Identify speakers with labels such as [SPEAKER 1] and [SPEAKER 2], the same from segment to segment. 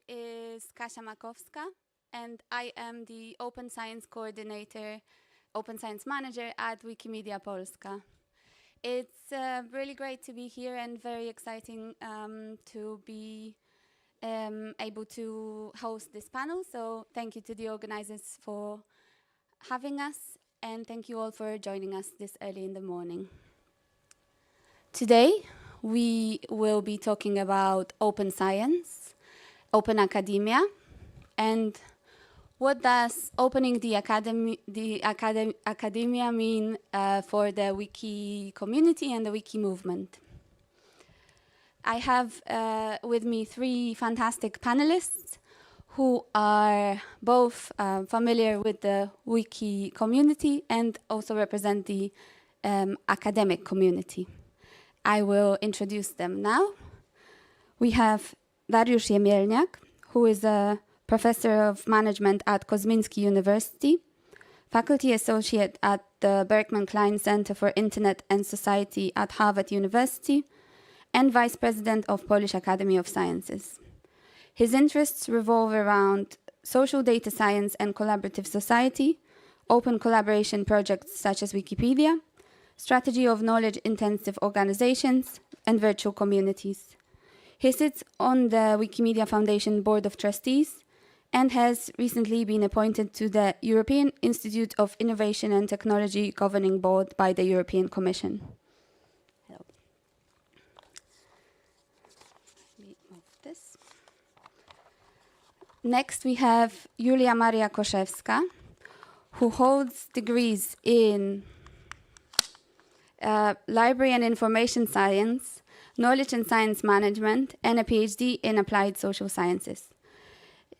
[SPEAKER 1] Is Kasia Makowska, and I am the Open Science Coordinator, Open Science Manager at Wikimedia Polska. It's really great to be here and very exciting to be able to host this panel. So thank you to the organizers for having us, and thank you all for joining us this early in the morning. Today, we will be talking about open science, open academia, and what does opening the academia mean for the Wiki community and the Wiki movement? I have with me three fantastic panelists who are both familiar with the Wiki community and also represent the academic community. I will introduce them now. We have Dariusz Jemielniak, who is a professor of management at Kosminski University, faculty associate at the Berkman Klein Center for Internet and Society at Harvard University, and vice president of Polish Academy of Sciences. His interests revolve around social data science and collaborative society, open collaboration projects such as Wikipedia, strategy of knowledge-intensive organizations, and virtual communities. He sits on the Wikimedia Foundation Board of Trustees and has recently been appointed to the European Institute of Innovation and Technology Governing Board by the European Commission. Hello. Let me move this. Next, we have Julia Maria Koszewska, who holds degrees in Library and Information Science, Knowledge and Science Management, and a PhD in Applied Social Sciences.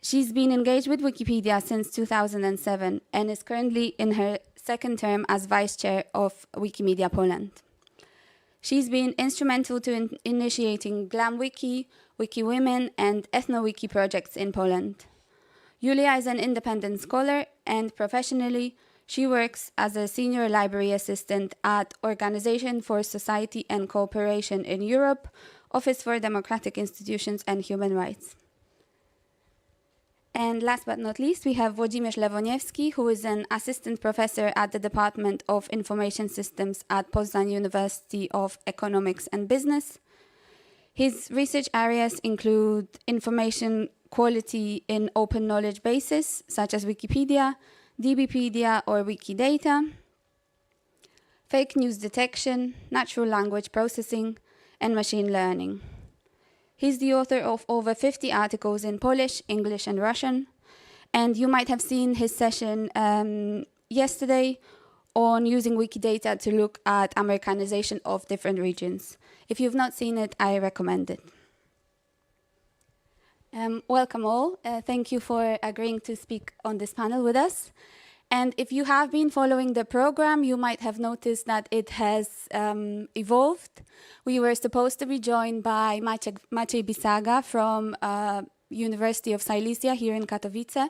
[SPEAKER 1] She's been engaged with Wikipedia since 2007 and is currently in her second term as Vice Chair of Wikimedia Poland. She's been instrumental to initiating GlamWiki, WikiWomen, and EthnoWiki projects in Poland. Julia is an independent scholar, and professionally, she works as a senior library assistant at Organization for Society and Cooperation in Europe, Office for Democratic Institutions and Human Rights. And last but not least, we have Włodzimierz Lewoniewski, who is an assistant professor at the Department of Information Systems at Poznań University of Economics and Business. His research areas include information quality in open knowledge bases, such as Wikipedia, DBpedia or Wikidata, fake news detection, natural language processing, and machine learning. He's the author of over 50 articles in Polish, English, and Russian, and you might have seen his session yesterday on using Wikidata to look at Americanization of different regions. If you've not seen it, I recommend it. Welcome all. Thank you for agreeing to speak on this panel with us. And if you have been following the program, you might have noticed that it has evolved. We were supposed to be joined by Maciej Bisaga from University of Silesia here in Katowice,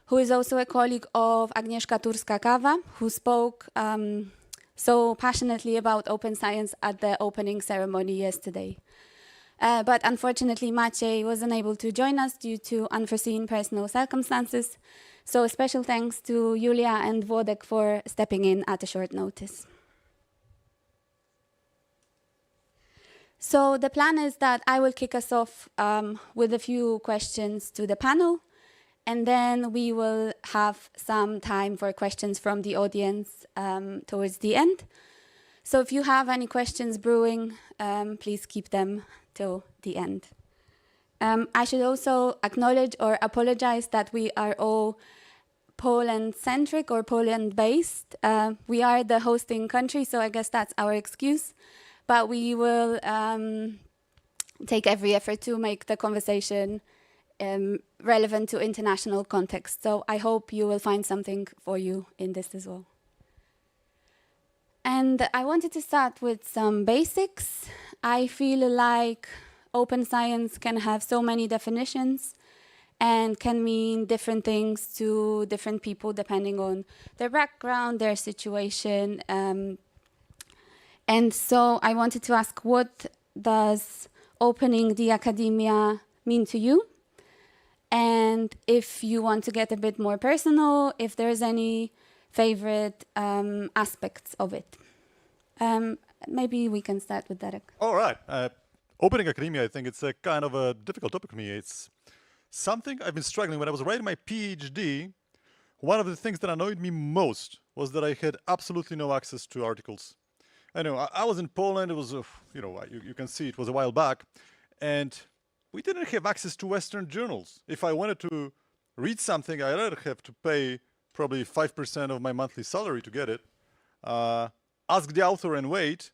[SPEAKER 1] who is also a colleague of Agnieszka Turska-Kawa, who spoke so passionately about open science at the opening ceremony yesterday. But unfortunately, Maciej was unable to join us due to unforeseen personal circumstances. So a special thanks to Julia and Wodek for stepping in at a short notice. So the plan is that I will kick us off with a few questions to the panel, and then we will have some time for questions from the audience towards the end. So if you have any questions brewing, please keep them till the end. I should also acknowledge or apologize that we are all Poland-centric or Poland-based. We are the hosting country, so I guess that's our excuse. But we will take every effort to make the conversation relevant to international context. So I hope you will find something for you in this as well. And I wanted to start with some basics. I feel like open science can have so many definitions and can mean different things to different people depending on their background, their situation. And so I wanted to ask, what does opening the academia mean to you? And if you want to get a bit more personal, if there's any favorite aspects of it. Maybe we can start with Derek.
[SPEAKER 2] All right. Opening academia, I think it's a kind of a difficult topic for me. It's something I've been struggling. When I was writing my PhD, one of the things that annoyed me most was that I had absolutely no access to articles. I know, I was in Poland, it was, you can see it was a while back, and we didn't have access to Western journals. If I wanted to read something, I'd either have to pay probably 5% of my monthly salary to get it, ask the author and wait,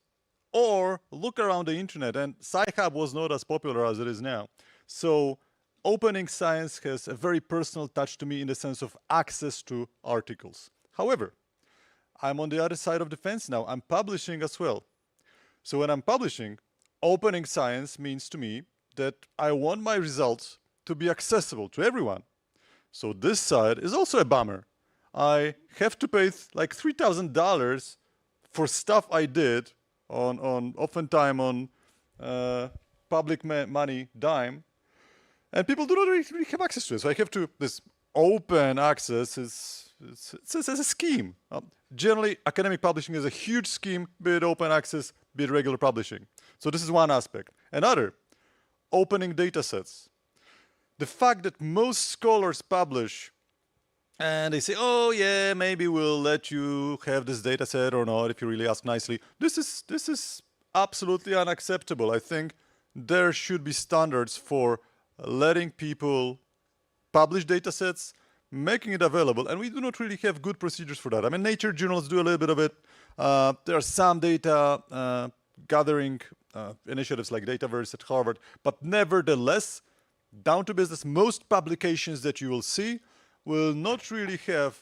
[SPEAKER 2] or look around the internet. And Sci-Hub was not as popular as it is now. So opening science has a very personal touch to me in the sense of access to articles. However, I'm on the other side of the fence now. I'm publishing as well. So when I'm publishing, opening science means to me that I want my results to be accessible to everyone. So this side is also a bummer. I have to pay like $3,000 for stuff I did on oftentimes on public money dime, and people do not really have access to it. So I have to, this open access it's a scheme. Generally, academic publishing is a huge scheme, be it open access, be it regular publishing. So this is one aspect. Another, opening data sets. The fact that most scholars publish and they say, oh yeah, maybe we'll let you have this data set or not if you really ask nicely. This is absolutely unacceptable. I think there should be standards for letting people publish data sets, making it available, and we do not really have good procedures for that. I mean, nature journals do a little bit of it. There are some data gathering initiatives like Dataverse at Harvard, but nevertheless, down to business, most publications that you will see will not really have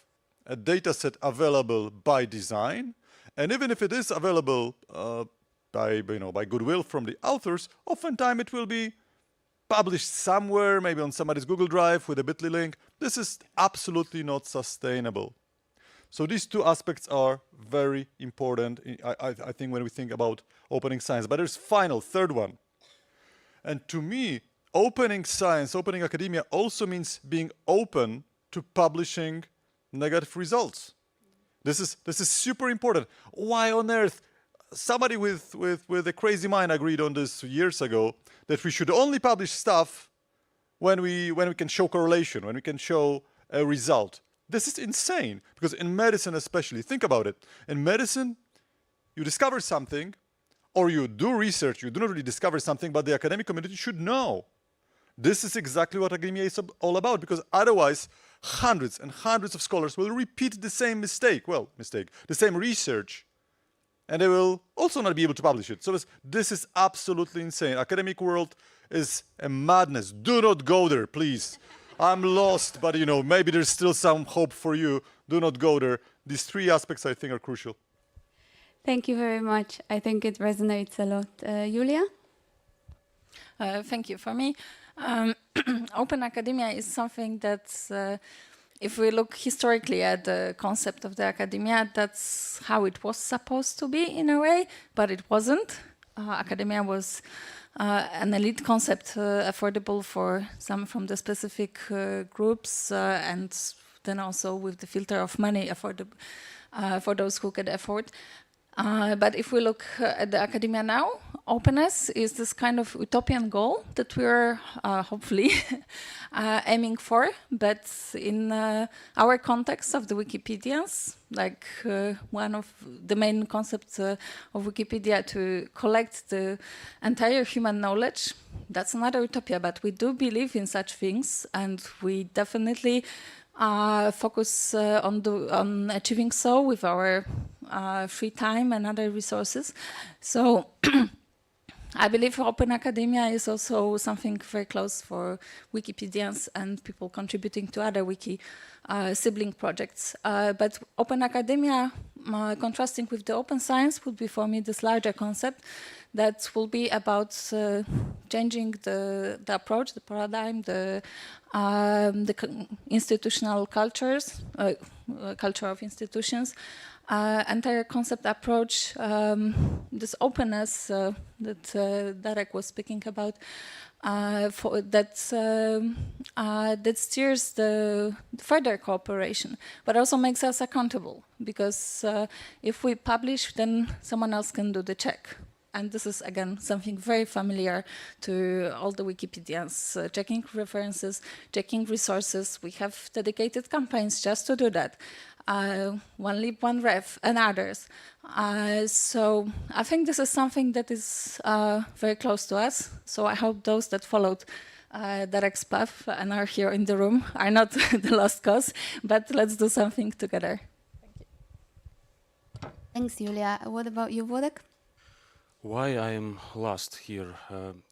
[SPEAKER 2] a data set available by design. And even if it is available by goodwill from the authors, oftentimes it will be published somewhere, maybe on somebody's Google Drive with a bit.ly link. This is absolutely not sustainable. So these two aspects are very important, I think, when we think about opening science. But there's third one. And to me, opening science, opening academia also means being open to publishing negative results. This is super important. Why on earth? Somebody with a crazy mind agreed on this years ago that we should only publish stuff when we can show correlation, when we can show a result. This is insane, because in medicine especially, think about it. In medicine, you discover something, or you do research, you do not really discover something, but the academic community should know. This is exactly what academia is all about, because otherwise hundreds and hundreds of scholars will repeat the same the same research, and they will also not be able to publish it. So this is absolutely insane. Academic world is a madness. Do not go there, please. I'm lost, but maybe there's still some hope for you. Do not go there. These three aspects, I think, are crucial.
[SPEAKER 1] Thank you very much. I think it resonates a lot. Julia?
[SPEAKER 3] Thank you. For me, open academia is something that, if we look historically at the concept of the academia, that's how it was supposed to be in a way, but it wasn't. Academia was an elite concept, affordable for some from the specific groups, and then also with the filter of money affordable for those who could afford. But if we look at the academia now, openness is this kind of utopian goal that we're hopefully aiming for. But in our context of the Wikipedians, like one of the main concepts of Wikipedia to collect the entire human knowledge, that's another utopia. But we do believe in such things, and we definitely focus on achieving so with our free time and other resources. So I believe open academia is also something very close for Wikipedians and people contributing to other wiki sibling projects. But open academia, contrasting with the open science, would be for me this larger concept that will be about changing the approach, the paradigm, the institutional cultures, culture of institutions, entire concept approach, this openness that Derek was speaking about, that steers the further cooperation, but also makes us accountable, because if we publish, then someone else can do the check. And this is, again, something very familiar to all the Wikipedians, checking references, checking resources. We have dedicated campaigns just to do that. One lib, one ref, and others. So I think this is something that is very close to us. So I hope those that followed Derek's path and are here in the room are not the lost cause, but let's do something together. Thank you.
[SPEAKER 1] Thanks, Julia. What about you, Wodek?
[SPEAKER 4] Why I am lost here?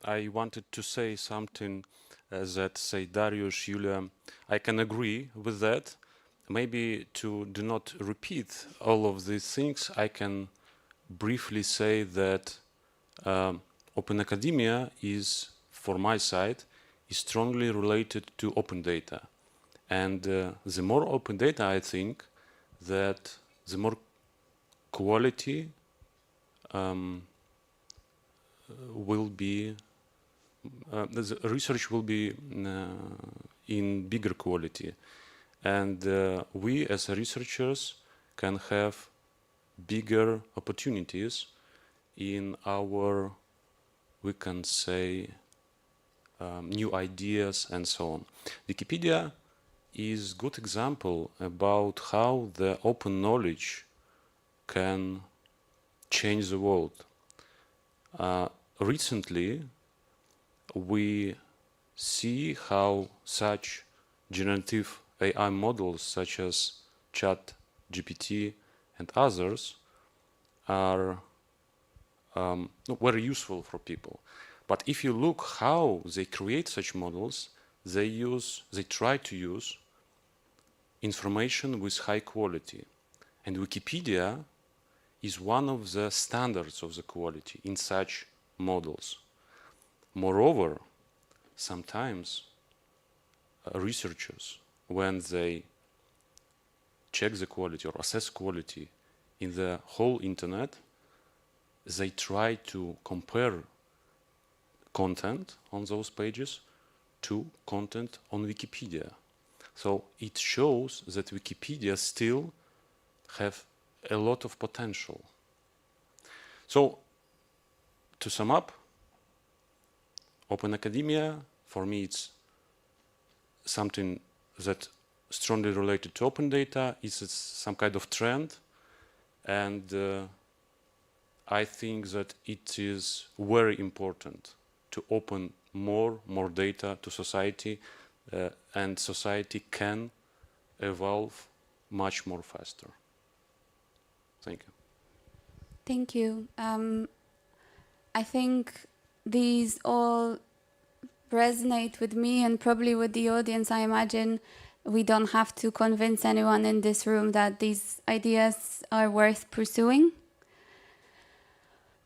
[SPEAKER 4] I wanted to say something that say Darius, Julia. I can agree with that. Maybe to do not repeat all of these things, I can briefly say that open academia is, for my side, is strongly related to open data. And the more open data, I think, that the more quality will be, the research will be in bigger quality. And we as researchers can have bigger opportunities in our, we can say, new ideas and so on. Wikipedia is a good example about how the open knowledge can change the world. Recently, we see how such generative AI models such as ChatGPT and others are very useful for people. But if you look how they create such models, they try to use information with high quality. And Wikipedia is one of the standards of the quality in such models. Moreover, sometimes researchers, when they check the quality or assess quality in the whole internet, they try to compare content on those pages to content on Wikipedia. So it shows that Wikipedia still have a lot of potential. So to sum up, open academia, for me, it's something that strongly related to open data. It's some kind of trend, and I think that it is very important to open more data to society, and society can evolve much more faster. Thank you.
[SPEAKER 1] Thank you. I think these all resonate with me and probably with the audience. I imagine we don't have to convince anyone in this room that these ideas are worth pursuing.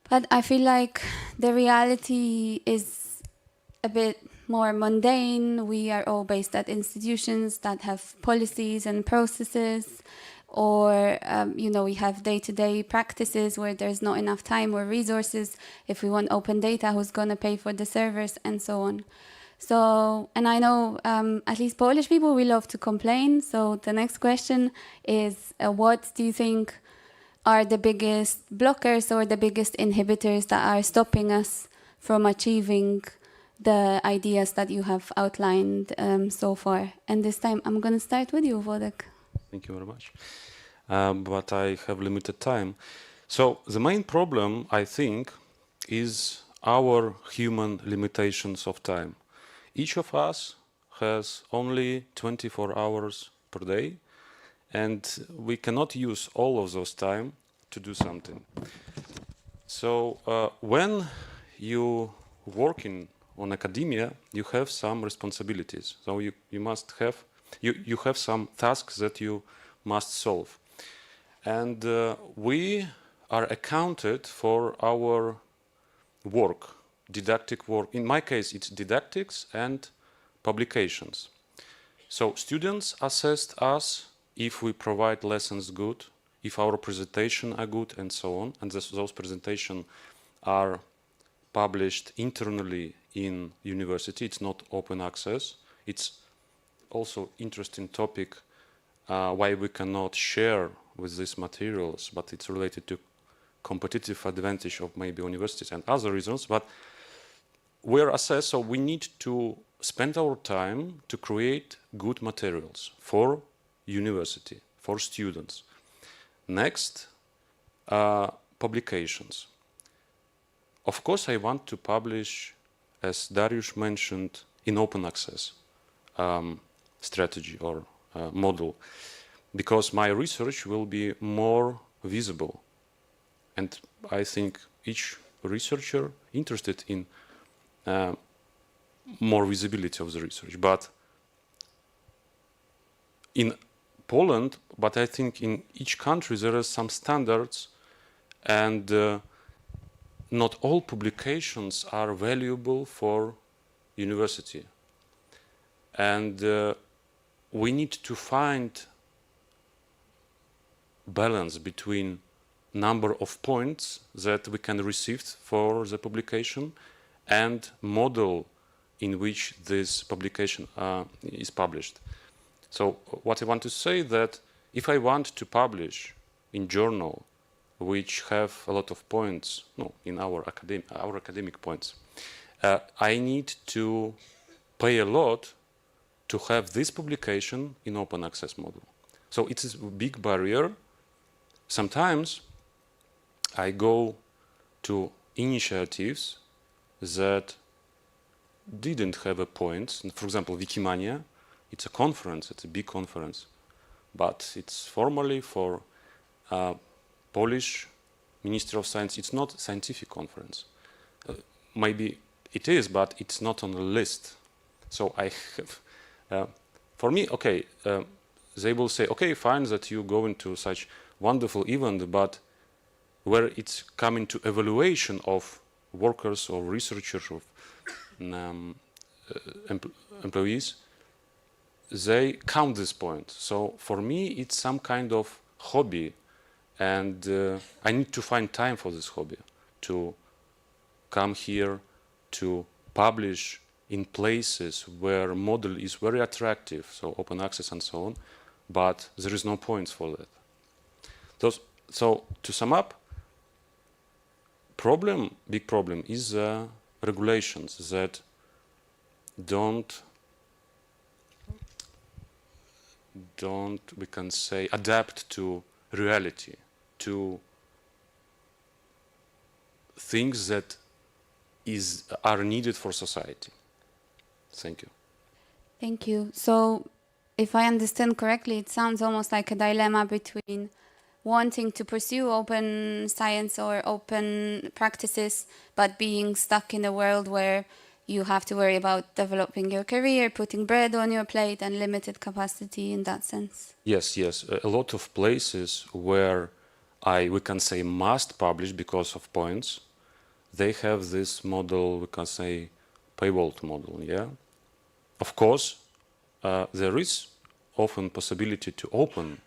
[SPEAKER 1] But I feel like the reality is a bit more mundane. We are all based at institutions that have policies and processes, or we have day-to-day practices where there's not enough time or resources. If we want open data, who's going to pay for the servers and so on? So, and I know at least Polish people, we love to complain. So the next question is, what do you think are the biggest blockers or the biggest inhibitors that are stopping us from achieving the ideas that you have outlined so far? And this time I'm going to start with you, Wodek.
[SPEAKER 4] Thank you very much. But I have limited time. So the main problem, I think, is our human limitations of time. Each of us has only 24 hours per day, and we cannot use all of those time to do something. So when you working on academia, you have some responsibilities. So you must have you have some tasks that you must solve, and we are accounted for our work, didactic work. In my case, it's didactics and publications. So students assessed us if we provide lessons good, if our presentation are good, and so on. And those presentations are published internally in university. It's not open access. It's also interesting topic why we cannot share with these materials, but it's related to competitive advantage of maybe universities and other reasons. But we're assessed, so we need to spend our time to create good materials for university, for students. Next, publications. Of course, I want to publish, as Dariusz mentioned, in open access strategy or model, because my research will be more visible. And I think each researcher interested in more visibility of the research. But in Poland, but I think in each country there are some standards, and not all publications are valuable for university. And we need to find balance between number of points that we can receive for the publication and model in which this publication is published. So what I want to say that if I want to publish in journal which have a lot of points, no, in our academic points, I need to pay a lot to have this publication in open access model. So it's a big barrier. Sometimes I go to initiatives that didn't have a point. For example, Wikimania, it's a conference, it's a big conference, but it's formally for Polish Ministry of Science. It's not a scientific conference. Maybe it is, but it's not on the list. So I have, for me, okay, they will say, okay, fine that you go into such wonderful event, but where it's coming to evaluation of workers or researchers or employees, they count this point. So for me, it's some kind of hobby, and I need to find time for this hobby, to come here, to publish in places where model is very attractive, so open access and so on, but there is no points for that. So to sum up, big problem is regulations that don't, we can say, adapt to reality, to things that are needed for society. Thank you.
[SPEAKER 1] Thank you. So, if I understand correctly, it sounds almost like a dilemma between wanting to pursue open science or open practices, but being stuck in a world where you have to worry about developing your career, putting bread on your plate, and limited capacity in that sense.
[SPEAKER 4] Yes, yes. A lot of places where we can say must publish because of points, they have this model, we can say paywall model, yeah? Of course, there is often possibility to open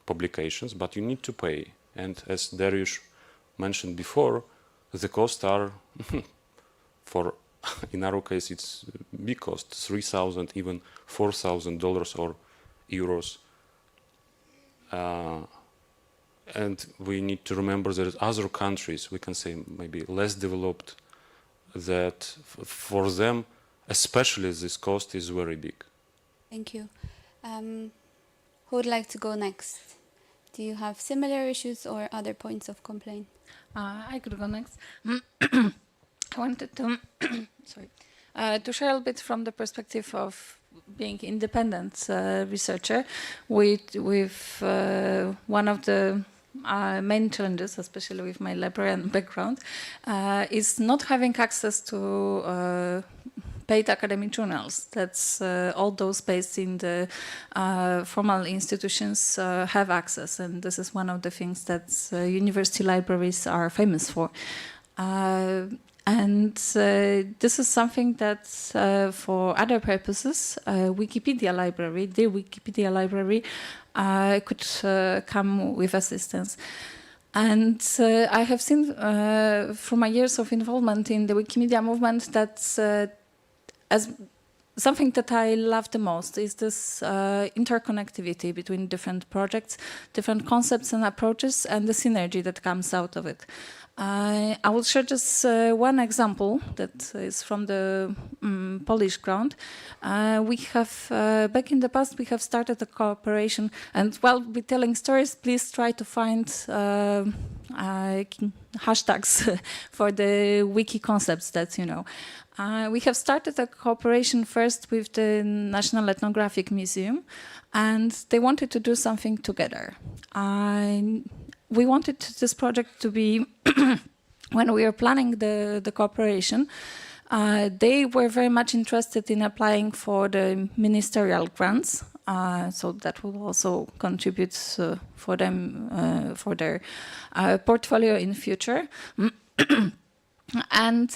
[SPEAKER 4] publications, but you need to pay. And as Dariusz mentioned before, the costs are, for in our case, it's big cost, $3,000, even $4,000 or euros. And we need to remember there are other countries, we can say maybe less developed, that for them, especially this cost is very big.
[SPEAKER 1] Thank you. Who would like to go next? Do you have similar issues or other points of complaint?
[SPEAKER 3] I could go next. I wanted to to share a bit from the perspective of being independent researcher with one of the main challenges, especially with my librarian background, is not having access to paid academic journals. That's all those based in the formal institutions have access, and this is one of the things that university libraries are famous for. And this is something that, for other purposes, Wikipedia library, the Wikipedia library, could come with assistance. And I have seen from my years of involvement in the Wikimedia movement that as something that I love the most is this interconnectivity between different projects, different concepts and approaches, and the synergy that comes out of it. I will share just one example that is from the Polish ground. We have, back in the past, we have started a cooperation, and while we're telling stories, please try to find hashtags for the wiki concepts that you know. We have started a cooperation first with the National Ethnographic Museum, and they wanted to do something together. We wanted this project to be, when we were planning the cooperation, they were very much interested in applying for the ministerial grants, so that will also contribute for them, for their portfolio in future. And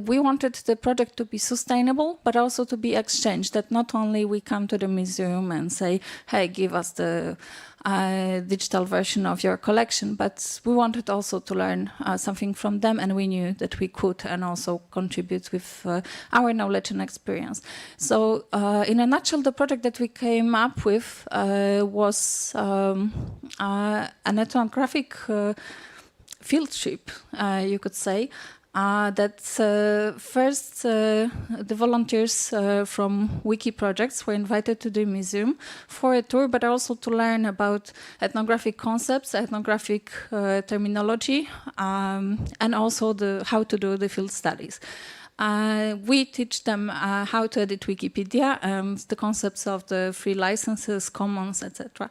[SPEAKER 3] we wanted the project to be sustainable, but also to be exchanged, that not only we come to the museum and say, hey, give us the digital version of your collection, but we wanted also to learn something from them, and we knew that we could and also contribute with our knowledge and experience. So in a nutshell, the project that we came up with was an ethnographic field trip, you could say. That first the volunteers from wiki projects were invited to the museum for a tour, but also to learn about ethnographic concepts, ethnographic terminology, and also how to do the field studies. We teach them how to edit Wikipedia and the concepts of the free licenses, commons, etc.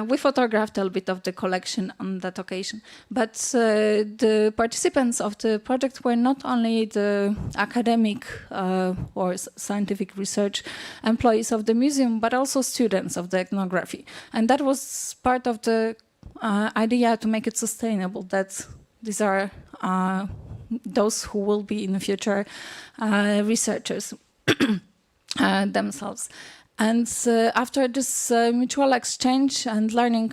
[SPEAKER 3] We photographed a little bit of the collection on that occasion, but the participants of the project were not only the academic or scientific research employees of the museum, but also students of the ethnography. And that was part of the idea to make it sustainable, that these are those who will be in the future researchers themselves. And after this mutual exchange and learning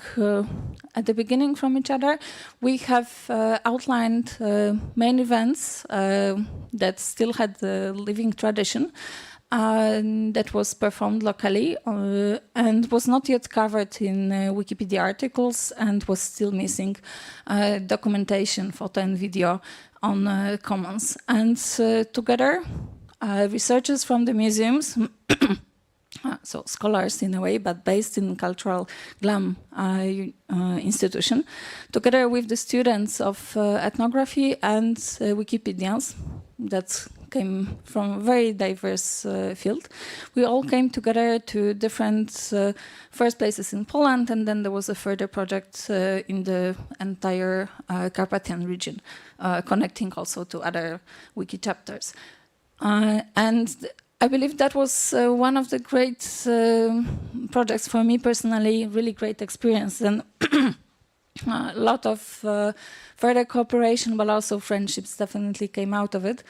[SPEAKER 3] at the beginning from each other, we have outlined main events that still had the living tradition that was performed locally and was not yet covered in Wikipedia articles and was still missing documentation, photo and video on commons. And together, researchers from the museums so scholars in a way, but based in cultural GLAM institution, together with the students of ethnography and Wikipedians that came from a very diverse field. We all came together to different first places in Poland, and then there was a further project in the entire Carpathian region, connecting also to other wiki chapters. And I believe that was one of the great projects for me personally, really great experience, and a lot of further cooperation, but also friendships definitely came out of it.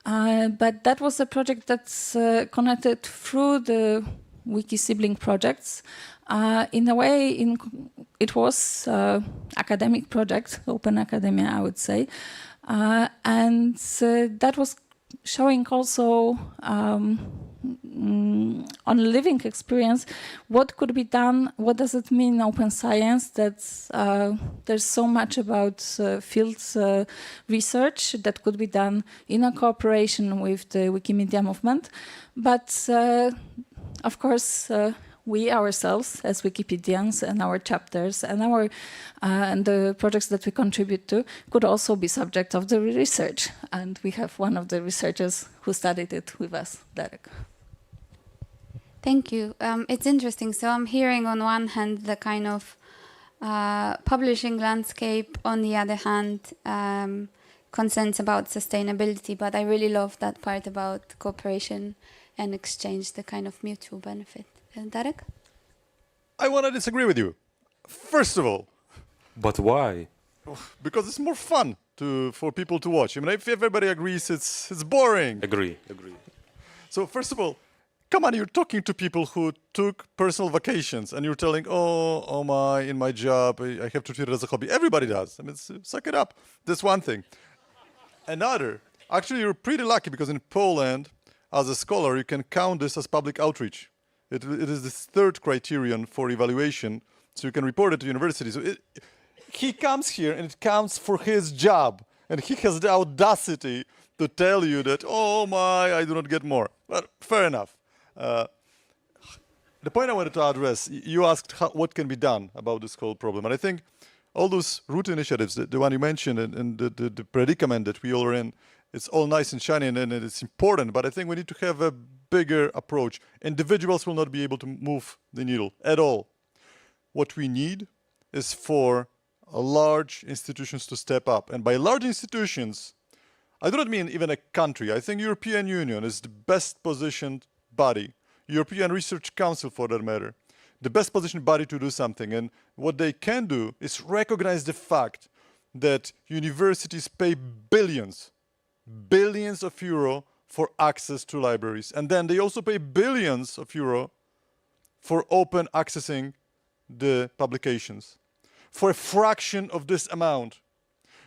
[SPEAKER 3] But that was a project that's connected through the wiki sibling projects. In a way, it was academic project, open academia, I would say, and that was showing also on living experience what could be done, what does it mean open science, that there's so much about field research that could be done in a cooperation with the Wikimedia movement. But of course, we ourselves as Wikipedians and our chapters and and the projects that we contribute to could also be subject of the research. And we have one of the researchers who studied it with us, Derek.
[SPEAKER 1] Thank you. It's interesting. So I'm hearing on one hand the kind of publishing landscape, on the other hand, concerns about sustainability. But I really love that part about cooperation and exchange, the kind of mutual benefit. Derek?
[SPEAKER 2] I want to disagree with you. First of all,
[SPEAKER 4] But why?
[SPEAKER 2] because it's more fun for people to watch. I mean, if everybody agrees, it's boring.
[SPEAKER 4] Agree.
[SPEAKER 2] So first of all, come on, you're talking to people who took personal vacations and you're telling, oh my, in my job, I have to treat it as a hobby. Everybody does. I mean, suck it up. That's one thing. Another, actually, you're pretty lucky because in Poland, as a scholar, you can count this as public outreach. It is the third criterion for evaluation, so you can report it to universities. So he comes here and it counts for his job, and he has the audacity to tell you that, oh my, I do not get more. Well, fair enough. The point I wanted to address, you asked what can be done about this whole problem, and I think all those root initiatives, the one you mentioned, and the predicament that we all are in, it's all nice and shiny and it's important, but I think we need to have a bigger approach. Individuals will not be able to move the needle at all. What we need is for large institutions to step up. And by large institutions, I do not mean even a country. I think European Union is the best positioned body, European Research Council for that matter, the best positioned body to do something. And what they can do is recognize the fact that universities pay billions of euro for access to libraries. And then they also pay billions of euro for open accessing the publications. For a fraction of this amount,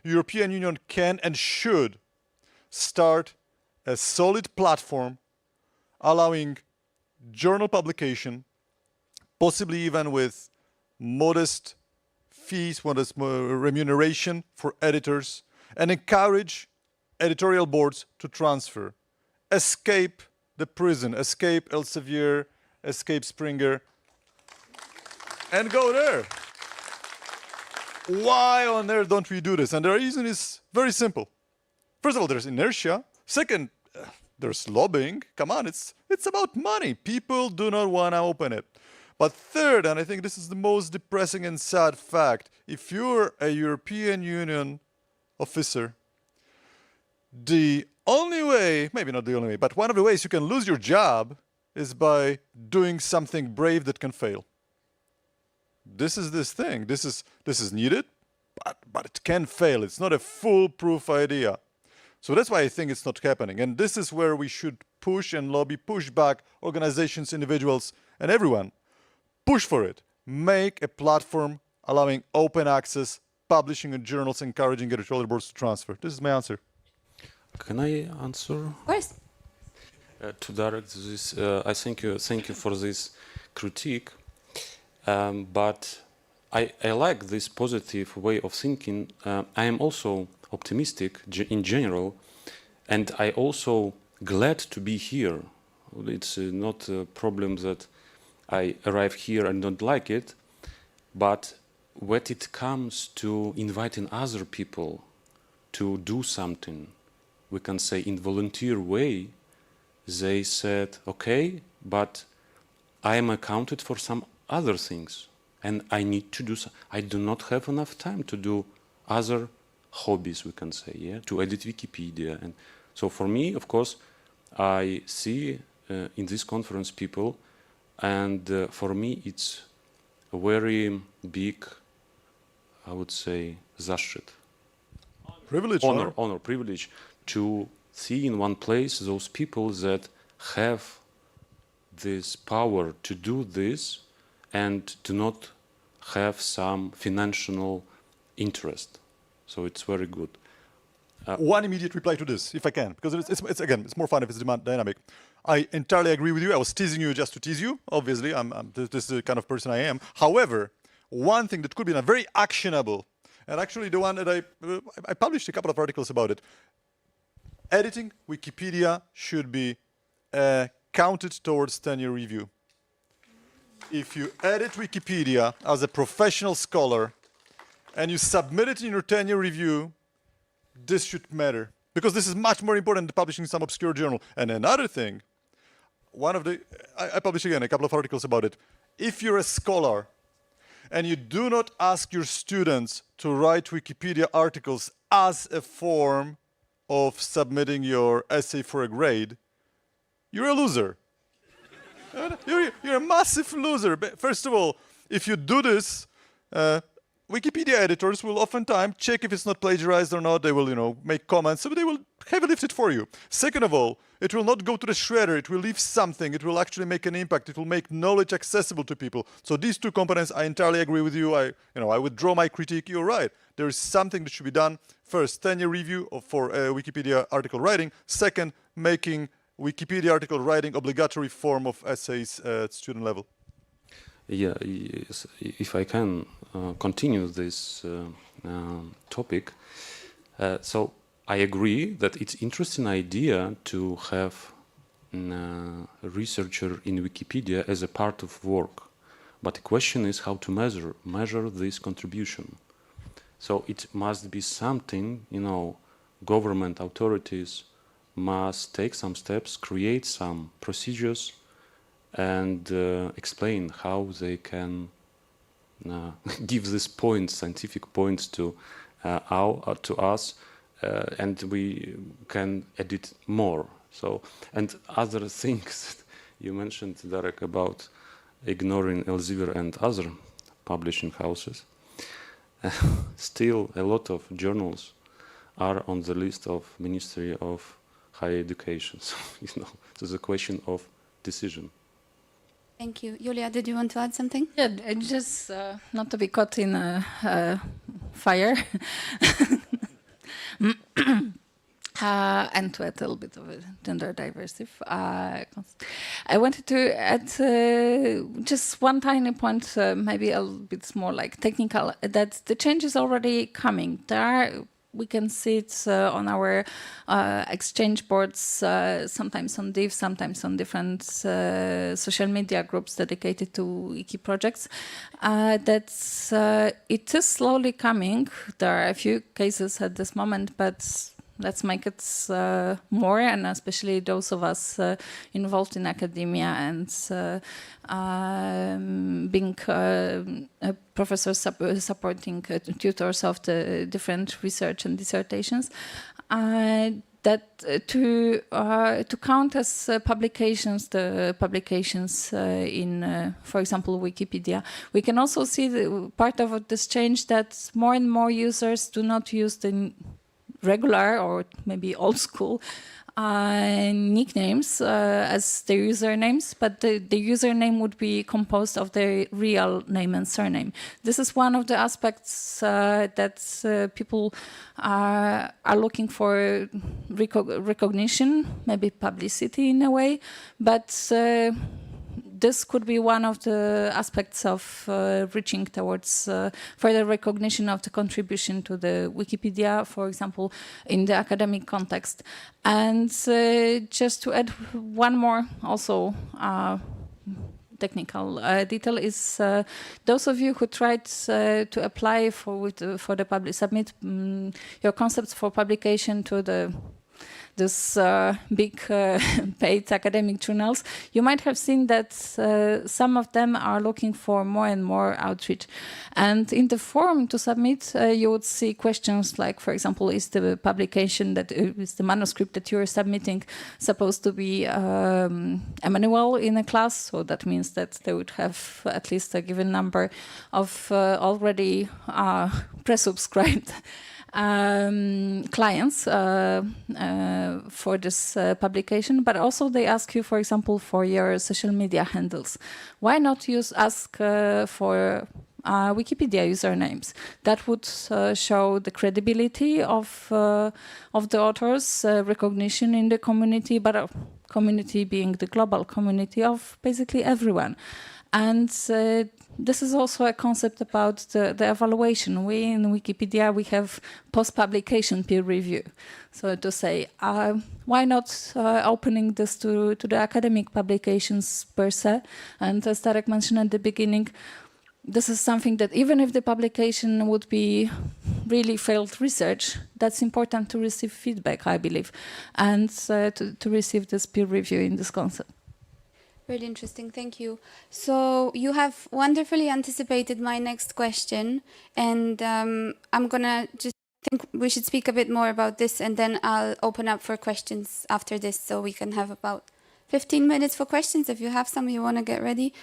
[SPEAKER 2] European Union can and should start a solid platform allowing journal publication, possibly even with modest fees, modest remuneration for editors, and encourage editorial boards to transfer. Escape the prison, escape Elsevier, escape Springer, and go there. Why on earth don't we do this? And the reason is very simple. First of all, there's inertia. Second, there's lobbying. Come on, it's about money. People do not want to open it. But third, and I think this is the most depressing and sad fact, if you're a European Union officer, the only way, maybe not the only way, but one of the ways you can lose your job is by doing something brave that can fail. This is this thing. This is needed, but it can fail. It's not a foolproof idea. So that's why I think it's not happening. And this is where we should push and lobby, push back organizations, individuals, and everyone. Push for it. Make a platform allowing open access, publishing in journals, encouraging editorial boards to transfer. This is my answer.
[SPEAKER 4] Can I answer?
[SPEAKER 1] Of course.
[SPEAKER 4] To direct this, I thank you for this critique. But I like this positive way of thinking. I am also optimistic in general, and I also glad to be here. It's not a problem that I arrive here and don't like it, but when it comes to inviting other people to do something, we can say in volunteer way, they said, okay, but I am accounted for some other things, and I need to do so. I do not have enough time to do other hobbies, we can say, yeah, to edit Wikipedia. And so for me, of course, I see in this conference people, and for me it's a very big, I would say, zaszczyt.
[SPEAKER 2] Privilege,
[SPEAKER 4] honor, privilege to see in one place those people that have this power to do this and do not have some financial interest. So it's very good.
[SPEAKER 2] One immediate reply to this, if I can, because it's again, it's more fun if it's dynamic. I entirely agree with you. I was teasing you just to tease you. Obviously, this is the kind of person I am. However, one thing that could be very actionable, and actually the one that I published a couple of articles about it, editing Wikipedia should be counted towards tenure review. If you edit Wikipedia as a professional scholar and you submit it in your tenure review, this should matter. Because this is much more important than publishing some obscure journal. And another thing, I published again a couple of articles about it. If you're a scholar and you do not ask your students to write Wikipedia articles as a form of submitting your essay for a grade, you're a loser. You're a massive loser. First of all, if you do this, Wikipedia editors will oftentimes check if it's not plagiarized or not. They will, make comments, so they will heavy lift it for you. Second of all, it will not go to the shredder. It will leave something. It will actually make an impact. It will make knowledge accessible to people. So these two components, I entirely agree with you. I withdraw my critique. You're right. There is something that should be done. First, 10-year review for Wikipedia article writing. Second, making Wikipedia article writing obligatory form of essays at student level.
[SPEAKER 4] Yeah, yes, if I can continue this topic. So I agree that it's interesting idea to have a researcher in Wikipedia as a part of work. But the question is how to measure this contribution. So it must be something, government authorities must take some steps, create some procedures, and explain how they can give these points, scientific points to us, and we can edit more. So, and other things you mentioned, Derek, about ignoring Elsevier and other publishing houses. Still, a lot of journals are on the list of Ministry of Higher Education. So, so it's a question of decision.
[SPEAKER 1] Thank you. Julia, did you want to add something?
[SPEAKER 3] Yeah, just not to be caught in a fire. And to add a little bit of a gender diversity. I wanted to add just one tiny point, maybe a little bit more like technical, that the change is already coming. We can see it on our exchange boards, sometimes on Div, sometimes on different social media groups dedicated to wiki projects. It is slowly coming. There are a few cases at this moment, but let's make it more, and especially those of us involved in academia and being professors supporting tutors of the different research and dissertations, that to count as publications, the publications in, for example, Wikipedia. We can also see the part of this change that more and more users do not use the regular or maybe old school nicknames as their usernames, but the username would be composed of their real name and surname. This is one of the aspects that people are looking for recognition, maybe publicity in a way, but this could be one of the aspects of reaching towards further recognition of the contribution to the Wikipedia, for example, in the academic context. And just to add one more also technical detail is those of you who tried to apply submit your concepts for publication to this big paid academic journals, you might have seen that some of them are looking for more and more outreach. And in the form to submit, you would see questions like, for example, is the publication is the manuscript that you're submitting supposed to be a manual in a class? So that means that they would have at least a given number of already pre-subscribed clients for this publication, but also they ask you, for example, for your social media handles. Why not ask for Wikipedia usernames? That would show the credibility of the authors, recognition in the community, but community being the global community of basically everyone. And this is also a concept about the evaluation. We in Wikipedia, we have post-publication peer review. So to say, why not opening this to the academic publications per se? And as Tarek mentioned at the beginning, this is something that even if the publication would be really failed research, that's important to receive feedback, I believe, and to receive this peer review in this concept.
[SPEAKER 1] Really interesting, thank you. So you have wonderfully anticipated my next question, and I'm gonna just think we should speak a bit more about this, and then I'll open up for questions after this, so we can have about 15 minutes for questions. If you have some, you want to get ready.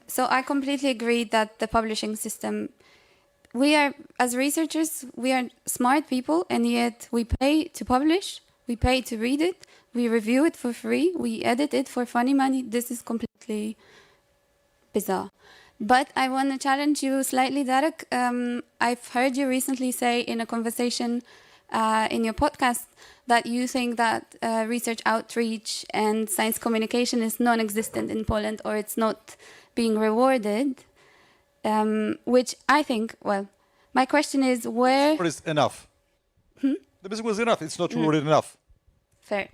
[SPEAKER 1] So I completely agree that the publishing system we are, as researchers, we are smart people, and yet we pay to publish, we pay to read it, we review it for free, we edit it for funny money. This is completely bizarre. But I want to challenge you slightly, Derek. I've heard you recently say in a conversation in your podcast that you think that research outreach and science communication is non-existent in Poland, or it's not being rewarded, which I think, well, my question is where...
[SPEAKER 2] What is enough? The basic was enough. It's not rewarded enough.
[SPEAKER 1] Fair.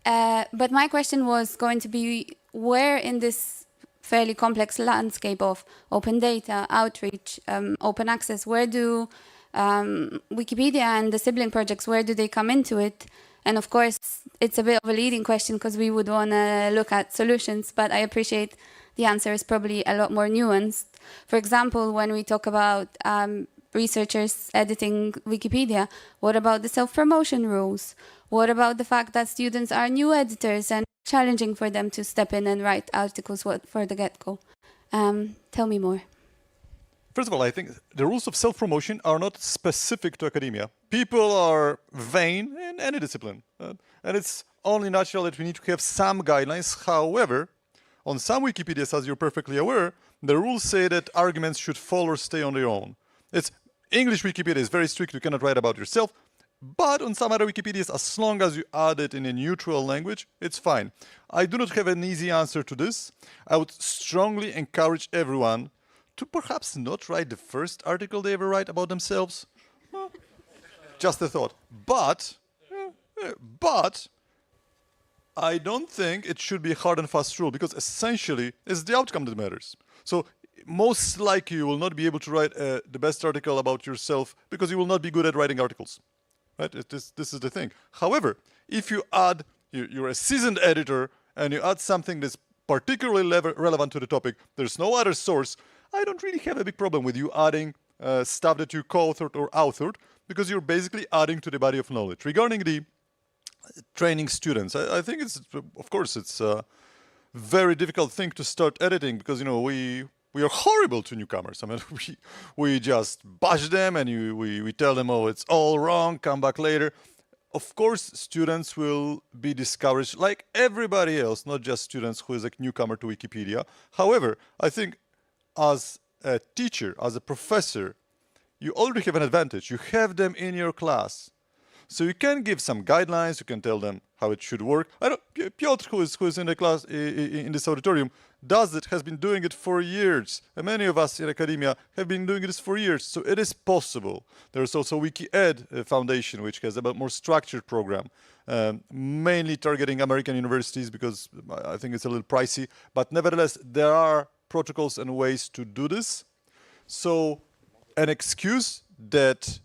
[SPEAKER 1] But my question was going to be where in this fairly complex landscape of open data, outreach, open access, where do Wikipedia and the sibling projects, where do they come into it? And of course, it's a bit of a leading question because we would want to look at solutions, but I appreciate the answer is probably a lot more nuanced. For example, when we talk about researchers editing Wikipedia, what about the self-promotion rules? What about the fact that students are new editors and challenging for them to step in and write articles for the get-go? Tell me more.
[SPEAKER 2] First of all, I think the rules of self-promotion are not specific to academia. People are vain in any discipline. And it's only natural that we need to have some guidelines. However, on some Wikipedias, as you're perfectly aware, the rules say that arguments should fall or stay on their own. It's English Wikipedia is very strict. You cannot write about yourself. But on some other Wikipedias, as long as you add it in a neutral language, it's fine. I do not have an easy answer to this. I would strongly encourage everyone to perhaps not write the first article they ever write about themselves. Just a thought. But I don't think it should be a hard and fast rule, because essentially it's the outcome that matters. So most likely you will not be able to write the best article about yourself because you will not be good at writing articles. Right? This is the thing. However, if you add, you're a seasoned editor and you add something that's particularly relevant to the topic, there's no other source, I don't really have a big problem with you adding stuff that you co-authored or authored, because you're basically adding to the body of knowledge. Regarding the training students, I think it's, of course, it's a very difficult thing to start editing because, we are horrible to newcomers. I mean, we just bash them and we tell them, oh, it's all wrong, come back later. Of course, students will be discouraged like everybody else, not just students who is a newcomer to Wikipedia. However, I think as a teacher, as a professor, you already have an advantage. You have them in your class. So you can give some guidelines, you can tell them how it should work. Piotr, who is in the class in this auditorium, does it, has been doing it for years. And many of us in academia have been doing this for years. So it is possible. There's also WikiEd Foundation, which has a more structured program, mainly targeting American universities because I think it's a little pricey. But nevertheless, there are protocols and ways to do this. So an excuse that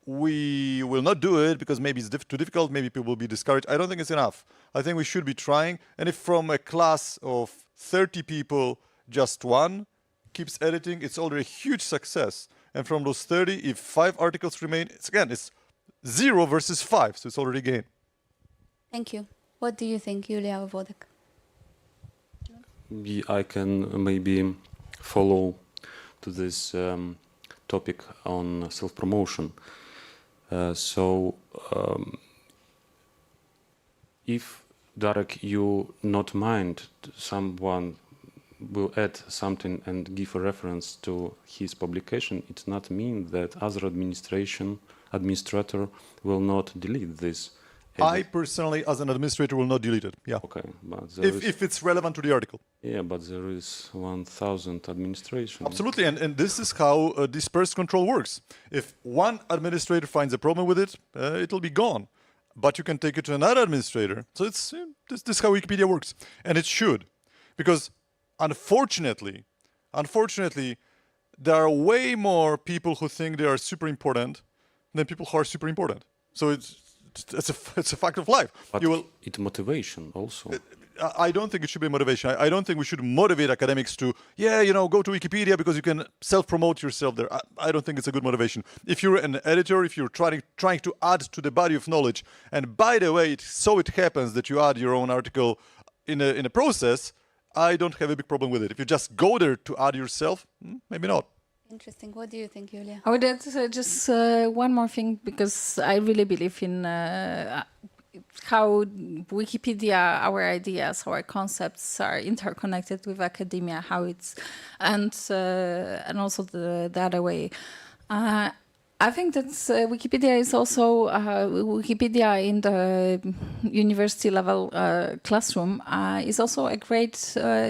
[SPEAKER 2] we will not do it because maybe it's too difficult, maybe people will be discouraged, I don't think it's enough. I think we should be trying. And if from a class of 30 people, just one keeps editing, it's already a huge success. And from those 30, if 5 articles remain, it's 0 versus 5, so it's already a gain.
[SPEAKER 1] Thank you. What do you think, Julia Wodek?
[SPEAKER 4] I can maybe follow to this topic on self-promotion. If, Darek, you not mind someone will add something and give a reference to his publication, it not mean that other administrator will not delete this.
[SPEAKER 2] I personally, as an administrator, will not delete it. Yeah.
[SPEAKER 4] Okay, but
[SPEAKER 2] if it's relevant to the article.
[SPEAKER 4] Yeah, but there is 1,000 administration.
[SPEAKER 2] Absolutely, and this is how dispersed control works. If one administrator finds a problem with it, it'll be gone. But you can take it to another administrator. So it's this is how Wikipedia works, and it should, because unfortunately, there are way more people who think they are super important than people who are super important. So it's a fact of life.
[SPEAKER 4] But it's motivation also.
[SPEAKER 2] I don't think it should be motivation. I don't think we should motivate academics to, go to Wikipedia because you can self-promote yourself there. I don't think it's a good motivation. If you're an editor, if you're trying to add to the body of knowledge, and by the way, it happens that you add your own article in a process, I don't have a big problem with it. If you just go there to add yourself, maybe not.
[SPEAKER 1] Interesting. What do you think, Julia?
[SPEAKER 3] I would add just one more thing, because I really believe in how Wikipedia, our ideas, our concepts are interconnected with academia, how it's, and also the other way. I think that Wikipedia is also Wikipedia in the university level classroom is also a great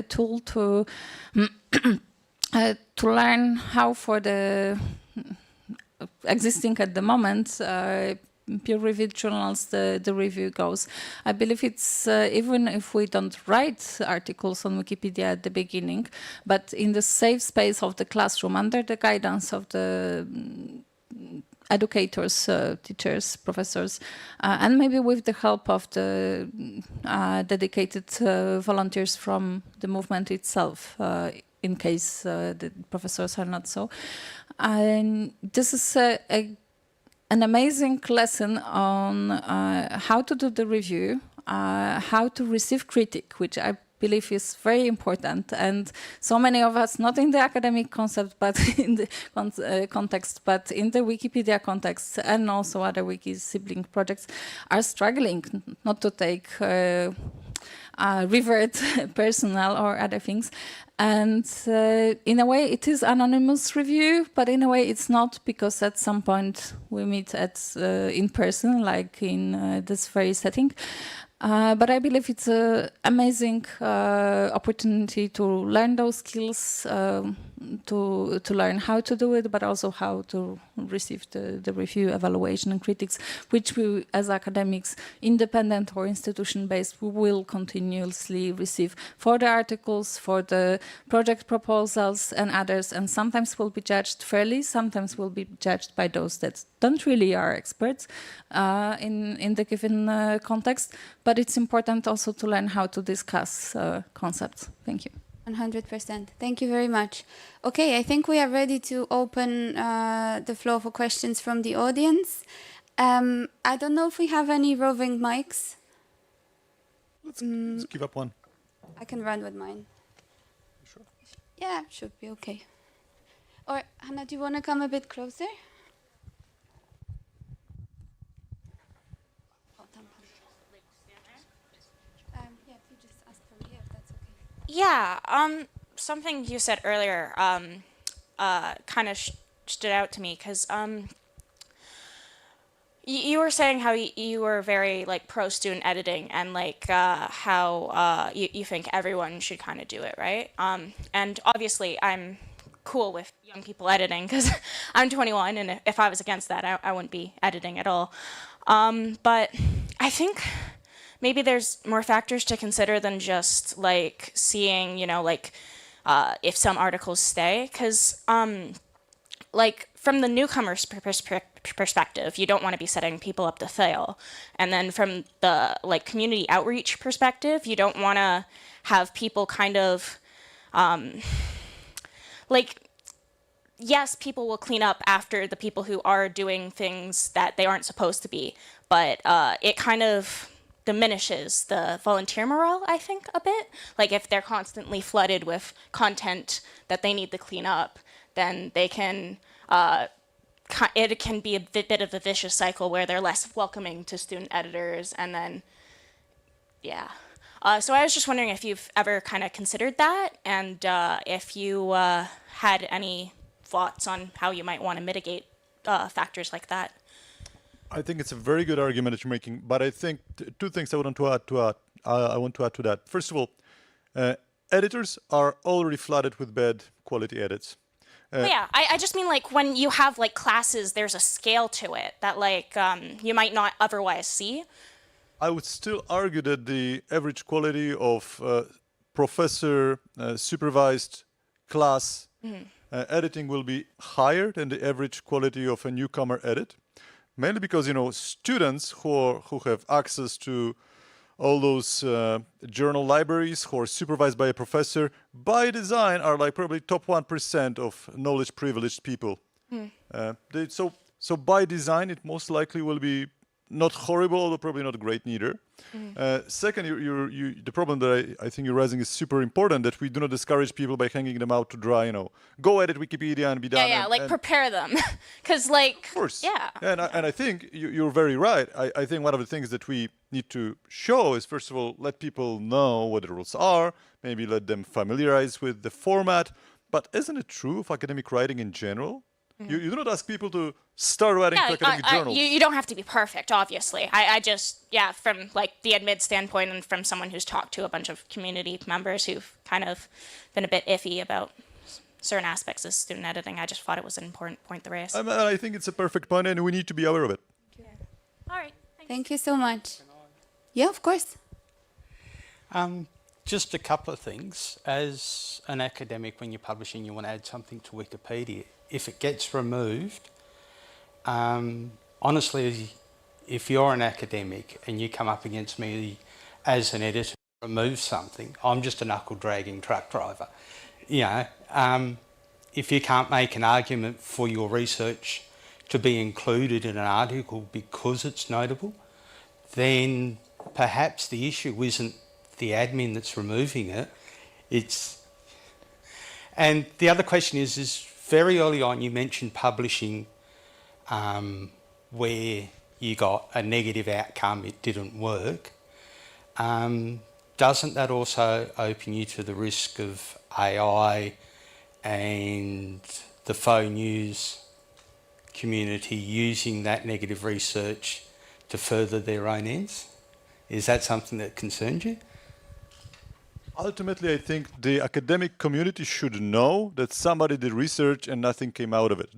[SPEAKER 3] tool to learn how, for the existing at the moment peer-reviewed journals, the review goes. I believe it's even if we don't write articles on Wikipedia at the beginning, but in the safe space of the classroom, under the guidance of the educators, teachers, professors, and maybe with the help of the dedicated volunteers from the movement itself, in case the professors are not so. And this is an amazing lesson on how to do the review, how to receive critique, which I believe is very important. And so many of us, not in the academic concept, but in the context, but in the Wikipedia context, and also other wiki sibling projects, are struggling not to take revert personal or other things. And in a way, it is anonymous review, but in a way, it's not, because at some point we meet in person, like in this very setting. But I believe it's an amazing opportunity to learn those skills, to learn how to do it, but also how to receive the review, evaluation, and critics, which we, as academics, independent or institution-based, we will continuously receive for the articles, for the project proposals, and others. And sometimes will be judged fairly, sometimes will be judged by those that don't really are experts in the given context. But it's important also to learn how to discuss concepts. Thank you.
[SPEAKER 1] 100%. Thank you very much. Okay, I think we are ready to open the floor for questions from the audience. I don't know if we have any roving mics.
[SPEAKER 2] Let's give up one.
[SPEAKER 1] I can run with mine.
[SPEAKER 2] Sure.
[SPEAKER 1] Yeah, should be okay. Or, Hannah, do you want to come a bit closer? Yeah, if you just ask from here, if that's okay.
[SPEAKER 5] Yeah, something you said earlier kind of stood out to me, because you were saying how you were very like pro student editing, and like how you think everyone should kind of do it, right? And obviously I'm cool with young people editing, because I'm 21, and if I was against that, I wouldn't be editing at all. But I think maybe there's more factors to consider than just like seeing, you know, like if some articles stay, because like from the newcomer's perspective, you don't want to be setting people up to fail. And then from the like community outreach perspective, you don't want to have people kind of like, yes, people will clean up after the people who are doing things that they aren't supposed to be, but it kind of diminishes the volunteer morale, I think, a bit. Like if they're constantly flooded with content that they need to clean up, then they can, it can be a bit of a vicious cycle where they're less welcoming to student editors, and then, yeah. So I was just wondering if you've ever kind of considered that, and if you had any thoughts on how you might want to mitigate factors like that.
[SPEAKER 2] I think it's a very good argument that you're making, but I think two things I want to add to that. First of all, editors are already flooded with bad quality edits.
[SPEAKER 5] Yeah, I just mean like when you have like classes, there's a scale to it that like you might not otherwise see.
[SPEAKER 2] I would still argue that the average quality of professor supervised class editing will be higher than the average quality of a newcomer edit. Mainly because, you know, students who have access to all those journal libraries, who are supervised by a professor, by design are like probably top 1% of knowledge privileged people. So by design, it most likely will be not horrible, although probably not great neither. Second, the problem that I think you're raising is super important, that we do not discourage people by hanging them out to dry, go edit Wikipedia and be done.
[SPEAKER 5] Yeah, like prepare them. Because like,
[SPEAKER 2] of course.
[SPEAKER 5] Yeah.
[SPEAKER 2] And I think you're very right. I think one of the things that we need to show is, first of all, let people know what the rules are, maybe let them familiarize with the format. But isn't it true of academic writing in general? You do not ask people to start writing to academic journals.
[SPEAKER 5] You don't have to be perfect, obviously. I just, from like the admit standpoint and from someone who's talked to a bunch of community members who've kind of been a bit iffy about certain aspects of student editing, I just thought it was an important point to raise.
[SPEAKER 2] I think it's a perfect point, and we need to be aware of it.
[SPEAKER 5] Yeah. All right.
[SPEAKER 1] Thank you so much. Yeah, of course.
[SPEAKER 6] Just a couple of things. As an academic, when you're publishing, you want to add something to Wikipedia. If it gets removed, honestly, if you're an academic and you come up against me as an editor to remove something, I'm just a knuckle-dragging truck driver. If you can't make an argument for your research to be included in an article because it's notable, then perhaps the issue isn't the admin that's removing it, and the other question is very early on you mentioned publishing where you got a negative outcome, it didn't work. Doesn't that also open you to the risk of AI and the faux news community using that negative research to further their own ends? Is that something that concerns you?
[SPEAKER 2] Ultimately, I think the academic community should know that somebody did research and nothing came out of it.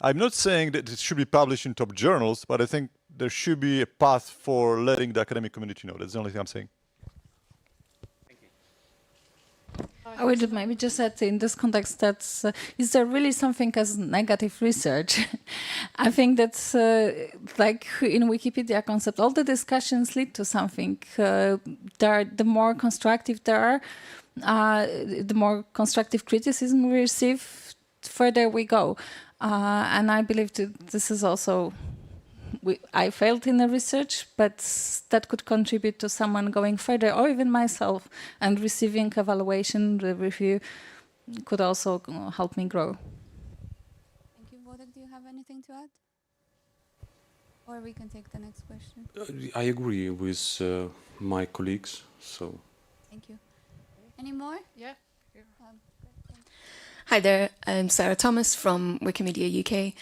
[SPEAKER 2] I'm not saying that it should be published in top journals, but I think there should be a path for letting the academic community know. That's the only thing I'm saying.
[SPEAKER 3] I would maybe just add in this context that is there really something as negative research? I think that's like in Wikipedia concept, all the discussions lead to something. The more constructive there are, the more constructive criticism we receive, further we go. And I believe that this is also I failed in the research, but that could contribute to someone going further, or even myself, and receiving evaluation, the review could also help me grow.
[SPEAKER 1] Thank you. Wojtek, do you have anything to add? Or we can take the next question.
[SPEAKER 4] I agree with my colleagues. So.
[SPEAKER 1] Thank you. Any more?
[SPEAKER 7] Yeah.
[SPEAKER 8] Hi there, I'm Sarah Thomas from Wikimedia UK.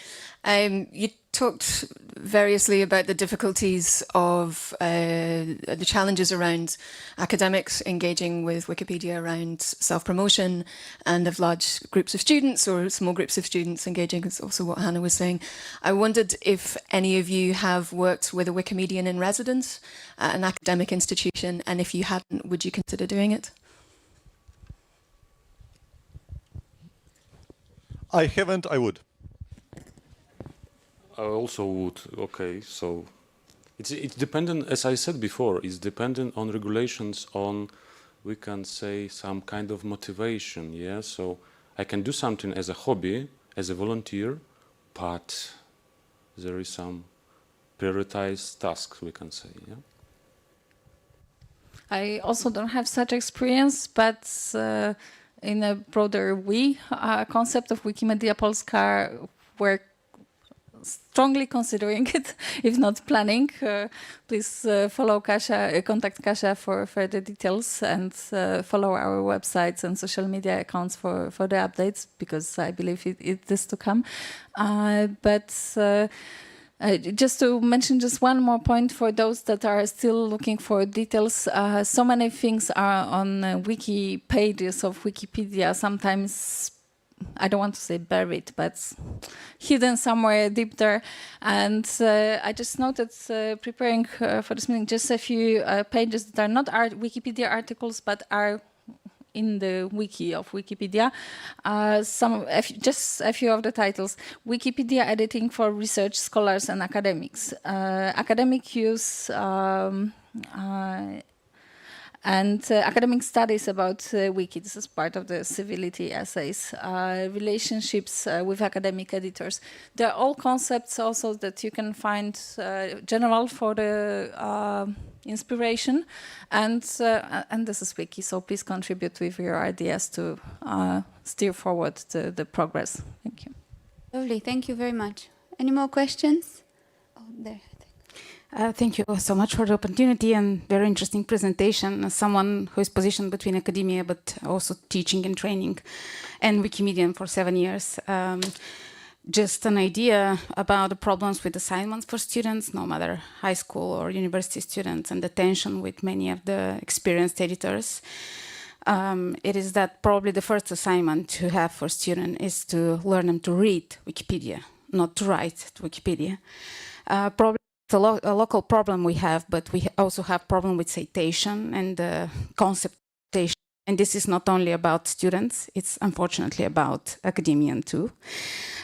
[SPEAKER 8] You talked variously about the difficulties of the challenges around academics engaging with Wikipedia around self-promotion, and of large groups of students or small groups of students engaging, is also what Hannah was saying. I wondered if any of you have worked with a Wikimedian in residence at an academic institution, and if you hadn't, would you consider doing it?
[SPEAKER 2] I haven't, I would.
[SPEAKER 4] I also would. Okay, so it's dependent, as I said before, it's dependent on regulations, on, we can say, some kind of motivation, yeah? So I can do something as a hobby, as a volunteer, but there is some prioritized tasks, we can say, yeah?
[SPEAKER 3] I also don't have such experience, but in a broader concept of Wikimedia Polska, we're strongly considering it, if not planning. Please follow Kasia, contact Kasia for further details, and follow our websites and social media accounts for the updates, because I believe it is to come. Just to mention just one more point for those that are still looking for details, so many things are on wiki pages of Wikipedia, sometimes, I don't want to say buried, but hidden somewhere deep there. And I just noted, preparing for this meeting, just a few pages that are not Wikipedia articles, but are in the wiki of Wikipedia. Just a few of the titles. Wikipedia editing for research scholars and academics. Academic use And academic studies about Wiki, this is part of the civility essays, relationships with academic editors. They're all concepts also that you can find general for the inspiration. And this is Wiki, so please contribute with your ideas to steer forward the progress. Thank you.
[SPEAKER 1] Lovely, thank you very much. Any more questions? Oh, there.
[SPEAKER 7] Thank you so much for the opportunity and very interesting presentation. As someone who is positioned between academia but also teaching and training and Wikimedia for 7 years, just an idea about the problems with assignments for students, no matter high school or university students, and the tension with many of the experienced editors. It is that probably the first assignment to have for students is to learn them to read Wikipedia, not to write Wikipedia. Probably it's a local problem we have, but we also have problem with citation and the concept of citation. And this is not only about students, it's unfortunately about academia too.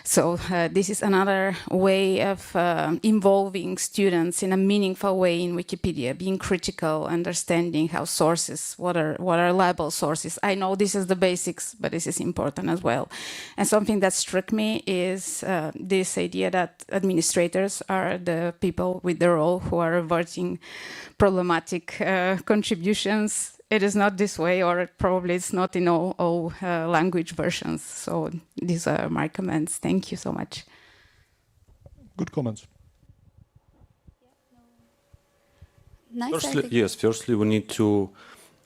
[SPEAKER 7] So this is another way of involving students in a meaningful way in Wikipedia, being critical, understanding how sources, what are reliable sources. I know this is the basics, but this is important as well. And something that struck me is this idea that administrators are the people with the role who are averting problematic contributions. It is not this way, or probably it's not in all language versions. So these are my comments. Thank you so much.
[SPEAKER 2] Good comments.
[SPEAKER 1] Nice.
[SPEAKER 4] Firstly, we need to,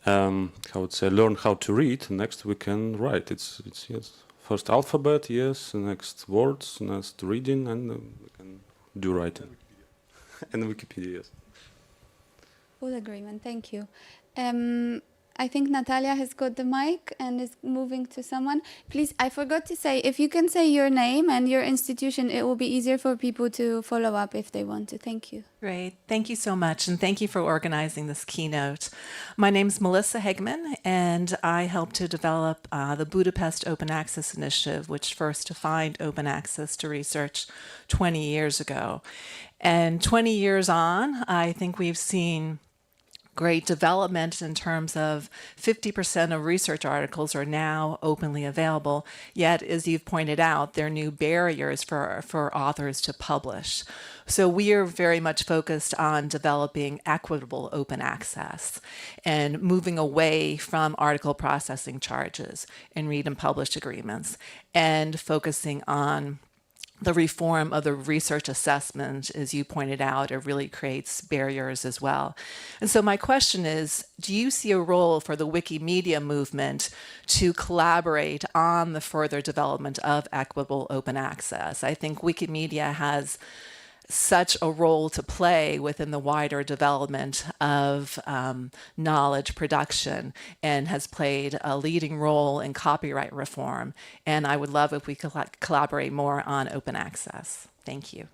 [SPEAKER 4] learn how to read. Next, we can write. It's yes. First alphabet, yes. Next words, next reading, and we can do writing. And Wikipedia, yes.
[SPEAKER 1] Full agreement. Thank you. I think Natalia has got the mic and is moving to someone. Please, I forgot to say, if you can say your name and your institution, it will be easier for people to follow up if they want to. Thank you.
[SPEAKER 9] Great. Thank you so much. And thank you for organizing this keynote. My name is Melissa Hegman, and I helped to develop the Budapest Open Access Initiative, which first defined open access to research 20 years ago. And 20 years on, I think we've seen great development in terms of 50% of research articles are now openly available. Yet, as you've pointed out, there are new barriers for authors to publish. So we are very much focused on developing equitable open access and moving away from article processing charges and read and publish agreements, and focusing on the reform of the research assessment. As you pointed out, it really creates barriers as well. And so my question is, do you see a role for the Wikimedia movement to collaborate on the further development of equitable open access? I think Wikimedia has such a role to play within the wider development of knowledge production, and has played a leading role in copyright reform. And I would love if we could collaborate more on open access. Thank you.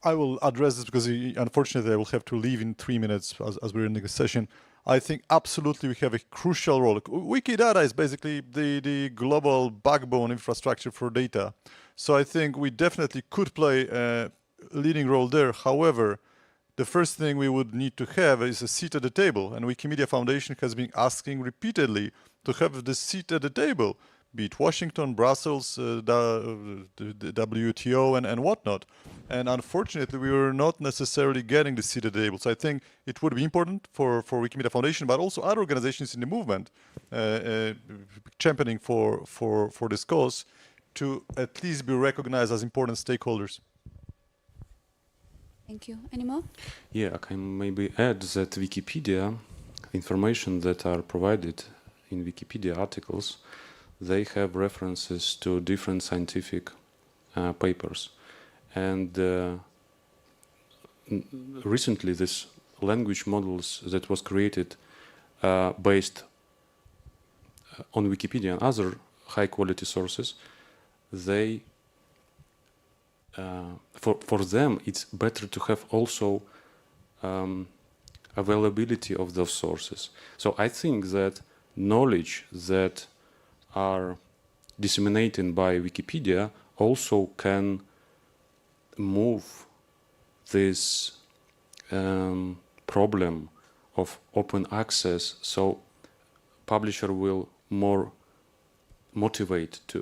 [SPEAKER 2] I will address this because unfortunately I will have to leave in 3 minutes as we're in the session. I think absolutely we have a crucial role. Wikidata is basically the global backbone infrastructure for data. So I think we definitely could play a leading role there. However, the first thing we would need to have is a seat at the table. And Wikimedia Foundation has been asking repeatedly to have the seat at the table, be it Washington, Brussels, the WTO, and whatnot. And unfortunately, we were not necessarily getting the seat at the table. So I think it would be important for Wikimedia Foundation, but also other organizations in the movement championing for this cause, to at least be recognized as important stakeholders.
[SPEAKER 1] Thank you. Any more?
[SPEAKER 4] Yeah, I can maybe add that Wikipedia, information that are provided in Wikipedia articles, they have references to different scientific papers. And recently, this language models that was created based on Wikipedia and other high-quality sources, they for them it's better to have also availability of those sources. So I think that knowledge that are disseminated by Wikipedia also can move this problem of open access, so publisher will more motivate to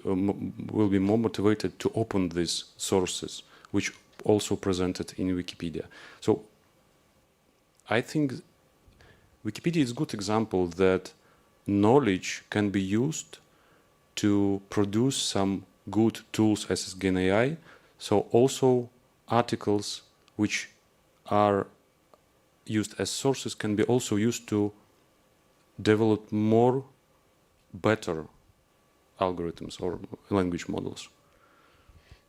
[SPEAKER 4] will be more motivated to open these sources, which also presented in Wikipedia. So I think Wikipedia is a good example that knowledge can be used to produce some good tools as GenAI. So also articles which are used as sources can be also used to develop more better algorithms or language models.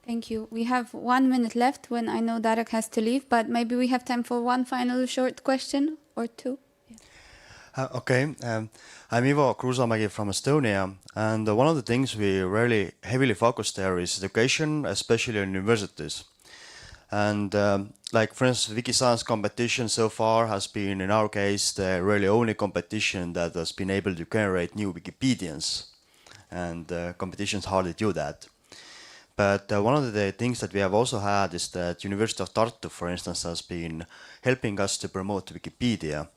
[SPEAKER 1] Thank you. We have 1 minute left when I know Darek has to leave, but maybe we have time for one final short question or two.
[SPEAKER 10] Okay, I'm Ivo Kruusamägi from Estonia, and one of the things we really heavily focus there is education, especially in universities. And like, for instance, Wikiscience competition so far has been, in our case, the really only competition that has been able to generate new Wikipedians, and competitions hardly do that. But one of the things that we have also had is that University of Tartu, for instance, has been helping us to promote Wikipedia.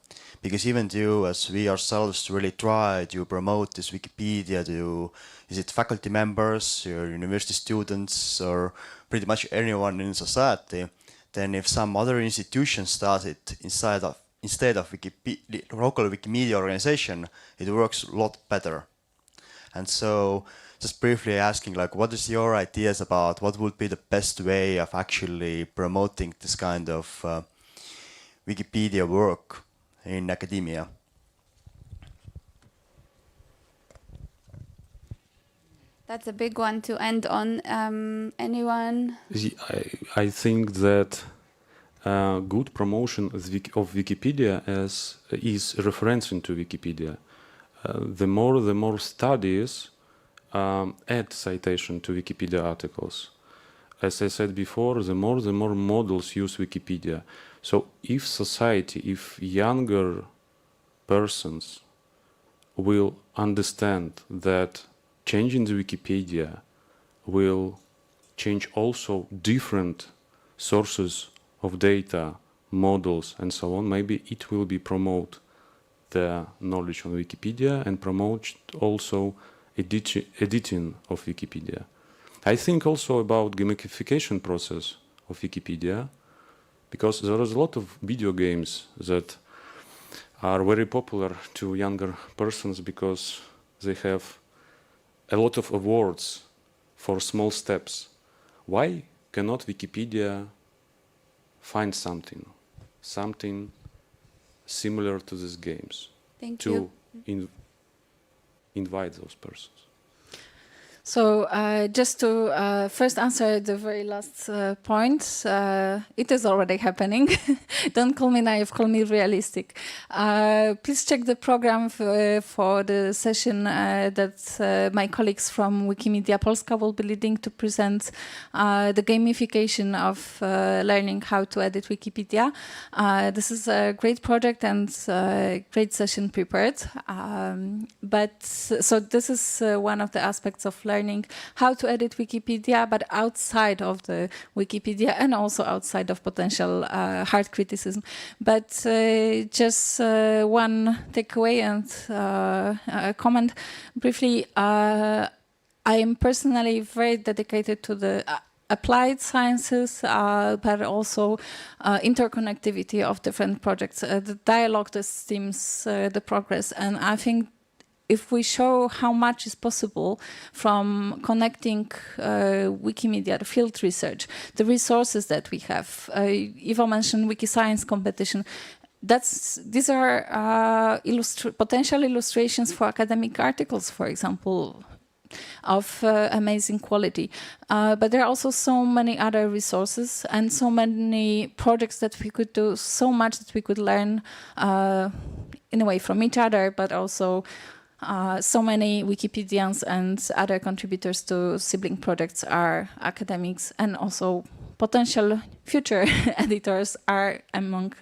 [SPEAKER 10] Because even though, as we ourselves really try to promote this Wikipedia to, is it faculty members or university students or pretty much anyone in society, then if some other institution starts it instead of local Wikimedia organization, it works a lot better. And so, just briefly asking, like, what is your ideas about what would be the best way of actually promoting this kind of Wikipedia work in academia?
[SPEAKER 1] That's a big one to end on. Anyone?
[SPEAKER 4] I think that good promotion of Wikipedia is referencing to Wikipedia. The more studies add citation to Wikipedia articles. As I said before, the more models use Wikipedia. So if society, if younger persons will understand that changing the Wikipedia will change also different sources of data, models, and so on, maybe it will be promote the knowledge on Wikipedia and promote also editing of Wikipedia. I think also about gamification process of Wikipedia, because there is a lot of video games that are very popular to younger persons because they have a lot of awards for small steps. Why cannot Wikipedia find something similar to these games to invite those persons?
[SPEAKER 3] So just to first answer the very last point, it is already happening. Don't call me naive, call me realistic. Please check the program for the session that my colleagues from Wikimedia Polska will be leading to present the gamification of learning how to edit Wikipedia. This is a great project and a great session prepared. So this is one of the aspects of learning how to edit Wikipedia, but outside of the Wikipedia and also outside of potential hard criticism. But just one takeaway and comment briefly. I am personally very dedicated to the applied sciences, but also interconnectivity of different projects. The dialogue that steams the progress, and I think if we show how much is possible from connecting Wikimedia, the field research, the resources that we have. Ivo mentioned Wikiscience competition. These are potential illustrations for academic articles, for example, of amazing quality. But there are also so many other resources and so many projects that we could do, so much that we could learn in a way from each other, but also so many Wikipedians and other contributors to sibling projects are academics, and also potential future editors are among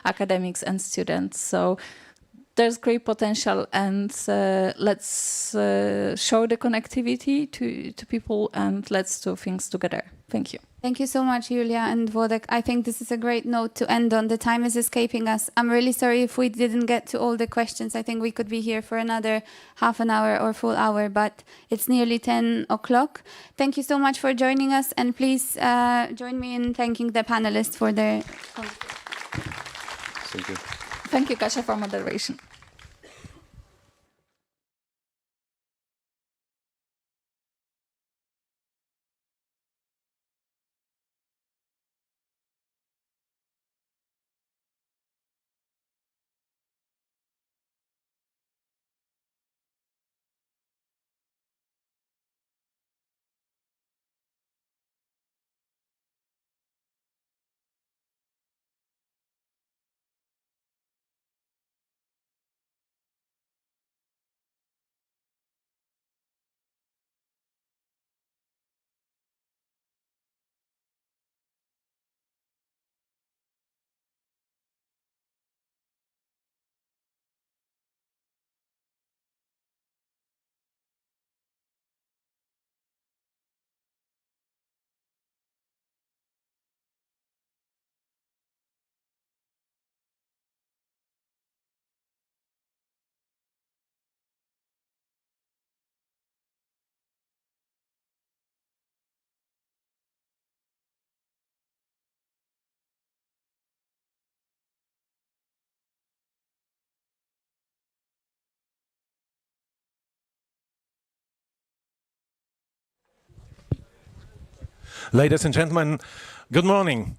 [SPEAKER 3] academics and students. So there's great potential, and let's show the connectivity to people, and let's do things together. Thank you.
[SPEAKER 1] Thank you so much, Julia and Wodek. I think this is a great note to end on. The time is escaping us. I'm really sorry if we didn't get to all the questions. I think we could be here for another half an hour or full hour, but it's nearly 10 o'clock. Thank you so much for joining us, and please join me in thanking the panelists for their...
[SPEAKER 4] Thank you.
[SPEAKER 3] Thank you, Kasia, for moderation.
[SPEAKER 11] Ladies and gentlemen, good morning.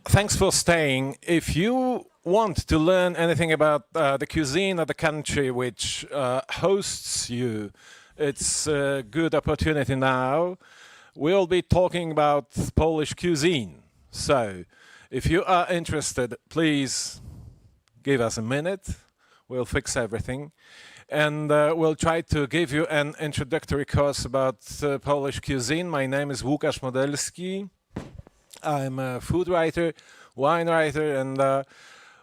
[SPEAKER 11] Thanks for staying. If you want to learn anything about the cuisine of the country which hosts you, it's a good opportunity now. We'll be talking about Polish cuisine. So, if you are interested, please give us a minute. We'll fix everything. And we'll try to give you an introductory course about Polish cuisine. My name is Łukasz Modelski. I'm a food writer, wine writer, and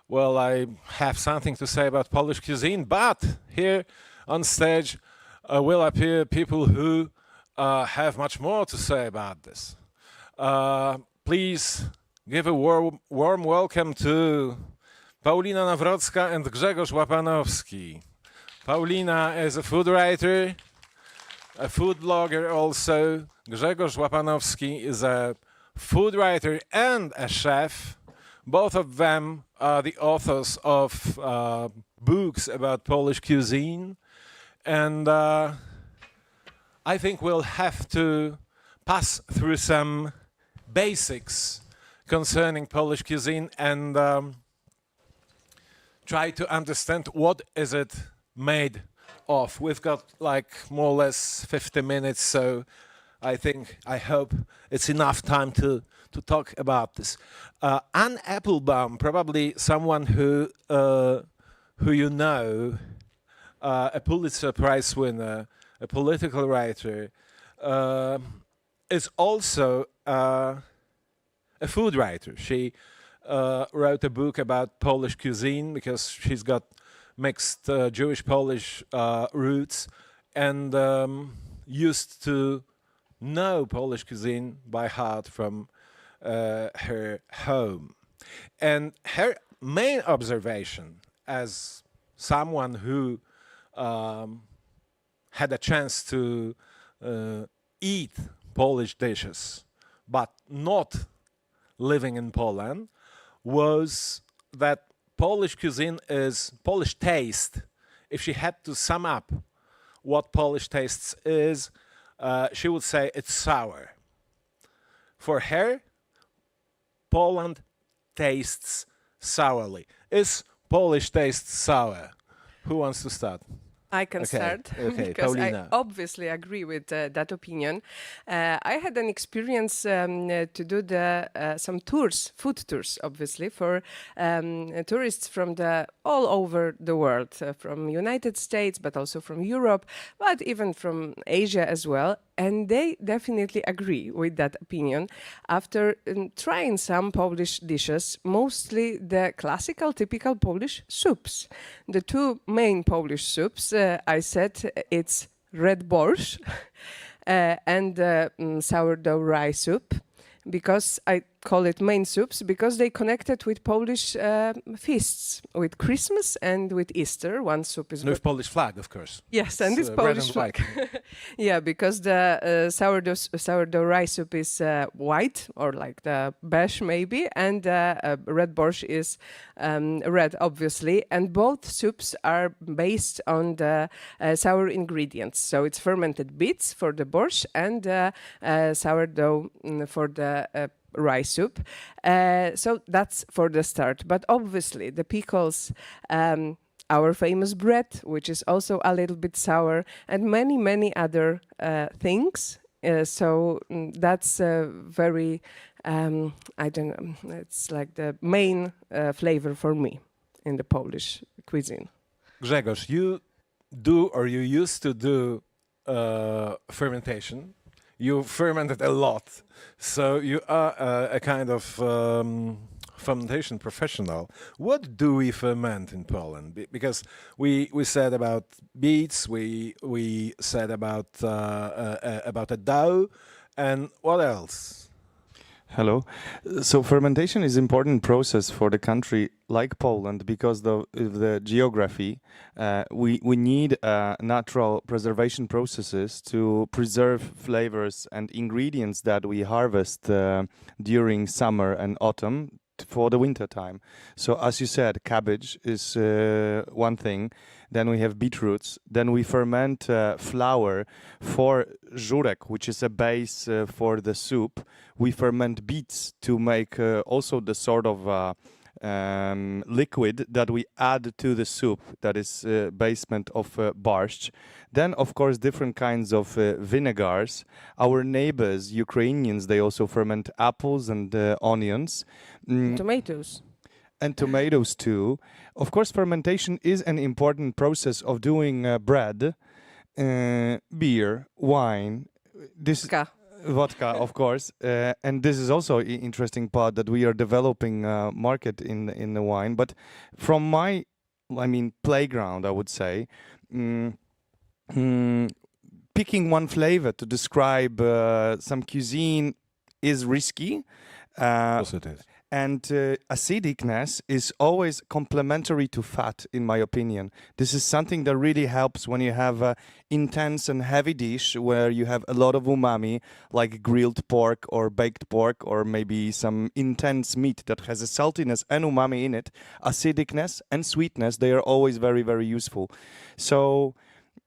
[SPEAKER 11] well, I have something to say about Polish cuisine. But here on stage will appear people who have much more to say about this. Please give a warm welcome to Paulina Nawrocka and Grzegorz Łapanowski. Paulina is a food writer, a food blogger also. Grzegorz Łapanowski is a food writer and a chef. Both of them are the authors of books about Polish cuisine. And I think we'll have to pass through some basics concerning Polish cuisine and try to understand what is it made of. We've got like more or less 50 minutes, so I hope it's enough time to talk about this. Anne Applebaum, probably someone who you know, a Pulitzer Prize winner, a political writer, is also a food writer. She wrote a book about Polish cuisine because she's got mixed Jewish-Polish roots and used to know Polish cuisine by heart from her home. And her main observation as someone who had a chance to eat Polish dishes but not living in Poland was that Polish cuisine is Polish taste. If she had to sum up what Polish tastes is, she would say it's sour. For her, Poland tastes sourly. Is Polish taste sour? Who wants to start?
[SPEAKER 12] I can start because
[SPEAKER 11] Paulina.
[SPEAKER 12] I obviously agree with that opinion. I had an experience to do some tours, food tours, obviously, for tourists from all over the world, from United States, but also from Europe, but even from Asia as well. And they definitely agree with that opinion after trying some Polish dishes, mostly the classical, typical Polish soups. The two main Polish soups, I said, it's red borscht and sourdough rye soup, because I call it main soups, because they connected with Polish feasts, with Christmas and with Easter. One soup is...
[SPEAKER 11] And with Polish flag, of course.
[SPEAKER 12] Yes, and
[SPEAKER 11] It's
[SPEAKER 12] it's
[SPEAKER 11] red
[SPEAKER 12] Polish
[SPEAKER 11] and
[SPEAKER 12] flag.
[SPEAKER 11] white.
[SPEAKER 12] Yeah, because the sourdough rye soup is white, or like the beige maybe, and red borscht is red, obviously. And both soups are based on the sour ingredients. So it's fermented beets for the borscht and sourdough for the rye soup. So that's for the start. But obviously the pickles, our famous bread, which is also a little bit sour, and many, many other things. So that's very, I don't know, it's like the main flavor for me in the Polish cuisine.
[SPEAKER 11] Grzegorz, you do, or you used to do, fermentation. You fermented a lot, so you are a kind of fermentation professional. What do we ferment in Poland? Because we said about beets, we said about a dough, and what else?
[SPEAKER 13] Hello. So fermentation is an important process for the country like Poland because of the geography. We need natural preservation processes to preserve flavors and ingredients that we harvest during summer and autumn for the winter time. So as you said, cabbage is one thing. Then we have beetroots. Then we ferment flour for żurek, which is a base for the soup. We ferment beets to make also the sort of liquid that we add to the soup, that is basement of borscht. Then, of course, different kinds of vinegars. Our neighbors, Ukrainians, they also ferment apples and onions.
[SPEAKER 12] Tomatoes.
[SPEAKER 13] And tomatoes too. Of course, fermentation is an important process of doing bread, beer, wine. Vodka, of course, and this is also an interesting part that we are developing market in the wine. But from my, playground, I would say, picking one flavor to describe some cuisine is risky.
[SPEAKER 11] Yes, it is.
[SPEAKER 13] And acidicness is always complementary to fat, in my opinion. This is something that really helps when you have an intense and heavy dish where you have a lot of umami, like grilled pork or baked pork, or maybe some intense meat that has a saltiness and umami in it. Acidicness and sweetness, they are always very, very useful. So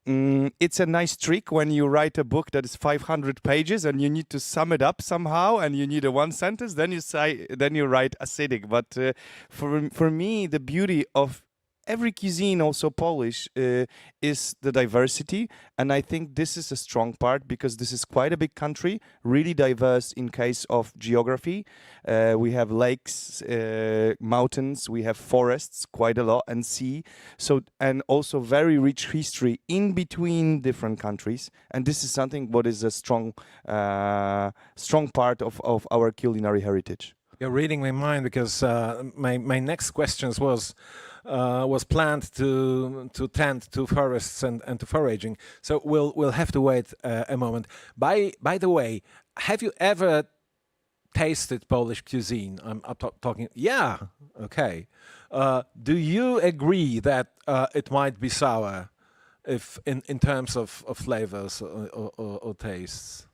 [SPEAKER 13] it's a nice trick when you write a book that is 500 pages and you need to sum it up somehow, and you need a one sentence. Then you write acidic. But for me, the beauty of every cuisine, also Polish, is the diversity, and I think this is a strong part because this is quite a big country, really diverse in case of geography. We have lakes, mountains, we have forests, quite a lot, and sea. So, and also very rich history in between different countries, and this is something what is a strong part of our culinary heritage.
[SPEAKER 11] You're reading my mind because my next questions was planned to tend to forests and to foraging. So we'll have to wait a moment. By the way, have you ever tasted Polish cuisine? I'm talking. Yeah. Okay. Do you agree that it might be sour, if in terms of flavors or tastes?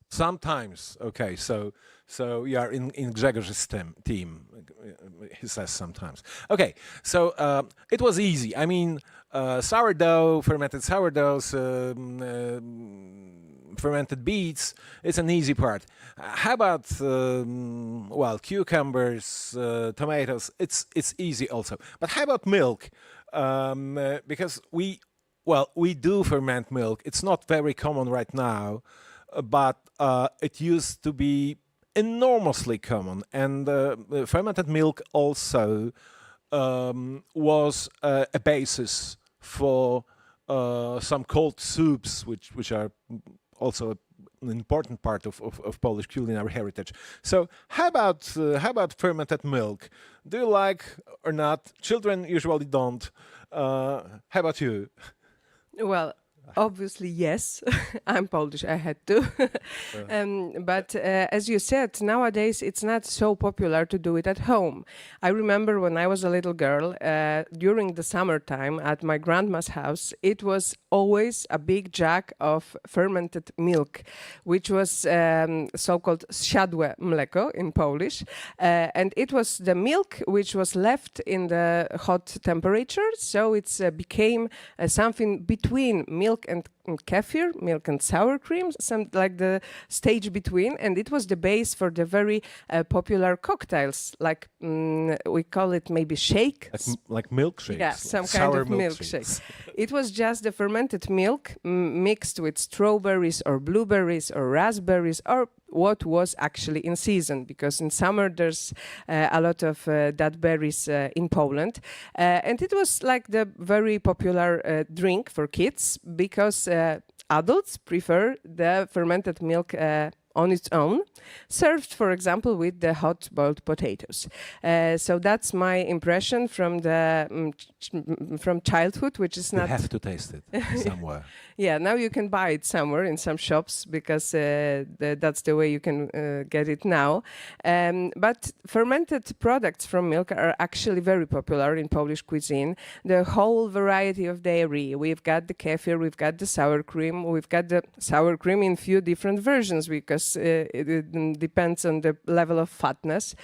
[SPEAKER 11] Sometimes. Okay. So you are in Grzegorz's team. He says sometimes. Okay. So it was easy. I mean, sourdough, fermented sourdoughs, fermented beets. It's an easy part. How about cucumbers, tomatoes? It's easy also. But how about milk? Because we do ferment milk. It's not very common right now, but it used to be enormously common, and fermented milk also was a basis for some cold soups, which are also an important part of Polish culinary heritage. So how about fermented milk? Do you like or not? Children usually don't. How about you?
[SPEAKER 12] Well, Obviously, yes. I'm Polish. I had to. But as you said, nowadays it's not so popular to do it at home. I remember when I was a little girl, during the summertime at my grandma's house, it was always a big jug of fermented milk, which was so-called siadłe mleko in Polish. And it was the milk which was left in the hot temperature. So it became something between milk and kefir, milk and sour cream, some like the stage between, and it was the base for the very popular cocktails, like we call it maybe shake,
[SPEAKER 11] like milkshakes,
[SPEAKER 12] yeah, some kind of milkshake. It was just the fermented milk mixed with strawberries or blueberries or raspberries or what was actually in season, because in summer there's a lot of that berries in Poland, and it was like the very popular drink for kids, because adults prefer the fermented milk on its own, served, for example, with the hot boiled potatoes. So that's my impression from the from childhood, which is not.
[SPEAKER 11] You have to taste it somewhere.
[SPEAKER 12] Yeah, now you can buy it somewhere in some shops, because that's the way you can get it now. But fermented products from milk are actually very popular in Polish cuisine. The whole variety of dairy. We've got the kefir, we've got the sour cream, we've got the sour cream in few different versions, because it depends on the level of fatness.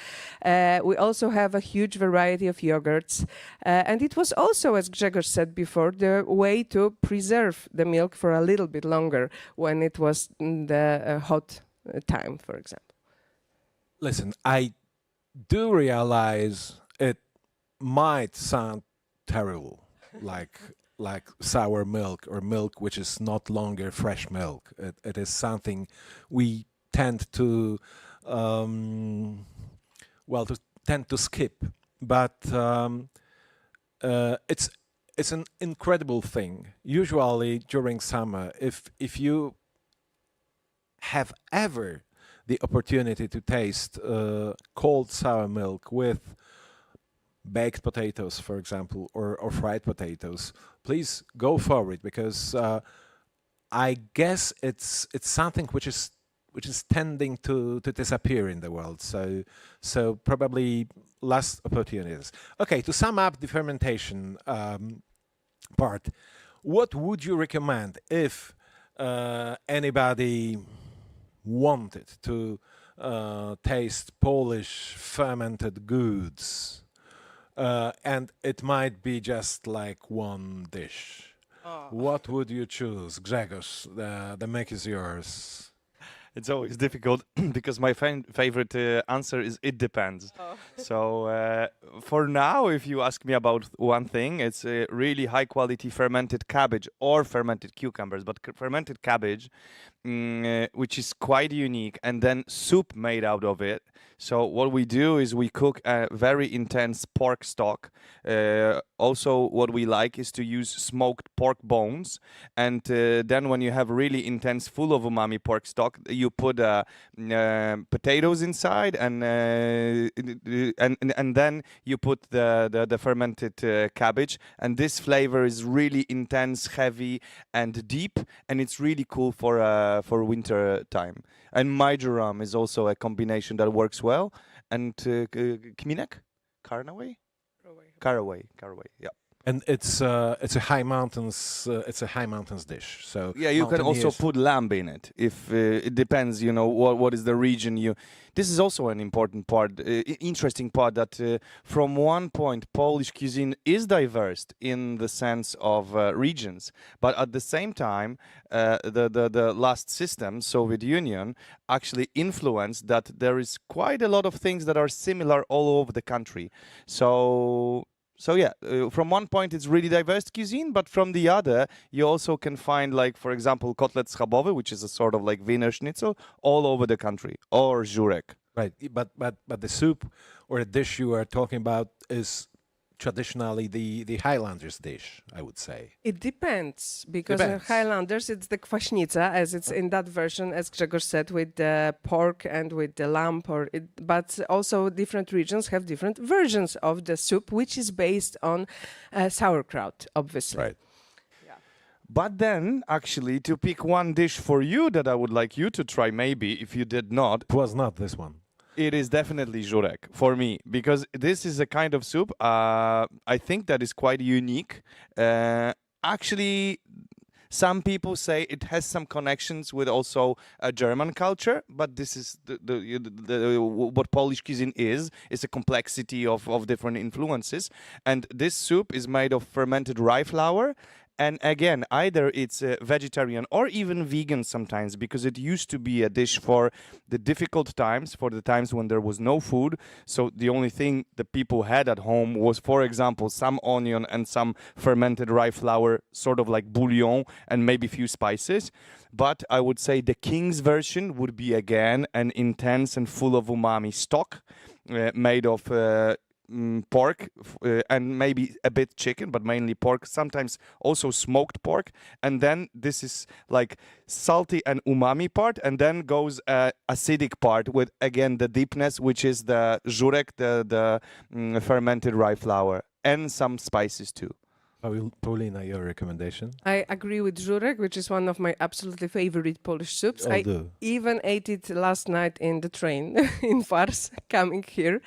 [SPEAKER 12] We also have a huge variety of yogurts. And it was also, as Grzegorz said before, the way to preserve the milk for a little bit longer when it was the hot time, for example.
[SPEAKER 11] Listen, I do realize it might sound terrible, like sour milk or milk which is not longer fresh milk. It is something we tend to tend to skip, but it's an incredible thing. Usually during summer, if you have ever the opportunity to taste cold sour milk with baked potatoes, for example, or fried potatoes, please go for it, because I guess it's something which is tending to disappear in the world. So probably last opportunities. Okay, to sum up the fermentation part, what would you recommend if anybody wanted to taste Polish fermented goods, and it might be just like one dish? What would you choose? Grzegorz, the mic is yours.
[SPEAKER 13] It's always difficult because my favorite answer is it depends. So for now, if you ask me about one thing, it's really high quality fermented cabbage or fermented cucumbers, but fermented cabbage, which is quite unique, and then soup made out of it. So what we do is we cook a very intense pork stock. Also, what we like is to use smoked pork bones, and then when you have really intense, full of umami pork stock, you put potatoes inside, and then you put the fermented cabbage, and this flavor is really intense, heavy, and deep, and it's really cool for winter time. And marjoram is also a combination that works well. And kminek, caraway, yeah.
[SPEAKER 11] And it's a high mountains dish. So
[SPEAKER 13] yeah, you can also put lamb in it. If it depends, what is the region you. This is also an important part, interesting part, that from one point Polish cuisine is diverse in the sense of regions, but at the same time, the last system, Soviet Union, actually influenced that there is quite a lot of things that are similar all over the country. So yeah, from one point it's really diverse cuisine, but from the other you also can find, like, for example, kotlet schabowy, which is a sort of like Wiener Schnitzel, all over the country, or żurek.
[SPEAKER 11] Right, but the soup or the dish you are talking about is traditionally the Highlanders dish, I would say.
[SPEAKER 12] It depends, because in Highlanders it's the kwaśnica, as it's in that version, as Grzegorz said, with the pork and with the lamb. But also different regions have different versions of the soup, which is based on sauerkraut, obviously.
[SPEAKER 11] Right.
[SPEAKER 13] But then, actually, to pick one dish for you that I would like you to try, maybe, if you did not.
[SPEAKER 11] It was not this one.
[SPEAKER 13] It is definitely żurek for me, because this is a kind of soup I think that is quite unique. Actually, some people say it has some connections with also a German culture, but this is what Polish cuisine is. It's a complexity of different influences. And this soup is made of fermented rye flour. And again, either it's vegetarian or even vegan sometimes, because it used to be a dish for the difficult times, for the times when there was no food. So the only thing the people had at home was, for example, some onion and some fermented rye flour, sort of like bouillon, and maybe a few spices. But I would say the king's version would be, again, an intense and full of umami stock made of pork and maybe a bit chicken, but mainly pork, sometimes also smoked pork. And then this is like salty and umami part, and then goes acidic part with, again, the deepness, which is the żurek, the fermented rye flour, and some spices too.
[SPEAKER 11] Paulina, your recommendation?
[SPEAKER 12] I agree with żurek, which is one of my absolutely favorite Polish soups.
[SPEAKER 11] Oh,
[SPEAKER 12] I
[SPEAKER 11] do.
[SPEAKER 12] even ate it last night in the train in Fars coming here.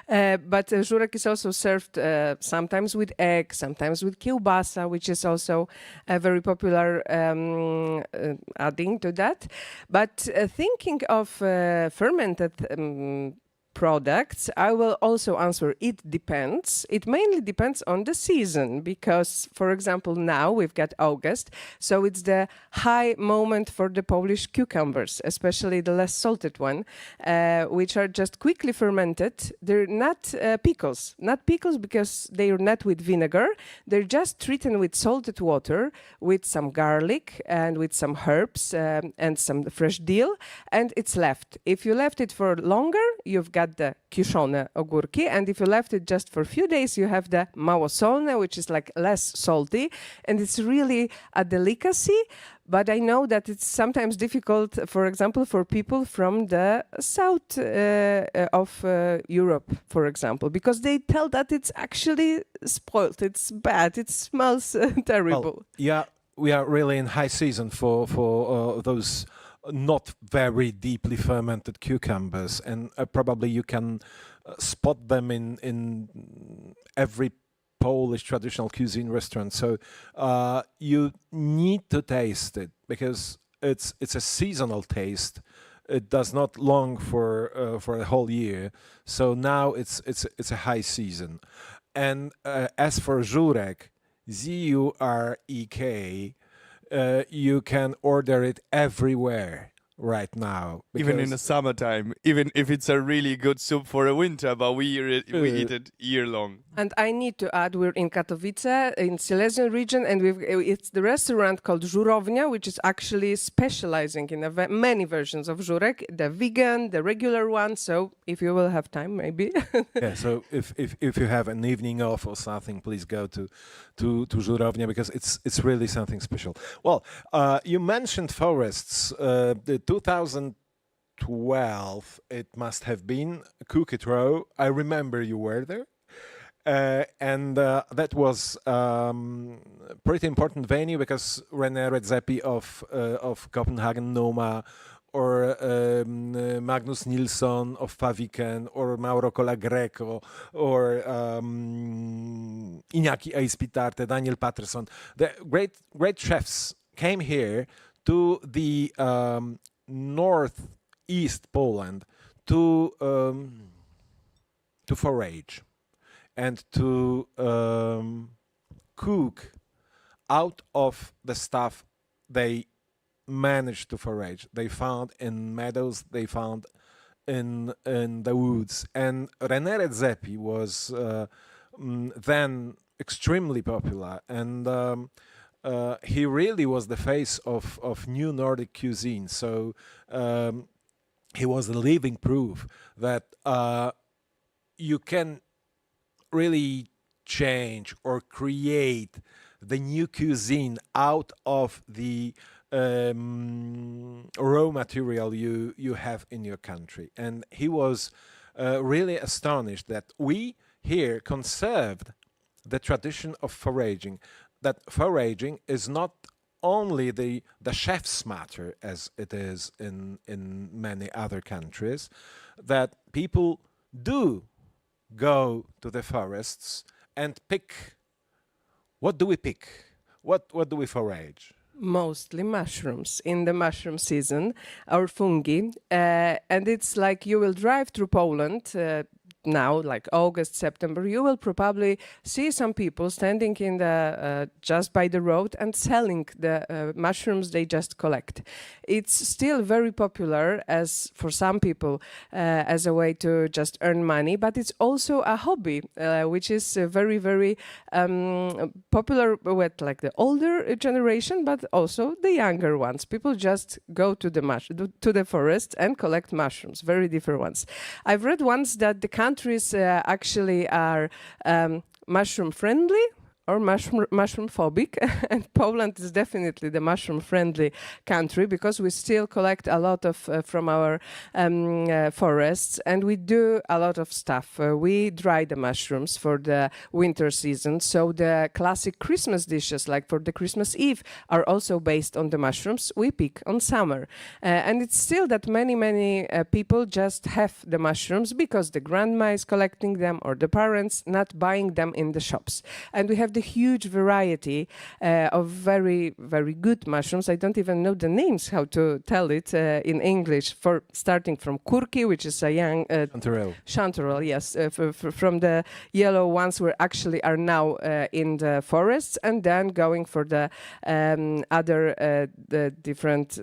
[SPEAKER 12] But żurek is also served sometimes with egg, sometimes with kiełbasa, which is also a very popular adding to that. But thinking of fermented products, I will also answer it depends. It mainly depends on the season, because, for example, now we've got August, so it's the high moment for the Polish cucumbers, especially the less salted one, which are just quickly fermented. They're not pickles, because they are not with vinegar. They're just treated with salted water, with some garlic and with some herbs and some fresh dill, and it's left. If you left it for longer, you've got the kiszone ogórki, and if you left it just for a few days, you have the małosolne, which is like less salty, and it's really a delicacy. But I know that it's sometimes difficult, for example, for people from the south of Europe, for example, because they tell that it's actually spoiled, it's bad, it smells terrible.
[SPEAKER 11] Well, yeah, we are really in high season for those not very deeply fermented cucumbers, and probably you can spot them in every Polish traditional cuisine restaurant. So you need to taste it, because it's a seasonal taste. It does not long for a whole year. So now it's a high season. And as for żurek, ZUREK, you can order it everywhere right now.
[SPEAKER 13] Even in the summertime, even if it's a really good soup for a winter, but we eat it year long.
[SPEAKER 12] And I need to add, we're in Katowice, in Silesian region, and it's the restaurant called Żurownia, which is actually specializing in many versions of żurek, the vegan, the regular one. So if you will have time, maybe.
[SPEAKER 11] Yeah. So if you have an evening off or something, please go to Żurownia, because it's really something special. Well, you mentioned forests. The 2012, it must have been Cookit Row. I remember you were there. And that was pretty important venue, because René Redzepi of Copenhagen Noma, or Magnus Nilsson of Faviken, or Mauro Colagreco, or Iñaki Aispitarte, Daniel Patterson, the great chefs came here to the northeast Poland to forage and to cook out of the stuff they managed to forage. They found in meadows, they found in the woods. And René Redzepi was then extremely popular, and he really was the face of new Nordic cuisine. So he was the living proof that you can really change or create the new cuisine out of the raw material you have in your country. And he was really astonished that we here conserved the tradition of foraging, that foraging is not only the chef's matter as it is in many other countries, that people do go to the forests and pick. What do we pick? What do we forage?
[SPEAKER 12] Mostly mushrooms in the mushroom season, or fungi. And it's like you will drive through Poland now, like August, September, you will probably see some people standing in the just by the road and selling the mushrooms they just collect. It's still very popular as for some people as a way to just earn money, but it's also a hobby, which is very, very popular with like the older generation, but also the younger ones. People just go to the forest and collect mushrooms, very different ones. I've read once that the countries actually are mushroom friendly or mushroom phobic, and Poland is definitely the mushroom friendly country because we still collect a lot of from our forests, and we do a lot of stuff. We dry the mushrooms for the winter season, so the classic Christmas dishes like for the Christmas Eve are also based on the mushrooms we pick on summer. And it's still that many people just have the mushrooms because the grandma is collecting them or the parents, not buying them in the shops. And we have the huge variety of very, very good mushrooms. I don't even know the names, how to tell it in English, for starting from kurki, which is a young chanterelle, yes, from the yellow ones where actually are now in the forests, and then going for the other the different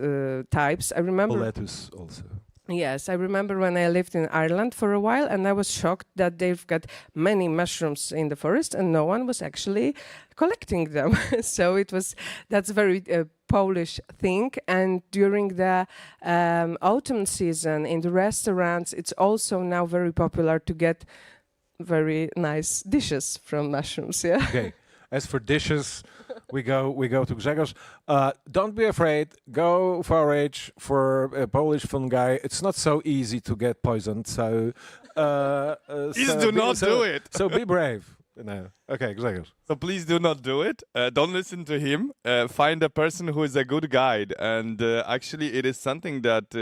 [SPEAKER 12] types. I remember
[SPEAKER 11] lettuce also.
[SPEAKER 12] Yes, I remember when I lived in Ireland for a while, and I was shocked that they've got many mushrooms in the forest and no one was actually collecting them. So that's very Polish thing. And during the autumn season in the restaurants, it's also now very popular to get very nice dishes from mushrooms. Yeah.
[SPEAKER 11] Okay. As for dishes, we go to Grzegorz. Don't be afraid. Go forage for Polish fungi. It's not so easy to get poisoned. So
[SPEAKER 13] please do not do it.
[SPEAKER 11] So be brave. No. Okay, Grzegorz.
[SPEAKER 13] So please do not do it. Don't listen to him. Find a person who is a good guide. And actually, it is something that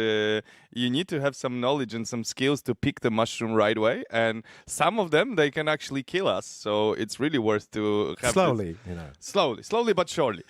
[SPEAKER 13] you need to have some knowledge and some skills to pick the mushroom right way. And some of them, they can actually kill us. So it's really worth to have
[SPEAKER 11] slowly,
[SPEAKER 13] slowly but surely.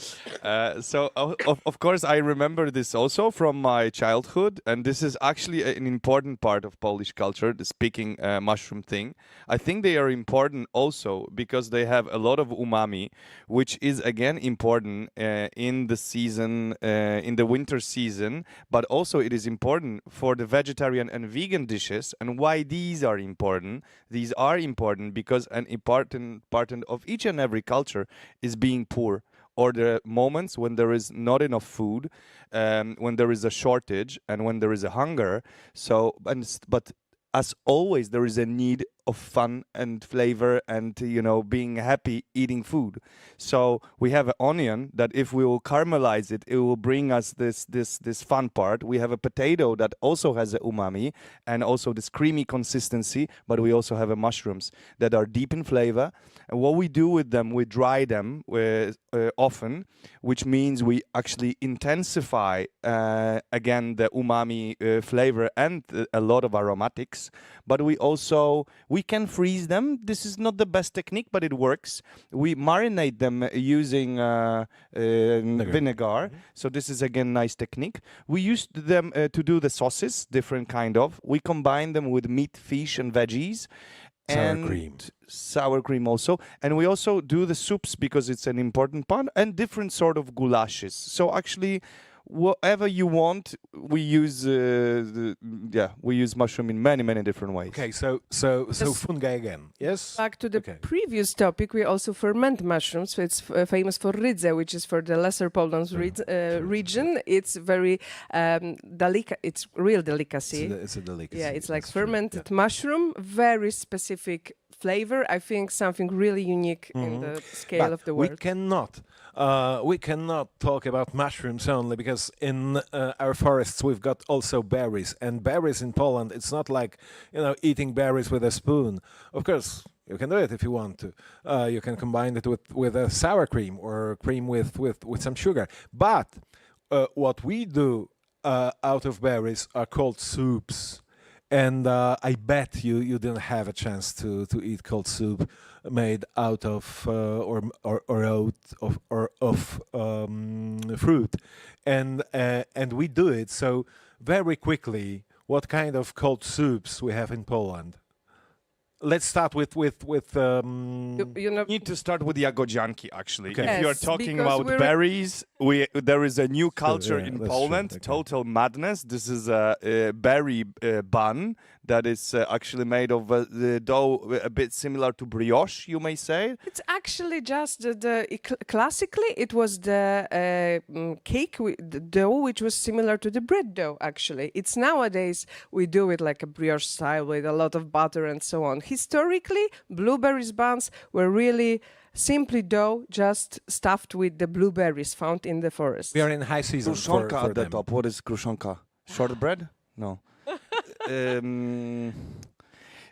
[SPEAKER 13] So of course, I remember this also from my childhood. And this is actually an important part of Polish culture, the picking mushroom thing. I think they are important also because they have a lot of umami, which is again important in the season, in the winter season, but also it is important for the vegetarian and vegan dishes. And why these are important? These are important because an important part of each and every culture is being poor, or the moments when there is not enough food, when there is a shortage and when there is a hunger. But as always, there is a need of fun and flavor and, being happy eating food. So we have an onion that if we will caramelize it, it will bring us this fun part. We have a potato that also has a umami and also this creamy consistency, but we also have mushrooms that are deep in flavor. And what we do with them, we dry them often, which means we actually intensify again the umami flavor and a lot of aromatics. But we can freeze them. This is not the best technique, but it works. We marinate them using vinegar. Mm-hmm. So this is again nice technique. We used them to do the sauces, different kind of. We combine them with meat, fish, and veggies. Sour cream also. And we also do the soups because it's an important part, and different sort of goulashes. So actually, whatever you want, we use mushroom in many different ways.
[SPEAKER 11] Okay, so fungi again. Yes.
[SPEAKER 12] Back to the previous topic, we also ferment mushrooms. So it's famous for rydze, which is for the Lesser Poland region. It's very it's real delicacy.
[SPEAKER 11] It's a delicacy.
[SPEAKER 12] Yeah, it's like fermented mushroom, very specific flavor. I think something really unique in the scale of the world.
[SPEAKER 11] We cannot talk about mushrooms only because in our forests we've got also berries, and berries in Poland, it's not like eating berries with a spoon. Of course, You can do it if you want to. You can combine it with a sour cream or cream with some sugar. But what we do out of berries are called soups. And I bet you didn't have a chance to eat cold soup made out of fruit, and we do it. So very quickly, what kind of cold soups we have in Poland? Let's start with
[SPEAKER 13] You need to start with jagodzianki, actually.
[SPEAKER 11] Okay.
[SPEAKER 13] If you are
[SPEAKER 12] Yes,
[SPEAKER 13] talking
[SPEAKER 12] because
[SPEAKER 13] about
[SPEAKER 12] we're-
[SPEAKER 13] berries, there is a new culture
[SPEAKER 11] yeah,
[SPEAKER 13] in
[SPEAKER 11] that's
[SPEAKER 13] Poland,
[SPEAKER 11] true. Okay.
[SPEAKER 13] total madness. This is a berry bun that is actually made of the dough a bit similar to brioche, you may say.
[SPEAKER 12] It's actually just classically it was the cake, the dough, which was similar to the bread dough. Actually, it's nowadays we do it like a brioche style with a lot of butter and so on. Historically, blueberries buns were really simply dough, just stuffed with the blueberries found in the forest.
[SPEAKER 11] we are in high season for
[SPEAKER 13] Kruszonka at the
[SPEAKER 11] them.
[SPEAKER 13] top. What is kruszonka? Shortbread? No.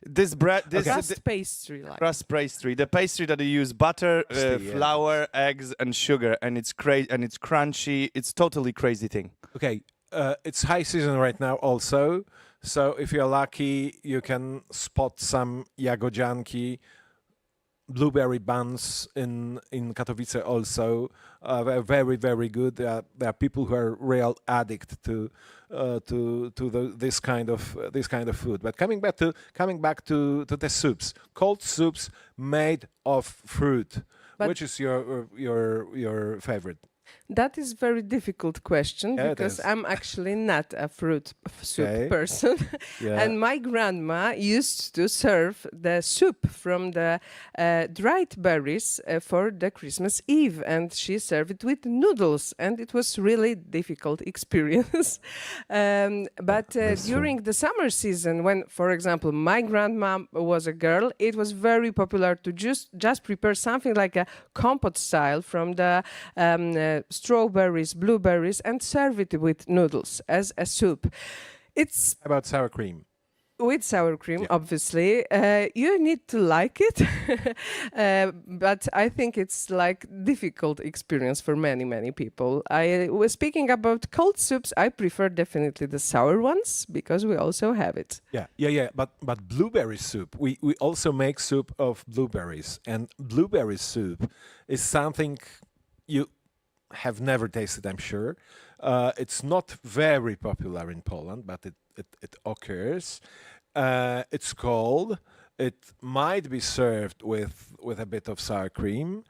[SPEAKER 13] This bread, this is
[SPEAKER 12] Crust pastry, like.
[SPEAKER 13] crust pastry. The pastry that you use butter,
[SPEAKER 11] Crusty, yeah.
[SPEAKER 13] flour, eggs, and sugar, and it's and it's crunchy. It's totally crazy thing.
[SPEAKER 11] Okay, it's high season right now also. So if you're lucky, you can spot some jagodzianki, blueberry buns in Katowice also. They're very, very good. There are people who are real addict to this kind of food. But coming back to the soups, cold soups made of fruit.
[SPEAKER 12] But-
[SPEAKER 11] Which is your favorite?
[SPEAKER 12] That is very difficult question
[SPEAKER 11] Yeah, it
[SPEAKER 12] because
[SPEAKER 11] is.
[SPEAKER 12] I'm actually not a fruit soup
[SPEAKER 11] Okay.
[SPEAKER 12] person.
[SPEAKER 11] Yeah.
[SPEAKER 12] And my grandma used to serve the soup from the dried berries for the Christmas Eve, and she served it with noodles, and it was really difficult experience. But
[SPEAKER 11] That's
[SPEAKER 12] during the summer season, when, for example, my grandma was a girl, it was very popular to just prepare something like a compote style from the strawberries, blueberries, and serve it with noodles as a soup. It's
[SPEAKER 11] How about sour cream?
[SPEAKER 12] with sour cream,
[SPEAKER 11] Yeah.
[SPEAKER 12] obviously. You need to like it, but I think it's like difficult experience for many people. I was speaking about cold soups. I prefer definitely the sour ones because we also have it.
[SPEAKER 11] Yeah. But blueberry soup. We also make soup of blueberries, and blueberry soup is something you have never tasted, I'm sure. It's not very popular in Poland, but it occurs. It's cold. It might be served with a bit of sour cream.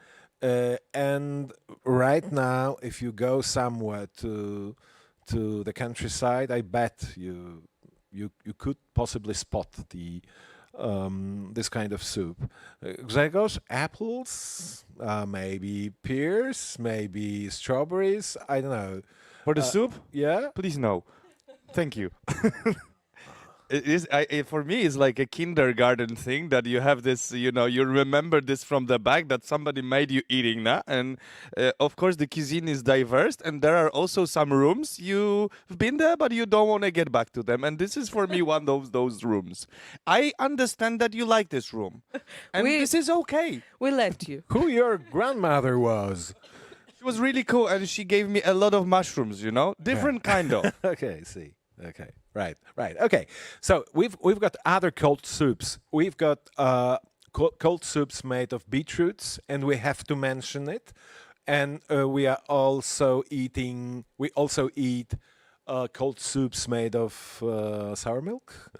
[SPEAKER 11] And right now, if you go somewhere to the countryside, I bet you could possibly spot this kind of soup. Grzegorz, apples, maybe pears, maybe strawberries. I don't know.
[SPEAKER 13] For the soup?
[SPEAKER 11] Yeah.
[SPEAKER 13] Please no. Thank you. For me, it's like a kindergarten thing that you have this, you remember this from the back that somebody made you eating, nah? And of course, the cuisine is diverse, and there are also some rooms you've been there, but you don't want to get back to them. And this is for me one of those rooms. I understand that you like this room, and this is okay.
[SPEAKER 12] We let you.
[SPEAKER 11] Who your grandmother was?
[SPEAKER 13] She was really cool, and she gave me a lot of mushrooms, different kind of.
[SPEAKER 11] Okay, see. Okay, right. Okay, so we've got other cold soups. We've got cold soups made of beetroots, and we have to mention it. And we also eat cold soups made of sour milk.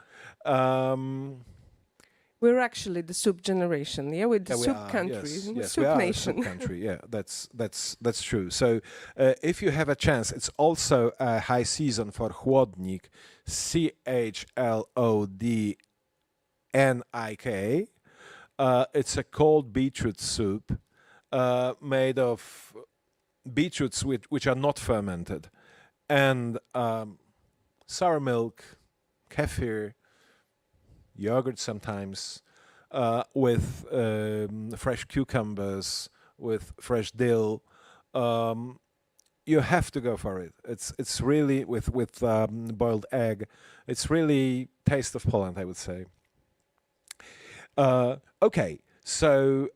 [SPEAKER 12] We're actually the soup generation, yeah, with the
[SPEAKER 11] we
[SPEAKER 12] soup
[SPEAKER 11] are,
[SPEAKER 12] country,
[SPEAKER 11] yes,
[SPEAKER 12] soup
[SPEAKER 11] we are a
[SPEAKER 12] nation.
[SPEAKER 11] soup country. Yeah, that's true. So if you have a chance, it's also a high season for chłodnik, CHLODNIK. It's a cold beetroot soup made of beetroots which are not fermented, and sour milk, kefir, yogurt sometimes, with fresh cucumbers, with fresh dill. You have to go for it. It's really with boiled egg. It's really taste of Poland, I would say. Okay, so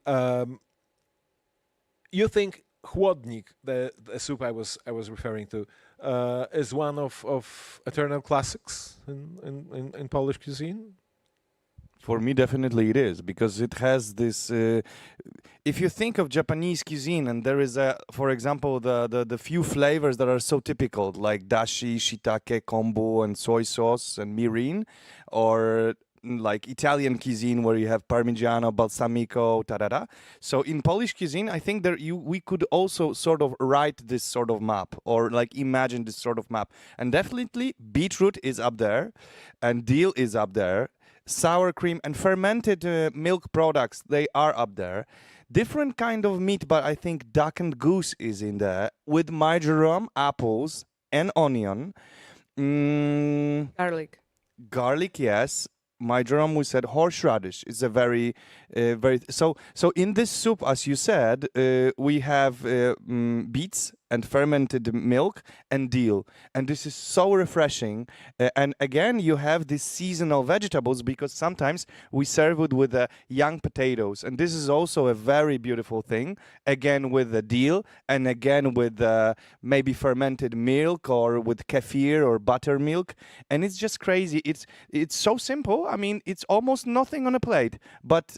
[SPEAKER 11] you think chłodnik, the soup I was referring to, is one of eternal classics in Polish cuisine?
[SPEAKER 13] For me, definitely it is, because it has this. If you think of Japanese cuisine, and there is for example, the few flavors that are so typical, like dashi, shiitake, kombu, and soy sauce and mirin, or like Italian cuisine where you have Parmigiano, Balsamico, da. So in Polish cuisine, I think we could also sort of write this sort of map, or like imagine this sort of map. And definitely beetroot is up there, and dill is up there. Sour cream and fermented milk products, they are up there. Different kind of meat, but I think duck and goose is in there, with marjoram, apples, and onion. Garlic, yes. Marjoram, we said. Horseradish is a very so in this soup, as you said, we have beets and fermented milk and dill, and this is so refreshing. And again, you have these seasonal vegetables, because sometimes we serve it with young potatoes, and this is also a very beautiful thing, again with the dill, and again with maybe fermented milk, or with kefir or buttermilk. And it's just crazy. It's so simple. I mean, it's almost nothing on a plate, but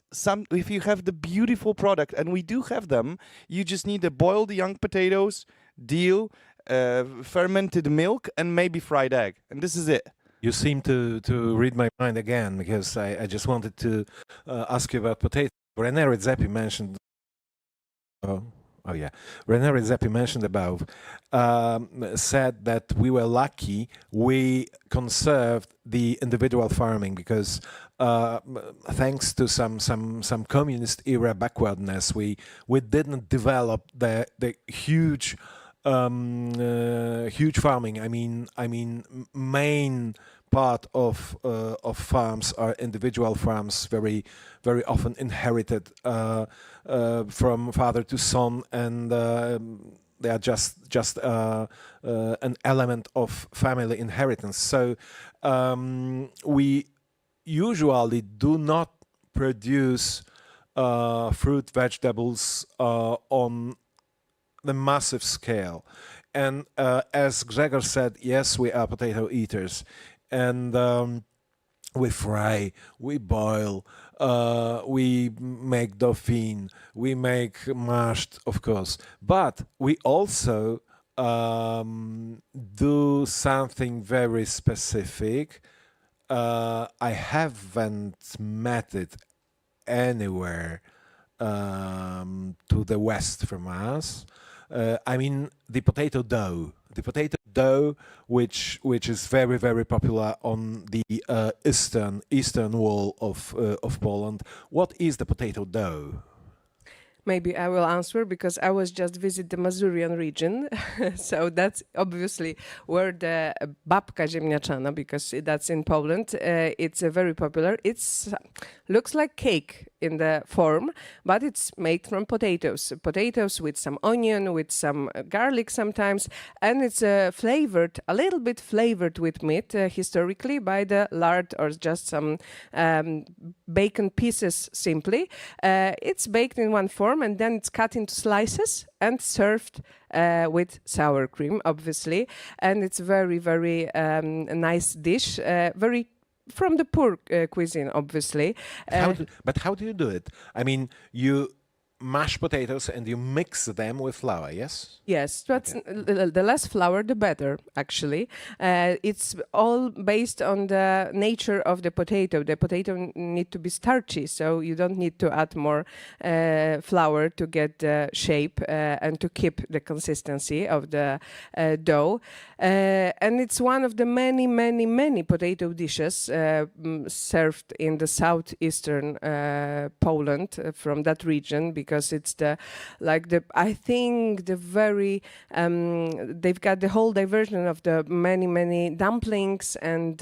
[SPEAKER 13] if you have the beautiful product, and we do have them, you just need the boiled young potatoes, dill, fermented milk, and maybe fried egg, and this is it.
[SPEAKER 11] You seem to read my mind again, because I just wanted to ask you about potatoes. René Redzepi mentioned. Oh yeah, René Redzepi mentioned above, said that we were lucky we conserved the individual farming, because thanks to some communist era backwardness, we didn't develop the huge huge farming. I mean, main part of farms are individual farms, very often inherited from father to son, and they are just an element of family inheritance. So we usually do not produce fruit, vegetables on the massive scale. And as Grzegorz said, yes, we are potato eaters, and we fry, we boil, we make dauphine, we make mashed, of course, but we also do something very specific. I haven't met it anywhere to the west from us. I mean, the potato dough. The potato dough, which is very popular on the eastern wall of Poland. What is the potato dough?
[SPEAKER 12] Maybe I will answer, because I was just visit the Mazurian region, so that's obviously where the babka ziemniaczana, because that's in Poland. It's very popular. It's looks like cake in the form, but it's made from potatoes with some onion, with some garlic sometimes, and it's flavored a little bit with meat historically by the lard, or just some bacon pieces simply. It's baked in one form, and then it's cut into slices and served with sour cream, obviously. And it's very nice dish, very from the poor cuisine, obviously.
[SPEAKER 11] But how do you do it? I mean, you mash potatoes and you mix them with flour, yes?
[SPEAKER 12] Yes, but the less flour, the better, actually. It's all based on the nature of the potato. The potato need to be starchy, so you don't need to add more flour to get the shape and to keep the consistency of the dough. And it's one of the many potato dishes served in the southeastern Poland from that region, because because it's I think the very they've got the whole diversion of the many dumplings and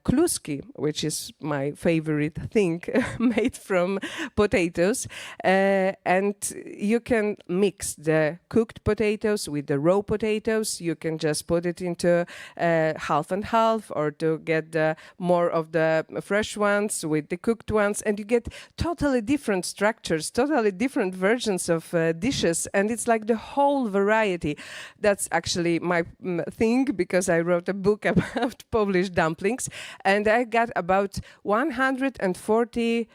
[SPEAKER 12] kluski, which is my favorite thing made from potatoes, and you can mix the cooked potatoes with the raw potatoes. You can just put it into half and half, or to get more of the fresh ones with the cooked ones, and you get totally different structures, totally different versions of dishes, and it's like the whole variety. That's actually my thing, because I wrote a book about Polish dumplings, and I got about 140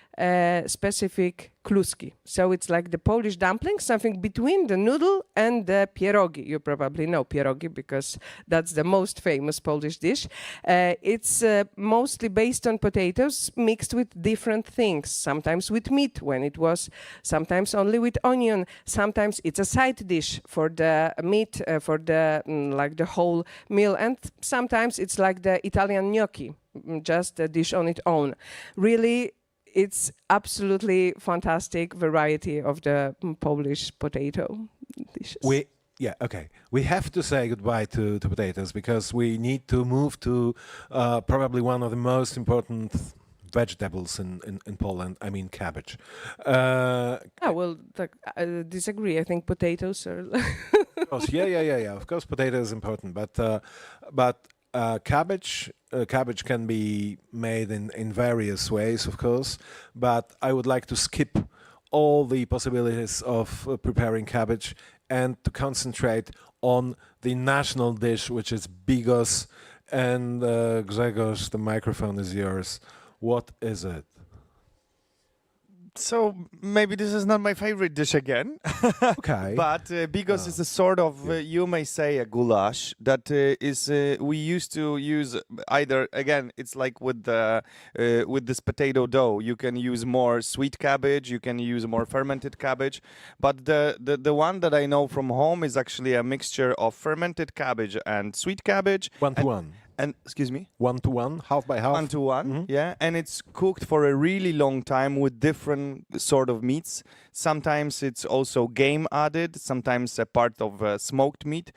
[SPEAKER 12] specific kluski. So it's like the Polish dumpling, something between the noodle and the pierogi. You probably know pierogi because that's the most famous Polish dish. It's mostly based on potatoes mixed with different things, sometimes with meat when it was, sometimes only with onion, sometimes it's a side dish for the meat, for the like the whole meal, and sometimes it's like the Italian gnocchi, just a dish on its own. Really, it's absolutely fantastic variety of the Polish potato dishes.
[SPEAKER 11] We have to say goodbye to potatoes, because we need to move to probably one of the most important vegetables in Poland. I mean, cabbage.
[SPEAKER 12] I disagree. I think potatoes are.
[SPEAKER 11] Of course, yeah. Of course, potato is important, but cabbage can be made in various ways, of course, but I would like to skip all the possibilities of preparing cabbage and to concentrate on the national dish, which is bigos. And Grzegorz, the microphone is yours. What is it?
[SPEAKER 13] So maybe this is not my favorite dish again.
[SPEAKER 11] Okay.
[SPEAKER 13] But bigos is a sort of, you may say, a goulash that is we used to use either, again, it's like with this potato dough. You can use more sweet cabbage, you can use more fermented cabbage. But the one that I know from home is actually a mixture of fermented cabbage and sweet cabbage.
[SPEAKER 11] 1-to-1.
[SPEAKER 13] And excuse me?
[SPEAKER 11] 1-to-1, half by half.
[SPEAKER 13] 1-to-1, yeah. And it's cooked for a really long time with different sort of meats. Sometimes it's also game added, sometimes a part of smoked meat.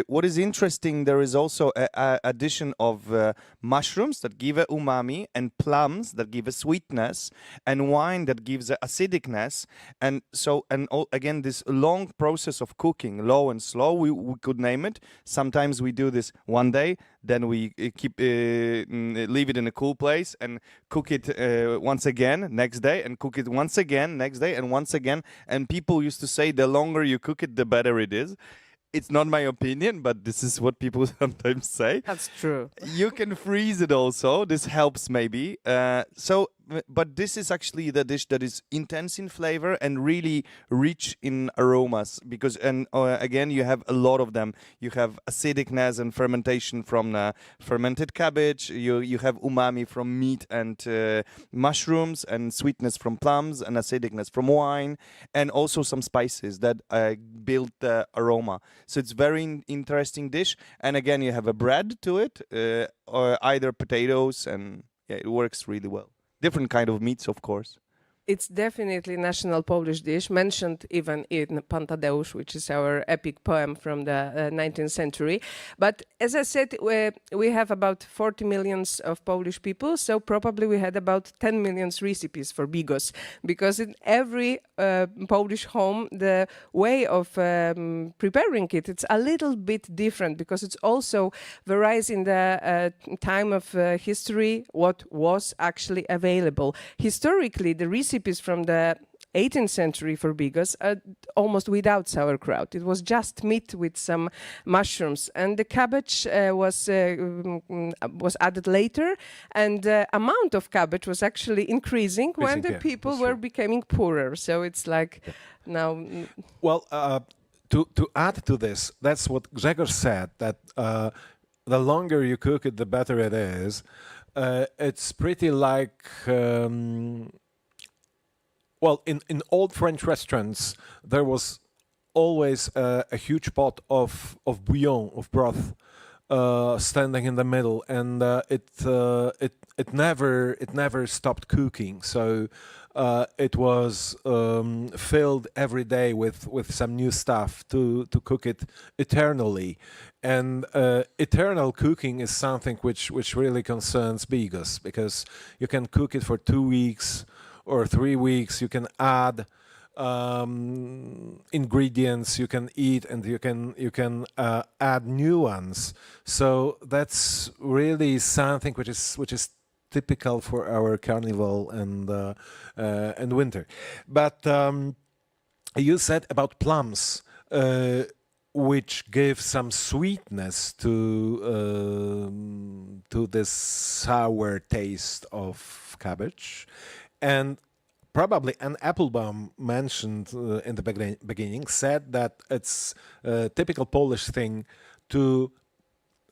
[SPEAKER 13] What is interesting, there is also a addition of mushrooms that give a umami, and plums that give a sweetness, and wine that gives a acidicness. And so, again, this long process of cooking, low and slow, we could name it. Sometimes we do this one day, then we leave it in a cool place and cook it once again next day, and cook it once again next day, and once again. And people used to say the longer you cook it, the better it is. It's not my opinion, but this is what people sometimes say.
[SPEAKER 12] That's true.
[SPEAKER 13] You can freeze it also. This helps maybe. But this is actually the dish that is intense in flavor and really rich in aromas, because again, you have a lot of them. You have acidicness and fermentation from fermented cabbage. You have umami from meat and mushrooms, and sweetness from plums, and acidicness from wine, and also some spices that build the aroma. So it's very interesting dish. And again, you have a bread to it, or either potatoes, and it works really well. Different kind of meats, of course.
[SPEAKER 12] It's definitely national Polish dish, mentioned even in Pantadeusz, which is our epic poem from the 19th century. But as I said, we have about 40 million of Polish people, so probably we had about 10 million recipes for bigos, because in every Polish home, the way of preparing it, it's a little bit different, because it's also varies in the time of history, what was actually available. Historically, the recipes from the 18th century for bigos almost without sauerkraut. It was just meat with some mushrooms, and the cabbage was added later, and the amount of cabbage was actually increasing when the people were becoming poorer. So it's like now.
[SPEAKER 11] Well, to add to this, that's what Grzegorz said, that the longer you cook it, the better it is. It's pretty like. Well, in old French restaurants, there was always a huge pot of bouillon, of broth, standing in the middle, and it never stopped cooking. So it was filled every day with some new stuff to cook it eternally. And eternal cooking is something which really concerns Bigos, because you can cook it for 2 weeks or 3 weeks. You can add ingredients you can eat, and you can add new ones. So that's really something which is typical for our carnival and winter. But you said about plums, which give some sweetness to this sour taste of cabbage, and probably an Applebaum mentioned in the beginning said that it's a typical Polish thing to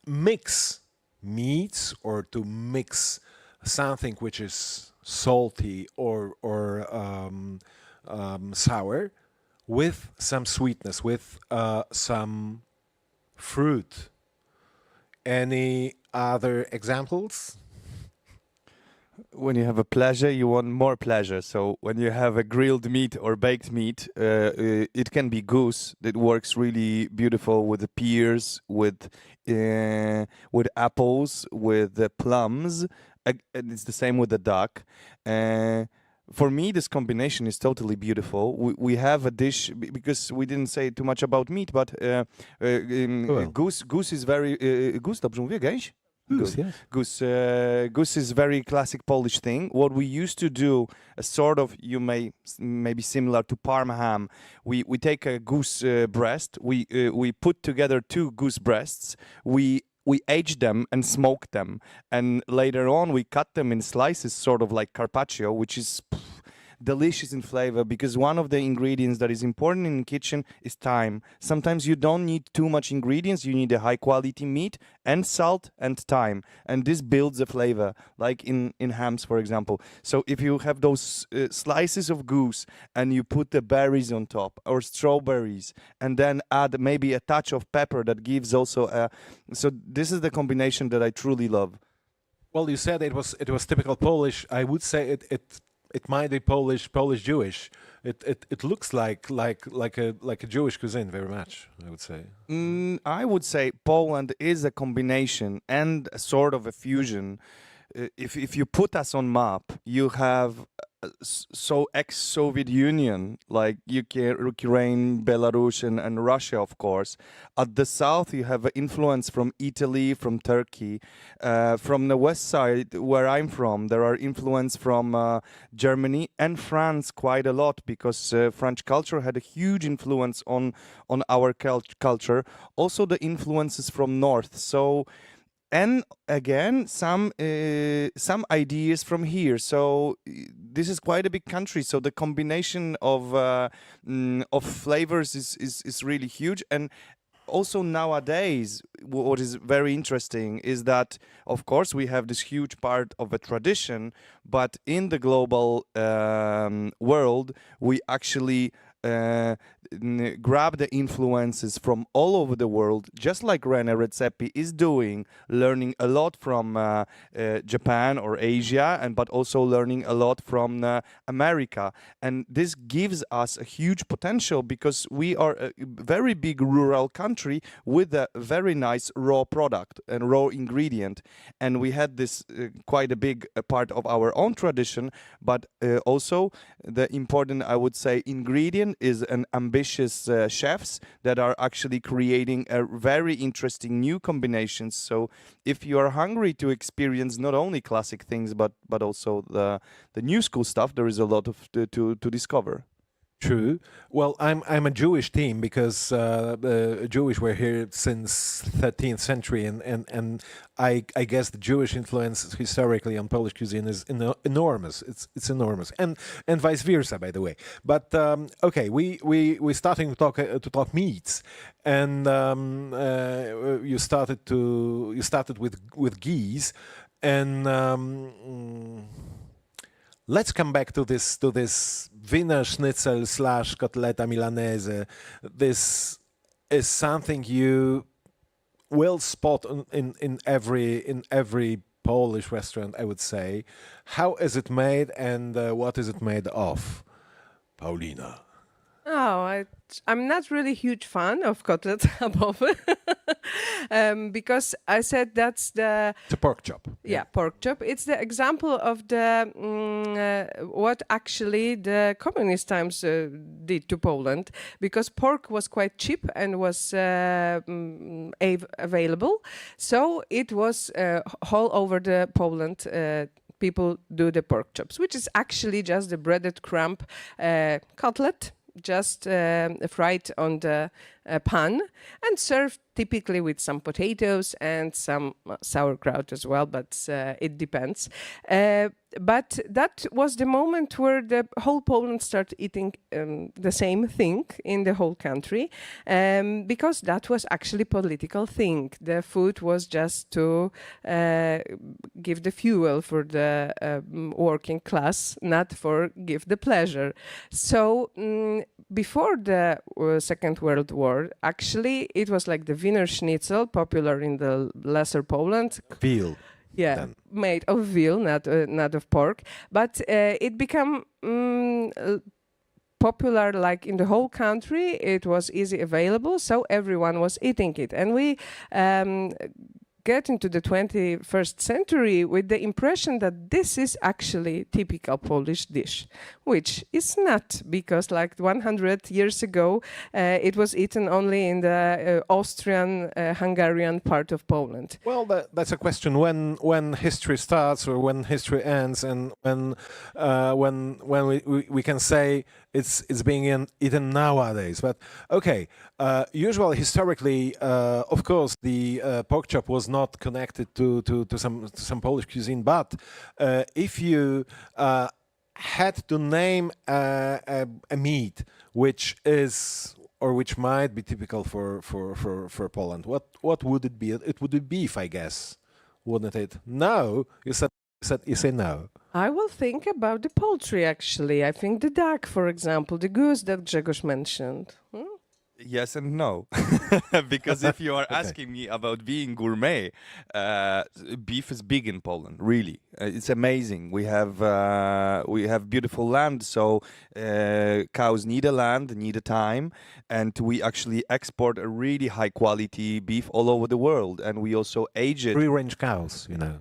[SPEAKER 11] mix meats, or to mix something which is salty or sour with some sweetness, with some fruit. Any other examples?
[SPEAKER 13] When you have a pleasure, you want more pleasure. So when you have a grilled meat or baked meat, it can be goose. That works really beautiful with the pears, with apples, with the plums, and it's the same with the duck. For me, this combination is totally beautiful. We have a dish, because we didn't say too much about meat, but goose is very goose. Dobrze mówię, gęś?
[SPEAKER 11] Goose, yes.
[SPEAKER 13] Goose is very classic Polish thing. What we used to do, a sort of, maybe similar to Parma ham. We take a goose breast. We put together 2 goose breasts. We age them and smoke them, and later on we cut them in slices, sort of like carpaccio, which is delicious in flavor, because one of the ingredients that is important in the kitchen is time. Sometimes you don't need too much ingredients, you need a high quality meat and salt and time, and this builds the flavor, like in hams, for example. So if you have those slices of goose and you put the berries on top, or strawberries, and then add maybe a touch of pepper, that gives also so this is the combination that I truly love.
[SPEAKER 11] Well, you said it was typical Polish. I would say it might be Polish Jewish. It looks like a Jewish cuisine very much, I would say.
[SPEAKER 13] I would say Poland is a combination and a sort of a fusion. If you put us on map, you have so ex-Soviet Union, like Ukraine, Belarus, and Russia, of course. At the south, you have influence from Italy, from Turkey. From the west side, where I'm from, there are influence from Germany and France quite a lot, because French culture had a huge influence on our culture. Also, the influences from north. So. And again, some ideas from here. So this is quite a big country. So the combination of flavors is really huge. And also nowadays, what is very interesting is that, of course, we have this huge part of a tradition, but in the global world, we actually grab the influences from all over the world, just like René Redzepi is doing, learning a lot from Japan or Asia, but also learning a lot from America. And this gives us a huge potential, because we are a very big rural country with a very nice raw product and raw ingredient. And we had this quite a big part of our own tradition, but also the important, I would say, ingredient is an ambitious chefs that are actually creating a very interesting new combinations. So if you are hungry to experience not only classic things but also the new school stuff, there is a lot of to discover.
[SPEAKER 11] True. Well, I'm a Jewish team, because Jewish were here since 13th century, and I guess the Jewish influence historically on Polish cuisine is enormous. It's enormous, and vice versa, by the way. But okay, we starting to talk meats, and you started with geese, and. Let's come back to this Wiener Schnitzel / Kotleta Milanese. This is something you will spot in every Polish restaurant, I would say. How is it made, and what is it made of? Paulina.
[SPEAKER 12] Oh, I'm not really huge fan of kotlet above, because I said that's the
[SPEAKER 11] It's a pork chop.
[SPEAKER 12] yeah, pork chop. It's the example of the what actually the communist times did to Poland, because pork was quite cheap and was available, so it was all over the Poland. People do the pork chops, which is actually just the breaded crumb cutlet, just fried on the pan and served typically with some potatoes and some sauerkraut as well, but it depends. But that was the moment where the whole Poland started eating the same thing in the whole country, because that was actually political thing. The food was just to give the fuel for the working class, not for give the pleasure. So before the Second World War, actually, it was like the Wiener Schnitzel, popular in the lesser Poland.
[SPEAKER 11] Veal.
[SPEAKER 12] Yeah, made of veal, not of pork. But it became popular like in the whole country. It was easy available, so everyone was eating it. And we get into the 21st century with the impression that this is actually typical Polish dish, which is not, because like 100 years ago it was eaten only in the Austrian, Hungarian part of Poland.
[SPEAKER 11] Well, that's a question when history starts or when history ends, and when we can say it's being eaten nowadays. But okay, usually historically, of course, the pork chop was not connected to some Polish cuisine. But if you had to name a meat which is or which might be typical for Poland, what would it be? It would be beef, I guess, wouldn't it? No, you say no.
[SPEAKER 12] I will think about the poultry, actually. I think the duck, for example, the goose that Grzegorz mentioned.
[SPEAKER 13] Yes and no, because if you are asking me about being gourmet, beef is big in Poland. Really, it's amazing. We have beautiful land, so cows need a land, need a time, and we actually export a really high quality beef all over the world, and we also age it.
[SPEAKER 11] Free range cows, you know.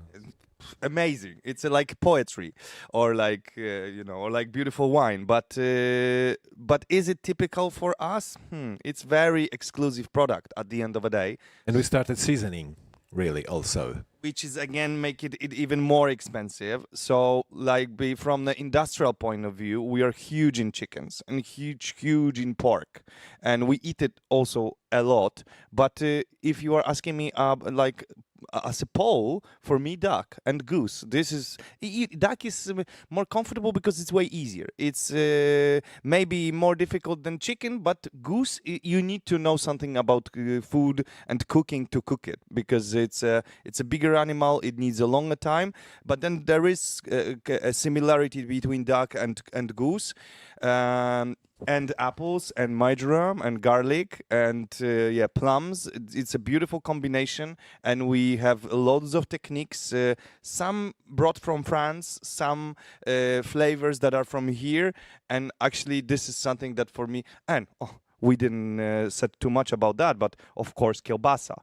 [SPEAKER 13] Amazing. It's like poetry, or like or like beautiful wine. But is it typical for us? It's very exclusive product at the end of the day.
[SPEAKER 11] And we started seasoning, really, also.
[SPEAKER 13] Which is again make it even more expensive. So like from the industrial point of view, we are huge in chickens and huge in pork, and we eat it also a lot. But if you are asking me like as a poll, for me, duck and goose. Duck is more comfortable because it's way easier. It's maybe more difficult than chicken, but goose, you need to know something about food and cooking to cook it, because it's a bigger animal. It needs a longer time. But then there is a similarity between duck and goose. And apples and marjoram and garlic and plums. It's a beautiful combination, and we have loads of techniques. Some brought from France, some flavors that are from here. And actually, this is something that for me, and we didn't said too much about that, but of course, kielbasa.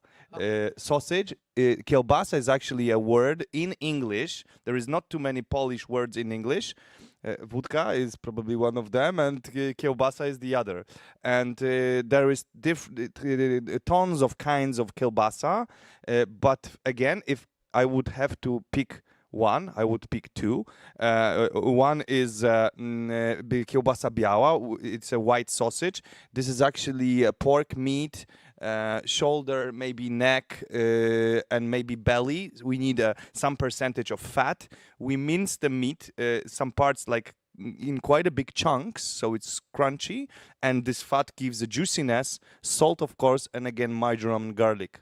[SPEAKER 13] Sausage. Kielbasa is actually a word in English. There is not too many Polish words in English. Wódka is probably one of them, and kielbasa is the other. And there is tons of kinds of kielbasa. But again, if I would have to pick one, I would pick two. One is kielbasa biała. It's a white sausage. This is actually a pork meat, shoulder, maybe neck, and maybe belly. We need some percentage of fat. We mince the meat, some parts like in quite a big chunks, so it's crunchy, and this fat gives a juiciness, salt of course, and again marjoram and garlic.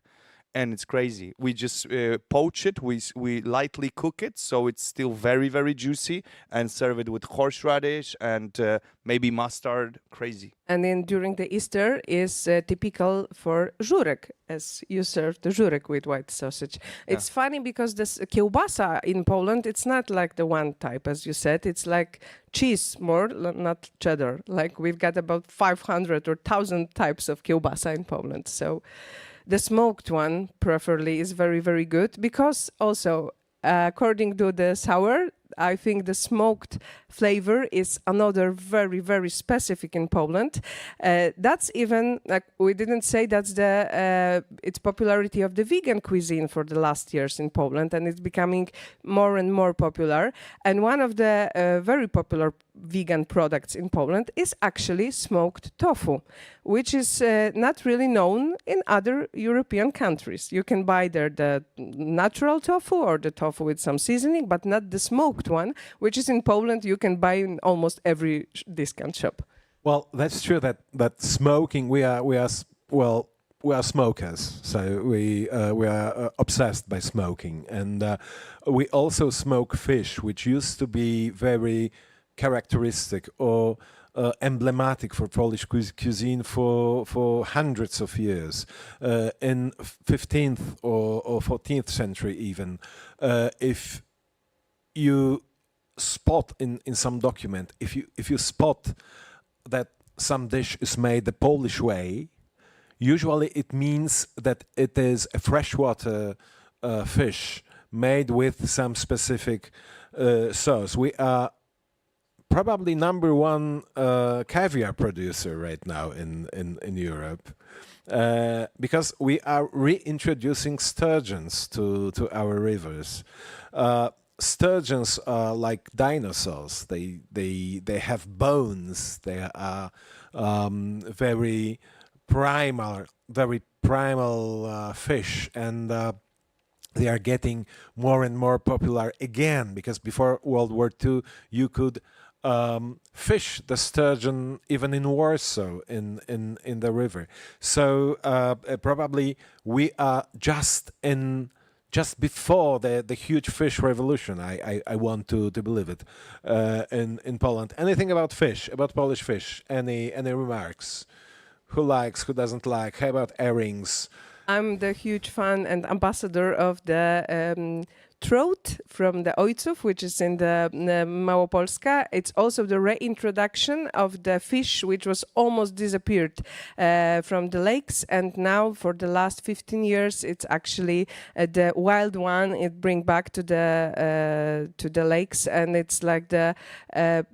[SPEAKER 13] and it's crazy. We just poach it, we lightly cook it, so it's still very, very juicy, and serve it with horseradish and maybe mustard. Crazy.
[SPEAKER 12] And then during the Easter is typical for żurek, as you serve the żurek with white sausage. It's funny because this kiełbasa in Poland, it's not like the one type, as you said. It's like cheese more, not cheddar. Like we've got about 500 or 1,000 types of kiełbasa in Poland. So the smoked one, preferably, is very, very good because also, according to the sour, I think the smoked flavor is another very, very specific in Poland. That's even, like we didn't say, that's the its popularity of the vegan cuisine for the last years in Poland, and it's becoming more and more popular. And one of the very popular vegan products in Poland is actually smoked tofu, which is not really known in other European countries. You can buy there the natural tofu or the tofu with some seasoning, but not the smoked one, which is in Poland you can buy in almost every discount shop.
[SPEAKER 11] Well, that's true that smoking, we are smokers, so we are obsessed by smoking, and we also smoke fish, which used to be very characteristic or emblematic for Polish cuisine for hundreds of years. In 15th or 14th century even, if you spot in some document, if you spot that some dish is made the Polish way, usually it means that it is a freshwater fish made with some specific sauce. We are probably #1 caviar producer right now in Europe, because we are reintroducing sturgeons to our rivers. Sturgeons are like dinosaurs. They have bones. They are very primal fish, and they are getting more and more popular again, because before World War II you could fish the sturgeon even in Warsaw in the river. So probably we are just before the huge fish revolution. I want to believe it in Poland. Anything about fish, about Polish fish? Any remarks? Who likes? Who doesn't like? How about herrings?
[SPEAKER 12] I'm the huge fan and ambassador of the trout from the Ojców, which is in the Małopolska. It's also the reintroduction of the fish which was almost disappeared from the lakes, and now for the last 15 years it's actually the wild one. It bring back to the lakes, and it's like the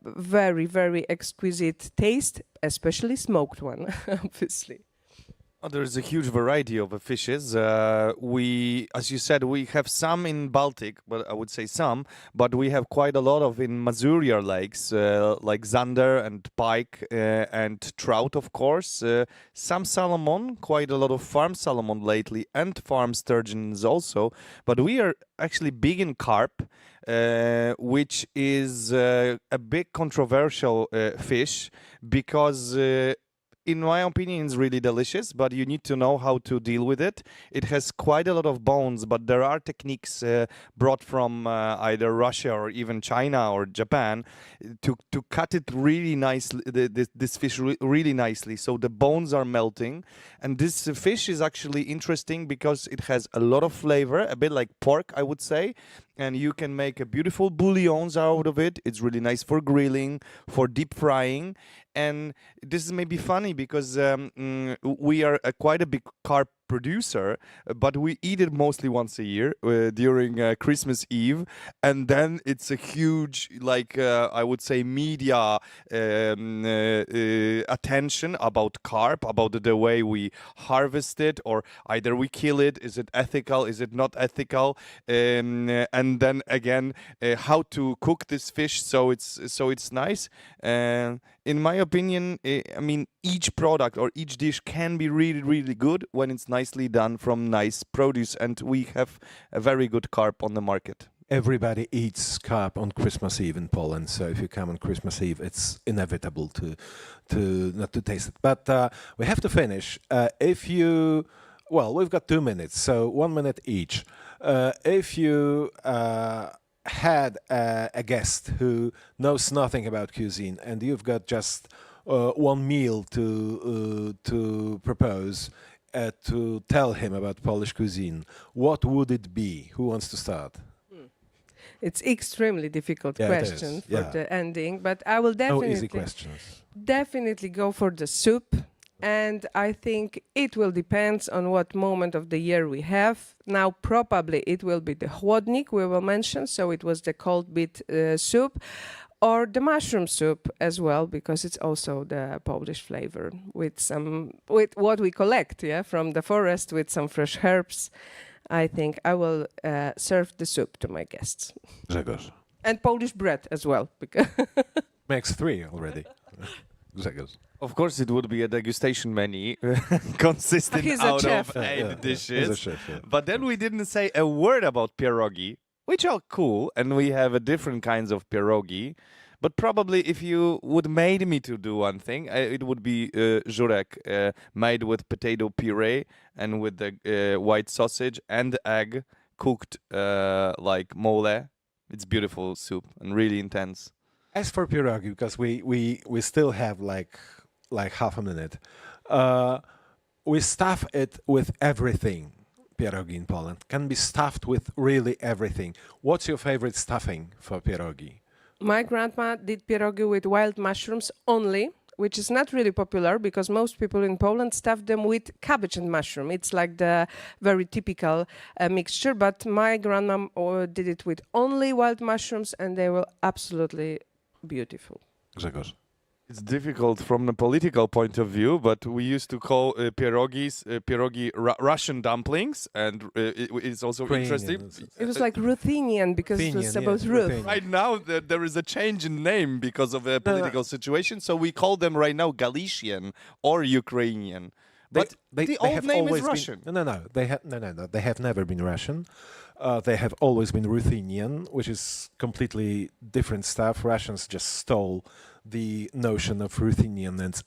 [SPEAKER 12] very, very exquisite taste, especially smoked one, obviously.
[SPEAKER 13] There's a huge variety of fishes. As you said, we have some in Baltic, but I would say some, but we have quite a lot of in Mazurian lakes, like zander and pike and trout, of course. Some salmon, quite a lot of farm salmon lately, and farm sturgeons also. But we are actually big in carp, which is a big controversial fish, because in my opinion, it's really delicious, but you need to know how to deal with it. It has quite a lot of bones, but there are techniques brought from either Russia or even China or Japan to cut it really nicely, this fish really nicely, so the bones are melting. And this fish is actually interesting because it has a lot of flavor, a bit like pork, I would say, and you can make a beautiful bouillons out of it. It's really nice for grilling, for deep frying. And this is maybe funny because we are quite a big carp producer, but we eat it mostly once a year during Christmas Eve, and then it's a huge, like I would say, media attention about carp, about the way we harvest it, or either we kill it, is it ethical, is it not ethical, and then again how to cook this fish so it's nice. In my opinion, I mean, each product or each dish can be really, really good when it's nicely done from nice produce, and we have a very good carp on the market.
[SPEAKER 11] Everybody eats carp on Christmas Eve in Poland, so if you come on Christmas Eve, it's inevitable to not to taste it. But we have to finish. If you Well, we've got 2 minutes, so 1 minute each. If you had a guest who knows nothing about cuisine, and you've got just one meal to propose to tell him about Polish cuisine, what would it be? Who wants to start?
[SPEAKER 12] It's extremely difficult
[SPEAKER 11] Yeah, it
[SPEAKER 12] question
[SPEAKER 11] is,
[SPEAKER 12] for
[SPEAKER 11] yeah.
[SPEAKER 12] the ending, but I will
[SPEAKER 11] No easy
[SPEAKER 12] definitely
[SPEAKER 11] questions.
[SPEAKER 12] definitely go for the soup. And I think it will depend on what moment of the year we have. Now, probably it will be the chłodnik we will mention, so it was the cold beet soup, or the mushroom soup as well, because it's also the Polish flavor with what we collect, from the forest with some fresh herbs. I think I will serve the soup to my guests.
[SPEAKER 11] Grzegorz.
[SPEAKER 12] And Polish bread as well. Because
[SPEAKER 11] Makes 3 already. Grzegorz.
[SPEAKER 13] Of course, it would be a degustation menu consisting
[SPEAKER 12] He's a
[SPEAKER 13] out
[SPEAKER 12] chef.
[SPEAKER 13] of 8
[SPEAKER 11] He's a
[SPEAKER 13] dishes.
[SPEAKER 11] chef, yeah.
[SPEAKER 13] But then we didn't say a word about pierogi, which are cool, and we have a different kinds of pierogi. But probably if you would made me to do one thing, it would be żurek, made with potato puree and with the white sausage and egg cooked like mole. It's beautiful soup and really intense.
[SPEAKER 11] As for pierogi, because we still have like half a minute, we stuff it with everything. Pierogi in Poland can be stuffed with really everything. What's your favorite stuffing for pierogi?
[SPEAKER 12] my grandma did pierogi with wild mushrooms only, which is not really popular because most people in Poland stuff them with cabbage and mushroom. It's like the very typical mixture, but my grandma did it with only wild mushrooms and they were absolutely beautiful.
[SPEAKER 11] Grzegorz.
[SPEAKER 13] It's difficult from the political point of view, but we used to call pierogi Russian dumplings, and it's also
[SPEAKER 11] Ukrainian.
[SPEAKER 13] interesting.
[SPEAKER 12] It was like Ruthenian because it was
[SPEAKER 11] Ruthenian,
[SPEAKER 12] about
[SPEAKER 11] yes,
[SPEAKER 12] Ruth.
[SPEAKER 11] Ruthenian.
[SPEAKER 13] Right now, there is a change in name because of a political situation, so we call them right now Galician or Ukrainian. But the old
[SPEAKER 11] have
[SPEAKER 13] name is
[SPEAKER 11] always been-
[SPEAKER 13] Russian.
[SPEAKER 11] No. They have no. They have never been Russian. They have always been Ruthenian, which is completely different stuff. Russians just stole the notion of Ruthenianness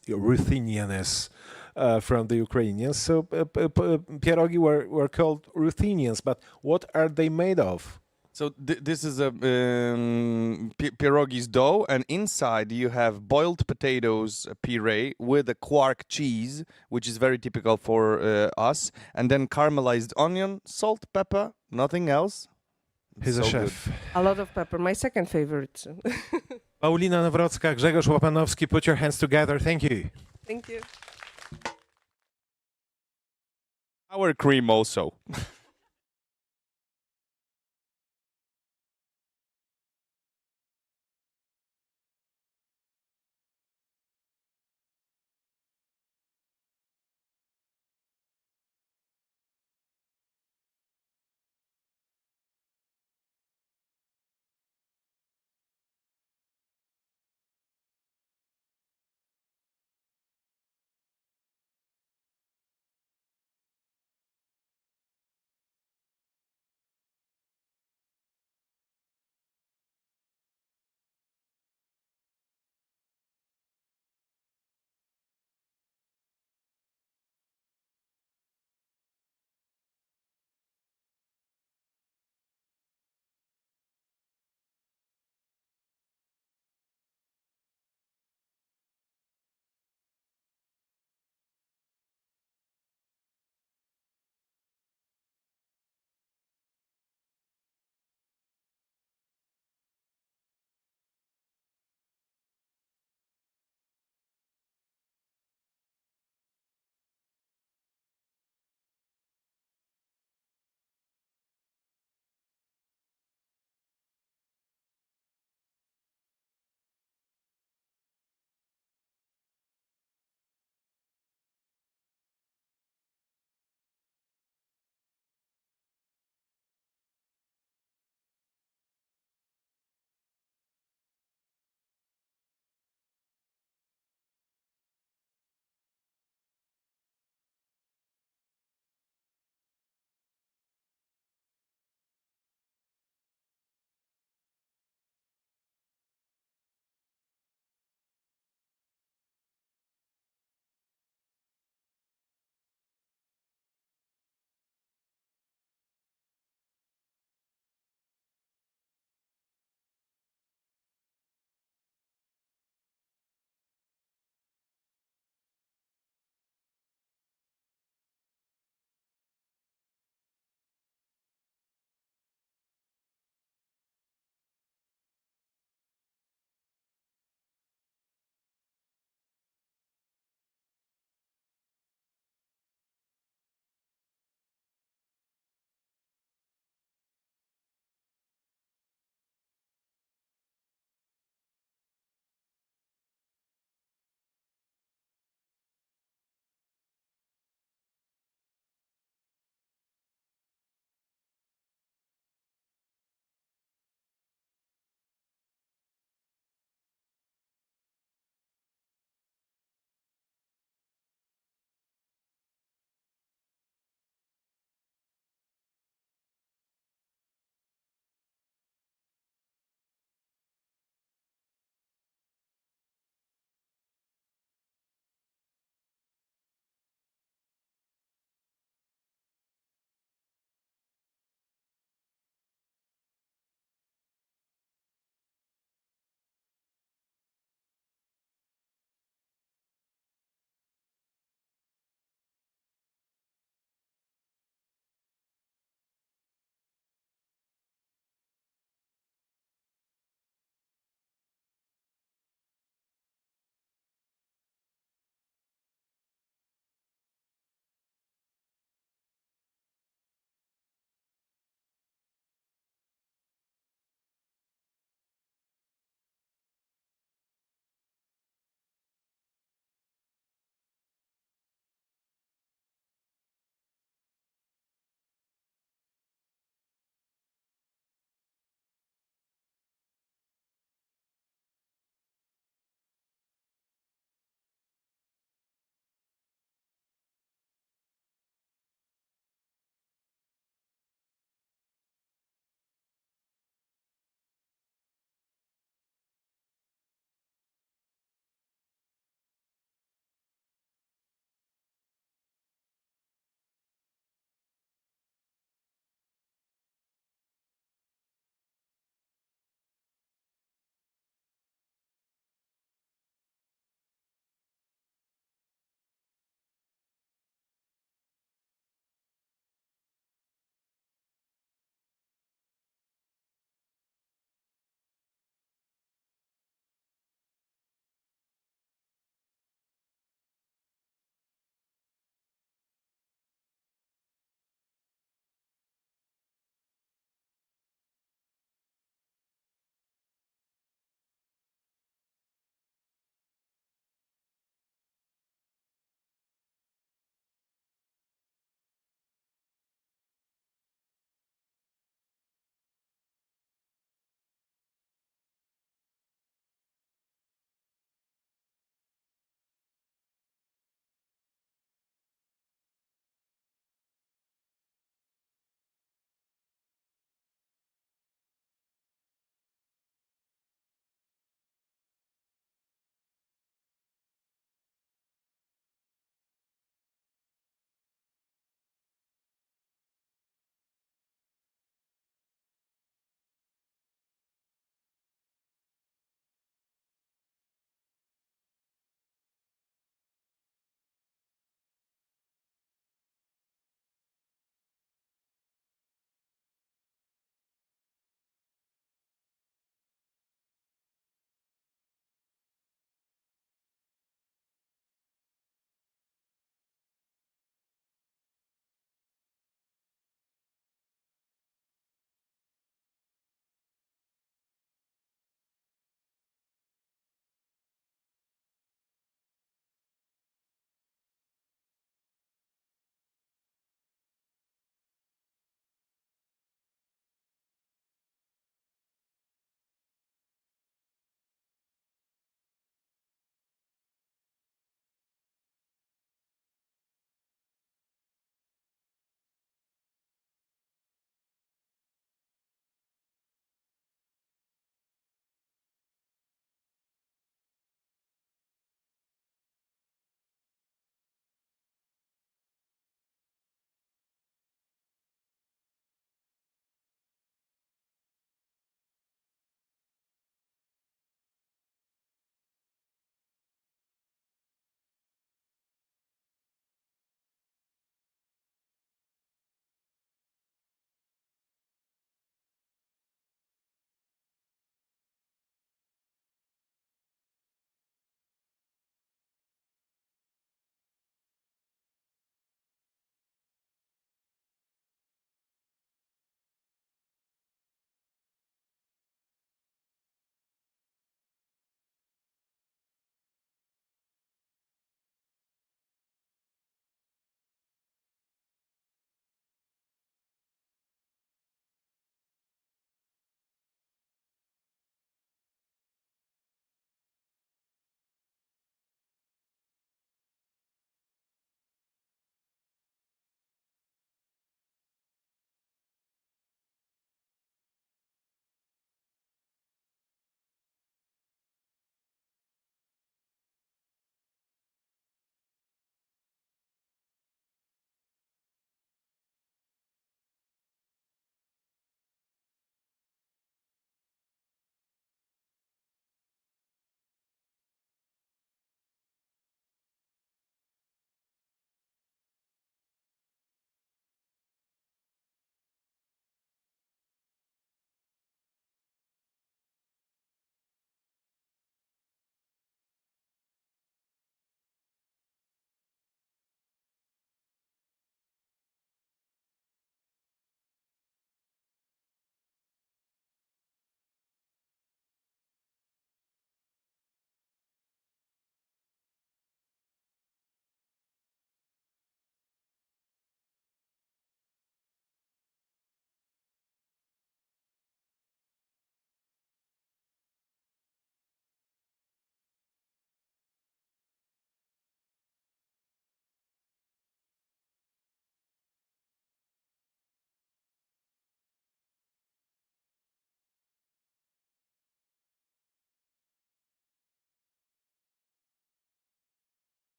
[SPEAKER 11] from the Ukrainians. So pierogi were called Ruthenians. But what are they made of?
[SPEAKER 13] So this is a pierogi's dough, and inside you have boiled potatoes puree with a quark cheese, which is very typical for us, and then caramelized onion, salt, pepper, nothing else.
[SPEAKER 11] He's a
[SPEAKER 13] So
[SPEAKER 11] chef.
[SPEAKER 12] A lot of pepper, my second favorite.
[SPEAKER 11] Paulina Nawrocka, Grzegorz Łapanowski, put your hands together. Thank you.
[SPEAKER 12] Thank you.
[SPEAKER 13] Sour cream also.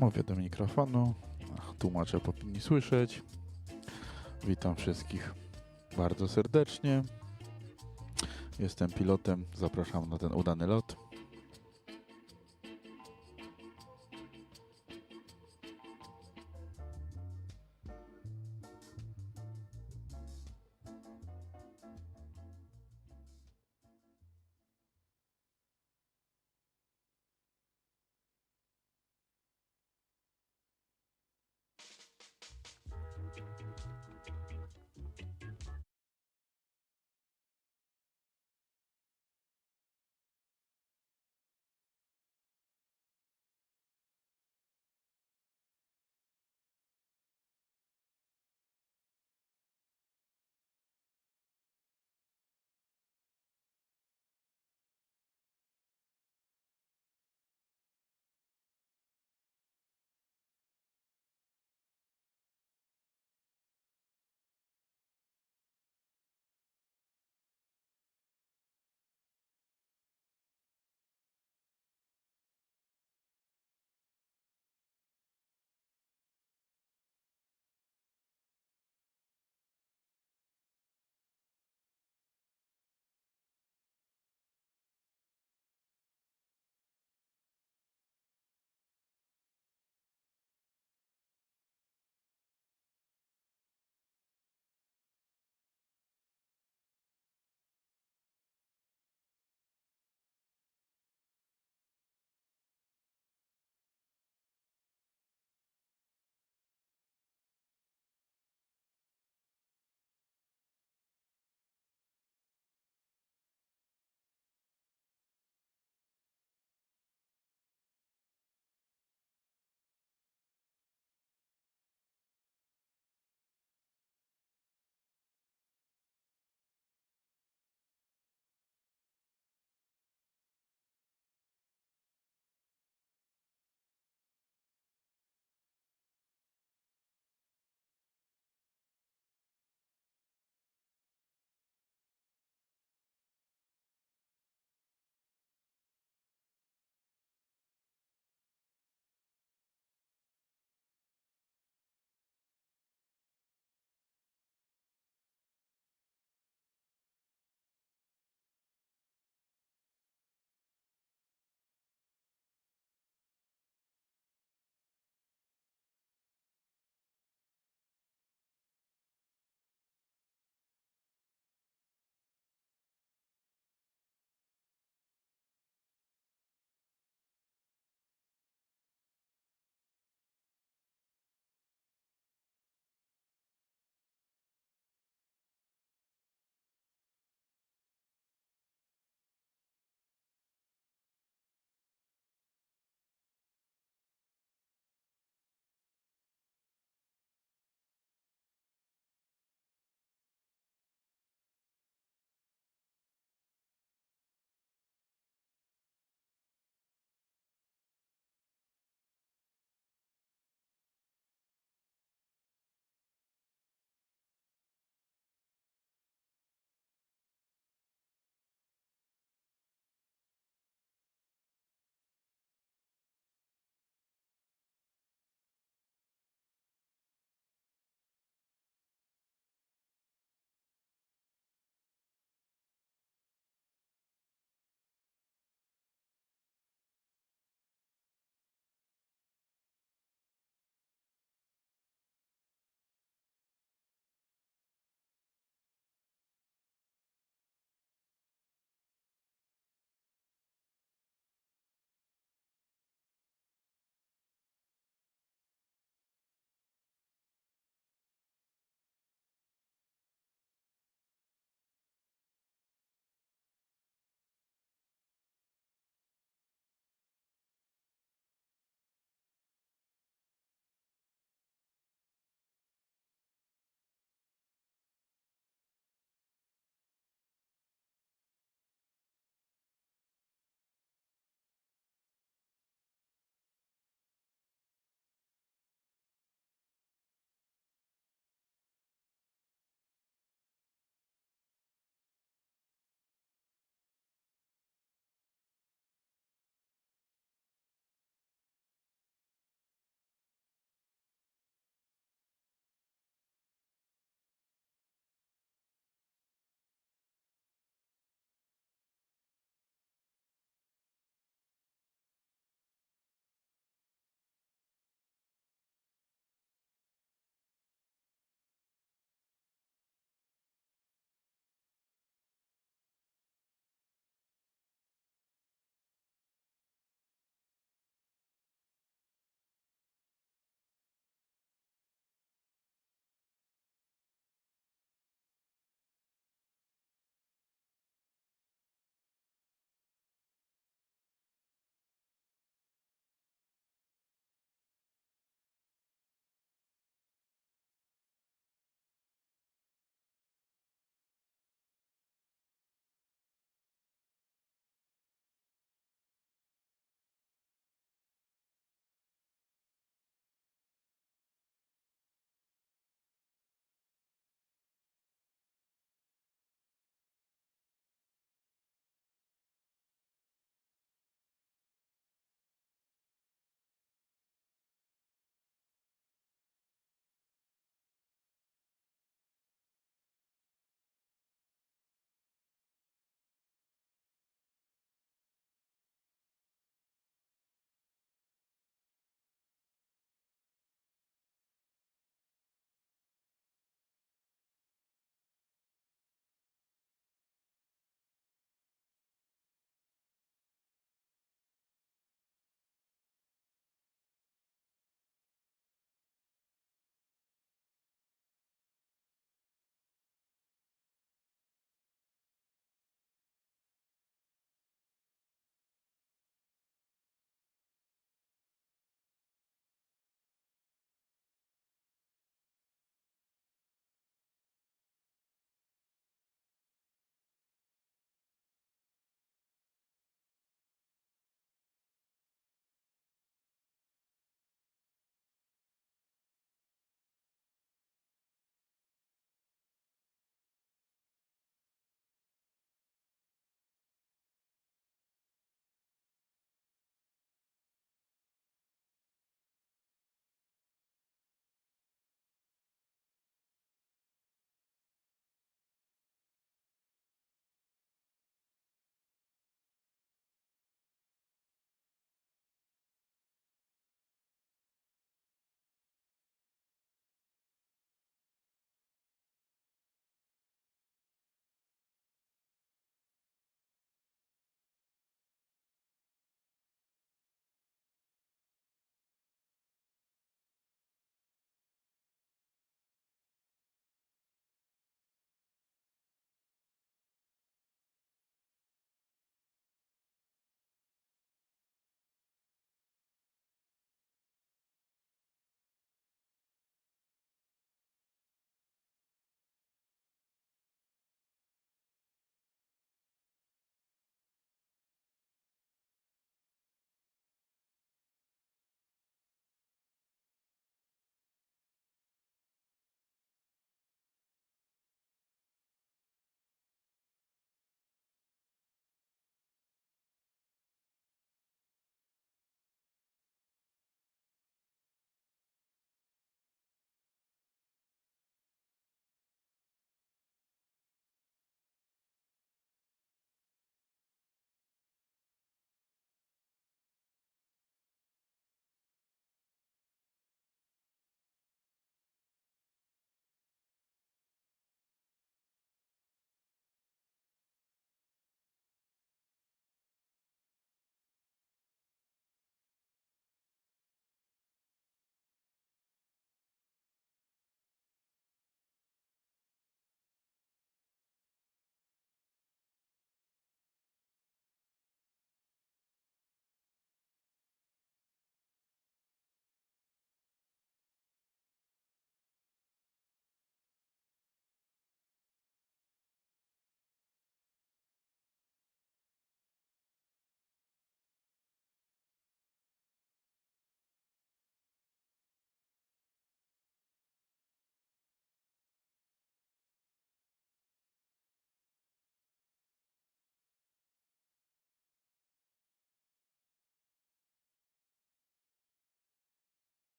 [SPEAKER 14] Mówię do mikrofonu, tłumacze powinni słyszeć. Witam wszystkich bardzo serdecznie. Jestem pilotem, zapraszam na ten udany lot.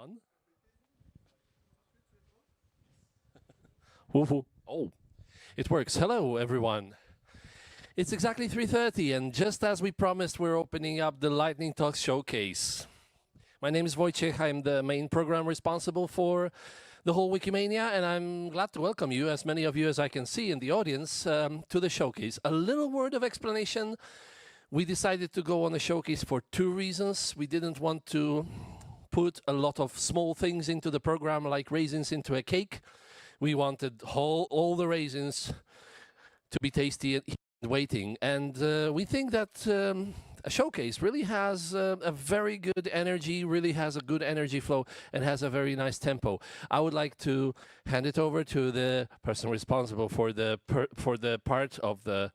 [SPEAKER 15] on. Woohoo. Oh, it works. Hello, everyone. It's exactly 3:30, and just as we promised, we're opening up the Lightning Talks Showcase. My name is Wojciech. I'm the main program responsible for the whole Wikimania, and I'm glad to welcome you, as many of you as I can see in the audience, to the showcase. A little word of explanation. We decided to go on a showcase for two reasons. We didn't want to put a lot of small things into the program, like raisins into a cake. We wanted all the raisins to be tasty and waiting. And we think that a showcase really has a very good energy, really has a good energy flow, and has a very nice tempo. I would like to hand it over to the person responsible for the part of the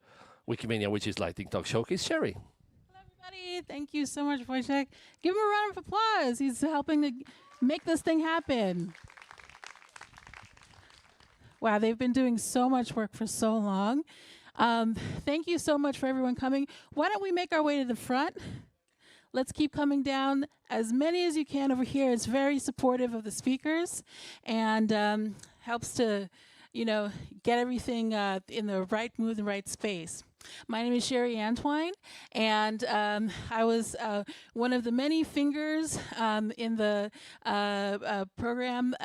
[SPEAKER 15] Wikimania, which is Lightning Talk Showcase, Sherry.
[SPEAKER 16] Hello, everybody. Thank you so much, Wojciech. Give him a round of applause. He's helping to make this thing happen. Wow, they've been doing so much work for so long. Thank you so much for everyone coming. Why don't we make our way to the front? Let's keep coming down. As many as you can over here. It's very supportive of the speakers and helps to, get everything in the right mood, the right space. My name is Sherry Antwine, and I was one of the many fingers in the program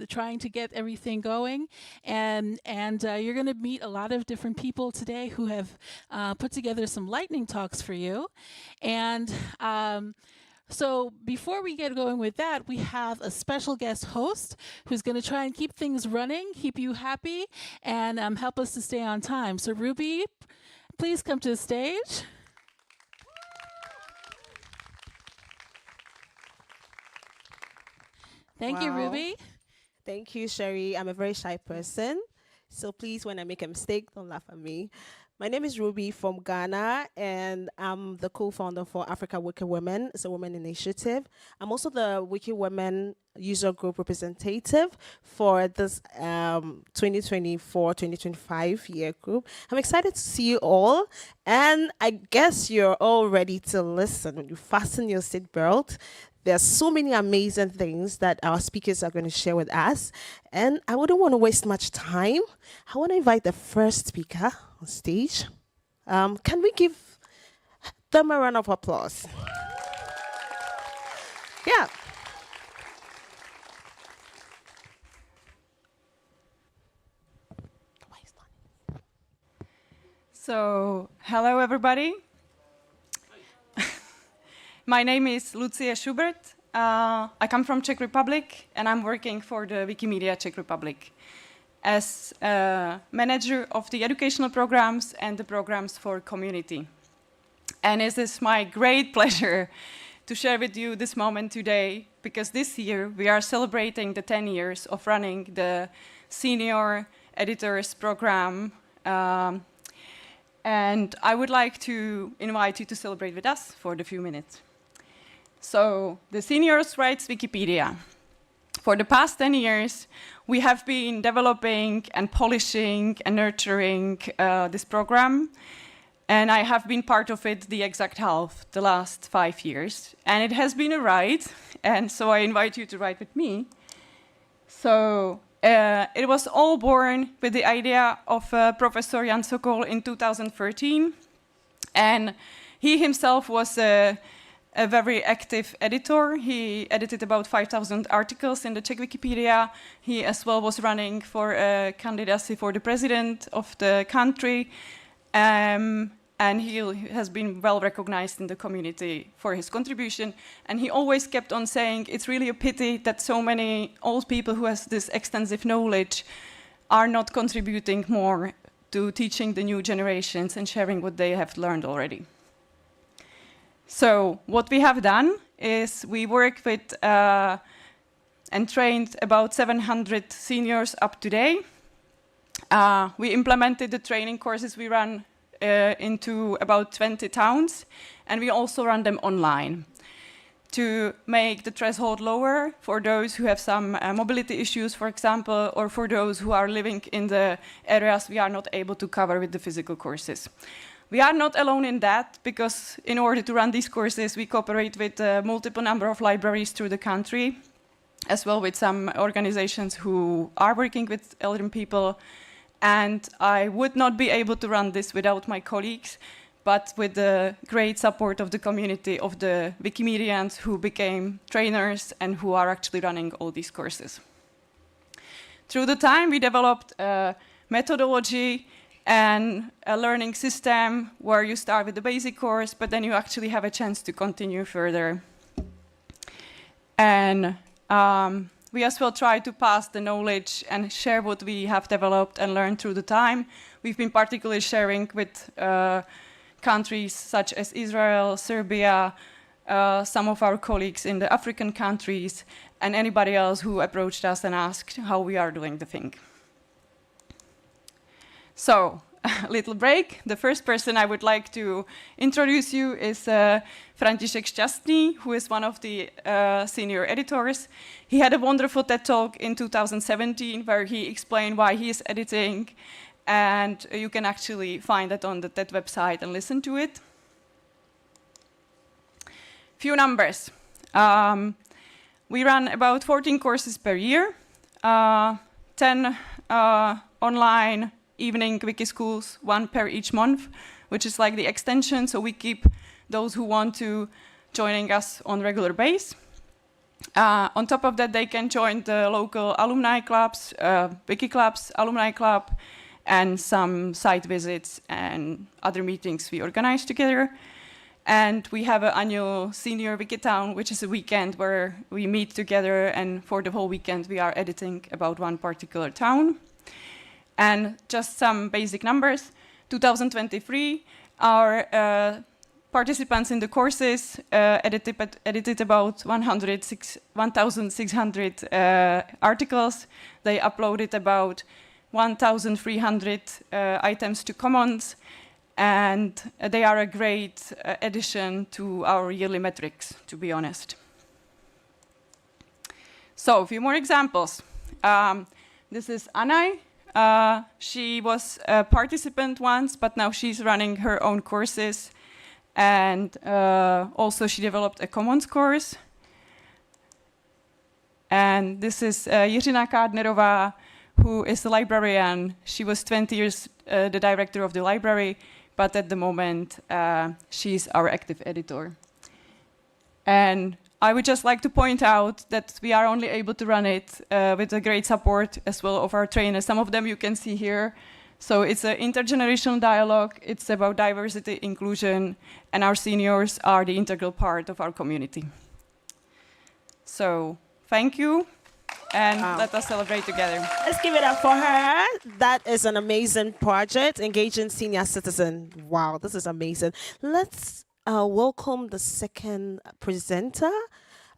[SPEAKER 16] trying to get everything going. And you're going to meet a lot of different people today who have put together some lightning talks for you. And so before we get going with that, we have a special guest host who's going to try and keep things running, keep you happy, and help us to stay on time. So Ruby, please come to the stage. Thank you, Ruby.
[SPEAKER 17] Thank you, Sherry. I'm a very shy person, so please, when I make a mistake, don't laugh at me. My name is Ruby from Ghana, and I'm the co-founder for Africa Wiki Women. It's a women initiative. I'm also the Wiki Women user group representative for this 2024-2025 year group. I'm excited to see you all, and I guess you're all ready to listen. When you fasten your seatbelt, there's so many amazing things that our speakers are going to share with us, and I wouldn't want to waste much time. I want to invite the first speaker on stage. Can we give them a round of applause? Yeah.
[SPEAKER 18] So, hello everybody. My name is Lucia Schubert. I come from Czech Republic, and I'm working for the Wikimedia Czech Republic as manager of the educational programs and the programs for community. And it is my great pleasure to share with you this moment today, because this year we are celebrating the 10 years of running the Senior Editors Program. And I would like to invite you to celebrate with us for the few minutes. So, the Seniors Rights Wikipedia. For the past 10 years, we have been developing and polishing and nurturing this program. And I have been part of it the exact half, the last 5 years. And it has been a ride, and so I invite you to ride with me. So, it was all born with the idea of Professor Jan Sokol in 2013. And he himself was a very active editor. He edited about 5,000 articles in the Czech Wikipedia. He as well was running for a candidacy for the president of the country. And he has been well recognized in the community for his contribution. And he always kept on saying, it's really a pity that so many old people who has this extensive knowledge are not contributing more to teaching the new generations and sharing what they have learned already. So what we have done is we work with and trained about 700 seniors up to date. We implemented the training courses we run into about 20 towns, and we also run them online to make the threshold lower for those who have some mobility issues, for example, or for those who are living in the areas we are not able to cover with the physical courses. We are not alone in that, because in order to run these courses, we cooperate with a multiple number of libraries through the country. as well with some organizations who are working with elderly people. And I would not be able to run this without my colleagues, but with the great support of the community of the Wikimedians who became trainers and who are actually running all these courses. Through the time, we developed a methodology and a learning system where you start with the basic course, but then you actually have a chance to continue further. And we as well try to pass the knowledge and share what we have developed and learned through the time. We've been particularly sharing with countries such as Israel, Serbia, some of our colleagues in the African countries, and anybody else who approached us and asked how we are doing the thing. So, a little break. The first person I would like to introduce you is František Šťastný, who is one of the senior editors. He had a wonderful TED Talk in 2017 where he explained why he is editing, and you can actually find that on the TED website and listen to it. Few numbers. We run about 14 courses per year, 10 online evening wiki schools, 1 per each month, which is like the extension, so we keep those who want to joining us on regular base. On top of that, they can join the local alumni clubs, wiki clubs, alumni club, and some site visits and other meetings we organize together. And we have an annual senior Wikitown, which is a weekend where we meet together, and for the whole weekend we are editing about one particular town. And just some basic numbers. 2023, our participants in the courses edited about 1,600 articles. They uploaded about 1,300 items to Commons, and they are a great addition to our yearly metrics, to be honest. So, a few more examples. This is Anai. She was a participant once, but now she's running her own courses. And also she developed a Commons course. And this is Jiřina Kádnerová, who is a librarian. She was 20 years the director of the library, but at the moment she's our active editor. And I would just like to point out that we are only able to run it with the great support as well of our trainers. Some of them you can see here. So it's an intergenerational dialogue. It's about diversity, inclusion, and our seniors are the integral part of our community. So thank you, and let us celebrate together.
[SPEAKER 17] Let's give it up for her. That is an amazing project, engaging senior citizen. Wow, this is amazing. Let's welcome the second presenter.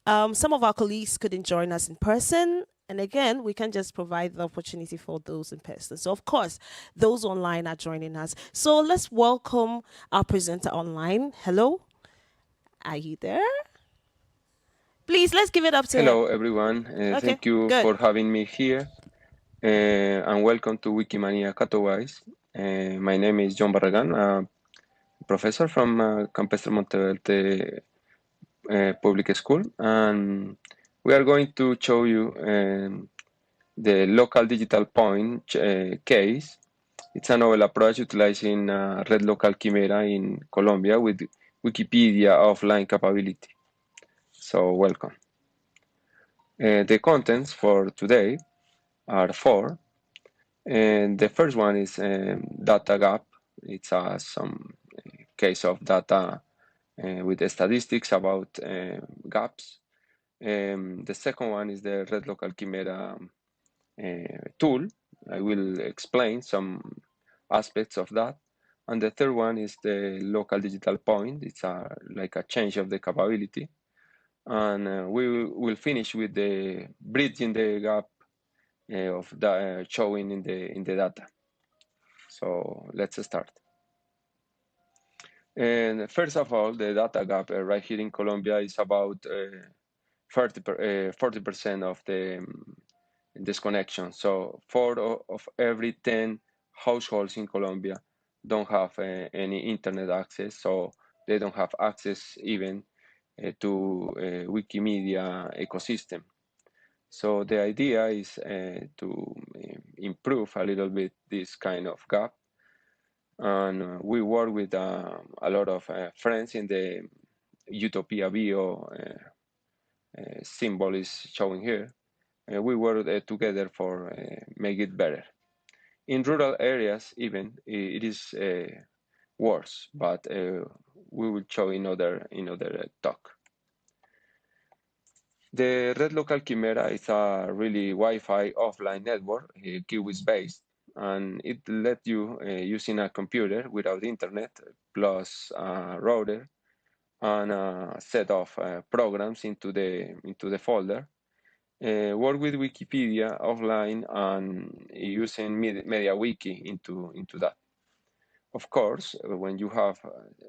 [SPEAKER 17] Some of our colleagues couldn't join us in person. And again, we can just provide the opportunity for those in person. So, of course, those online are joining us. So let's welcome our presenter online. Hello. Are you there? Please, let's give it up to
[SPEAKER 19] Hello,
[SPEAKER 17] him.
[SPEAKER 19] everyone.
[SPEAKER 17] Okay,
[SPEAKER 19] thank you
[SPEAKER 17] good.
[SPEAKER 19] for having me here. And welcome to Wikimania Katowice. My name is John Barragan, a professor from Campestre Monteverde Public School. And we are going to show you the local digital point case. It's a novel approach utilizing Red Local Chimera in Colombia with Wikipedia offline capability. So welcome. The contents for today are 4. And the first one is data gap. It's some case of data with the statistics about gaps. The second one is the Red Local Chimera tool. I will explain some aspects of that. And the third one is the local digital point. It's like a change of the capability. And we will finish with the bridging the gap of the showing in the data. So let's start. And first of all, the data gap right here in Colombia is about 40% of the disconnection. So 4 of every 10 households in Colombia don't have any internet access, so they don't have access even to Wikimedia ecosystem. So the idea is to improve a little bit this kind of gap. And we work with a lot of friends in the Utopia Bio symbol is showing here. We work together for make it better. In rural areas, even it is worse, but we will show in other talk. The Red Local Chimera is a really Wi-Fi offline network, Kyiv based, and it lets you using a computer without internet plus a router and a set of programs into the folder. Work with Wikipedia offline and using MediaWiki into that. Of course, when you have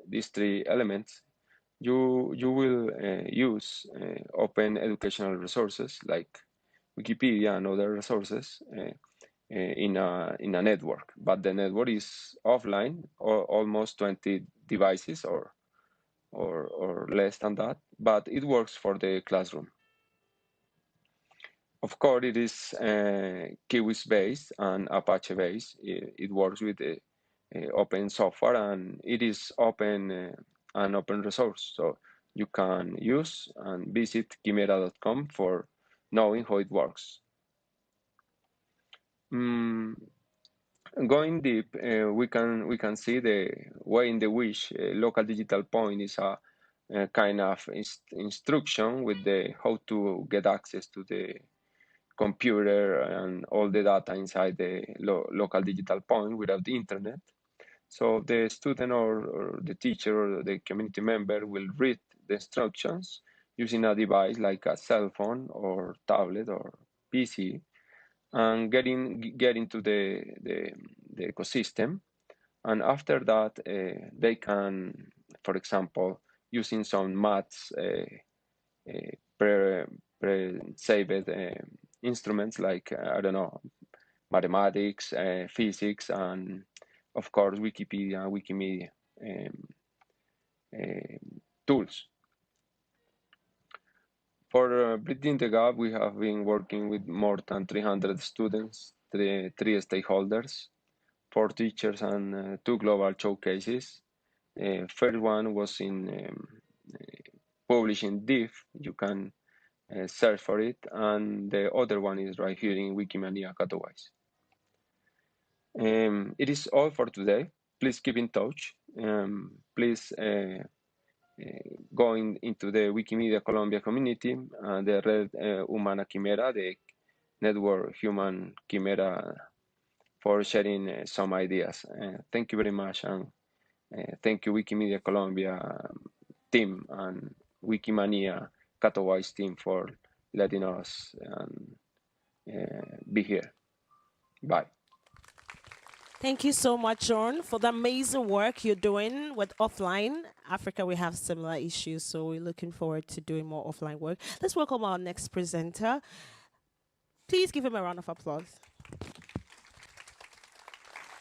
[SPEAKER 19] these three elements, you will use open educational resources like Wikipedia and other resources in a network, but the network is offline, or almost 20 devices or less than that, but it works for the classroom. Of course, it is Kyiv based and Apache based. It works with open software, and it is open an open resource, so you can use and visit chimera.com for knowing how it works. Going deep, we can see the way in which local digital point is a kind of instruction with the how to get access to the computer and all the data inside the local digital point without the internet. So the student or the teacher or the community member will read the instructions using a device like a cell phone or tablet or PC, and get into the ecosystem. And after that, they can, for example, using some maths pre-saved instruments like, I don't know, mathematics, physics, and of course, Wikipedia, Wikimedia tools. For bridging the gap, we have been working with more than 300 students, three stakeholders, 4 teachers, and 2 global showcases. First one was in published in Div. You can search for it, and the other one is right here in Wikimania Katowice. It is all for today. Please keep in touch. Please going into the Wikimedia Colombia community, the Red Humana Chimera, the Network Human Chimera, for sharing some ideas. Thank you very much, and thank you Wikimedia Colombia team and Wikimania Katowice team for letting us be here. Bye.
[SPEAKER 17] Thank you so much, John, for the amazing work you're doing with offline. Africa, we have similar issues, so we're looking forward to doing more offline work. Let's welcome our next presenter. Please give him a round of applause.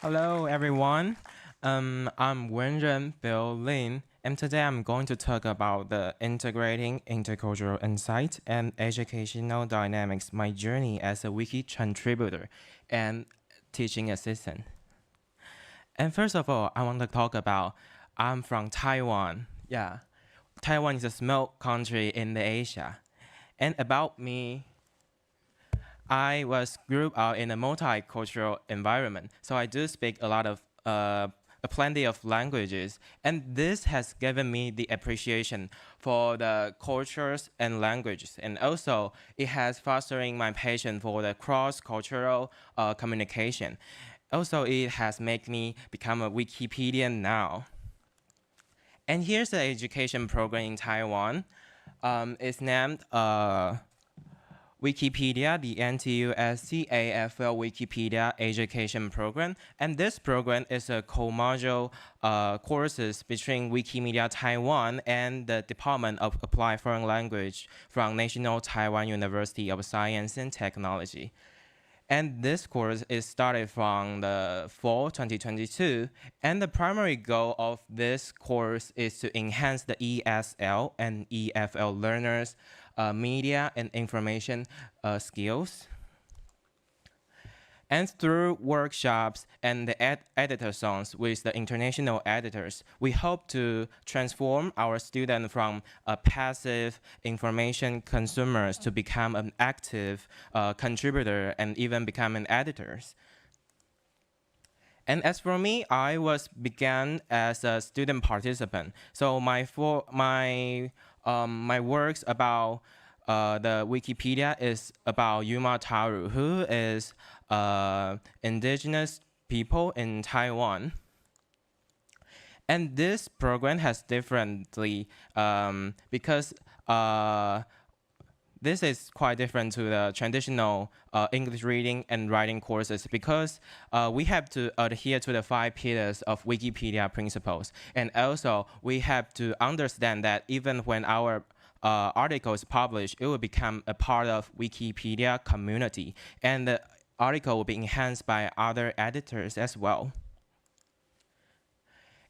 [SPEAKER 20] Hello, everyone. I'm Wenren Bill Lin, and today I'm going to talk about the integrating intercultural insight and educational dynamics, my journey as a wiki contributor and teaching assistant. And first of all, I want to talk about I'm from Taiwan. Yeah, Taiwan is a small country in the Asia. And about me, I grew up in a multicultural environment, so I do speak a lot of plenty of languages, and this has given me the appreciation for the cultures and languages, and also it has fostering my passion for the cross-cultural communication. Also, it has made me become a Wikipedian now. And here's the education program in Taiwan. It's named Wikipedia, the NTUSCAFL Wikipedia Education Program. And this program is a co-module courses between Wikimedia Taiwan and the Department of Applied Foreign Language from National Taiwan University of Science and Technology. And this course is started from the fall 2022. And the primary goal of this course is to enhance the ESL and EFL learners' media and information skills. And through workshops and the editathons with the international editors, we hope to transform our students from a passive information consumers to become an active contributor and even become an editors. And as for me, I began as a student participant. So my works about the Wikipedia is about Yuma Taru, who is indigenous people in Taiwan. And this program has differently because this is quite different to the traditional English reading and writing courses because we have to adhere to the 5 pillars of Wikipedia principles. And also we have to understand that even when our article is published, it will become a part of Wikipedia community. And the article will be enhanced by other editors as well.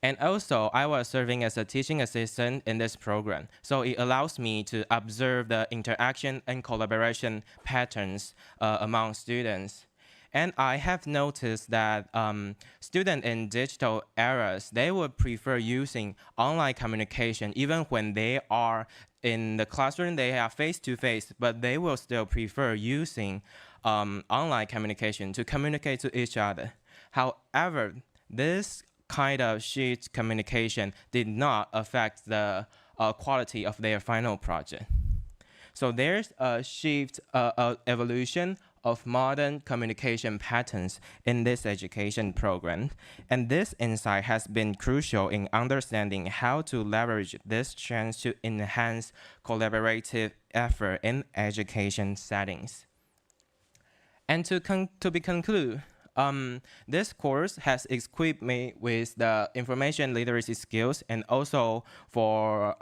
[SPEAKER 20] And also, I was serving as a teaching assistant in this program. So it allows me to observe the interaction and collaboration patterns among students. And I have noticed that students in digital eras, they would prefer using online communication even when they are in the classroom, they are face-to-face, but they will still prefer using online communication to communicate to each other. However, this kind of sheet communication did not affect the quality of their final project. So there's a shift, evolution of modern communication patterns in this education program. And this insight has been crucial in understanding how to leverage this chance to enhance collaborative effort in education settings. And to conclude, this course has equipped me with the information literacy skills, and also for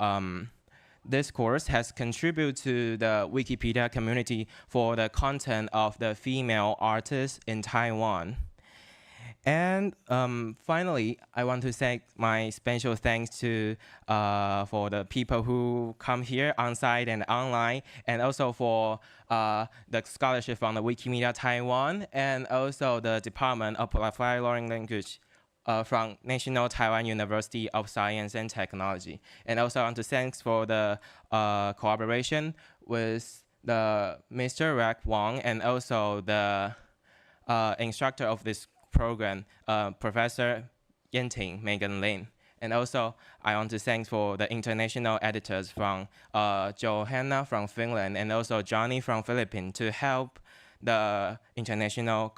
[SPEAKER 20] this course has contributed to the Wikipedia community for the content of the female artists in Taiwan. And finally, I want to say my special thanks to for the people who come here on site and online, and also for the scholarship from the Wikimedia Taiwan, and also the Department of Applied Learning Language from National Taiwan University of Science and Technology. And also I want to thank for the cooperation with the Mr. Rack Wang, and also the instructor of this program, Professor Yenting Megan Lin. And also, I want to thank for the international editors from Johanna from Finland, and also Johnny from Philippines, to help the international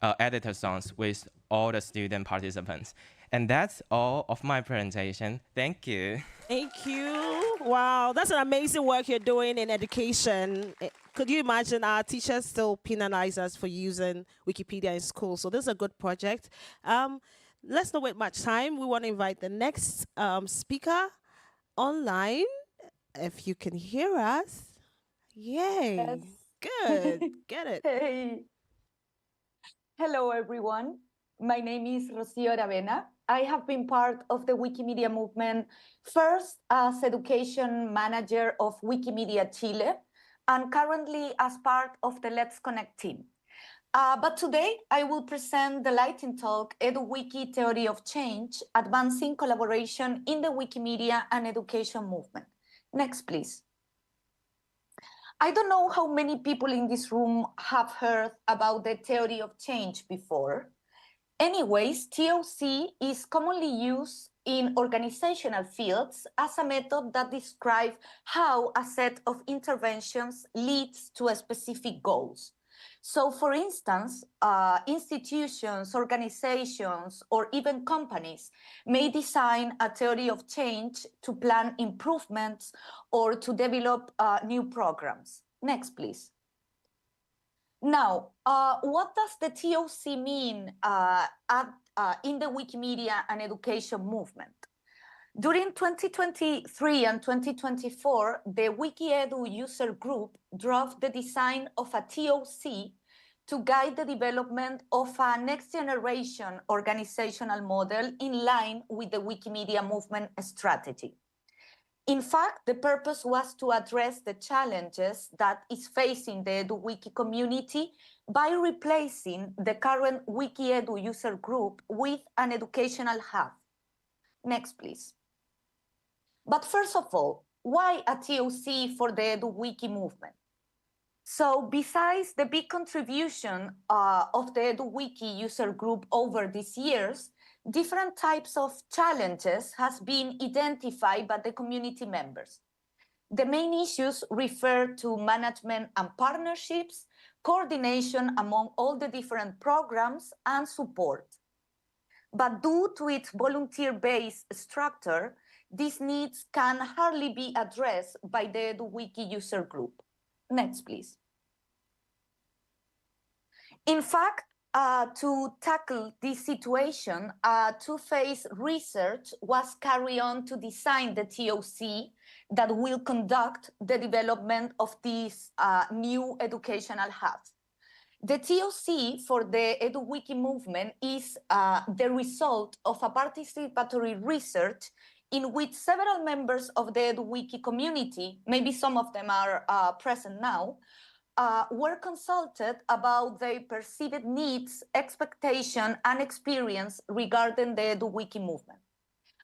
[SPEAKER 20] editathons with all the student participants. And that's all of my presentation. Thank you.
[SPEAKER 17] Thank you. Wow, that's an amazing work you're doing in education. Could you imagine our teachers still penalize us for using Wikipedia in school? So this is a good project. Let's not wait much time. We want to invite the next speaker online. If you can hear us. Yay.
[SPEAKER 21] Yes.
[SPEAKER 17] Good. Get it.
[SPEAKER 21] Hey. Hello, everyone. My name is Rocío Aravena. I have been part of the Wikimedia movement, first as education manager of Wikimedia Chile, and currently as part of the Let's Connect team. But today I will present the lightning talk, EduWiki Theory of Change, Advancing Collaboration in the Wikimedia and Education Movement. Next, please. I don't know how many people in this room have heard about the theory of change before. Anyways, TOC is commonly used in organizational fields as a method that describes how a set of interventions leads to a specific goals. So, for instance, institutions, organizations, or even companies may design a theory of change to plan improvements or to develop new programs. Next, please. Now, what does the TOC mean in the Wikimedia and education movement? During 2023 and 2024, the WikiEdu user group drove the design of a TOC to guide the development of a next generation organizational model in line with the Wikimedia movement strategy. In fact, the purpose was to address the challenges that is facing the EduWiki community by replacing the current WikiEdu user group with an educational hub. Next, please. But first of all, why a TOC for the EduWiki movement? So besides the big contribution of the EduWiki user group over these years, different types of challenges has been identified by the community members. The main issues refer to management and partnerships, coordination among all the different programs, and support. But due to its volunteer-based structure, these needs can hardly be addressed by the EduWiki user group. Next, please. In fact, to tackle this situation, two-phase research was carried on to design the TOC that will conduct the development of these new educational hubs. The TOC for the EduWiki movement is the result of a participatory research in which several members of the EduWiki community, maybe some of them are present now, were consulted about their perceived needs, expectation, and experience regarding the EduWiki movement.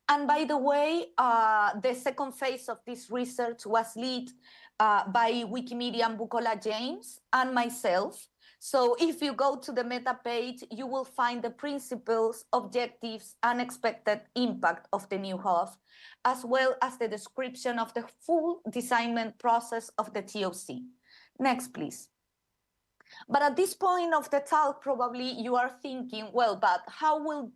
[SPEAKER 21] And by the way, the second phase of this research was led by Wikimedia and Bukola James and myself. So if you go to the meta page, you will find the principles, objectives, and expected impact of the new hub, as well as the description of the full designment process of the TOC. Next, please. But at this point of the talk, probably you are thinking, well, but how will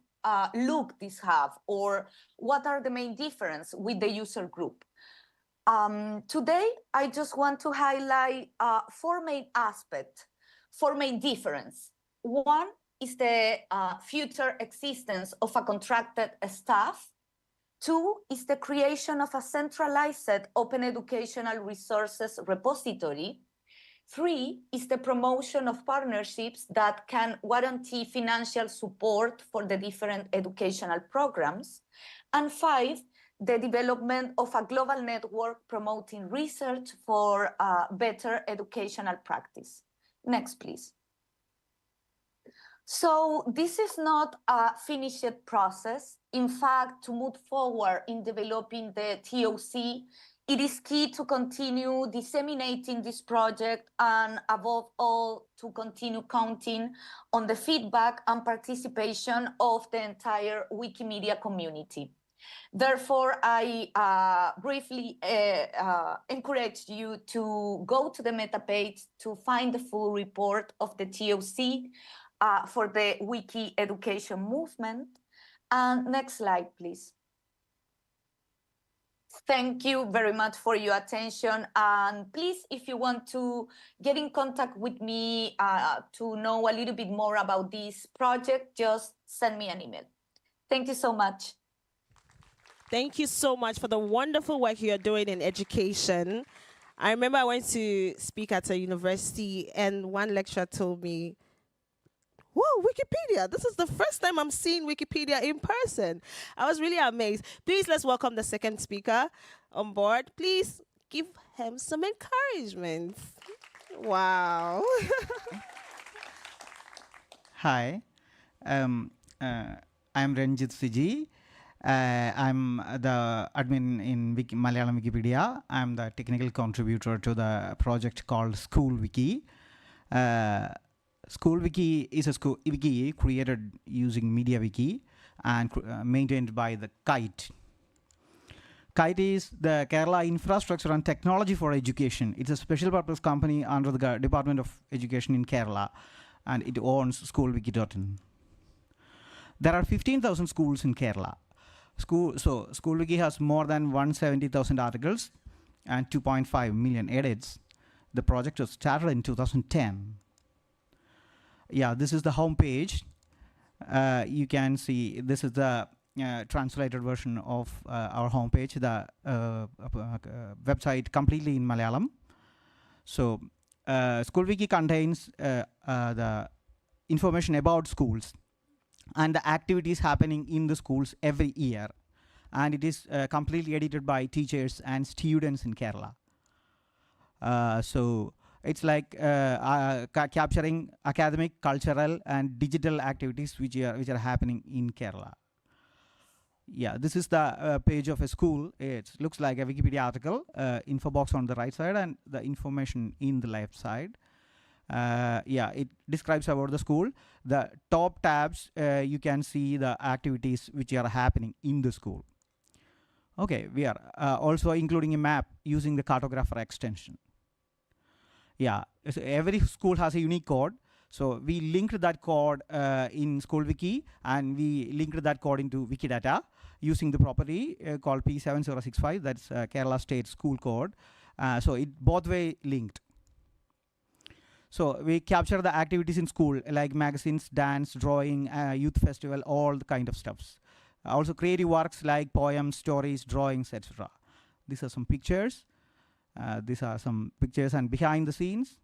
[SPEAKER 21] look this hub, or what are the main difference with the user group? Today, I just want to highlight four main aspects, four main differences. One is the future existence of a contracted staff. Two is the creation of a centralized open educational resources repository. Three is the promotion of partnerships that can guarantee financial support for the different educational programs. And five, the development of a global network promoting research for better educational practice. Next, please. So this is not a finished process. In fact, to move forward in developing the TOC, it is key to continue disseminating this project and above all, to continue counting on the feedback and participation of the entire Wikimedia community. Therefore, I briefly encourage you to go to the meta page to find the full report of the TOC for the Wiki education movement. And next slide, please. Thank you very much for your attention. And please, if you want to get in contact with me to know a little bit more about this project, just send me an email. Thank you so much.
[SPEAKER 17] Thank you so much for the wonderful work you're doing in education. I remember I went to speak at a university and one lecturer told me, whoa, Wikipedia, this is the first time I'm seeing Wikipedia in person. I was really amazed. Please, let's welcome the second speaker on board. Please give him some encouragement. Wow.
[SPEAKER 5] Hi, I'm Ranjit Siji. I'm the admin in Malayalam Wikipedia. I'm the technical contributor to the project called School Wiki. School Wiki is a school wiki created using MediaWiki and maintained by the Kite. Kite is the Kerala Infrastructure and Technology for Education. It's a special purpose company under the Department of Education in Kerala, and it owns schoolwiki.in. There are 15,000 schools in Kerala. SchoolWiki has more than 170,000 articles and 2.5 million edits. The project was started in 2010. Yeah, this is the home page. You can see this is the translated version of our homepage, the website completely in Malayalam. So SchoolWiki contains the information about schools and the activities happening in the schools every year. And it is completely edited by teachers and students in Kerala. So it's like capturing academic, cultural, and digital activities which are happening in Kerala. Yeah, this is the page of a school. It looks like a Wikipedia article, info box on the right side and the information in the left side. Yeah, it describes about the school. The top tabs, you can see the activities which are happening in the school. Okay, we are also including a map using the cartographer extension. Yeah, so every school has a unique code. So we linked that code in SchoolWiki, and we linked that code into Wikidata using the property called P7065. That's Kerala State School Code. So it both way linked. So we capture the activities in school like magazines, dance, drawing, youth festival, all the kind of stuffs. Also creative works like poems, stories, drawings, etc. These are some pictures. These are some pictures and behind the scenes.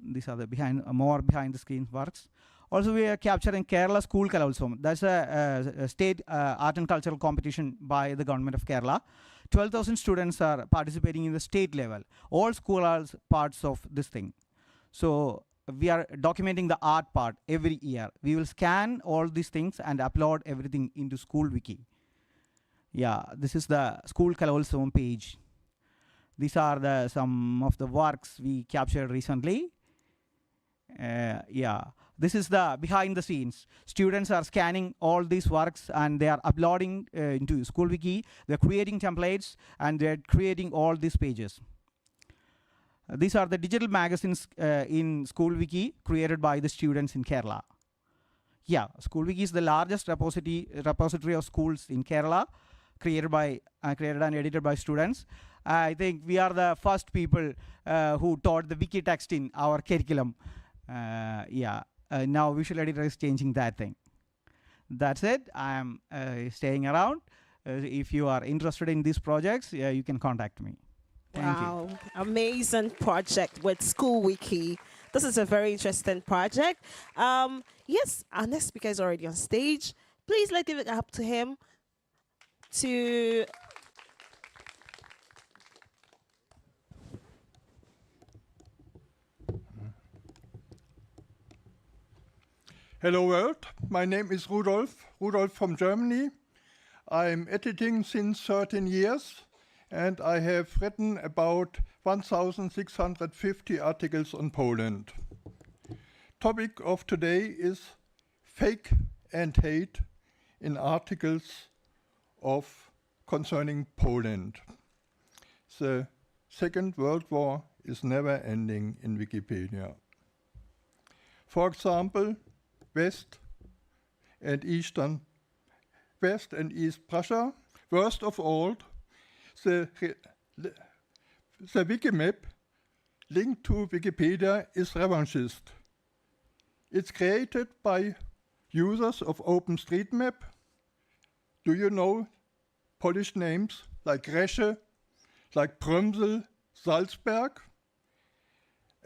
[SPEAKER 5] These are the more behind the scenes works. Also, we are capturing Kerala School Kalotsam. That's a state art and cultural competition by the government of Kerala. 12,000 students are participating in the state level. All schools are parts of this thing. So we are documenting the art part every year. We will scan all these things and upload everything into SchoolWiki. Yeah, this is the School Kalotsam page. These are some of the works we captured recently. Yeah, this is the behind the scenes. Students are scanning all these works and they are uploading into SchoolWiki. They're creating templates and they're creating all these pages. These are the digital magazines in SchoolWiki created by the students in Kerala. Yeah, SchoolWiki is the largest repository of schools in Kerala, created and edited by students. I think we are the first people who taught the wiki text in our curriculum. Yeah, now Visual Editor is changing that thing. That's it. I am staying around. If you are interested in these projects, you can contact me. Thank
[SPEAKER 17] you. Amazing project with SchoolWiki. This is a very interesting project. Yes, our next speaker is already on stage. Please let's give it up to him to
[SPEAKER 6] Hello world, my name is Rudolf from Germany. I'm editing since 13 years and I have written about 1,650 articles on Poland. Topic of today is fake and hate in articles concerning Poland. The Second World War is never ending in Wikipedia. For example, West and East Prussia. Worst of all, the Wikimap linked to Wikipedia is revanchist. It's created by users of OpenStreetMap. Do you know Polish names like Resche, like Prömsel, Salzberg?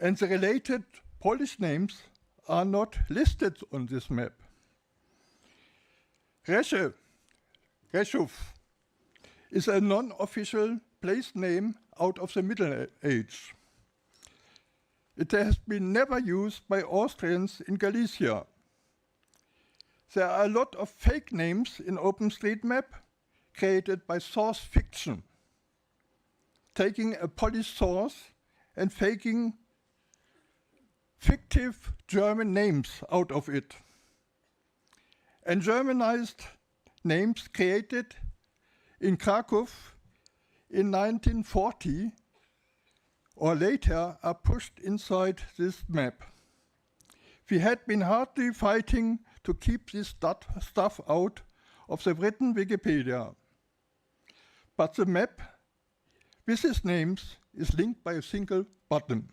[SPEAKER 6] And the related Polish names are not listed on this map. Resche, Rzeszów, is a non-official place name out of the Middle Age. It has been never used by Austrians in Galicia. There are a lot of fake names in OpenStreetMap created by source fiction, taking a Polish source and faking fictive German names out of it. And Germanized names created in Krakow in 1940 or later are pushed inside this map. We had been hardly fighting to keep this stuff out of the written Wikipedia. But the map with these names is linked by a single button.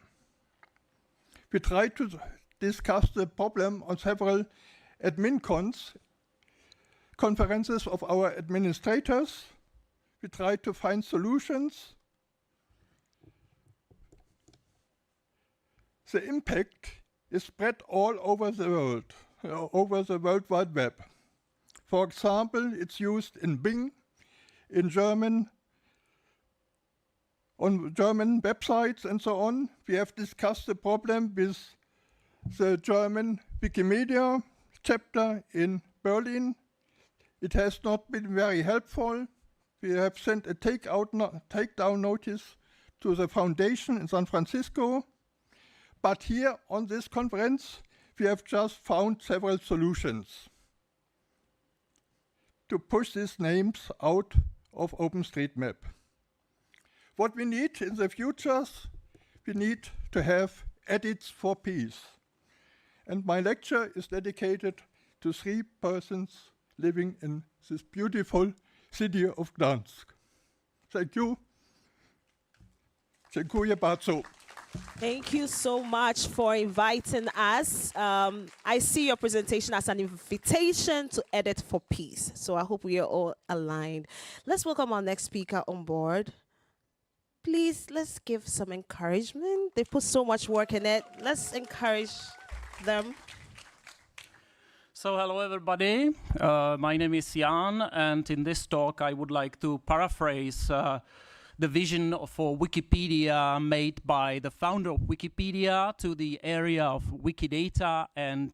[SPEAKER 6] We tried to discuss the problem on several admin conferences of our administrators. We tried to find solutions. the impact is spread all over the world, over the World Wide Web. For example, it's used in Bing, in German, on German websites and so on. We have discussed the problem with the German Wikimedia chapter in Berlin. It has not been very helpful. We have sent a takedown notice to the foundation in San Francisco. But here on this conference, we have just found several solutions to push these names out of OpenStreetMap. What we need in the futures, we need to have edits for peace. And my lecture is dedicated to 3 persons living in this beautiful city of Gdansk. Thank you. Dziękuję bardzo.
[SPEAKER 17] Thank you so much for inviting us. I see your presentation as an invitation to edit for peace. So I hope we are all aligned. Let's welcome our next speaker on board. Please, let's give some encouragement. They put so much work in it. Let's encourage them.
[SPEAKER 8] So hello everybody, my name is Jan, and in this talk I would like to paraphrase the vision for Wikipedia made by the founder of Wikipedia to the area of Wikidata and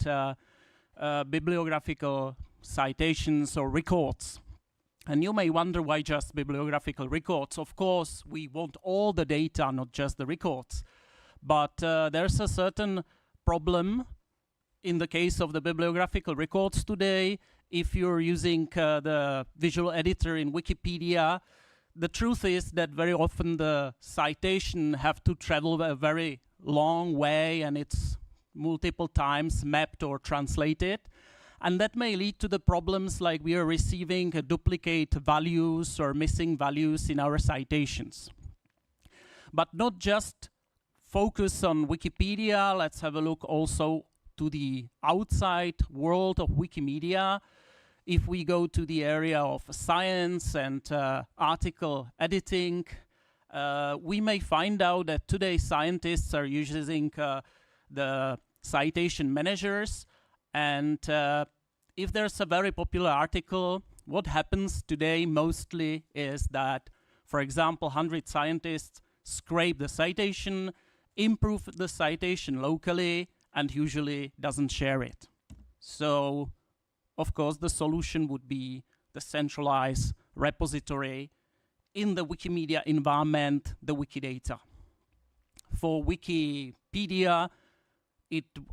[SPEAKER 8] bibliographical citations or records. And you may wonder why just bibliographical records. Of course, we want all the data, not just the records. But there's a certain problem in the case of the bibliographical records today. If you're using the visual editor in Wikipedia, the truth is that very often the citation have to travel a very long way, and it's multiple times mapped or translated. And that may lead to the problems like we are receiving duplicate values or missing values in our citations. But not just focus on Wikipedia, let's have a look also to the outside world of Wikimedia. If we go to the area of science and article editing, we may find out that today scientists are using the citation managers. And if there's a very popular article, what happens today mostly is that, for example, 100 scientists scrape the citation, improve the citation locally, and usually doesn't share it. So, of course, the solution would be the centralized repository in the Wikimedia environment, the Wikidata. For Wikipedia,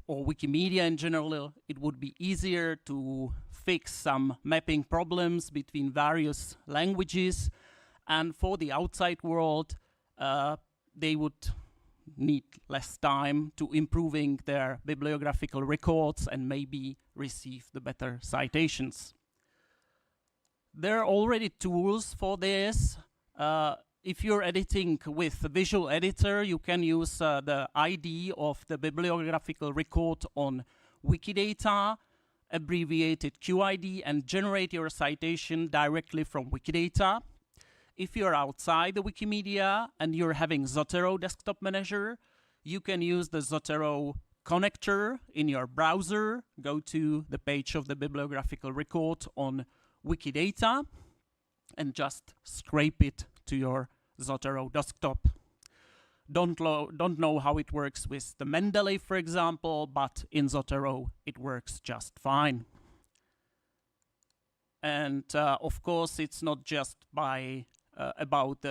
[SPEAKER 8] or Wikimedia in general, it would be easier to fix some mapping problems between various languages. And for the outside world, they would need less time to improving their bibliographical records and maybe receive the better citations. There are already tools for this. If you're editing with a visual editor, you can use the ID of the bibliographical record on Wikidata, abbreviated QID, and generate your citation directly from Wikidata. If you're outside the Wikimedia and you're having Zotero desktop manager, you can use the Zotero connector in your browser, go to the page of the bibliographical record on Wikidata, and just scrape it to your Zotero desktop. Don't know how it works with the Mendeley, for example, but in Zotero it works just fine. And of course, it's not just about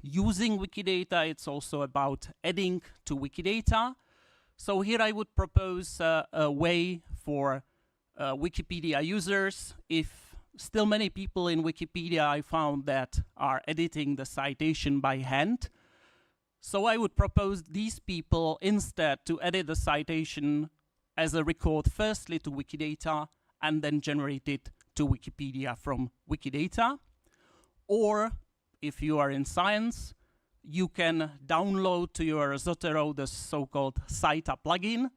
[SPEAKER 8] using Wikidata, it's also about adding to Wikidata. So here I would propose a way for Wikipedia users. If still many people in Wikipedia I found that are editing the citation by hand. So I would propose these people instead to edit the citation as a record firstly to Wikidata and then generate it to Wikipedia from Wikidata. Or if you are in science, you can download to your Zotero the so-called Cita plugin,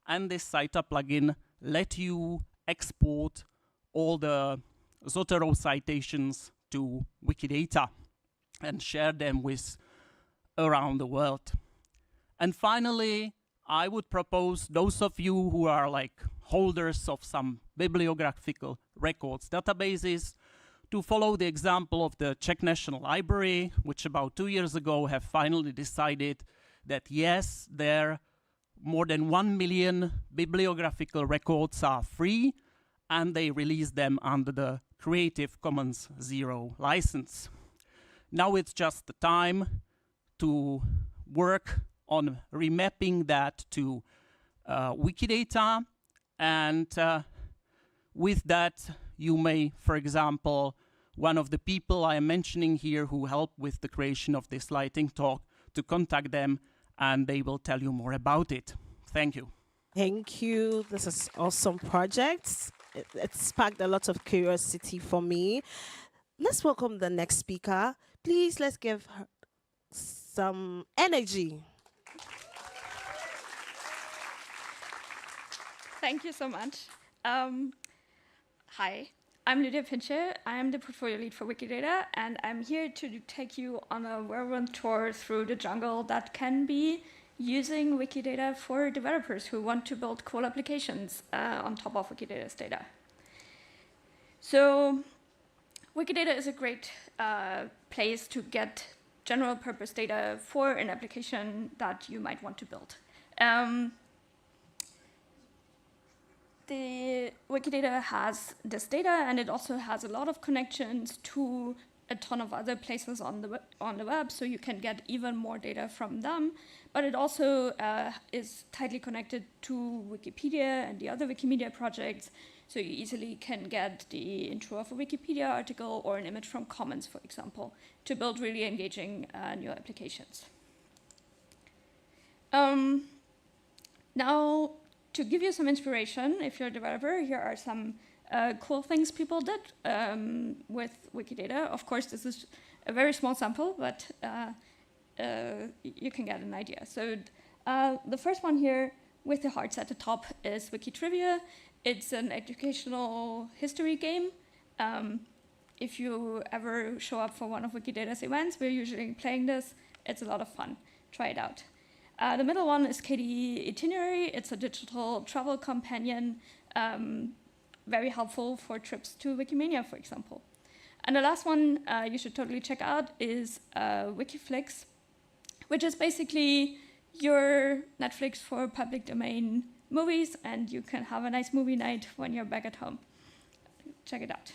[SPEAKER 8] and this Cita plugin let you export all the Zotero citations to Wikidata and share them with around the world. And finally, I would propose those of you who are like holders of some bibliographical records databases to follow the example of the Czech National Library, which about 2 years ago have finally decided that yes, their more than 1 million bibliographical records are free, and they release them under the Creative Commons Zero license. Now it's just the time to work on remapping that to Wikidata, and with that you may, for example, one of the people I am mentioning here who helped with the creation of this lightning talk, to contact them and they will tell you more about it. Thank you.
[SPEAKER 17] Thank you. This is awesome project. It sparked a lot of curiosity for me. Let's welcome the next speaker. Please, let's give her some energy.
[SPEAKER 7] Thank you so much. Hi, I'm Lydia Pincher. I am the portfolio lead for Wikidata, and I'm here to take you on a whirlwind tour through the jungle that can be using Wikidata for developers who want to build cool applications on top of Wikidata's data. So Wikidata is a great place to get general purpose data for an application that you might want to build. The Wikidata has this data, and it also has a lot of connections to a ton of other places on the web, so you can get even more data from them. But it also is tightly connected to Wikipedia and the other Wikimedia projects, so you easily can get the intro of a Wikipedia article or an image from Commons, for example, to build really engaging new applications. Now, to give you some inspiration, if you're a developer, here are some cool things people did with Wikidata. Of course, this is a very small sample, but you can get an idea. So the first one here with the hearts at the top is Wikitrivia. It's an educational history game. If you ever show up for one of Wikidata's events, we're usually playing this. It's a lot of fun. Try it out. The middle one is KDE Itinerary. It's a digital travel companion, very helpful for trips to Wikimania, for example. And the last one you should totally check out is Wikiflix, which is basically your Netflix for public domain movies, and you can have a nice movie night when you're back at home. Check it out.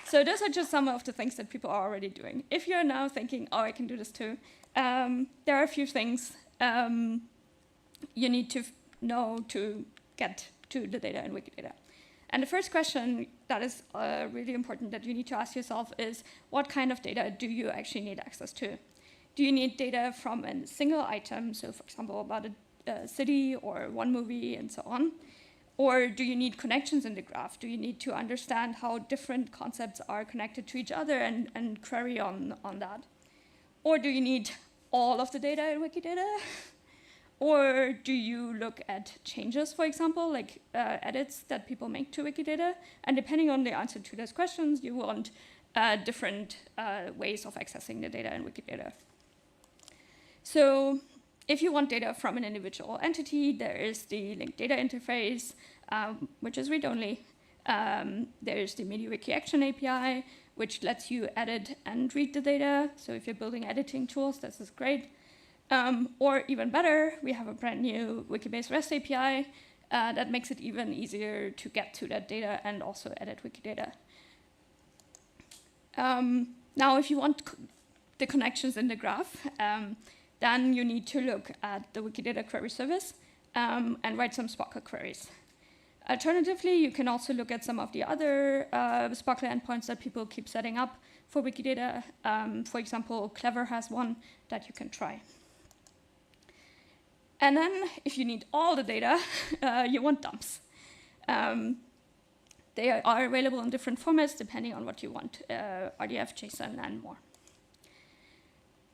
[SPEAKER 7] So those are just some of the things that people are already doing. If you're now thinking, oh, I can do this too, there are a few things you need to know to get to the data in Wikidata. And the first question that is really important that you need to ask yourself is, what kind of data do you actually need access to? Do you need data from a single item, so for example, about a city or one movie and so on? Or do you need connections in the graph? Do you need to understand how different concepts are connected to each other and query on that? Or do you need all of the data in Wikidata? Or do you look at changes, for example, like edits that people make to Wikidata? And depending on the answer to those questions, you want different ways of accessing the data in Wikidata. So if you want data from an individual entity, there is the linked data interface, which is read-only. There's the MediaWiki Action API, which lets you edit and read the data. So if you're building editing tools, this is great. Or even better, we have a brand new Wikibase REST API that makes it even easier to get to that data and also edit Wikidata. Now, if you want the connections in the graph, then you need to look at the Wikidata query service and write some Sparkle queries. Alternatively, you can also look at some of the other Sparkle endpoints that people keep setting up for Wikidata. For example, Clever has one that you can try. And then, if you need all the data, you want dumps. They are available in different formats depending on what you want, RDF, JSON, and more.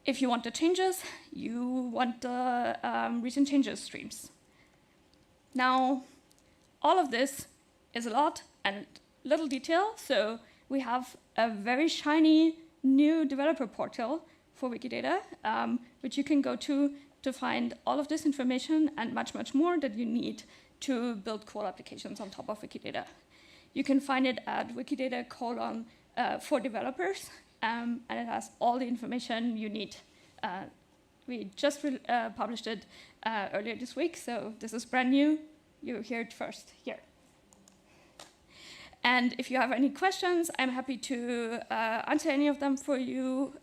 [SPEAKER 7] If you want the changes, you want the recent changes streams. Now, all of this is a lot and little detail, so we have a very shiny new developer portal for Wikidata, which you can go to find all of this information and much, much more that you need to build cool applications on top of Wikidata. You can find it at Wikidata for developers, and it has all the information you need. We just published it earlier this week, so this is brand new. You hear it first here. And if you have any questions, I'm happy to answer any of them for you.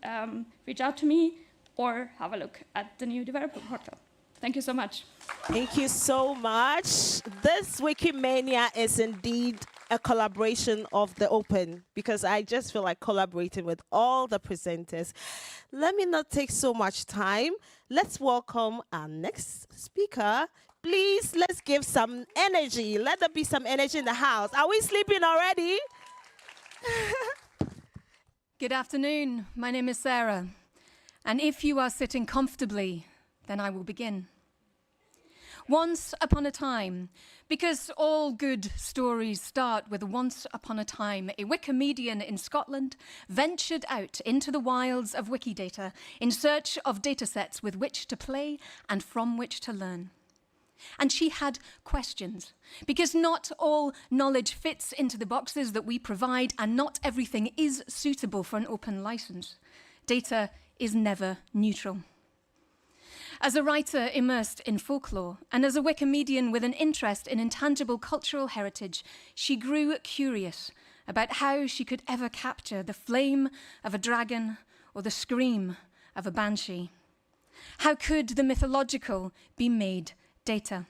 [SPEAKER 7] Reach out to me or have a look at the new developer portal. Thank you so much.
[SPEAKER 17] Thank you so much. This Wikimania is indeed a collaboration of the open, because I just feel like collaborating with all the presenters. Let me not take so much time. Let's welcome our next speaker. Please, let's give some energy. Let there be some energy in the house. Are we sleeping already?
[SPEAKER 9] Good afternoon. My name is Sarah. And if you are sitting comfortably, then I will begin. Once upon a time, because all good stories start with once upon a time, a Wikimedian in Scotland ventured out into the wilds of Wikidata in search of datasets with which to play and from which to learn. And she had questions, because not all knowledge fits into the boxes that we provide, and not everything is suitable for an open license. Data is never neutral. As a writer immersed in folklore, and as a Wikimedian with an interest in intangible cultural heritage, she grew curious about how she could ever capture the flame of a dragon or the scream of a banshee. How could the mythological be made data?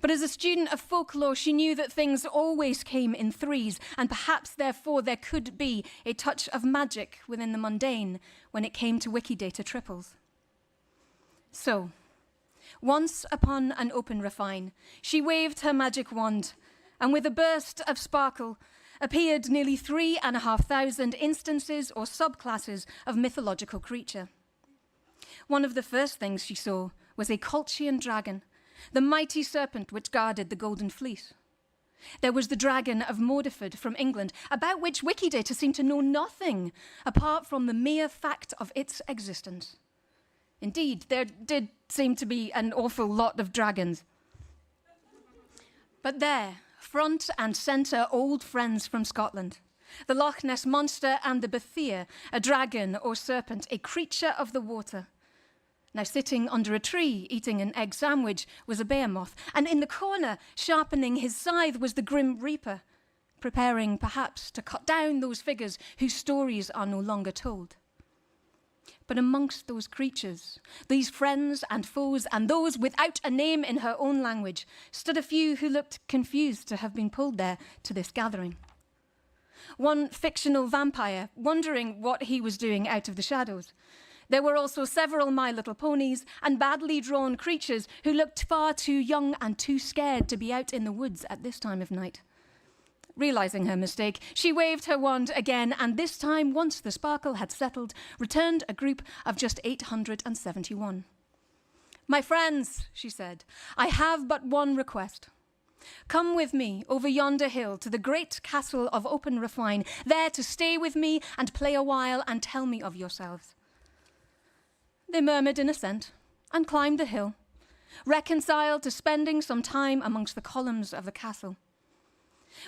[SPEAKER 9] But as a student of folklore, she knew that things always came in threes, and perhaps therefore there could be a touch of magic within the mundane when it came to Wikidata triples. So, once upon an open refine, she waved her magic wand, and with a burst of sparkle appeared nearly 3,500 instances or subclasses of mythological creature. One of the first things she saw was a Colchian dragon, the mighty serpent which guarded the Golden Fleece. There was the dragon of Mordeford from England, about which Wikidata seemed to know nothing apart from the mere fact of its existence. Indeed, there did seem to be an awful lot of dragons. But there, front and centre, old friends from Scotland. The Loch Ness Monster and the Bethia, a dragon or serpent, a creature of the water. Now sitting under a tree, eating an egg sandwich, was a behemoth, and in the corner, sharpening his scythe, was the Grim Reaper, preparing perhaps to cut down those figures whose stories are no longer told. But amongst those creatures, these friends and foes, and those without a name in her own language, stood a few who looked confused to have been pulled there to this gathering. One fictional vampire, wondering what he was doing out of the shadows. There were also several My Little Ponies and badly drawn creatures who looked far too young and too scared to be out in the woods at this time of night. Realizing her mistake, she waved her wand again, and this time, once the sparkle had settled, returned a group of just 871. "My friends," she said, "I have but one request. Come with me over yonder hill to the great castle of Open Refine, there to stay with me and play a while and tell me of yourselves." They murmured in assent and climbed the hill, reconciled to spending some time amongst the columns of the castle.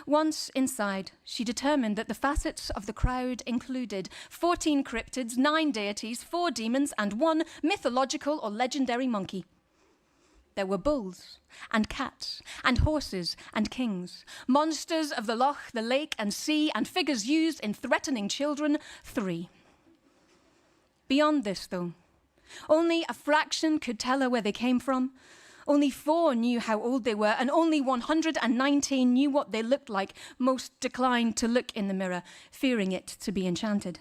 [SPEAKER 9] Once inside, she determined that the facets of the crowd included 14 cryptids, 9 deities, 4 demons, and 1 mythological or legendary monkey. There were bulls and cats and horses and kings, monsters of the loch, the lake and sea, and figures used in threatening children, 3. Beyond this, though, only a fraction could tell her where they came from. Only 4 knew how old they were, and only 119 knew what they looked like. Most declined to look in the mirror, fearing it to be enchanted.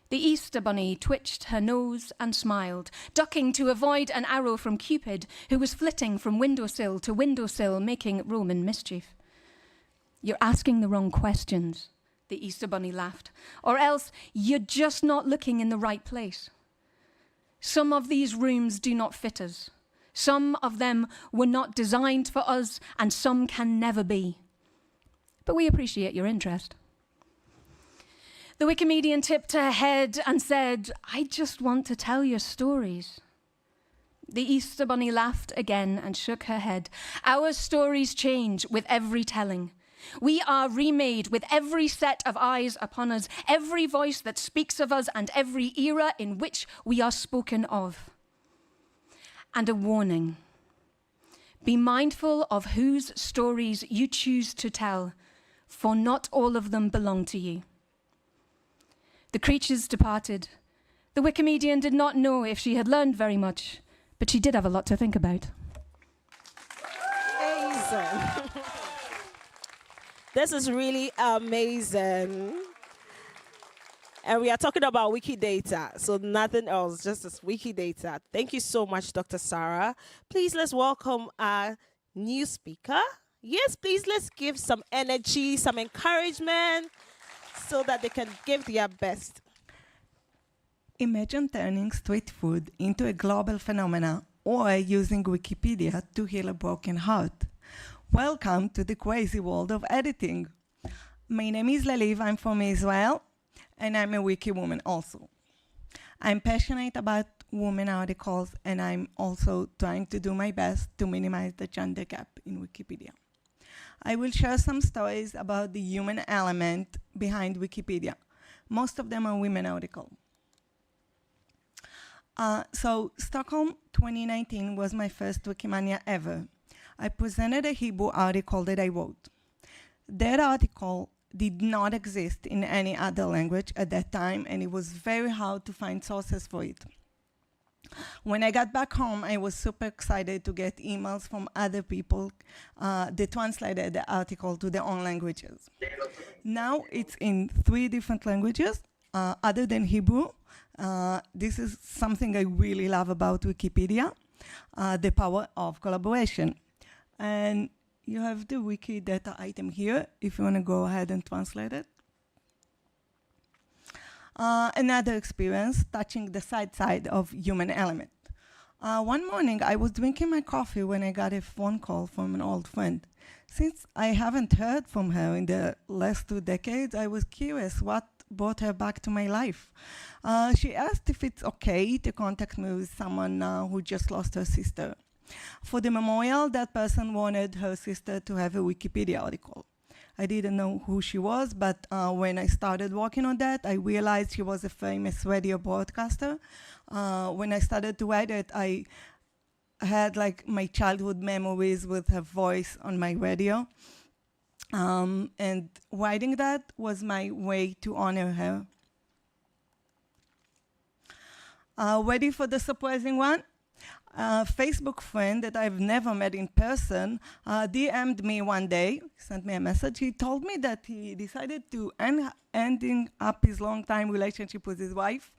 [SPEAKER 9] The Easter Bunny twitched her nose and smiled, ducking to avoid an arrow from Cupid, who was flitting from windowsill to windowsill, making Roman mischief. "You're asking the wrong questions," the Easter Bunny laughed, "or else you're just not looking in the right place. Some of these rooms do not fit us. Some of them were not designed for us, and some can never be. but we appreciate your interest. The Wikimedian tipped her head and said, I just want to tell your stories. The Easter Bunny laughed again and shook her head. Our stories change with every telling. We are remade with every set of eyes upon us, every voice that speaks of us, and every era in which we are spoken of. And a warning. Be mindful of whose stories you choose to tell, for not all of them belong to you. The creatures departed. The Wikimedian did not know if she had learned very much, but she did have a lot to think about.
[SPEAKER 17] Amazing. This is really amazing. And we are talking about Wikidata, so nothing else, just this Wikidata. Thank you so much, Dr. Sarah. Please, let's welcome our new speaker. Yes, please, let's give some energy, some encouragement, so that they can give their best.
[SPEAKER 2] Imagine turning street food into a global phenomenon or using Wikipedia to heal a broken heart. Welcome to the crazy world of editing. My name is Laliv, I'm from Israel, and I'm a wiki woman also. I'm passionate about women articles, and I'm also trying to do my best to minimize the gender gap in Wikipedia. I will share some stories about the human element behind Wikipedia. Most of them are women articles. So Stockholm 2019 was my first Wikimania ever. I presented a Hebrew article that I wrote. That article did not exist in any other language at that time, and it was very hard to find sources for it. When I got back home, I was super excited to get emails from other people that translated the article to their own languages. Now it's in 3 different languages, other than Hebrew. This is something I really love about Wikipedia, the power of collaboration. And you have the Wikidata item here, if you want to go ahead and translate it. Another experience touching the side of human element. One morning, I was drinking my coffee when I got a phone call from an old friend. Since I haven't heard from her in the last 2 decades, I was curious what brought her back to my life. She asked if it's okay to contact me with someone who just lost her sister. For the memorial, that person wanted her sister to have a Wikipedia article. I didn't know who she was, but when I started working on that, I realized she was a famous radio broadcaster. When I started to write it, I had like my childhood memories with her voice on my radio. And writing that was my way to honor her. Ready for the surprising one? A Facebook friend that I've never met in person DM'd me one day, sent me a message. He told me that he decided to ending up his long-time relationship with his wife.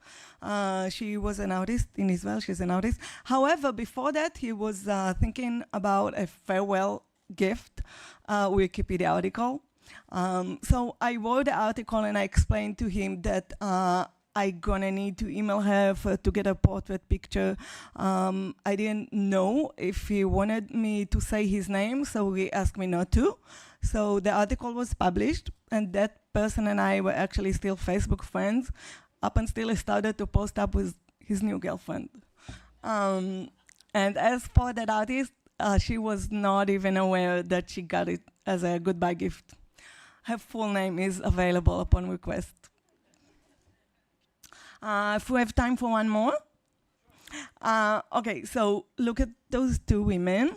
[SPEAKER 2] She was an artist in Israel, she's an artist. However, before that, he was thinking about a farewell gift, Wikipedia article. So I wrote the article and I explained to him that I'm gonna need to email her to get a portrait picture. I didn't know if he wanted me to say his name, so he asked me not to. So the article was published, and that person and I were actually still Facebook friends up until he started to post up with his new girlfriend. And as for that artist, she was not even aware that she got it as a goodbye gift. Her full name is available upon request. If we have time for one more. Okay, so look at those 2 women.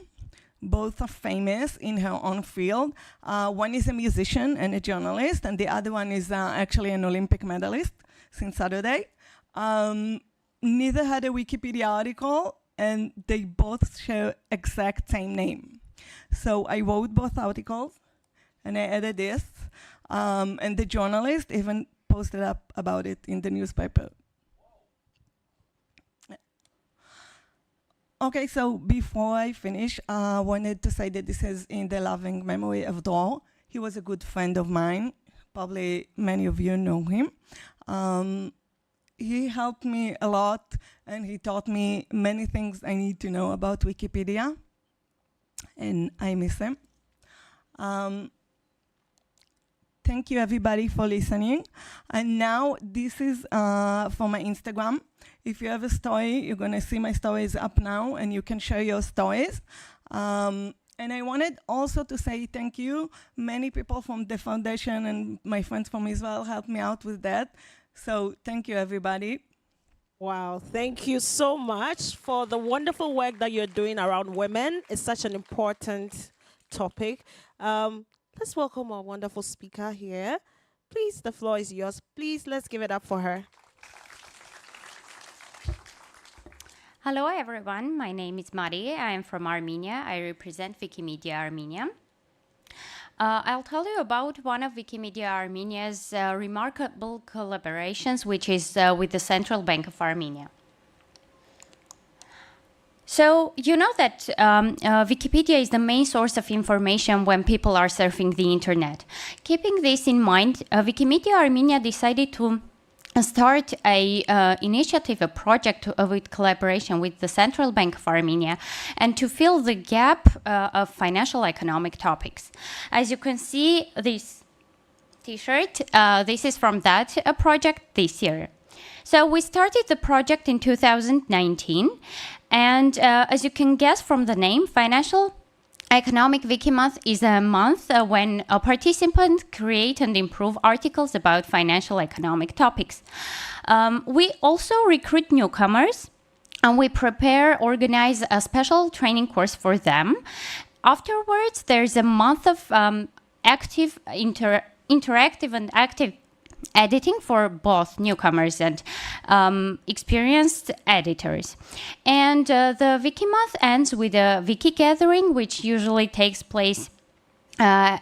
[SPEAKER 2] Both are famous in her own field. One is a musician and a journalist, and the other one is actually an Olympic medalist since Saturday. Neither had a Wikipedia article, and they both share exact same name. So I wrote both articles, and I added this, and the journalist even posted up about it in the newspaper. Okay, so before I finish, I wanted to say that this is in the loving memory of Dror. He was a good friend of mine. Probably many of you know him. He helped me a lot, and he taught me many things I need to know about Wikipedia, and I miss him. thank you everybody for listening. And now this is for my Instagram. If you have a story, you're gonna see my stories up now and you can share your stories. And I wanted also to say thank you. Many people from the foundation and my friends from Israel helped me out with that. So thank you everybody.
[SPEAKER 17] Wow, thank you so much for the wonderful work that you're doing around women. It's such an important topic. Let's welcome our wonderful speaker here. Please, the floor is yours. Please, let's give it up for her.
[SPEAKER 10] Hello, everyone. My name is Mari. I am from Armenia. I represent Wikimedia Armenia. I'll tell you about one of Wikimedia Armenia's remarkable collaborations, which is with the Central Bank of Armenia. So you know that Wikipedia is the main source of information when people are surfing the internet. Keeping this in mind, Wikimedia Armenia decided to start a initiative, a project with collaboration with the Central Bank of Armenia, and to fill the gap of financial economic topics. As you can see, this T-shirt, this is from that project this year. So we started the project in 2019, and as you can guess from the name, Financial Economic Wiki Month is a month when participants create and improve articles about financial economic topics. We also recruit newcomers, and we organize a special training course for them. Afterwards, there's a month of active, interactive and active editing for both newcomers and experienced editors. And the Wiki Month ends with a Wiki gathering, which usually takes place in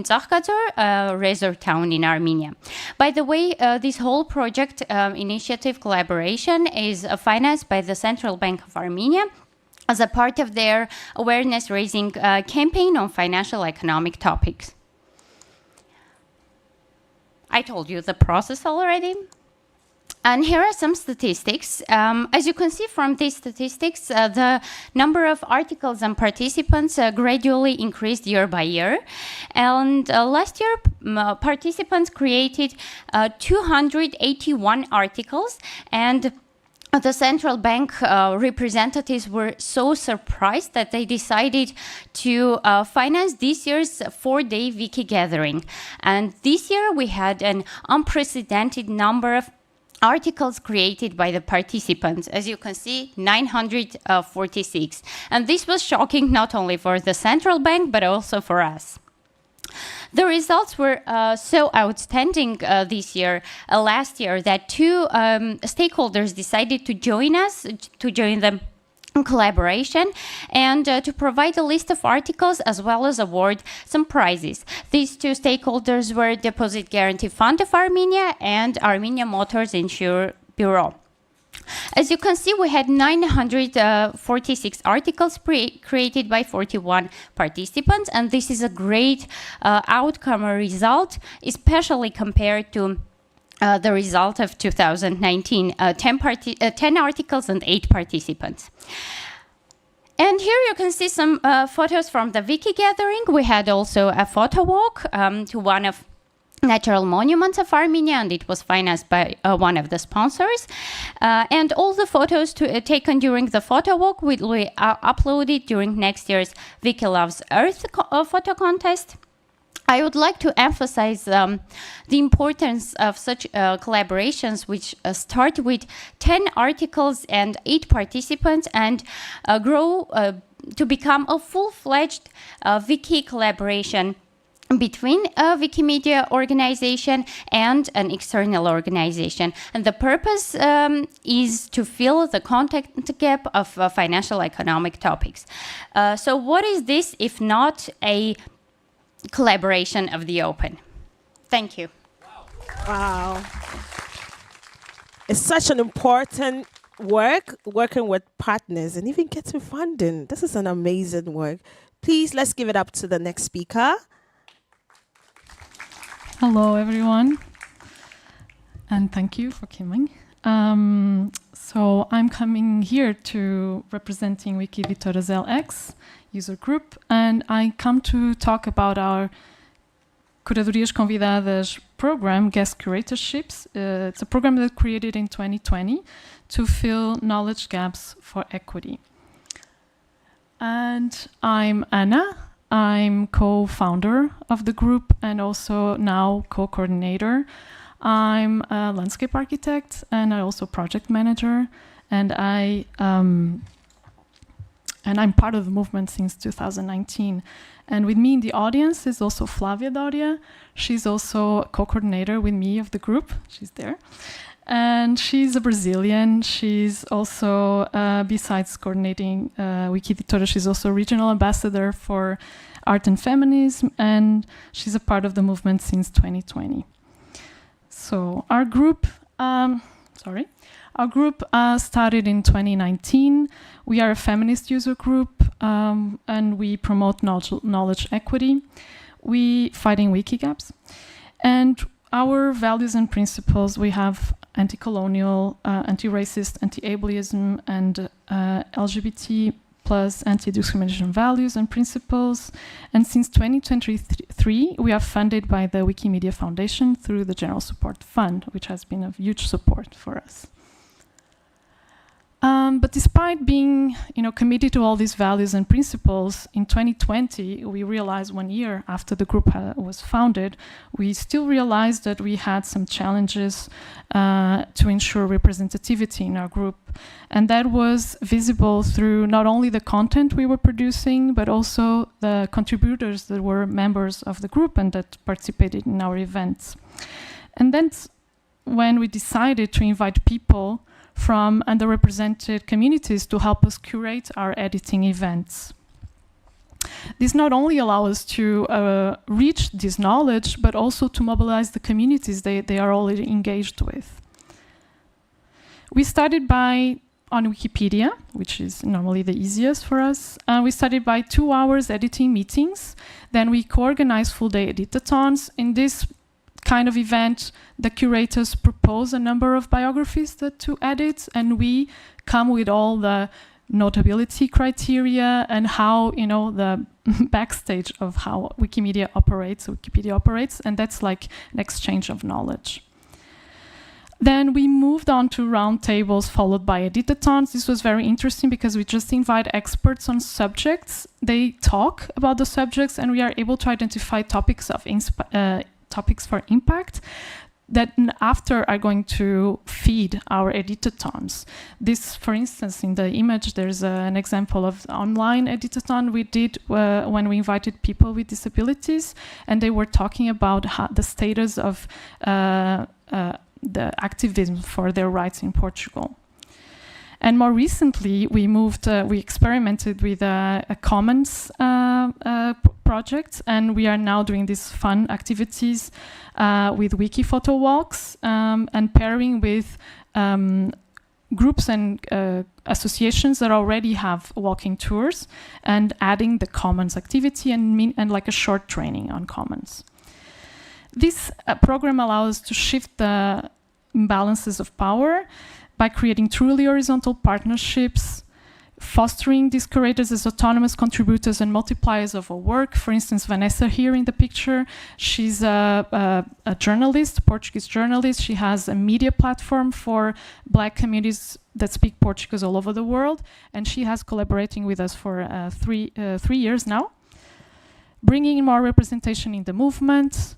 [SPEAKER 10] Zahkazor, resort town in Armenia. By the way, this whole project initiative collaboration is financed by the Central Bank of Armenia as a part of their awareness-raising campaign on financial economic topics. I told you the process already. And here are some statistics. As you can see from these statistics, the number of articles and participants gradually increased year by year. And last year, participants created 281 articles, and the central bank representatives were so surprised that they decided to finance this year's 4-day Wiki gathering. And this year we had an unprecedented number of articles created by the participants. As you can see, 946. And this was shocking not only for the central bank, but also for us. The results were so outstanding this year, last year, that two stakeholders decided to join us, to join the collaboration, and to provide a list of articles as well as award some prizes. These two stakeholders were Deposit Guarantee Fund of Armenia and Armenia Motors Insure Bureau. As you can see, we had 946 articles created by 41 participants, and this is a great outcome or result, especially compared to the result of 2019, 10 articles and 8 participants. And here you can see some photos from the Wiki gathering. We had also a photo walk to one of natural monuments of Armenia, and it was financed by one of the sponsors. And all the photos taken during the photo walk will be uploaded during next year's Wiki Loves Earth photo contest. I would like to emphasize the importance of such collaborations, which start with 10 articles and 8 participants and grow to become a full-fledged Wiki collaboration between a Wikimedia organization and an external organization. And the purpose is to fill the content gap of financial economic topics. So what is this if not a collaboration of the open? Thank you.
[SPEAKER 17] Wow. It's such an important work, working with partners and even getting funding. This is an amazing work. Please, let's give it up to the next speaker.
[SPEAKER 22] Hello, everyone, and thank you for coming. So I'm coming here to representing Wiki Vitorazel X user group, and I come to talk about our Curadorias Convidadas program, guest curatorships. It's a program that created in 2020 to fill knowledge gaps for equity. And I'm Anna. I'm co-founder of the group and also now co-coordinator. I'm a landscape architect and I also project manager, and I'm part of the movement since 2019. And with me in the audience is also Flavia Doria. She's also co-coordinator with me of the group. She's there. And she's a Brazilian. She's also, besides coordinating Wikiditoria, she's also regional ambassador for art and feminism, and she's a part of the movement since 2020. So our group, started in 2019. We are a feminist user group, and we promote knowledge equity. We fighting wiki gaps, and our values and principles, we have anti-colonial, anti-racist, anti-ableism, and LGBT plus anti-discrimination values and principles. And since 2023, we are funded by the Wikimedia Foundation through the General Support Fund, which has been of huge support for us. But despite being, committed to all these values and principles, in 2020, we realized 1 year after the group was founded, we still realized that we had some challenges to ensure representativity in our group. And that was visible through not only the content we were producing, but also the contributors that were members of the group and that participated in our events. And that's when we decided to invite people from underrepresented communities to help us curate our editing events. This not only allows us to reach this knowledge, but also to mobilize the communities they are already engaged with. We started on Wikipedia, which is normally the easiest for us. We started by 2 hours editing meetings. Then we co-organized full-day editathons. In this kind of event, the curators propose a number of biographies to edit, and we come with all the notability criteria and how, the backstage of how Wikipedia operates, and that's like an exchange of knowledge. Then we moved on to roundtables followed by editathons. This was very interesting because we just invite experts on subjects. They talk about the subjects, and we are able to identify topics for impact that after are going to feed our editathons. This, for instance, in the image, there's an example of online editathon we did when we invited people with disabilities, and they were talking about the status of the activism for their rights in Portugal. And more recently, we experimented with a commons project, and we are now doing these fun activities with wiki photo walks and pairing with groups and associations that already have walking tours and adding the commons activity and like a short training on commons. This program allows us to shift the imbalances of power by creating truly horizontal partnerships, fostering these curators as autonomous contributors and multipliers of our work. For instance, Vanessa here in the picture, she's a journalist, Portuguese journalist. She has a media platform for Black communities that speak Portuguese all over the world, and she has collaborating with us for 3 years now, bringing in more representation in the movement,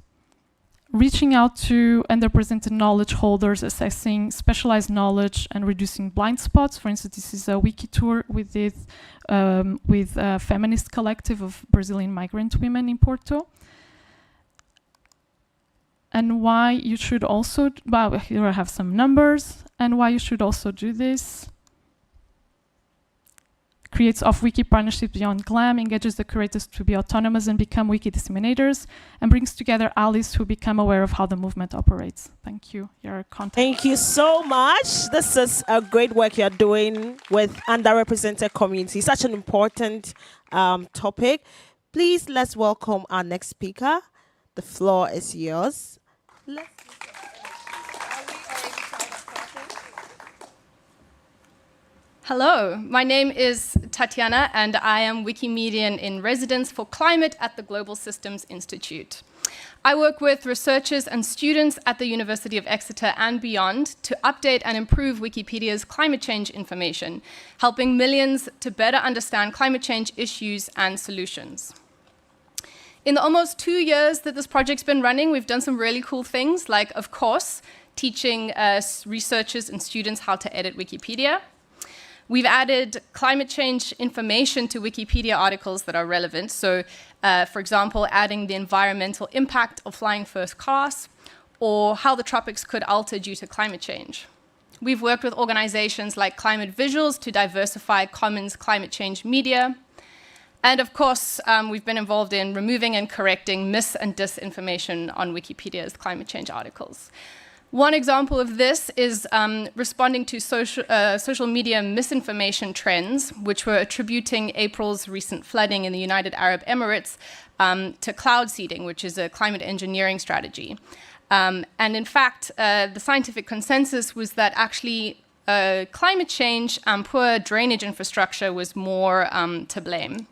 [SPEAKER 22] reaching out to underrepresented knowledge holders, assessing specialized knowledge and reducing blind spots. For instance, this is a wiki tour we did with a feminist collective of Brazilian migrant women in Porto. And why you should also, here I have some numbers, and why you should also do this. Creates off-wiki partnerships beyond GLAM, engages the curators to be autonomous and become wiki disseminators, and brings together allies who become aware of how the movement operates. Thank you. Your contact.
[SPEAKER 17] Thank you so much. This is a great work you're doing with underrepresented communities. Such an important topic. Please, let's welcome our next speaker. The floor is yours.
[SPEAKER 1] Hello, my name is Tatiana, and I am Wikimedian in residence for climate at the Global Systems Institute. I work with researchers and students at the University of Exeter and beyond to update and improve Wikipedia's climate change information, helping millions to better understand climate change issues and solutions. In the almost 2 years that this project's been running, we've done some really cool things, like, of course, teaching researchers and students how to edit Wikipedia. We've added climate change information to Wikipedia articles that are relevant. So, for example, adding the environmental impact of flying first class, or how the tropics could alter due to climate change. We've worked with organizations like Climate Visuals to diversify Commons climate change media. And of course, we've been involved in removing and correcting mis- and disinformation on Wikipedia's climate change articles. One example of this is responding to social media misinformation trends, which were attributing April's recent flooding in the United Arab Emirates to cloud seeding, which is a climate engineering strategy. And in fact, the scientific consensus was that actually climate change and poor drainage infrastructure was more to blame.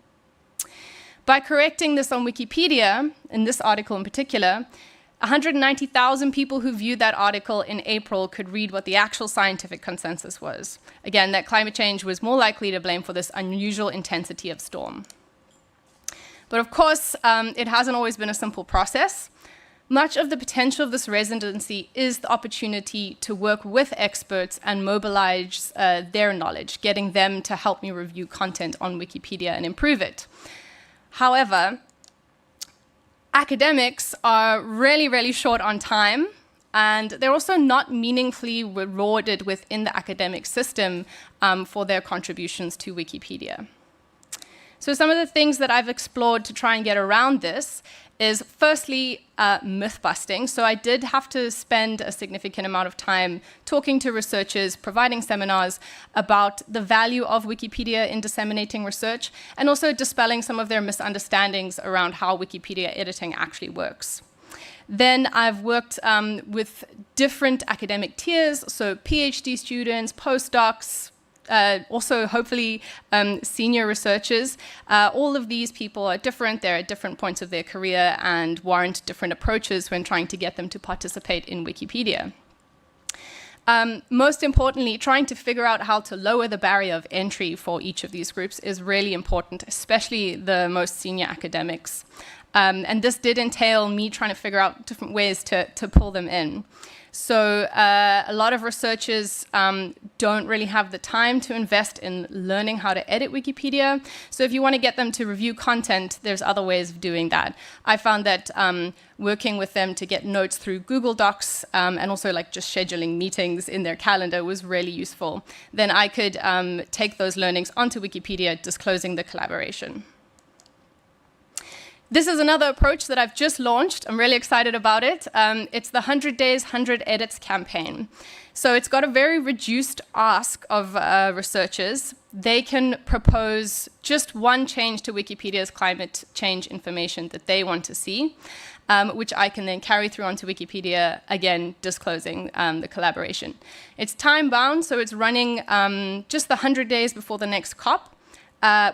[SPEAKER 1] By correcting this on Wikipedia, in this article in particular, 190,000 people who viewed that article in April could read what the actual scientific consensus was. Again, that climate change was more likely to blame for this unusual intensity of storm. But of course, it hasn't always been a simple process. Much of the potential of this residency is the opportunity to work with experts and mobilize their knowledge, getting them to help me review content on Wikipedia and improve it. However, academics are really, really short on time, and they're also not meaningfully rewarded within the academic system for their contributions to Wikipedia. So some of the things that I've explored to try and get around this is firstly myth busting. So I did have to spend a significant amount of time talking to researchers, providing seminars about the value of Wikipedia in disseminating research, and also dispelling some of their misunderstandings around how Wikipedia editing actually works. Then I've worked with different academic tiers, so PhD students, postdocs, also hopefully senior researchers. All of these people are different. They're at different points of their career and warrant different approaches when trying to get them to participate in Wikipedia. Most importantly, trying to figure out how to lower the barrier of entry for each of these groups is really important, especially the most senior academics. And this did entail me trying to figure out different ways to pull them in. So a lot of researchers don't really have the time to invest in learning how to edit Wikipedia. So if you want to get them to review content, there's other ways of doing that. I found that working with them to get notes through Google Docs and also like just scheduling meetings in their calendar was really useful. Then I could take those learnings onto Wikipedia, disclosing the collaboration. This is another approach that I've just launched. I'm really excited about it. It's the 100 Days, 100 Edits campaign. So it's got a very reduced ask of researchers. They can propose just one change to Wikipedia's climate change information that they want to see, which I can then carry through onto Wikipedia, again, disclosing the collaboration. It's time-bound, so it's running just the 100 days before the next COP.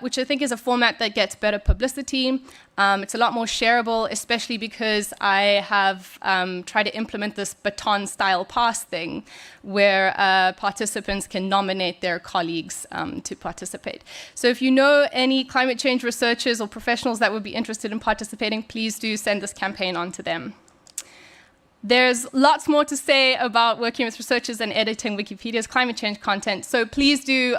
[SPEAKER 1] Which I think is a format that gets better publicity. It's a lot more shareable, especially because I have tried to implement this baton-style pass thing, where participants can nominate their colleagues to participate. So if you know any climate change researchers or professionals that would be interested in participating, please do send this campaign on to them. There's lots more to say about working with researchers and editing Wikipedia's climate change content, so please do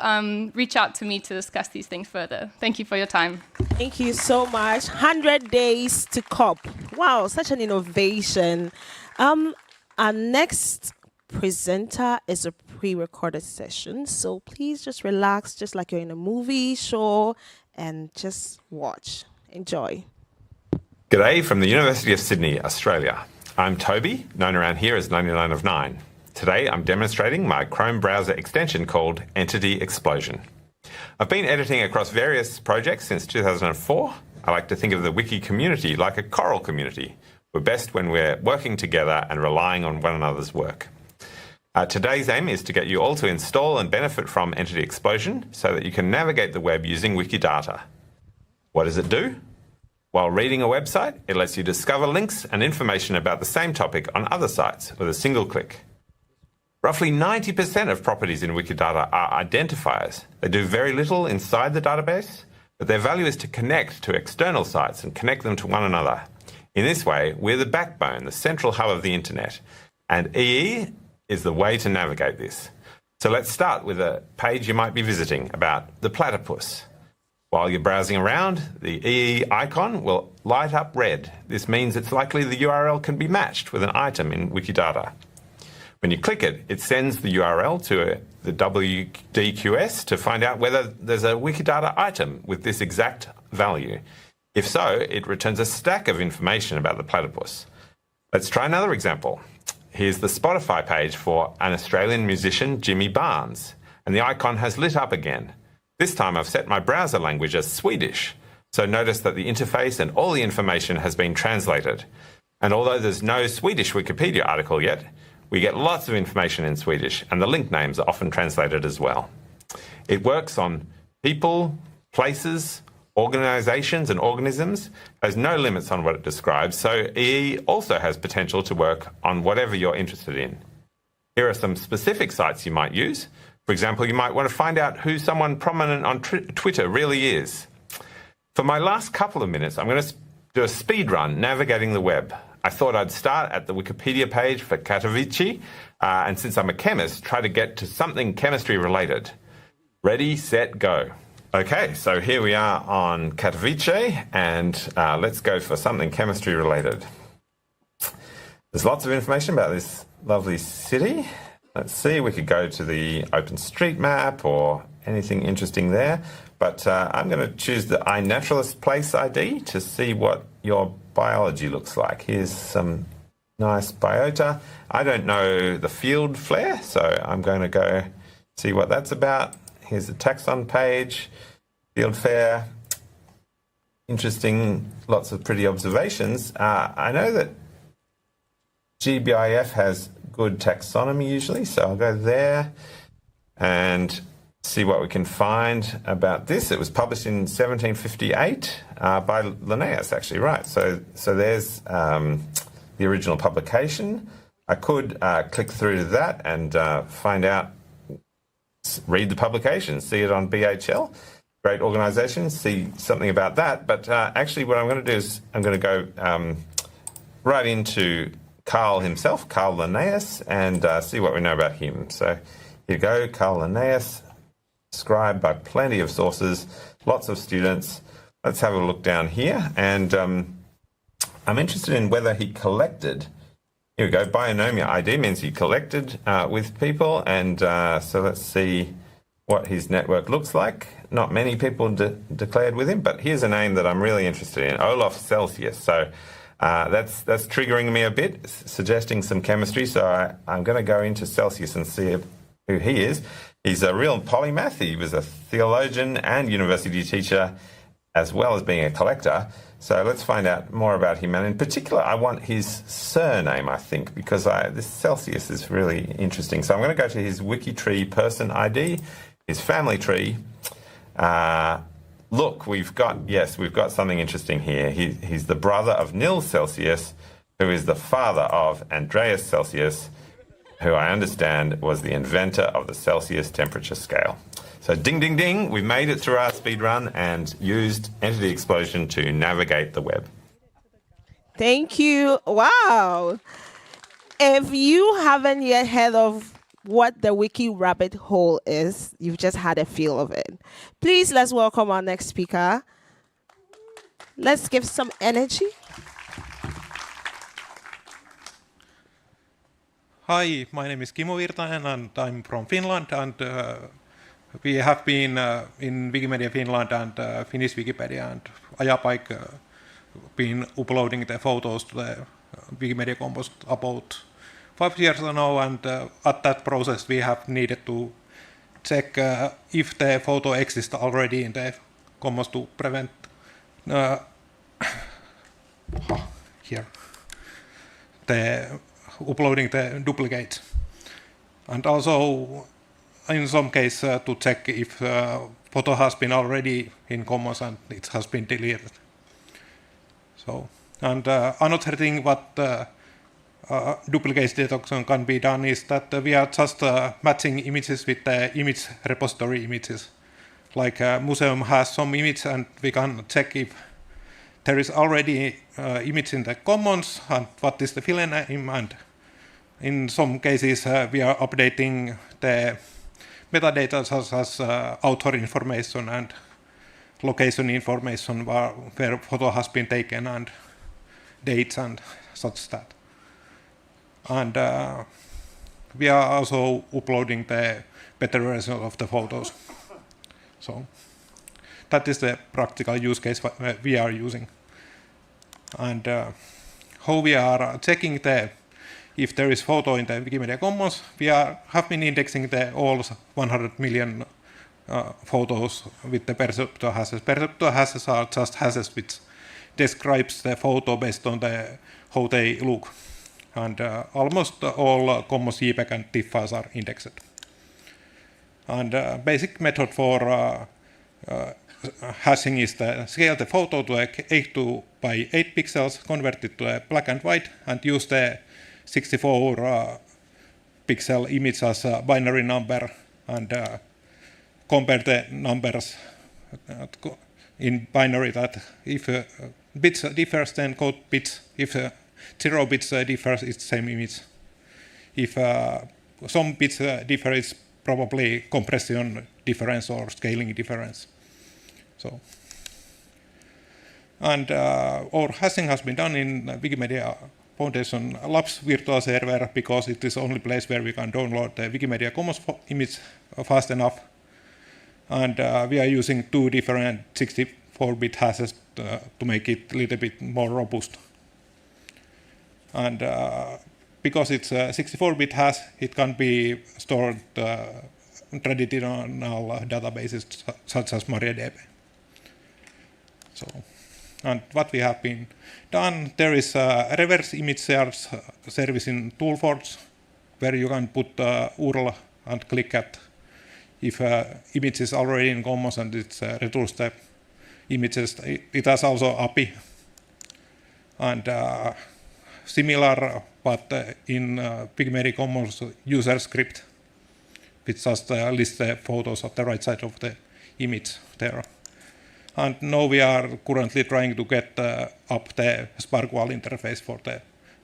[SPEAKER 1] reach out to me to discuss these things further. Thank you for your time.
[SPEAKER 17] Thank you so much. 100 days to COP. Wow, such an innovation. Our next presenter is a pre-recorded session, so please just relax, just like you're in a movie, show, and just watch. Enjoy.
[SPEAKER 3] G'day from the University of Sydney, Australia. I'm Toby, known around here as 99 of 9. Today I'm demonstrating my Chrome browser extension called Entity Explosion. I've been editing across various projects since 2004. I like to think of the wiki community like a choral community. We're best when we're working together and relying on one another's work. Today's aim is to get you all to install and benefit from Entity Explosion so that you can navigate the web using Wikidata. What does it do? While reading a website, it lets you discover links and information about the same topic on other sites with a single click. Roughly 90% of properties in Wikidata are identifiers. They do very little inside the database, but their value is to connect to external sites and connect them to one another. In this way, we're the backbone, the central hub of the internet, and EE is the way to navigate this. So let's start with a page you might be visiting about the platypus. While you're browsing around, the EE icon will light up red. This means it's likely the URL can be matched with an item in Wikidata. When you click it, it sends the URL to the WDQS to find out whether there's a Wikidata item with this exact value. If so, it returns a stack of information about the platypus. Let's try another example. Here's the Spotify page for an Australian musician, Jimmy Barnes, and the icon has lit up again. This time I've set my browser language as Swedish, so notice that the interface and all the information has been translated. And although there's no Swedish Wikipedia article yet, we get lots of information in Swedish, and the link names are often translated as well. It works on people, places, organizations and organisms. There's no limits on what it describes, so EE also has potential to work on whatever you're interested in. Here are some specific sites you might use. For example, you might want to find out who someone prominent on Twitter really is. For my last couple of minutes, I'm going to do a speed run navigating the web. I thought I'd start at the Wikipedia page for Katowice, and since I'm a chemist, try to get to something chemistry related. Ready, set, go. Okay, so here we are on Katowice, and let's go for something chemistry related. There's lots of information about this lovely city. Let's see, we could go to the OpenStreetMap or anything interesting there, but I'm going to choose the iNaturalist Place ID to see what your biology looks like. Here's some nice biota. I don't know the field flare, so I'm going to go see what that's about. Here's the taxon page, field flare. Interesting, lots of pretty observations. I know that GBIF has good taxonomy usually, so I'll go there and see what we can find about this. It was published in 1758 by Linnaeus, actually, right. So there's the original publication. I could click through to that and find out, read the publication, see it on BHL. Great organisation, see something about that. But actually what I'm going to do is I'm going to go right into Carl himself, Carl Linnaeus, and see what we know about him. So here you go, Carl Linnaeus, described by plenty of sources, lots of students. Let's have a look down here. And I'm interested in whether he collected, here we go, Bionomia ID means he collected with people. And so let's see what his network looks like. Not many people declared with him, but here's a name that I'm really interested in, Olaf Celsius. So that's triggering me a bit, suggesting some chemistry. So I'm going to go into Celsius and see who he is. He's a real polymath. He was a theologian and university teacher, as well as being a collector. So let's find out more about him. And in particular, I want his surname, I think, because this Celsius is really interesting. So I'm going to go to his Wikitree person ID, his family tree. Look, we've got something interesting here. He's the brother of Nils Celsius, who is the father of Andreas Celsius, who I understand was the inventor of the Celsius temperature scale. So ding, ding, ding, we made it through our speed run and used Entity Explosion to navigate the web.
[SPEAKER 17] Thank you. Wow. If you haven't yet heard of what the Wiki rabbit hole is, you've just had a feel of it. Please, let's welcome our next speaker. Let's give some energy.
[SPEAKER 4] Hi, my name is Kimmo Virtanen and I'm from Finland, and we have been in Wikimedia Finland and Finnish Wikipedia and Ajapike been uploading the photos to the Wikimedia Compost about 5 years ago, and at that process we have needed to check if the photo exists already in the Commons to prevent the uploading the duplicates, and also in some case to check if photo has been already in Commons and it has been deleted. So, and another thing what duplicate detection can be done is that we are just matching images with the image repository images. Like a museum has some image and we can check if there is already image in the commons and what is the file name, and in some cases we are updating the metadata such as author information and location information where photo has been taken and dates and such that. And we are also uploading the better version of the photos. So that is the practical use case we are using. And how we are checking if there is photo in the Wikimedia Commons, we have been indexing all 100 million photos with the perceptual hashes. Perceptual hashes are just hashes which describes the photo based on how they look. And almost all Commons JPEG and TIFF files are indexed. And basic method for hashing is to scale the photo to 82 by 8 pixels, convert it to a black and white, and use the 64 pixel image as a binary number, and compare the numbers in binary, that if bits differs, then code bits. If 0 bits differs, it's the same image. If some bits differ, it's probably compression difference or scaling difference. So, and our hashing has been done in Wikimedia Foundation Labs virtual server because it is the only place where we can download the Wikimedia Commons image fast enough. And we are using 2 different 64-bit hashes to make it a little bit more robust. And because it's a 64-bit hash, it can be stored in traditional databases such as MariaDB. So, and what we have been done, there is a reverse image search service in ToolForge where you can put URL and click at if image is already in Commons and it returns the images. It has also API. And similar, but in Wikimedia Commons user script, which just lists the photos at the right side of the image there. And now we are currently trying to get up the SparkWall interface for the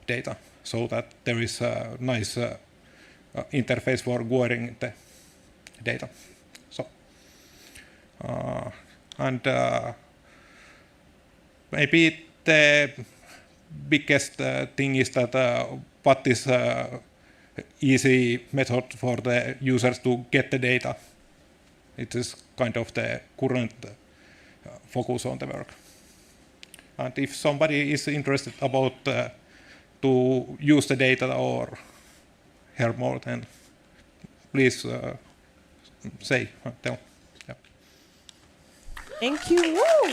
[SPEAKER 4] data, so that there is a nice interface for querying the data. So, and maybe the biggest thing is that what is easy method for the users to get the data. It is kind of the current focus on the work. And if somebody is interested about to use the data or hear more, then please tell. Yeah.
[SPEAKER 17] Thank you. Woo.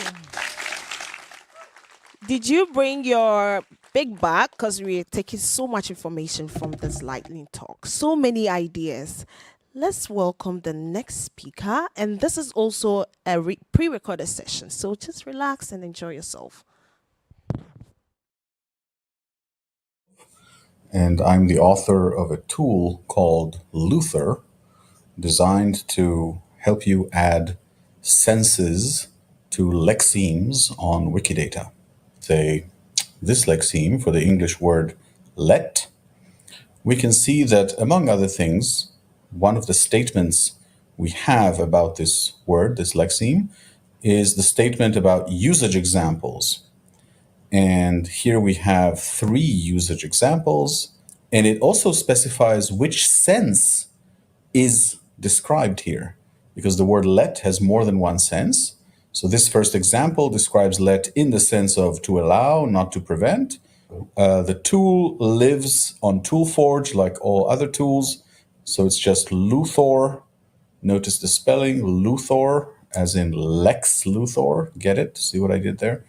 [SPEAKER 17] Did you bring your big bag? Because we're taking so much information from this lightning talk, so many ideas. Let's welcome the next speaker. And this is also a pre-recorded session, so just relax and enjoy yourself.
[SPEAKER 11] And I'm the author of a tool called Luther, designed to help you add senses to lexemes on Wikidata. Say, this lexeme for the English word let, we can see that, among other things, one of the statements we have about this word, this lexeme, is the statement about usage examples. And here we have 3 usage examples, and it also specifies which sense is described here, because the word let has more than one sense. So this first example describes let in the sense of to allow, not to prevent. The tool lives on ToolForge like all other tools. So it's just Luthor. Notice the spelling, Luthor, as in Lex Luthor. Get it? See what I did there?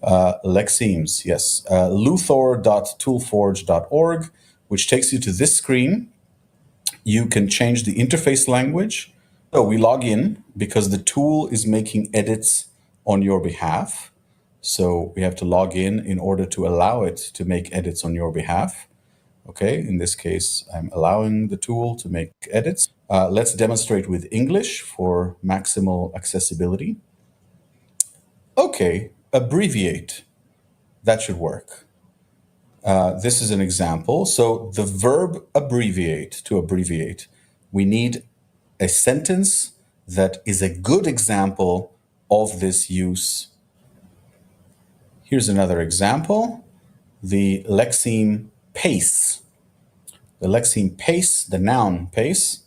[SPEAKER 11] Lexemes, yes. Luthor.toolforge.org, which takes you to this screen. You can change the interface language. So we log in because the tool is making edits on your behalf. So we have to log in order to allow it to make edits on your behalf. Okay, in this case, I'm allowing the tool to make edits. Let's demonstrate with English for maximal accessibility. Okay, abbreviate. That should work. This is an example. So the verb abbreviate, to abbreviate, we need a sentence that is a good example of this use. Here's another example, the lexeme pace. The lexeme pace, the noun pace,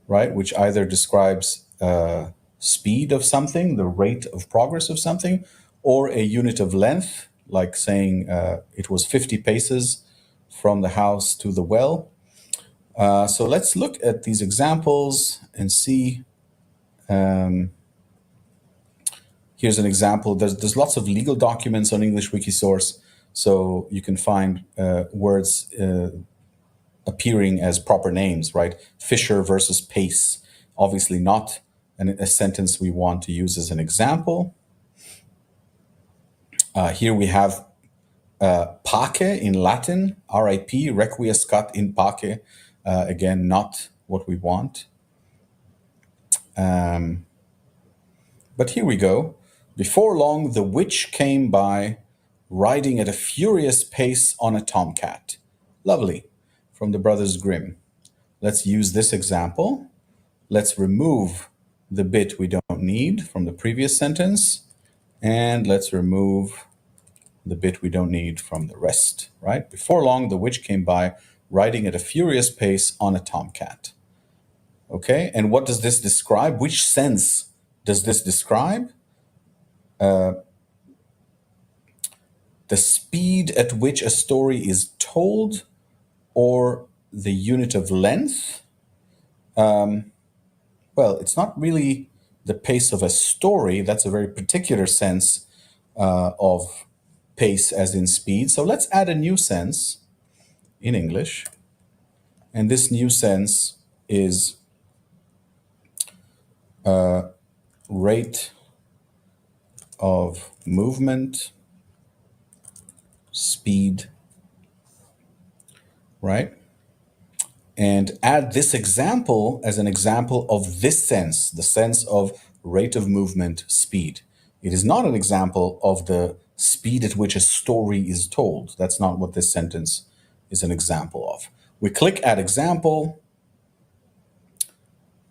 [SPEAKER 11] right, which either describes speed of something, the rate of progress of something, or a unit of length, like saying it was 50 paces from the house to the well. So let's look at these examples and see. Here's an example. There's lots of legal documents on English Wikisource, so you can find words appearing as proper names, right? Fisher versus pace. Obviously not a sentence we want to use as an example. Here we have pace in Latin, RIP, requiescat in pace. Again, not what we want. But here we go. Before long, the witch came by, riding at a furious pace on a tomcat. Lovely. From the Brothers Grimm. Let's use this example. Let's remove the bit we don't need from the previous sentence. And let's remove the bit we don't need from the rest, right? Before long, the witch came by, riding at a furious pace on a tomcat. Okay, and what does this describe? Which sense does this describe? The speed at which a story is told, or the unit of length? Well, it's not really the pace of a story. That's a very particular sense of pace as in speed. So let's add a new sense in English. And this new sense is rate of movement, speed, right? And add this example as an example of this sense, the sense of rate of movement, speed. It is not an example of the speed at which a story is told. That's not what this sentence is an example of. We click Add Example.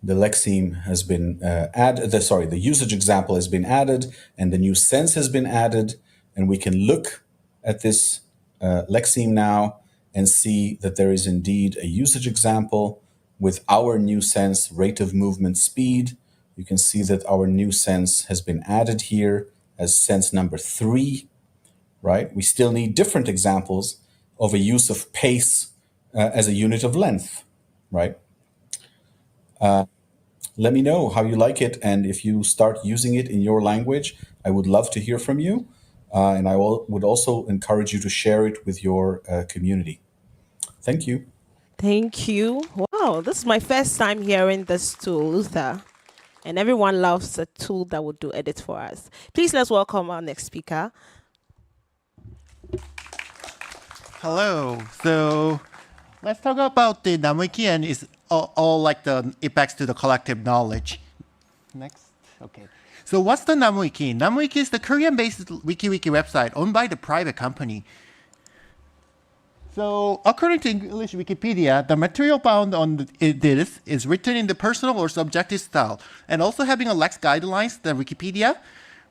[SPEAKER 11] The lexeme has been added, the usage example has been added, and the new sense has been added. And we can look at this lexeme now and see that there is indeed a usage example with our new sense, rate of movement, speed. You can see that our new sense has been added here as sense number 3, right? We still need different examples of a use of pace as a unit of length, right? Let me know how you like it, and if you start using it in your language, I would love to hear from you. And I would also encourage you to share it with your community. Thank you.
[SPEAKER 17] Thank you. Wow, this is my first time hearing this tool, Luther. And everyone loves a tool that will do edits for us. Please let's welcome our next speaker.
[SPEAKER 12] Hello. So let's talk about the NumWiki and is all like the impacts to the collective knowledge. Next. Okay. So what's the NumWiki? NumWiki is the Korean-based WikiWiki website owned by the private company. So according to English Wikipedia, the material found on this is written in the personal or subjective style, and also having a Lex guidelines than Wikipedia,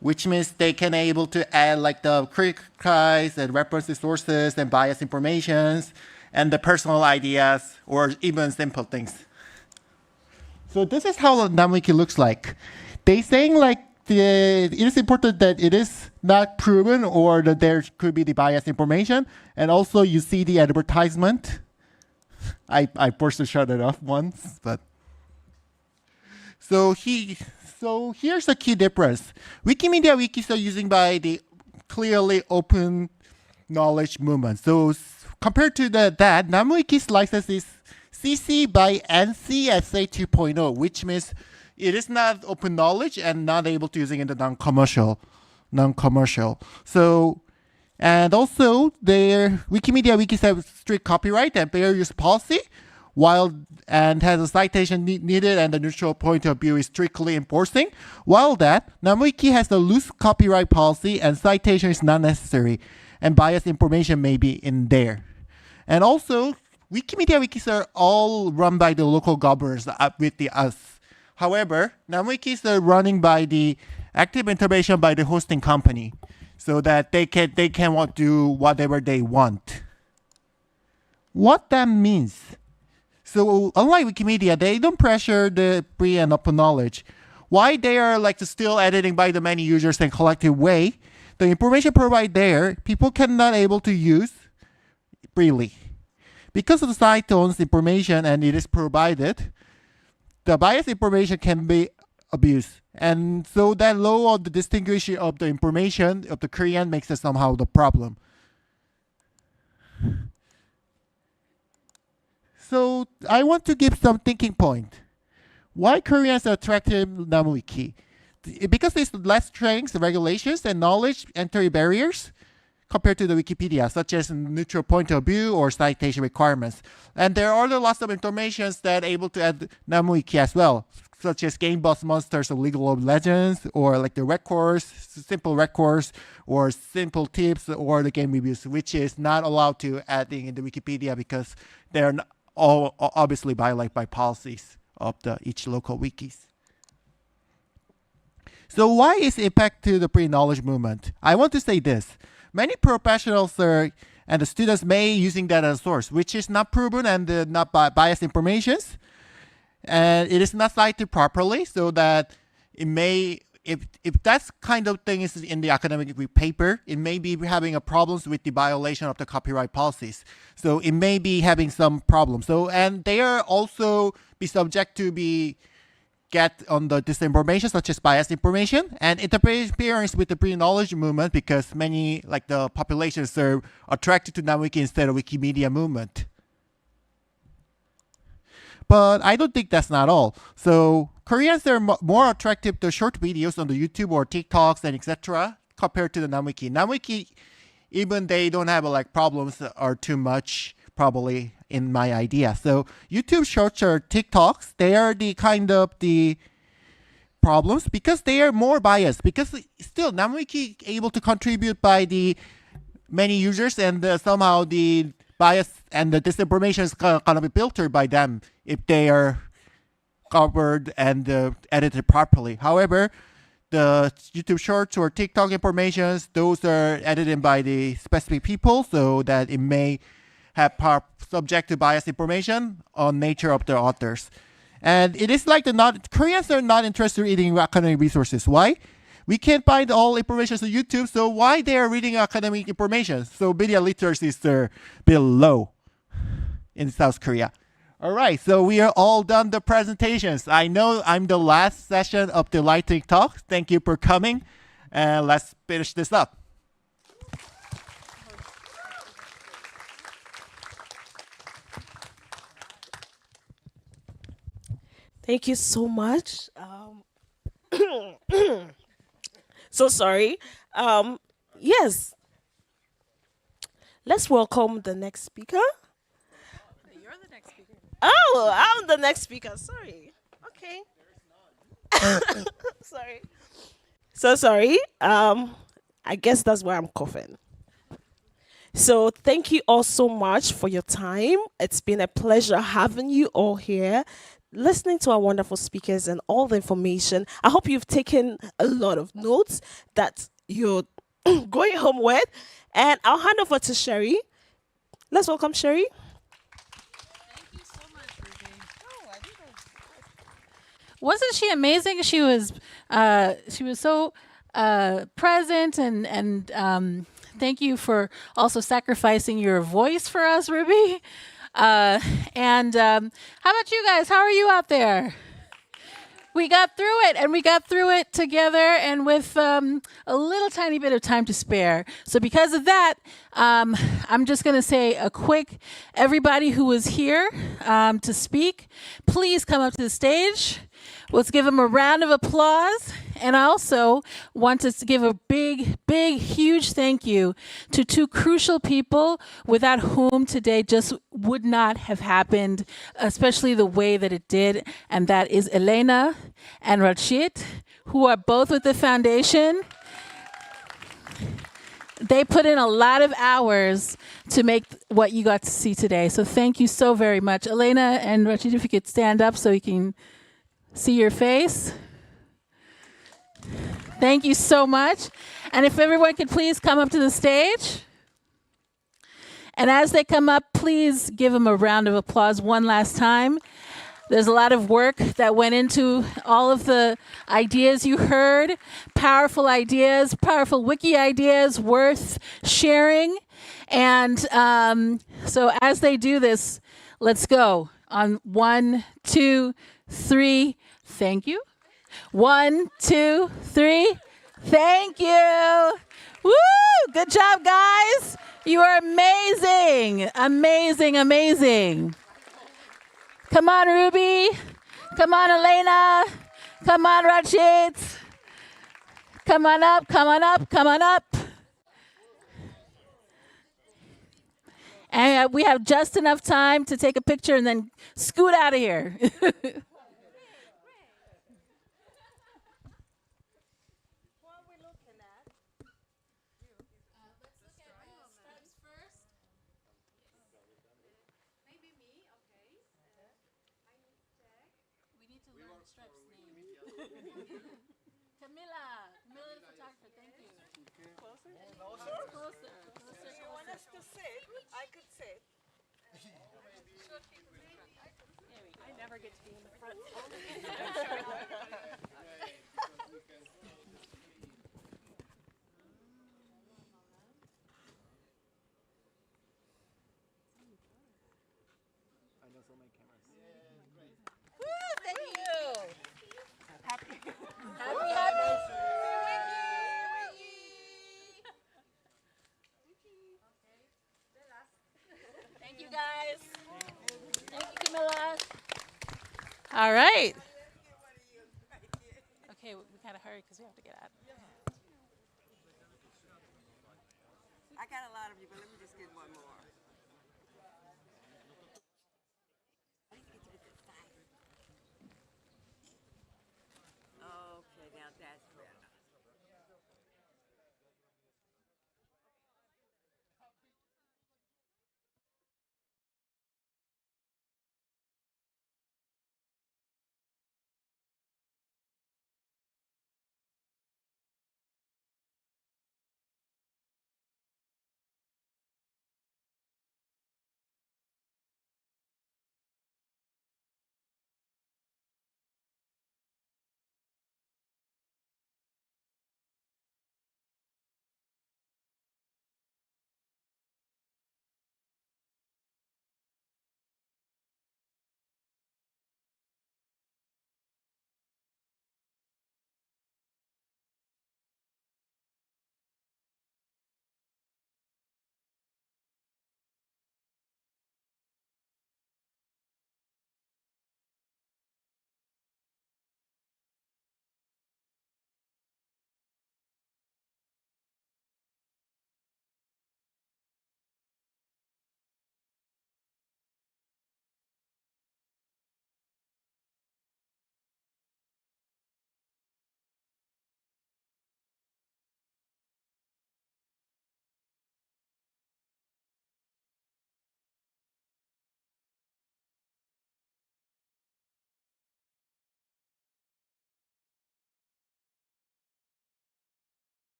[SPEAKER 12] which means they can able to add like the criticize and reference the sources and bias informations and the personal ideas or even simple things. So this is how the NumWiki looks like. They saying like it is important that it is not proven or that there could be the biased information. And also you see the advertisement. I forced to shut it off once, but. So here's the key difference. Wikimedia wikis are using by the clearly open knowledge movement. So compared to that, NumWiki's license is CC by NC SA 2.0, which means it is not open knowledge and not able to using in the non-commercial non-commercial. So, and also their Wikimedia wikis have strict copyright and fair use policy, and has a citation needed and the neutral point of view is strictly enforcing. While that, NumWiki has a loose copyright policy and citation is not necessary, and biased information may be in there. And also, Wikimedia wikis are all run by the local governors with us. However, NumWikis are running by the active intervention by the hosting company, so that they can do whatever they want. What that means? So unlike Wikimedia, they don't pressure the free and open knowledge. Why they are still editing by the many users in collective way? The information provided there, people cannot able to use freely. Because of the site owns information and it is provided, the biased information can be abused. And so that law of the distinguishing of the information of the Korean makes it somehow the problem. So I want to give some thinking point. Why Koreans are attracted to NumWiki? Because there's less strength, regulations, and knowledge entry barriers compared to the Wikipedia, such as neutral point of view or citation requirements. And there are lots of information that are able to add NumWiki as well, such as Game Boss Monsters of League of Legends, or the records, simple records, or simple tips, or the game reviews, which is not allowed to adding in the Wikipedia because they're all obviously violated by policies of each local wikis. So why is impact to the pre-knowledge movement? I want to say this. Many professionals and the students may using that as a source, which is not proven and not biased information. And it is not cited properly, so that it may, if that kind of thing is in the academic paper, it may be having a problems with the violation of the copyright policies. So it may be having some problems. So, and they are also be subject to be get on the disinformation, such as biased information, and interference with the pre-knowledge movement, because many the populations are attracted to NumWiki instead of Wikimedia movement. But I don't think that's not all. So Koreans are more attractive to short videos on the YouTube or TikToks and etc. compared to the NumWiki. NumWiki, even they don't have problems or too much probably in my idea. So YouTube shorts or TikToks, they are the kind of the problems because they are more biased. Because still NumWiki able to contribute by the many users and somehow the bias and the disinformation is going to be filtered by them if they are covered and edited properly. However, the YouTube shorts or TikTok informations, those are edited by the specific people, so that it may have subject to biased information on nature of the authors. And it is Koreans are not interested in reading academic resources. Why? We can't find all information on YouTube, so why they are reading academic information? So media literacy is a bit low in South Korea. All right, so we are all done the presentations. I know I'm the last session of the lightning talk. Thank you for coming, and let's finish this up.
[SPEAKER 17] Thank you so much. So sorry. Yes. Let's welcome the next speaker.
[SPEAKER 16] You're the next speaker.
[SPEAKER 17] Oh, I'm the next speaker. Sorry. Okay. Sorry. So sorry. I guess that's why I'm coughing. So thank you all so much for your time. It's been a pleasure having you all here, listening to our wonderful speakers and all the information. I hope you've taken a lot of notes that you're going home with. And I'll hand over to Sherry. Let's welcome Sherry.
[SPEAKER 16] Thank you so much, Ruby. Wasn't she amazing? She was so present, and thank you for also sacrificing your voice for us, Ruby. How about you guys? How are you out there? We got through it, and we got through it together and with a little tiny bit of time to spare. So because of that, I'm just going to say a quick, everybody who was here to speak, please come up to the stage. Let's give them a round of applause. And I also want to give a big, huge thank you to two crucial people without whom today just would not have happened, especially the way that it did. And that is Elena and Rachid, who are both with the foundation. They put in a lot of hours to make what you got to see today. So thank you so very much. Elena and Rachid, if you could stand up so we can see your face. Thank you so much. And if everyone could please come up to the stage. And as they come up, please give them a round of applause one last time. There's a lot of work that went into all of the ideas you heard, powerful ideas, powerful wiki ideas worth sharing. And so as they do this, let's go on 1, 2, 3. Thank you. 1, 2, 3. Thank you. Woo! Good job, guys. You are amazing. Amazing, amazing. Come on, Ruby. Come on, Elena. Come on, Rachid. Come on up, come on up, come on up. And we have just enough time to take a picture and then scoot out of here. Camilla the photographer, thank you. Closer? Closer.
[SPEAKER 2] You want us to sit? I could sit.
[SPEAKER 16] I never get to be in the front.
[SPEAKER 13] I know so many cameras.
[SPEAKER 16] Woo, thank you. Happy. Thank you, guys. Thank you, Camilla. All right. Okay, we gotta hurry because we have to get out.
[SPEAKER 14] I got a lot of you, but let me just get one more. Okay, now that's better.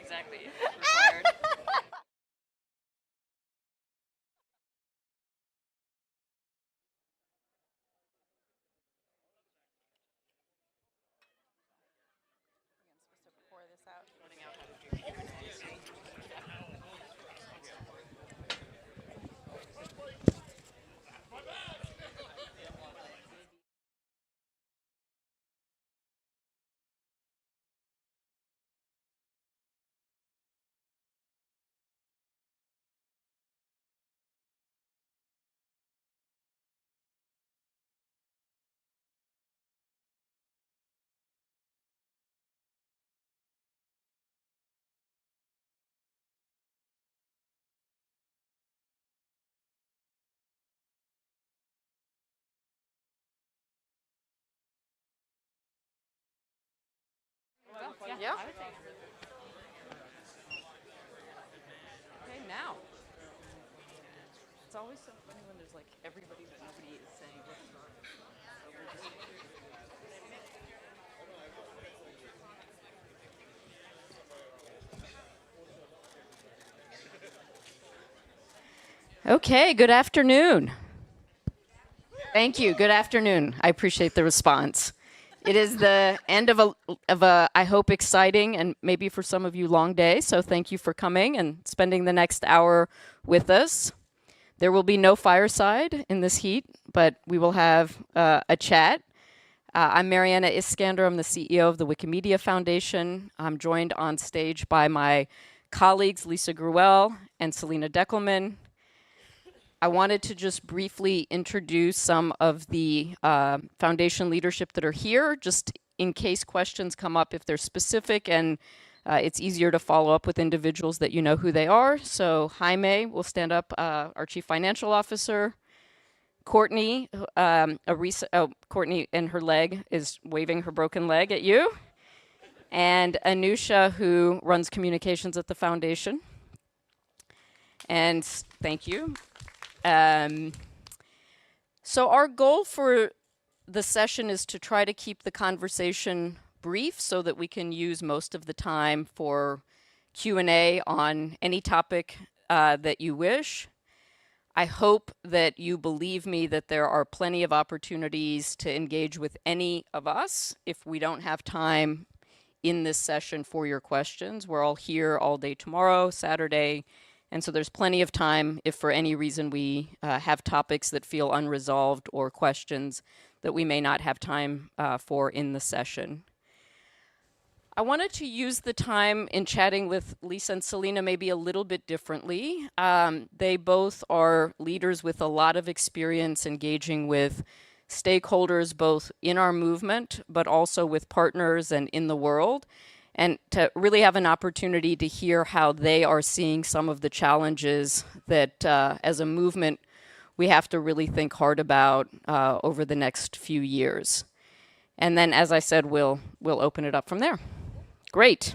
[SPEAKER 13] exactly.
[SPEAKER 15] Yeah. Okay, now. It's always so funny when there's like everybody but nobody is saying what's not. Okay, good afternoon. Thank you. Good afternoon. I appreciate the response. It is the end of a I hope exciting and maybe for some of you long day. So thank you for coming and spending the next hour with us. There will be no fireside in this heat, but we will have a chat. I'm Mariana Iskander. I'm the CEO of the Wikimedia Foundation. I'm joined on stage by my colleagues Lisa Gruelle and Selena Deckelman. I wanted to just briefly introduce some of the foundation leadership that are here, just in case questions come up if they're specific, and it's easier to follow up with individuals that you know who they are. So Jaime will stand up, our Chief Financial Officer. Courtney, Courtney and her leg is waving her broken leg at you. And Anusha, who runs communications at the foundation. And thank you. So our goal for the session is to try to keep the conversation brief so that we can use most of the time for Q&A on any topic that you wish. I hope that you believe me that there are plenty of opportunities to engage with any of us if we don't have time in this session for your questions. We're all here all day tomorrow, Saturday, and so there's plenty of time if for any reason we have topics that feel unresolved or questions that we may not have time for in the session. I wanted to use the time in chatting with Lisa and Selena maybe a little bit differently. They both are leaders with a lot of experience engaging with stakeholders, both in our movement, but also with partners and in the world, and to really have an opportunity to hear how they are seeing some of the challenges that as a movement we have to really think hard about over the next few years. And then, as I said, we'll open it up from there. Great.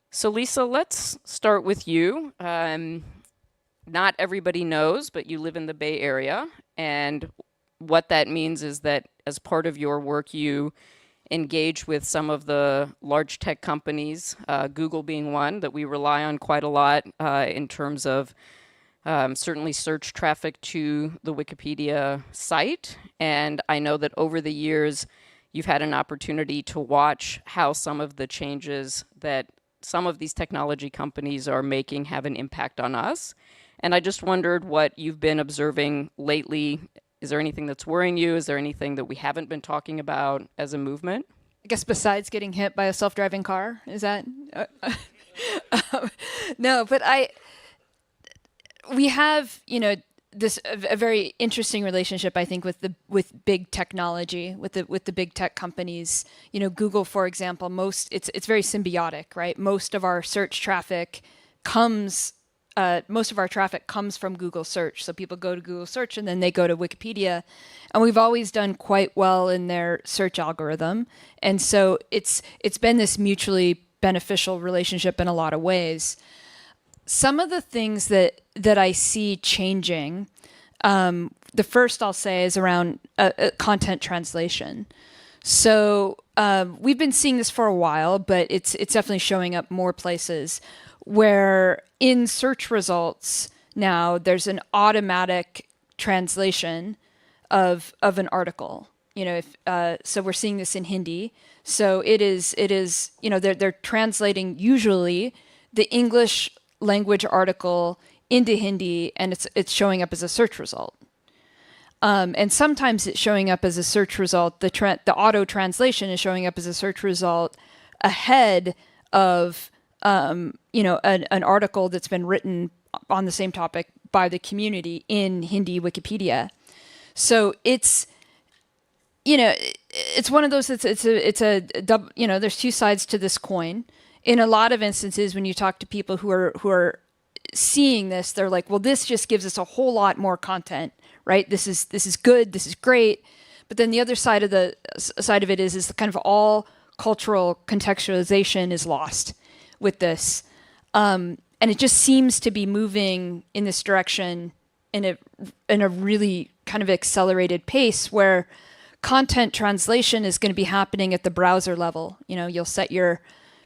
[SPEAKER 15] So Lisa, let's start with you. Not everybody knows, but you live in the Bay Area, and what that means is that as part of your work, you engage with some of the large tech companies, Google being one that we rely on quite a lot in terms of certainly search traffic to the Wikipedia site. And I know that over the years, you've had an opportunity to watch how some of the changes that some of these technology companies are making have an impact on us. And I just wondered what you've been observing lately. Is there anything that's worrying you? Is there anything that we haven't been talking about as a movement?
[SPEAKER 23] I guess besides getting hit by a self-driving car, is that? No, but we have, this a very interesting relationship, I think, with big technology, with the big tech companies. Google, for example, it's very symbiotic, right? Most of our search traffic comes from Google search. So people go to Google search and then they go to Wikipedia, and we've always done quite well in their search algorithm. And so it's been this mutually beneficial relationship in a lot of ways. Some of the things that I see changing, the first I'll say is around content translation. So we've been seeing this for a while, but it's definitely showing up more places where in search results now there's an automatic translation of an article. You know, so we're seeing this in Hindi. So it is you know, they're translating usually the English language article into Hindi, and it's showing up as a search result. And sometimes it's showing up as a search result. The auto translation is showing up as a search result ahead of you know, an article that's been written on the same topic by the community in Hindi Wikipedia. So it's, you know, it's one of those. It's a double. You know, there's two sides to this coin. In a lot of instances, when you talk to people who are seeing this, they're like, well, this just gives us a whole lot more content, right? This is good. This is great. But then the other side of it is kind of all cultural contextualization is lost with this, and it just seems to be moving in this direction in a really kind of accelerated pace, where content translation is going to be happening at the browser level. You know, you'll set your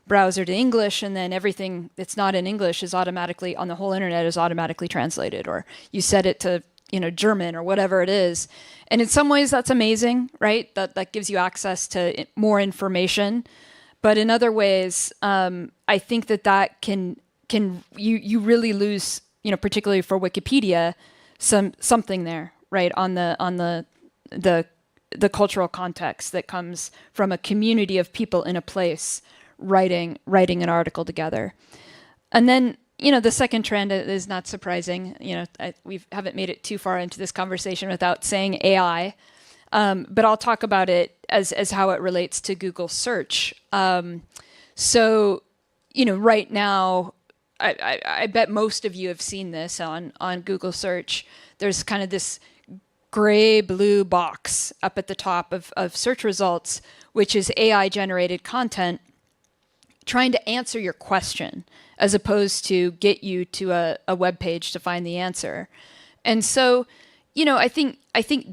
[SPEAKER 23] browser to English, and then everything that's not in English is automatically on the whole internet is automatically translated, or you set it to, you know, German or whatever it is. And in some ways that's amazing, right? That gives you access to more information. But in other ways, I think that can you really lose, you know, particularly for Wikipedia, something there, right? On the cultural context that comes from a community of people in a place writing an article together. And then, you know, the second trend is not surprising. You know, we haven't made it too far into this conversation without saying AI, but I'll talk about it as how it relates to Google search. So, you know, right now, I bet most of you have seen this on Google search. There's kind of this gray blue box up at the top of search results, which is AI generated content trying to answer your question as opposed to get you to a web page to find the answer. And so, you know, I think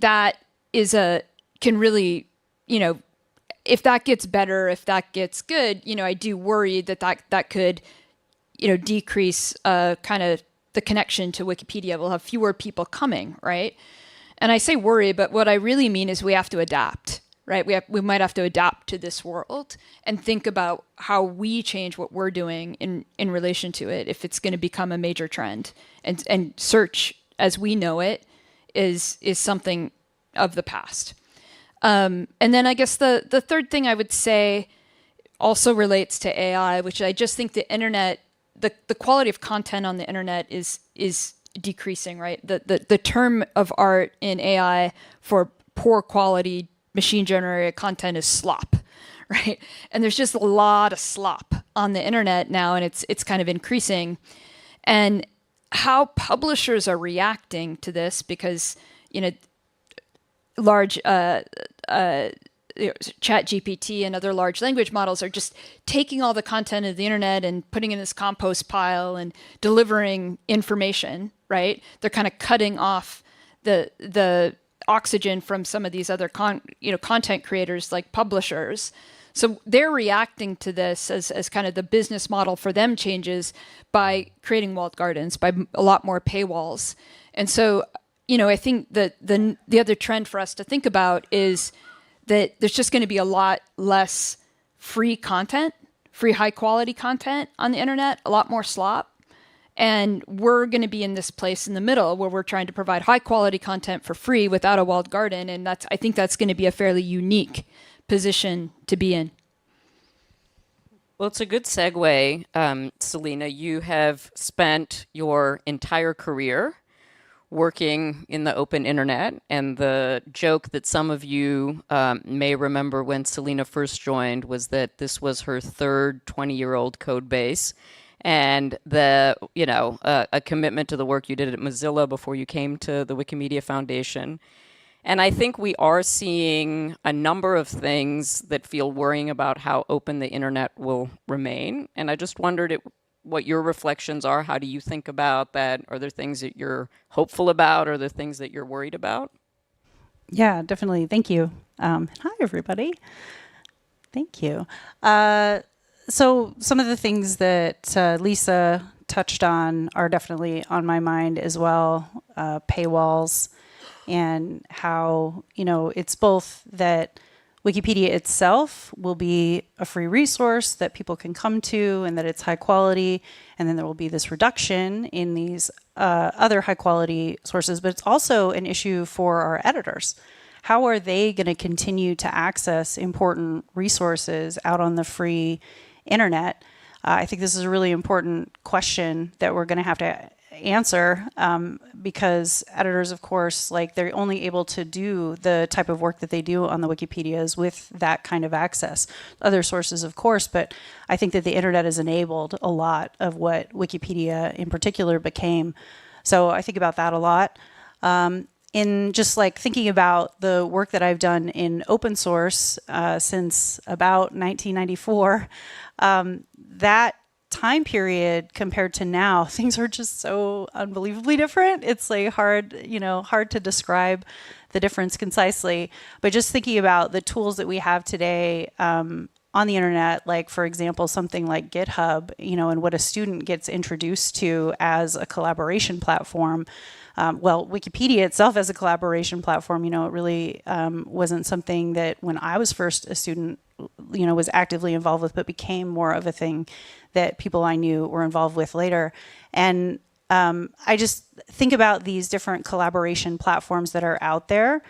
[SPEAKER 23] that can really, you know, if that gets better, if that gets good, you know, I do worry that could, you know, decrease kind of the connection to Wikipedia. We'll have fewer people coming, right? And I say worry, but what I really mean is we have to adapt, right? We might have to adapt to this world and think about how we change what we're doing in relation to it if it's going to become a major trend. And search, as we know it, is something of the past. And then I guess the third thing I would say also relates to AI, which I just think the internet, the quality of content on the internet is decreasing, right? The term of art in AI for poor quality machine generated content is slop, right? And there's just a lot of slop on the internet now, and it's kind of increasing. And how publishers are reacting to this, because, you know, large ChatGPT and other large language models are just taking all the content of the internet and putting it in this compost pile and delivering information, right? They're kind of cutting off the oxygen from some of these other content creators like publishers. So they're reacting to this as kind of the business model for them changes by creating walled gardens, by a lot more paywalls. And so, you know, I think that the other trend for us to think about is that there's just going to be a lot less free content, free high quality content on the internet, a lot more slop. And we're going to be in this place in the middle where we're trying to provide high quality content for free without a walled garden. And I think that's going to be a fairly unique position to be in.
[SPEAKER 15] Well, it's a good segue, Selena. You have spent your entire career working in the open internet, and the joke that some of you may remember when Selena first joined was that this was her third 20-year-old code base, and a commitment to the work you did at Mozilla before you came to the Wikimedia Foundation. And I think we are seeing a number of things that feel worrying about how open the internet will remain. And I just wondered what your reflections are. How do you think about that? Are there things that you're hopeful about? Are there things that you're worried about?
[SPEAKER 13] Yeah, definitely. Thank you. Hi, everybody. Thank you. So some of the things that Lisa touched on are definitely on my mind as well. Paywalls and how, it's both that Wikipedia itself will be a free resource that people can come to and that it's high quality, and then there will be this reduction in these other high quality sources, but it's also an issue for our editors. How are they going to continue to access important resources out on the free internet? I think this is a really important question that we're going to have to answer because editors, of course, they're only able to do the type of work that they do on the Wikipedias with that kind of access. Other sources, of course, but I think that the internet has enabled a lot of what Wikipedia in particular became. So I think about that a lot. In just thinking about the work that I've done in open source since about 1994, that time period compared to now, things are just so unbelievably different. It's hard to describe the difference concisely. But just thinking about the tools that we have today on the internet, for example, something like GitHub, and what a student gets introduced to as a collaboration platform. Wikipedia itself as a collaboration platform, it really wasn't something that when I was first a student, was actively involved with, but became more of a thing that people I knew were involved with later. And I just think about these different collaboration platforms that are out there,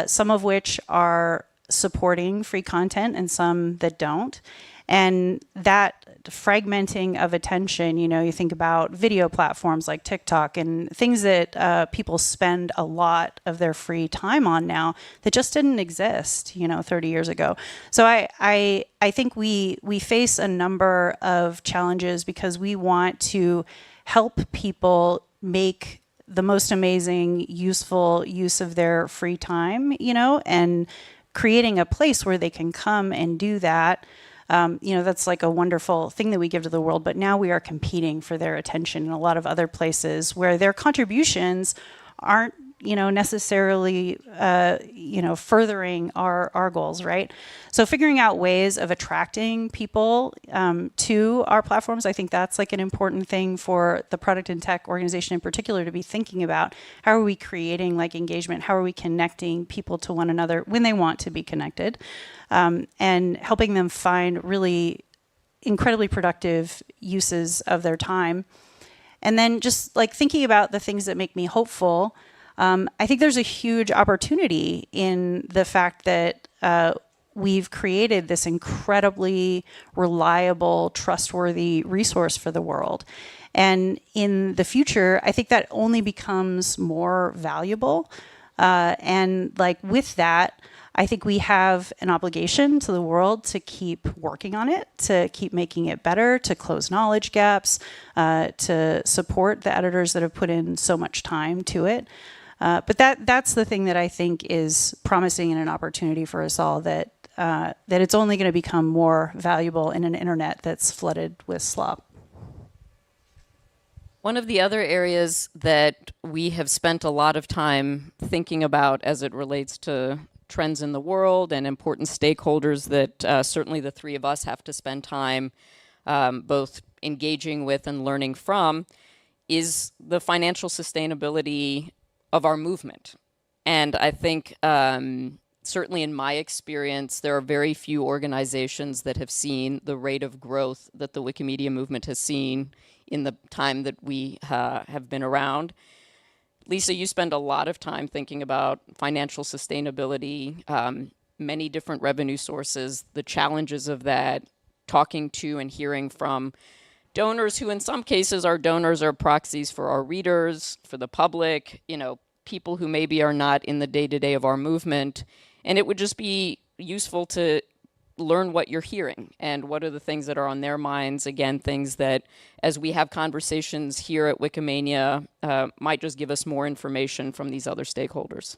[SPEAKER 13] some of which are supporting free content and some that don't. And that fragmenting of attention, you think about video platforms like TikTok and things that people spend a lot of their free time on now that just didn't exist, 30 years ago. So I think we face a number of challenges because we want to help people make the most amazing, useful use of their free time, and creating a place where they can come and do that. That's a wonderful thing that we give to the world, but now we are competing for their attention in a lot of other places where their contributions aren't, necessarily, furthering our goals, right? So figuring out ways of attracting people to our platforms, I think that's an important thing for the product and tech organization in particular to be thinking about. How are we creating engagement? How are we connecting people to one another when they want to be connected? And helping them find really incredibly productive uses of their time. And then just thinking about the things that make me hopeful. I think there's a huge opportunity in the fact that we've created this incredibly reliable, trustworthy resource for the world. And in the future, I think that only becomes more valuable. And with that, I think we have an obligation to the world to keep working on it, to keep making it better, to close knowledge gaps, to support the editors that have put in so much time to it. But that's the thing that I think is promising and an opportunity for us all, that it's only going to become more valuable in an internet that's flooded with slop.
[SPEAKER 15] One of the other areas that we have spent a lot of time thinking about as it relates to trends in the world and important stakeholders that certainly the three of us have to spend time both engaging with and learning from is the financial sustainability of our movement. And I think certainly in my experience, there are very few organizations that have seen the rate of growth that the Wikimedia movement has seen in the time that we have been around. Lisa, you spend a lot of time thinking about financial sustainability, many different revenue sources, the challenges of that, talking to and hearing from donors who in some cases are donors or proxies for our readers, for the public, people who maybe are not in the day-to-day of our movement. And it would just be useful to learn what you're hearing and what are the things that are on their minds. Again, things that as we have conversations here at Wikimania might just give us more information from these other stakeholders.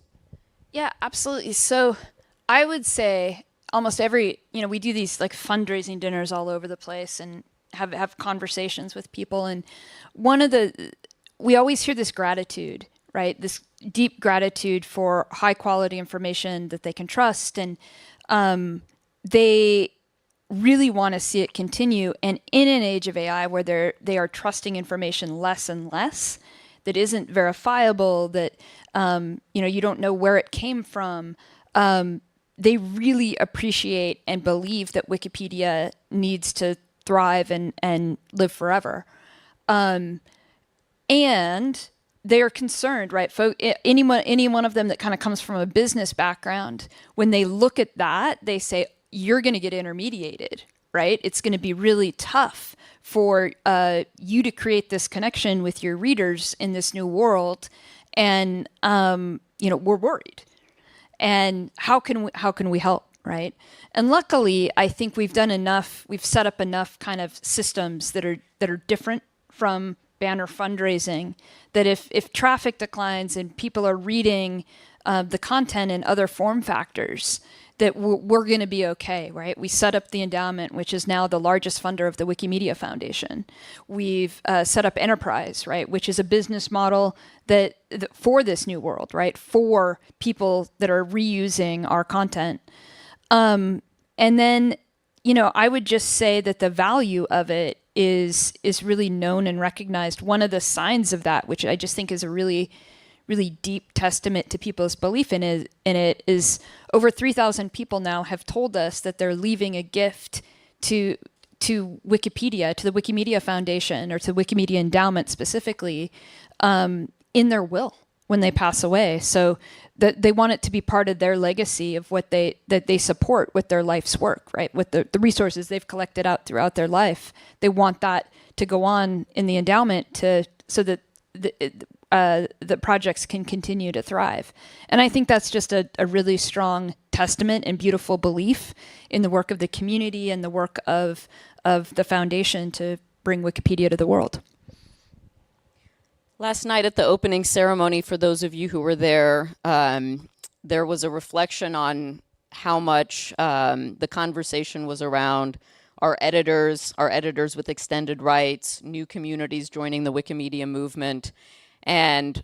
[SPEAKER 23] Yeah, absolutely. So I would say almost every, we do these fundraising dinners all over the place and have conversations with people. And we always hear this gratitude, right? This deep gratitude for high quality information that they can trust, and they really want to see it continue. And in an age of AI where they are trusting information less and less, that isn't verifiable, that you don't know where it came from, they really appreciate and believe that Wikipedia needs to thrive and live forever. And they are concerned, right? Any one of them that kind of comes from a business background, when they look at that, they say, you're going to get intermediated, right? It's going to be really tough for you to create this connection with your readers in this new world. And, we're worried. And how can we help, right? And luckily, I think we've set up enough kind of systems that are different from banner fundraising, that if traffic declines and people are reading the content in other form factors, that we're going to be okay, right? We set up the endowment, which is now the largest funder of the Wikimedia Foundation. We've set up Enterprise, right, which is a business model that for this new world, right, for people that are reusing our content. And then, I would just say that the value of it is really known and recognized. One of the signs of that, which I just think is a really deep testament to people's belief in it is over 3,000 people now have told us that they're leaving a gift to Wikipedia, to the Wikimedia Foundation, or to the Wikimedia Endowment specifically, in their will when they pass away. So that they want it to be part of their legacy of what they support with their life's work, right? With the resources they've collected out throughout their life. They want that to go on in the endowment so that the projects can continue to thrive. And I think that's just a really strong testament and beautiful belief in the work of the community and the work of the foundation to bring Wikipedia to the world.
[SPEAKER 15] Last night at the opening ceremony, for those of you who were there, there was a reflection on how much the conversation was around our editors with extended rights, new communities joining the Wikimedia movement. And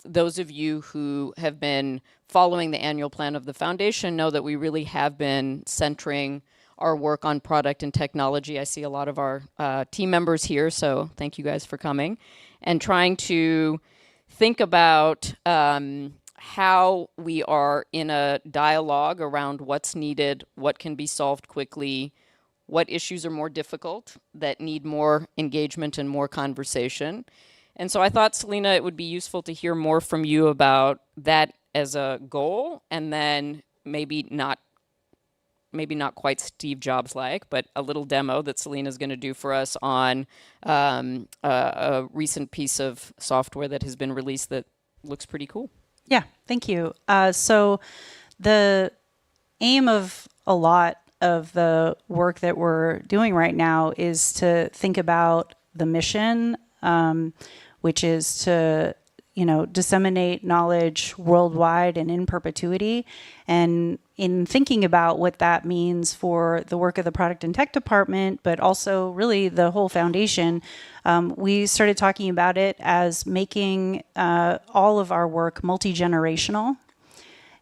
[SPEAKER 15] those of you who have been following the annual plan of the foundation know that we really have been centering our work on product and technology. I see a lot of our team members here, so thank you guys for coming. And trying to think about how we are in a dialogue around what's needed, what can be solved quickly, what issues are more difficult that need more engagement and more conversation. And so I thought, Selena, it would be useful to hear more from you about that as a goal, and then maybe not quite Steve Jobs-like, but a little demo that Selena's going to do for us on a recent piece of software that has been released that looks pretty cool.
[SPEAKER 13] Yeah, thank you. So the aim of a lot of the work that we're doing right now is to think about the mission, which is to disseminate knowledge worldwide and in perpetuity. And in thinking about what that means for the work of the product and tech department, but also really the whole foundation, we started talking about it as making all of our work multi-generational.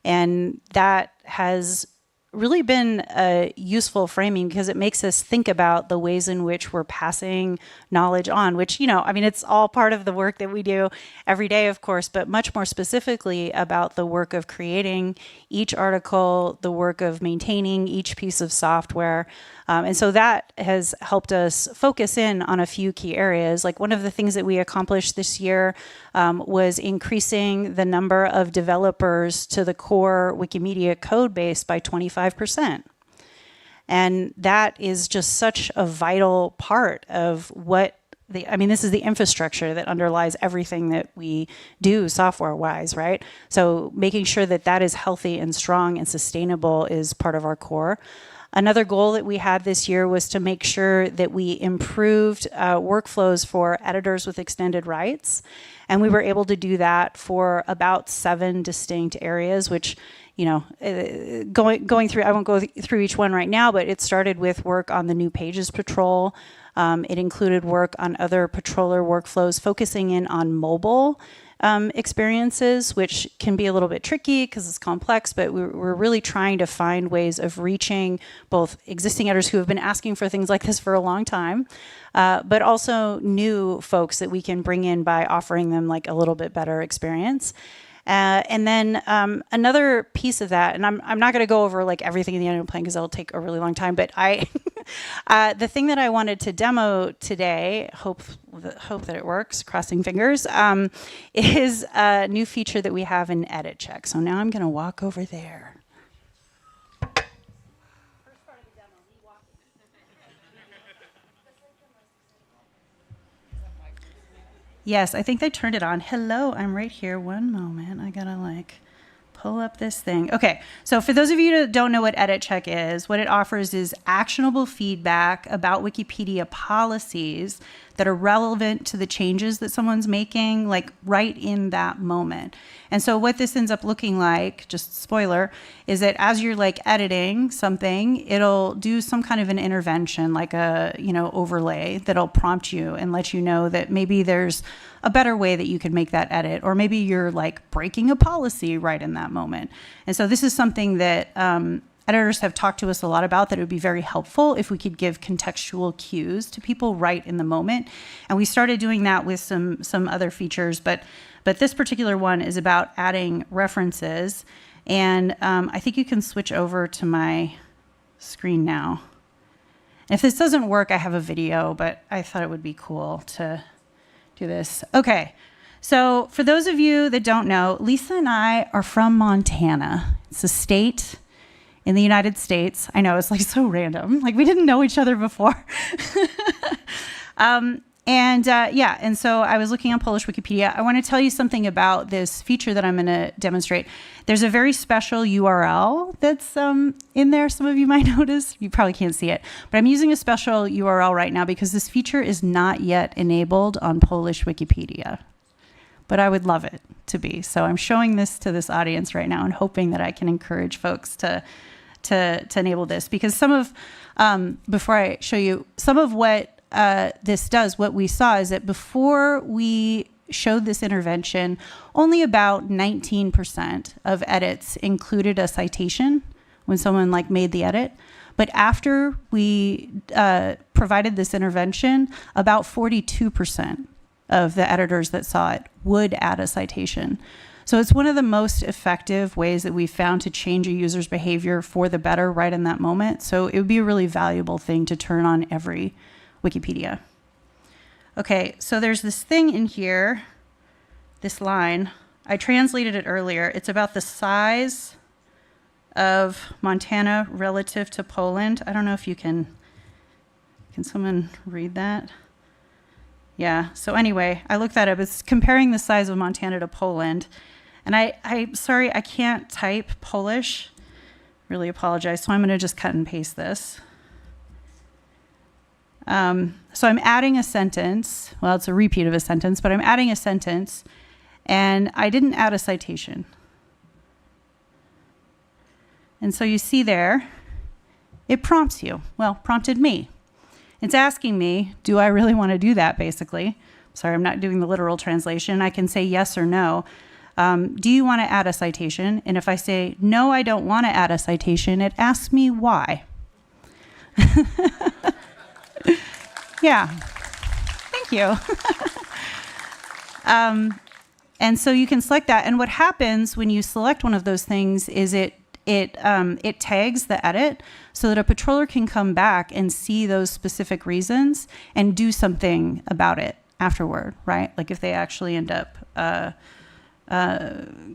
[SPEAKER 13] And that has really been a useful framing because it makes us think about the ways in which we're passing knowledge on, which, it's all part of the work that we do every day, of course, but much more specifically about the work of creating each article, the work of maintaining each piece of software. And so that has helped us focus in on a few key areas. Like one of the things that we accomplished this year was increasing the number of developers to the core Wikimedia code base by 25%. And that is just such a vital part of this is the infrastructure that underlies everything that we do software-wise, right? So making sure that that is healthy and strong and sustainable is part of our core. Another goal that we had this year was to make sure that we improved workflows for editors with extended rights. And we were able to do that for about 7 distinct areas, which, going through, I won't go through each one right now, but it started with work on the new Pages Patrol. It included work on other patroller workflows, focusing in on mobile experiences, which can be a little bit tricky because it's complex, but we're really trying to find ways of reaching both existing editors who have been asking for things like this for a long time, but also new folks that we can bring in by offering them like a little bit better experience. And then another piece of that, and I'm not going to go over like everything in the annual plan because it'll take a really long time, but the thing that I wanted to demo today, hope that it works, crossing fingers, is a new feature that we have in Edit Check. So now I'm going to walk over there. Yes, I think they turned it on. Hello, I'm right here. One moment. I gotta like pull up this thing. Okay, so for those of you that don't know what Edit Check is, what it offers is actionable feedback about Wikipedia policies that are relevant to the changes that someone's making, like right in that moment. And so what this ends up looking like, just spoiler, is that as you're like editing something, it'll do some kind of an intervention, like a, overlay that'll prompt you and let you know that maybe there's a better way that you can make that edit, or maybe you're like breaking a policy right in that moment. And so this is something that editors have talked to us a lot about, that it would be very helpful if we could give contextual cues to people right in the moment. And we started doing that with some other features, but this particular one is about adding references. And I think you can switch over to my screen now. If this doesn't work, I have a video, but I thought it would be cool to do this. Okay, so for those of you that don't know, Lisa and I are from Montana. It's a state in the United States. I know, it's like so random. Like we didn't know each other before. And so I was looking on Polish Wikipedia. I want to tell you something about this feature that I'm going to demonstrate. There's a very special URL that's in there. Some of you might notice. You probably can't see it. But I'm using a special URL right now because this feature is not yet enabled on Polish Wikipedia. But I would love it to be. So I'm showing this to this audience right now and hoping that I can encourage folks to enable this. Because some of, before I show you, some of what this does, what we saw is that before we showed this intervention, only about 19% of edits included a citation when someone like made the edit. But after we provided this intervention, about 42% of the editors that saw it would add a citation. So it's one of the most effective ways that we've found to change a user's behavior for the better right in that moment. So it would be a really valuable thing to turn on every Wikipedia. Okay, so there's this thing in here, this line. I translated it earlier. It's about the size of Montana relative to Poland. I don't know if you can someone read that? Yeah, so anyway, I looked that up. It's comparing the size of Montana to Poland. And I'm sorry, I can't type Polish. Really apologize. So I'm going to just cut and paste this. So I'm adding a sentence. Well, it's a repeat of a sentence, but I'm adding a sentence. And I didn't add a citation. And so you see there, it prompts you. Well, prompted me. It's asking me, do I really want to do that, basically? Sorry, I'm not doing the literal translation. I can say yes or no. Do you want to add a citation? And if I say, no, I don't want to add a citation, it asks me why. Yeah, thank you. And so you can select that. And what happens when you select one of those things is it tags the edit so that a patroller can come back and see those specific reasons and do something about it afterward, right? Like if they actually end up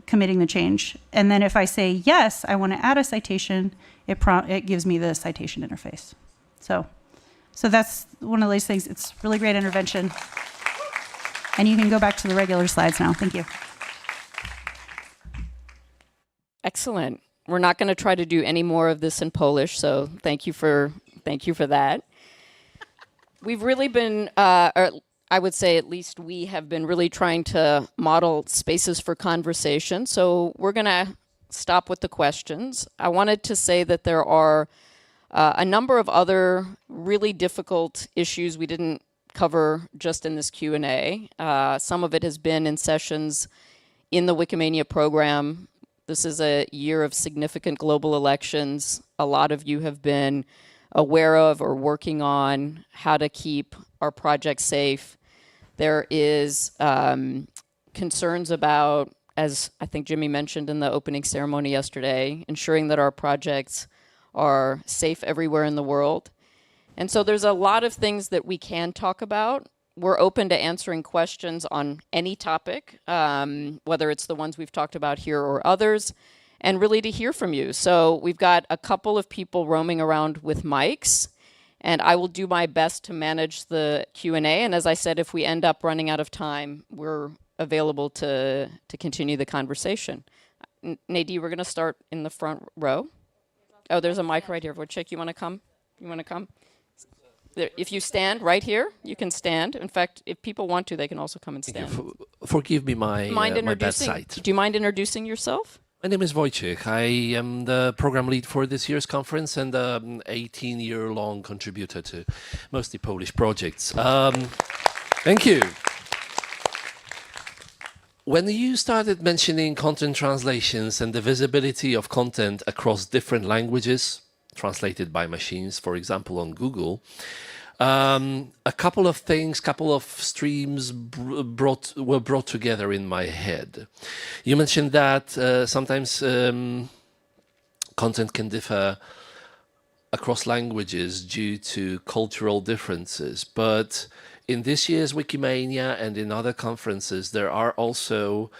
[SPEAKER 13] committing the change. And then if I say, yes, I want to add a citation, it gives me the citation interface. So that's one of those things. It's really great intervention. And you can go back to the regular slides now. Thank you.
[SPEAKER 15] Excellent. We're not going to try to do any more of this in Polish, so thank you for that. We've really been, or I would say at least we have been really trying to model spaces for conversation. So we're going to stop with the questions. I wanted to say that there are a number of other really difficult issues we didn't cover just in this Q&A. Some of it has been in sessions in the Wikimania program. This is a year of significant global elections. A lot of you have been aware of or working on how to keep our project safe. There is concerns about, as I think Jimmy mentioned in the opening ceremony yesterday, ensuring that our projects are safe everywhere in the world. And so there's a lot of things that we can talk about. We're open to answering questions on any topic, whether it's the ones we've talked about here or others, and really to hear from you. So we've got a couple of people roaming around with mics, and I will do my best to manage the Q&A. And as I said, if we end up running out of time, we're available to continue the conversation. Nadine, we're going to start in the front row. Oh, there's a mic right here. Wojciech, you want to come? You want to come? There, if you stand right here, you can stand. In fact, if people want to, they can also come and stand.
[SPEAKER 18] Forgive me my bad sight.
[SPEAKER 15] Do you mind introducing yourself?
[SPEAKER 18] My name is Wojciech. I am the program lead for this year's conference and an 18-year-long contributor to mostly Polish projects. Thank you. When you started mentioning content translations and the visibility of content across different languages, translated by machines, for example, on Google, a couple of things, couple of streams were brought together in my head. You mentioned that sometimes content can differ across languages due to cultural differences, but in this year's Wikimania and in other conferences, there are also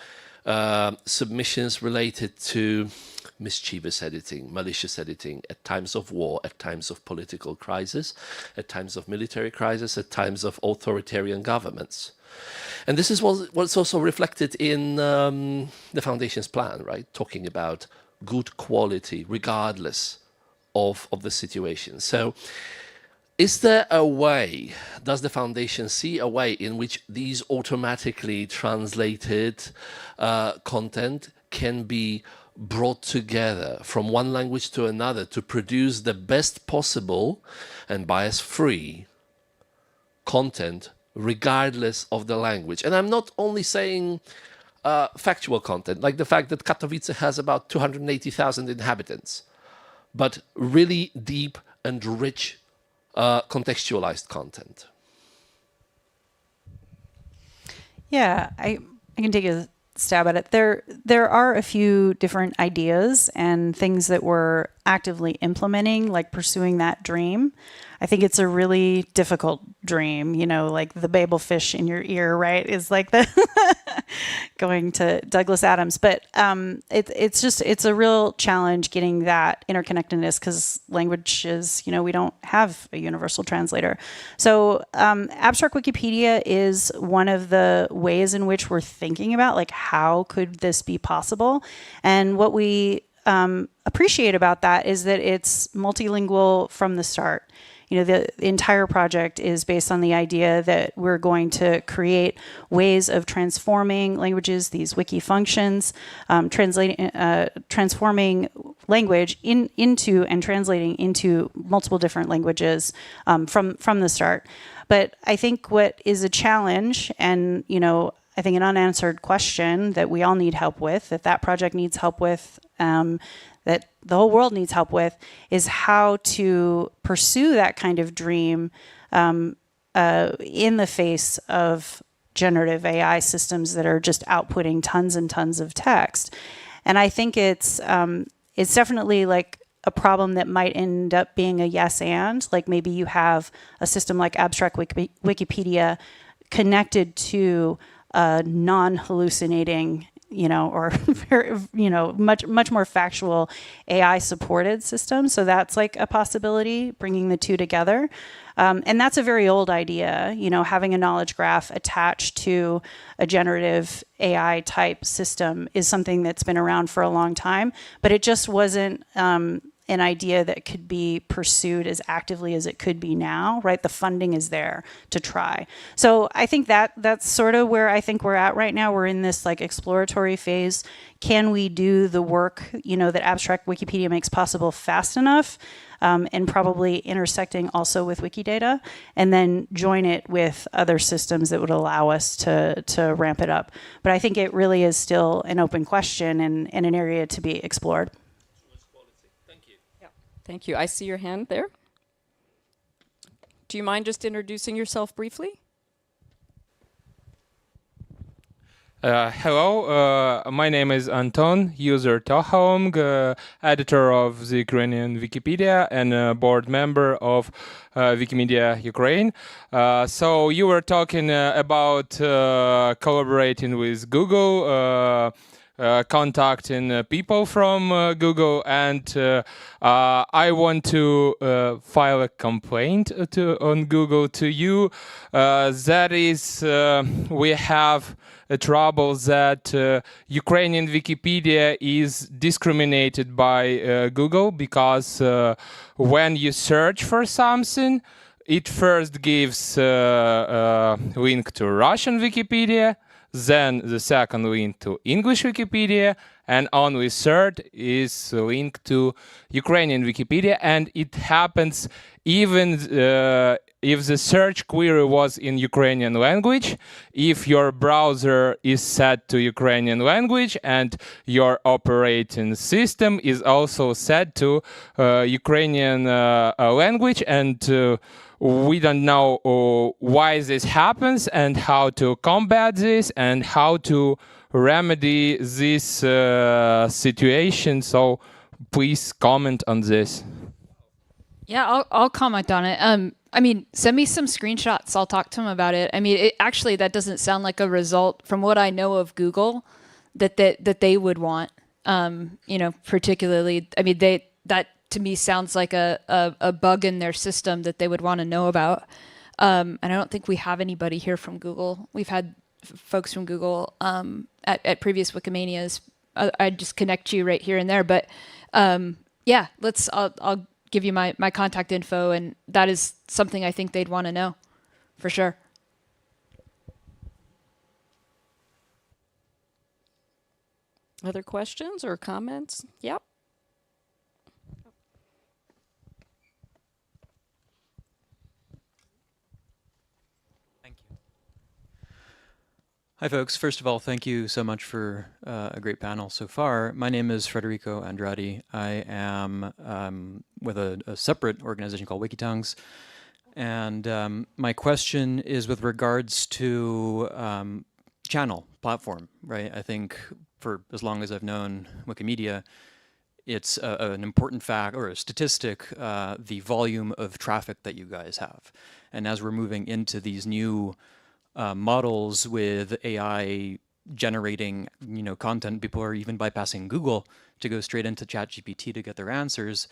[SPEAKER 18] submissions related to mischievous editing, malicious editing, at times of war, at times of political crisis, at times of military crisis, at times of authoritarian governments. And this is what's also reflected in the Foundation's plan, right? Talking about good quality regardless of the situation. So is there a way, does the Foundation see a way in which these automatically translated content can be brought together from one language to another to produce the best possible and bias-free content regardless of the language? And I'm not only saying factual content, like the fact that Katowice has about 280,000 inhabitants, but really deep and rich contextualized content.
[SPEAKER 13] Yeah, I can take a stab at it. There are a few different ideas and things that we're actively implementing, like pursuing that dream. I think it's a really difficult dream, you know, like the Babel fish in your ear, right? Is like the going to Douglas Adams. But it's a real challenge getting that interconnectedness, because language is, you know, we don't have a universal translator. So abstract Wikipedia is one of the ways in which we're thinking about, like, how could this be possible? And what we appreciate about that is that it's multilingual from the start. You know, the entire project is based on the idea that we're going to create ways of transforming languages, these wiki functions, transforming language into and translating into multiple different languages from the start. But I think what is a challenge, and, you know, I think an unanswered question that we all need help with, that project needs help with, that the whole world needs help with, is how to pursue that kind of dream in the face of generative AI systems that are just outputting tons and tons of text. And I think it's definitely like a problem that might end up being a yes and, like maybe you have a system like Abstract Wikipedia connected to a non-hallucinating, you know, or, you know, much more factual AI supported system. So that's like a possibility, bringing the two together. And that's a very old idea, you know, having a knowledge graph attached to a generative AI type system is something that's been around for a long time, but it just wasn't an idea that could be pursued as actively as it could be now, right? The funding is there to try. So I think that's sort of where I think we're at right now. We're in this like exploratory phase. Can we do the work, that abstract Wikipedia makes possible fast enough? And probably intersecting also with Wikidata, and then join it with other systems that would allow us to ramp it up. But I think it really is still an open question and an area to be explored.
[SPEAKER 15] Thank you. I see your hand there. Do you mind just introducing yourself briefly?
[SPEAKER 19] Hello, my name is Anton, user Tohaong, editor of the Ukrainian Wikipedia and a board member of Wikimedia Ukraine. So you were talking about collaborating with Google, contacting people from Google, and I want to file a complaint on Google to you. That is, we have a trouble that Ukrainian Wikipedia is discriminated by Google, because when you search for something, it first gives a link to Russian Wikipedia, then the second link to English Wikipedia, and only third is a link to Ukrainian Wikipedia. And it happens even if the search query was in Ukrainian language, if your browser is set to Ukrainian language and your operating system is also set to Ukrainian language, and we don't know why this happens and how to combat this and how to remedy this situation. So please comment on this.
[SPEAKER 23] Yeah, I'll comment on it. I mean, send me some screenshots. I'll talk to them about it. I mean, actually, that doesn't sound like a result from what I know of Google that they would want. Particularly, I mean, that to me sounds like a bug in their system that they would want to know about. And I don't think we have anybody here from Google. We've had folks from Google at previous Wikimanias. I'd just connect you right here and there. But yeah, I'll give you my contact info, and that is something I think they'd want to know, for sure.
[SPEAKER 15] Other questions or comments? Yep.
[SPEAKER 20] Hi, folks. First of all, thank you so much for a great panel so far. My name is Federico Andrade. I am with a separate organization called Wikitongues. And my question is with regards to channel platform, right? I think for as long as I've known Wikimedia, it's an important fact or a statistic, the volume of traffic that you guys have. And as we're moving into these new models with AI generating, content, people are even bypassing Google to go straight into ChatGPT to get their answers.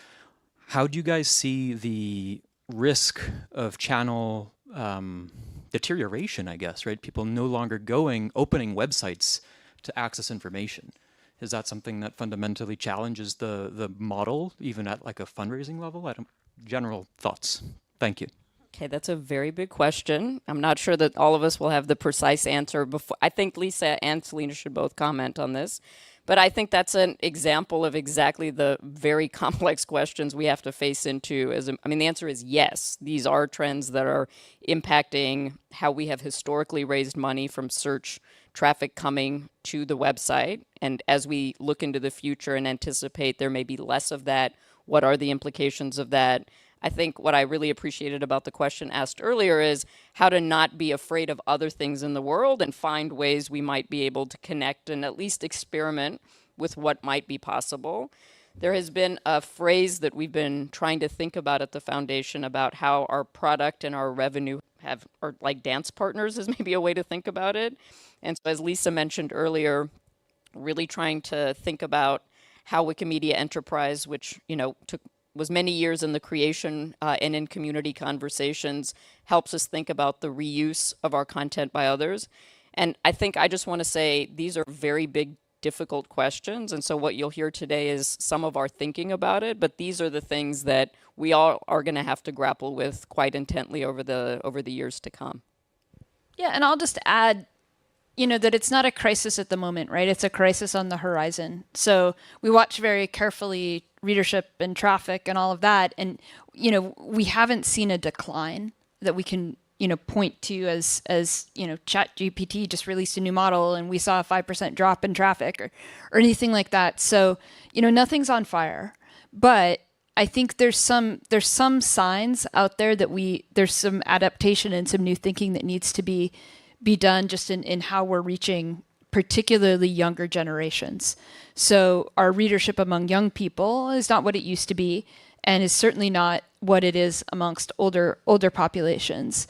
[SPEAKER 20] How do you guys see the risk of channel deterioration, I guess, right? People no longer opening websites to access information. Is that something that fundamentally challenges the model, even at like a fundraising level? General thoughts. Thank you.
[SPEAKER 15] Okay, that's a very big question. I'm not sure that all of us will have the precise answer before. I think Lisa and Selena should both comment on this. But I think that's an example of exactly the very complex questions we have to face into. The answer is yes. These are trends that are impacting how we have historically raised money from search traffic coming to the website. And as we look into the future and anticipate there may be less of that, what are the implications of that? I think what I really appreciated about the question asked earlier is how to not be afraid of other things in the world and find ways we might be able to connect and at least experiment with what might be possible. There has been a phrase that we've been trying to think about at the foundation about how our product and our revenue are like dance partners is maybe a way to think about it. And so as Lisa mentioned earlier, really trying to think about how Wikimedia Enterprise, which was many years in the creation and in community conversations, helps us think about the reuse of our content by others. And I think I just want to say these are very big difficult questions. And so what you'll hear today is some of our thinking about it, but these are the things that we all are going to have to grapple with quite intently over the years to come.
[SPEAKER 23] Yeah, and I'll just add, that it's not a crisis at the moment, right? It's a crisis on the horizon. So we watch very carefully readership and traffic and all of that. And, we haven't seen a decline that we can, point to as ChatGPT just released a new model and we saw a 5% drop in traffic or anything like that. So, nothing's on fire. But I think there's some signs out there that there's some adaptation and some new thinking that needs to be done just in how we're reaching particularly younger generations. So our readership among young people is not what it used to be and is certainly not what it is amongst older populations.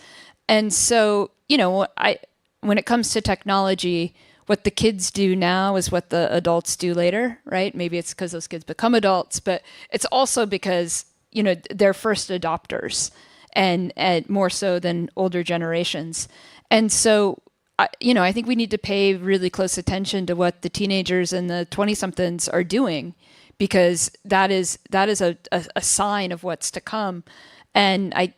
[SPEAKER 23] And so, when it comes to technology, what the kids do now is what the adults do later, right? Maybe it's because those kids become adults, but it's also because, they're first adopters and more so than older generations. And so, I think we need to pay really close attention to what the teenagers and the 20-somethings are doing, because that is a sign of what's to come. And I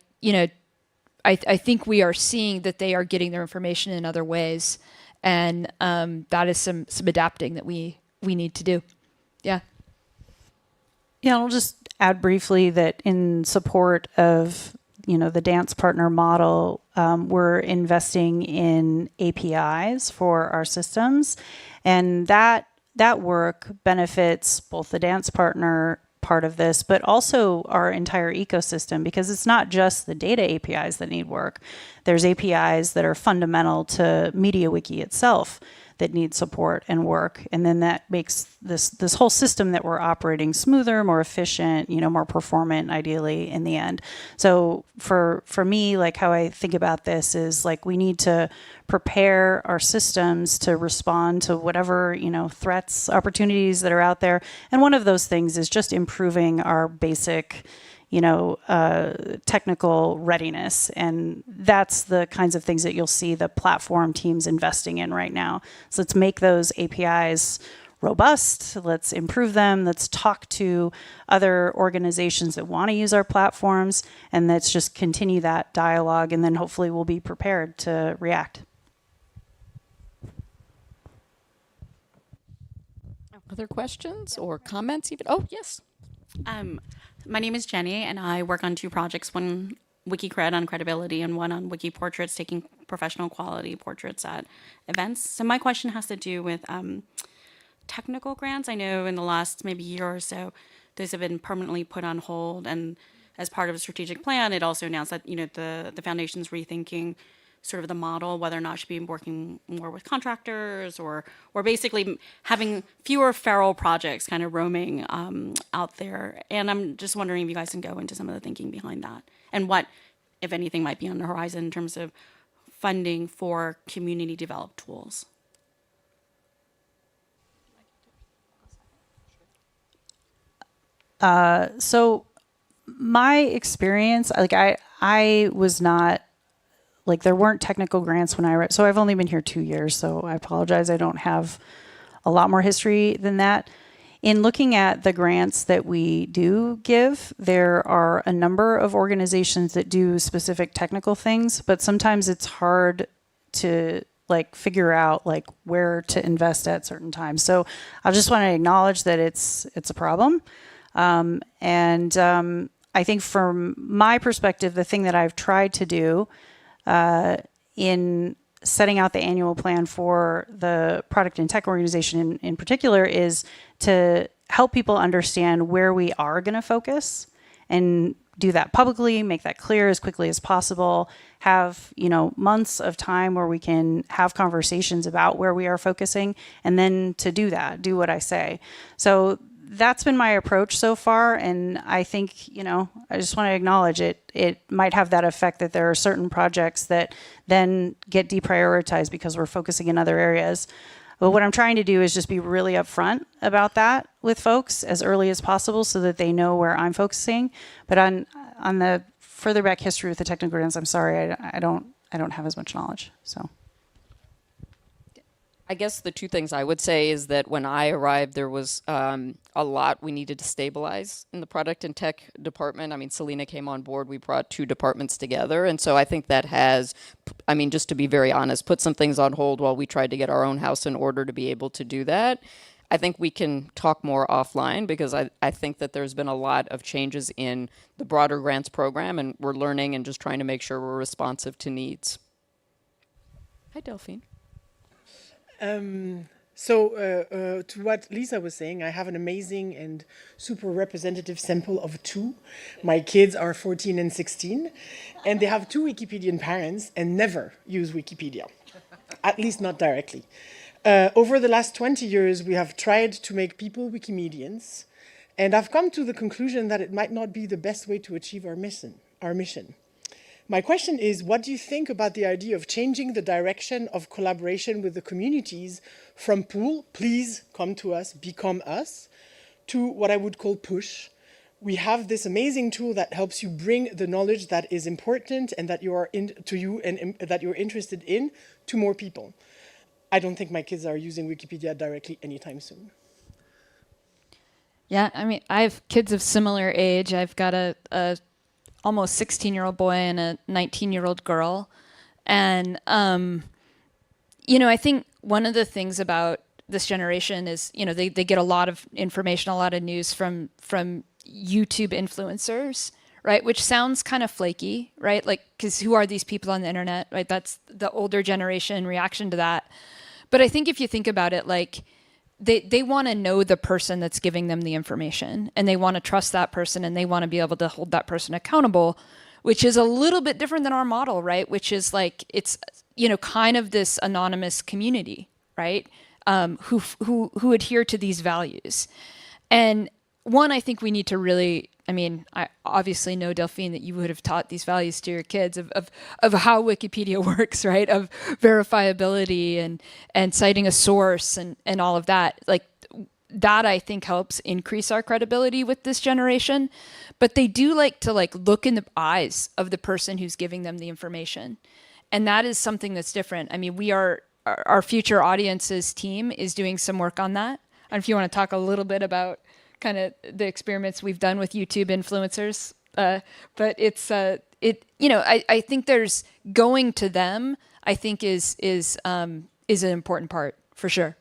[SPEAKER 23] think we are seeing that they are getting their information in other ways, and that is some adapting that we need to do. Yeah.
[SPEAKER 13] Yeah, I'll just add briefly that in support of the dance partner model, we're investing in APIs for our systems, and that work benefits both the dance partner part of this, but also our entire ecosystem, because it's not just the data APIs that need work. There's APIs that are fundamental to MediaWiki itself that need support and work. And then that makes this whole system that we're operating smoother, more efficient, more performant, ideally, in the end. So for me, like how I think about this is like we need to prepare our systems to respond to whatever, threats, opportunities that are out there. And one of those things is just improving our basic technical readiness. And that's the kinds of things that you'll see the platform teams investing in right now. So let's make those APIs robust. Let's improve them. Let's talk to other organizations that want to use our platforms. And let's just continue that dialogue. And then hopefully we'll be prepared to react.
[SPEAKER 15] Other questions or comments even? Oh, yes.
[SPEAKER 5] My name is Jenny, and I work on 2 projects, one WikiCred on credibility and one on Wiki Portraits, taking professional quality portraits at events. So my question has to do with technical grants. I know in the last maybe year or so, those have been permanently put on hold, and as part of a strategic plan, it also announced that the foundation's rethinking sort of the model, whether or not it should be working more with contractors or basically having fewer feral projects kind of roaming out there. And I'm just wondering if you guys can go into some of the thinking behind that and what, if anything, might be on the horizon in terms of funding for community developed tools.
[SPEAKER 13] So my experience, like I was not, like there weren't technical grants when I read, so I've only been here 2 years, so I apologize. I don't have a lot more history than that. In looking at the grants that we do give, there are a number of organizations that do specific technical things, but sometimes it's hard to figure out where to invest at certain times. So I just want to acknowledge that it's a problem. I think from my perspective, the thing that I've tried to do in setting out the annual plan for the product and tech organization in particular is to help people understand where we are going to focus and do that publicly, make that clear as quickly as possible, have, months of time where we can have conversations about where we are focusing, and then to do that, do what I say. So that's been my approach so far, and I think, I just want to acknowledge it. It might have that effect that there are certain projects that then get deprioritized because we're focusing in other areas. But what I'm trying to do is just be really upfront about that with folks as early as possible so that they know where I'm focusing. But on the further back history with the technical grants, I'm sorry, I don't have as much knowledge. So.
[SPEAKER 15] I guess the two things I would say is that when I arrived, there was a lot we needed to stabilize in the product and tech department. I mean, Selena came on board, we brought two departments together. And so I think that has, I mean, just to be very honest, put some things on hold while we tried to get our own house in order to be able to do that. I think we can talk more offline because I think that there's been a lot of changes in the broader grants program, and we're learning and just trying to make sure we're responsive to needs. Hi, Delphine.
[SPEAKER 6] To what Lisa was saying, I have an amazing and super representative sample of two. My kids are 14 and 16, and they have two Wikipedian parents and never use Wikipedia, at least not directly. Over the last 20 years, we have tried to make people Wikimedians, and I've come to the conclusion that it might not be the best way to achieve our mission. My question is, what do you think about the idea of changing the direction of collaboration with the communities from pull, please come to us, become us, to what I would call push? We have this amazing tool that helps you bring the knowledge that is important and that you are to you and that you're interested in to more people. I don't think my kids are using Wikipedia directly anytime soon.
[SPEAKER 23] Yeah, I mean, I have kids of similar age. I've got a almost 16-year-old boy and a 19-year-old girl. And, you know, I think one of the things about this generation is, you know, they get a lot of information, a lot of news from YouTube influencers, right? Which sounds kind of flaky, right? Like, because who are these people on the internet, right? That's the older generation reaction to that. But I think if you think about it, like, they want to know the person that's giving them the information, and they want to trust that person, and they want to be able to hold that person accountable, which is a little bit different than our model, right? Which is like, it's, you know, kind of this anonymous community, right? Who adhere to these values. And one, I think we need to really, I mean, I obviously know, Delphine, that you would have taught these values to your kids of how Wikipedia works, right? Of verifiability and citing a source and all of that. Like, that I think helps increase our credibility with this generation. But they do like to look in the eyes of the person who's giving them the information. And that is something that's different. I mean, our future audiences team is doing some work on that. I don't know if you want to talk a little bit about kind of the experiments we've done with YouTube influencers, but it's you know, I think there's going to them, I think is an important part for sure.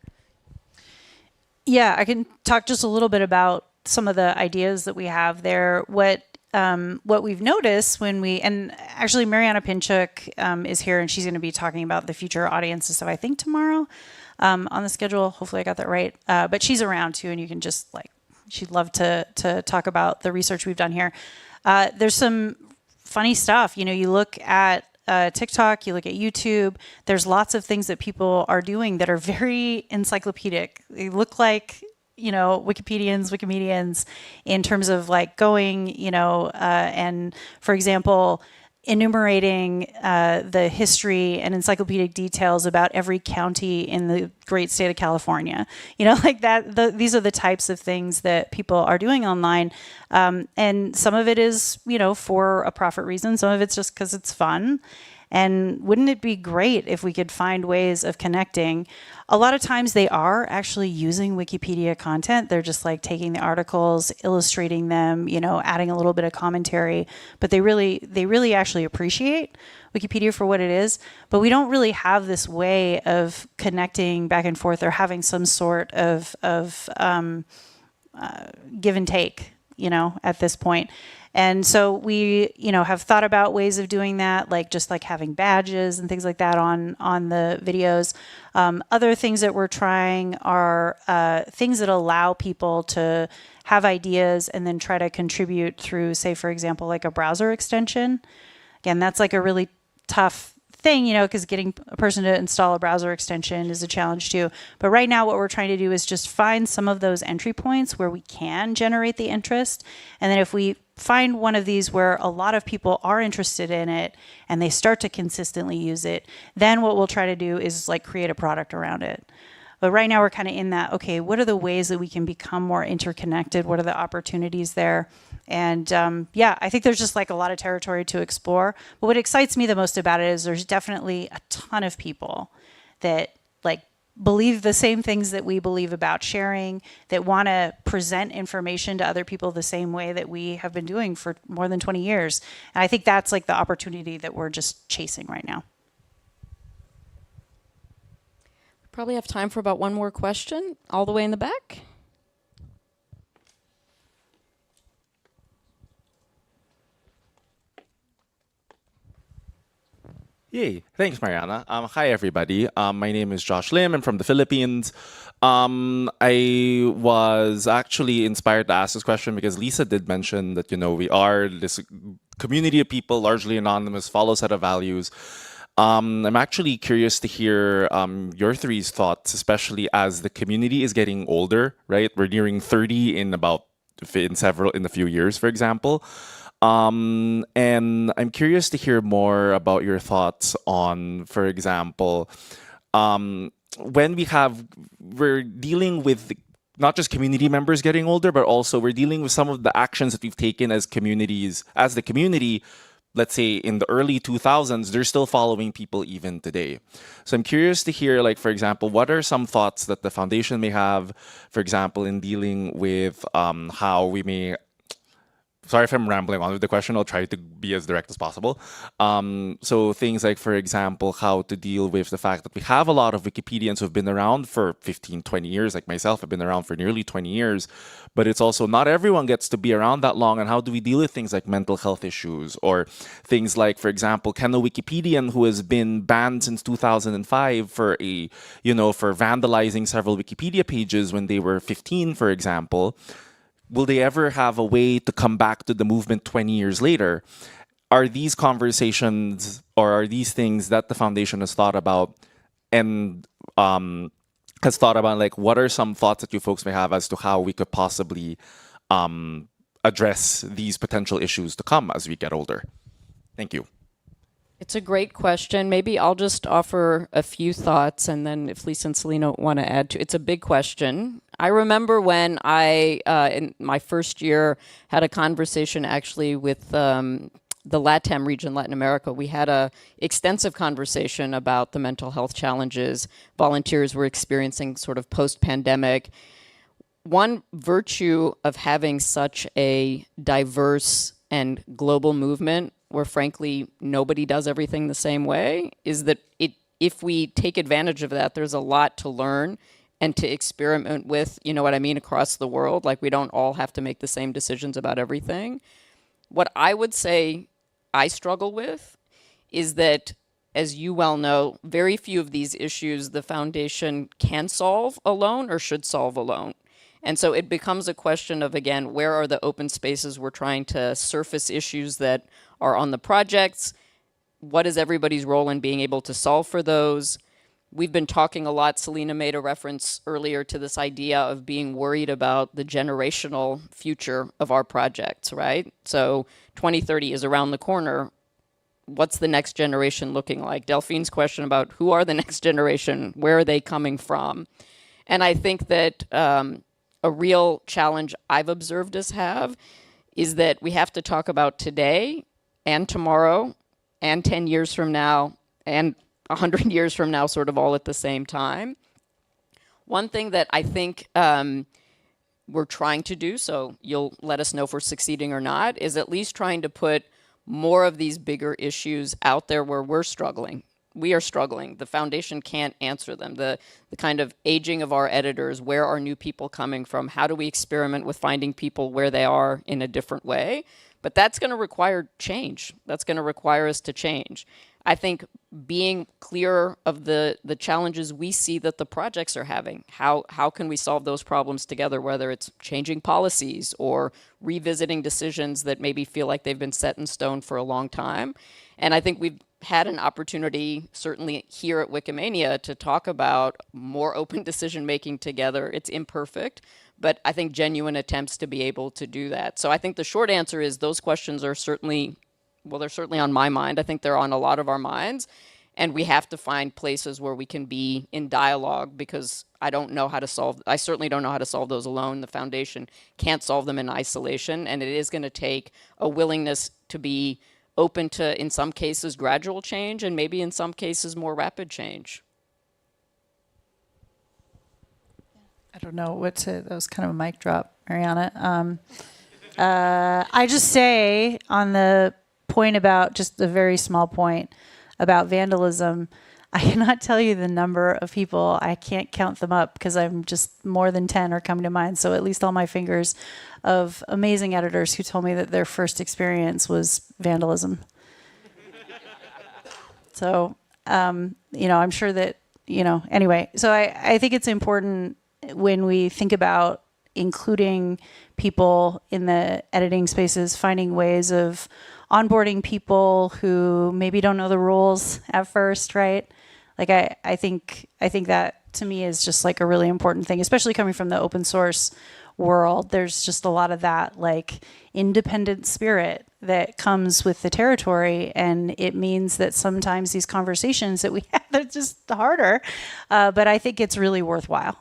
[SPEAKER 13] Yeah, I can talk just a little bit about some of the ideas that we have there. What we've noticed when and actually Mariana Pinchuk is here, and she's going to be talking about the future audiences. So I think tomorrow on the schedule. Hopefully I got that right. But she's around too, and you can just she'd love to talk about the research we've done here. There's some funny stuff. You know, you look at TikTok, you look at YouTube, there's lots of things that people are doing that are very encyclopedic. They look like, you know, Wikimedians in terms of going, you know, and for example, enumerating the history and encyclopedic details about every county in the great state of California. You know, like that. These are the types of things that people are doing online. And some of it is, you know, for a profit reason. Some of it's just because it's fun. And wouldn't it be great if we could find ways of connecting? A lot of times they are actually using Wikipedia content. They're just taking the articles, illustrating them, you know, adding a little bit of commentary, but they really actually appreciate Wikipedia for what it is. But we don't really have this way of connecting back and forth or having some sort of give and take, you know, at this point. And so we, you know, have thought about ways of doing that, just having badges and things like that on the videos. Other things that we're trying are things that allow people to have ideas and then try to contribute through, say, for example, a browser extension. Again, that's a really tough thing, you know, because getting a person to install a browser extension is a challenge too. But right now what we're trying to do is just find some of those entry points where we can generate the interest. And then if we find one of these where a lot of people are interested in it and they start to consistently use it, then what we'll try to do is create a product around it. But right now we're kind of in that, okay, what are the ways that we can become more interconnected? What are the opportunities there? And yeah, I think there's just a lot of territory to explore. But what excites me the most about it is there's definitely a ton of people that believe the same things that we believe about sharing, that want to present information to other people the same way that we have been doing for more than 20 years. And I think that's like the opportunity that we're just chasing right now.
[SPEAKER 15] Probably have time for about one more question, all the way in the back.
[SPEAKER 7] Yay. Thanks, Mariana. Hi, everybody. My name is Josh Lim. I'm from the Philippines. I was actually inspired to ask this question because Lisa did mention that, we are this community of people, largely anonymous, follow a set of values. I'm actually curious to hear your three's thoughts, especially as the community is getting older, right? We're nearing 30 in a few years, for example. And I'm curious to hear more about your thoughts on, for example, when we're dealing with not just community members getting older, but also we're dealing with some of the actions that we've taken as communities, as the community, let's say in the early 2000s, they're still following people even today. So I'm curious to hear, like, for example, what are some thoughts that the foundation may have, for example, in dealing with how we may... Sorry if I'm rambling on with the question. I'll try to be as direct as possible. So things like, for example, how to deal with the fact that we have a lot of Wikipedians who've been around for 15, 20 years, like myself. I've been around for nearly 20 years. But it's also not everyone gets to be around that long. And how do we deal with things like mental health issues or things like, for example, can a Wikipedian who has been banned since 2005 for vandalizing several Wikipedia pages when they were 15, for example, will they ever have a way to come back to the movement 20 years later? Are these conversations or are these things that the foundation has thought about and like, what are some thoughts that you folks may have as to how we could possibly address these potential issues to come as we get older? Thank you.
[SPEAKER 15] It's a great question. Maybe I'll just offer a few thoughts, and then if Lisa and Selena want to add to, it's a big question. I remember when I, in my first year, had a conversation actually with the LATAM region, Latin America. We had a extensive conversation about the mental health challenges volunteers were experiencing sort of post-pandemic. One virtue of having such a diverse and global movement where frankly nobody does everything the same way is that if we take advantage of that, there's a lot to learn and to experiment with, across the world. Like, we don't all have to make the same decisions about everything. What I would say I struggle with is that, as you well know, very few of these issues the foundation can solve alone or should solve alone. And so it becomes a question of, again, where are the open spaces we're trying to surface issues that are on the projects? What is everybody's role in being able to solve for those? We've been talking a lot, Selena made a reference earlier to this idea of being worried about the generational future of our projects, right? So 2030 is around the corner. What's the next generation looking like? Delphine's question about who are the next generation? Where are they coming from? And I think that a real challenge I've observed us have is that we have to talk about today and tomorrow and 10 years from now and 100 years from now, sort of all at the same time. One thing that I think we're trying to do, so you'll let us know if we're succeeding or not, is at least trying to put more of these bigger issues out there where we're struggling. We are struggling. The foundation can't answer them. The kind of aging of our editors, where are new people coming from? How do we experiment with finding people where they are in a different way? But that's going to require change. That's going to require us to change. I think being clear of the challenges we see that the projects are having, how can we solve those problems together, whether it's changing policies or revisiting decisions that maybe feel like they've been set in stone for a long time. And I think we've had an opportunity, certainly here at Wikimania, to talk about more open decision-making together. It's imperfect, but I think genuine attempts to be able to do that. So I think the short answer is those questions are certainly, well, they're certainly on my mind. I think they're on a lot of our minds. And we have to find places where we can be in dialogue, because I certainly don't know how to solve those alone. The foundation can't solve them in isolation. And it is going to take a willingness to be open to, in some cases, gradual change, and maybe in some cases more rapid change.
[SPEAKER 13] I don't know what to, that was kind of a mic drop, Mariana. I just say on the point about, just a very small point about vandalism, I cannot tell you the number of people, I can't count them up because I'm just more than 10 are coming to mind. So at least all my fingers of amazing editors who told me that their first experience was vandalism. So, I'm sure that, anyway, so I think it's important when we think about including people in the editing spaces, finding ways of onboarding people who maybe don't know the rules at first, right? Like I think that to me is just like a really important thing, especially coming from the open source world. There's just a lot of that like independent spirit that comes with the territory, and it means that sometimes these conversations that we have, they're just harder, but I think it's really worthwhile.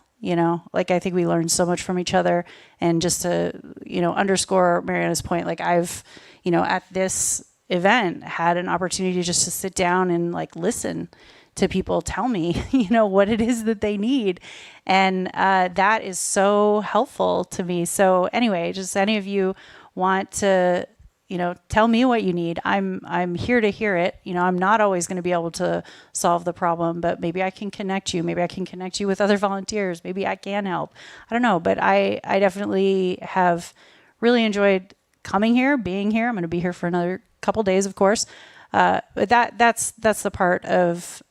[SPEAKER 13] Like I think we learn so much from each other, and just to underscore Mariana's point, like I've at this event had an opportunity just to sit down and like listen to people tell me, what it is that they need. And that is so helpful to me. So anyway, just any of you want to, tell me what you need. I'm here to hear it. I'm not always going to be able to solve the problem, but maybe I can connect you. Maybe I can connect you with other volunteers. Maybe I can help. I don't know, but I definitely have really enjoyed coming here, being here. I'm going to be here for another couple days, of course. But that's the part of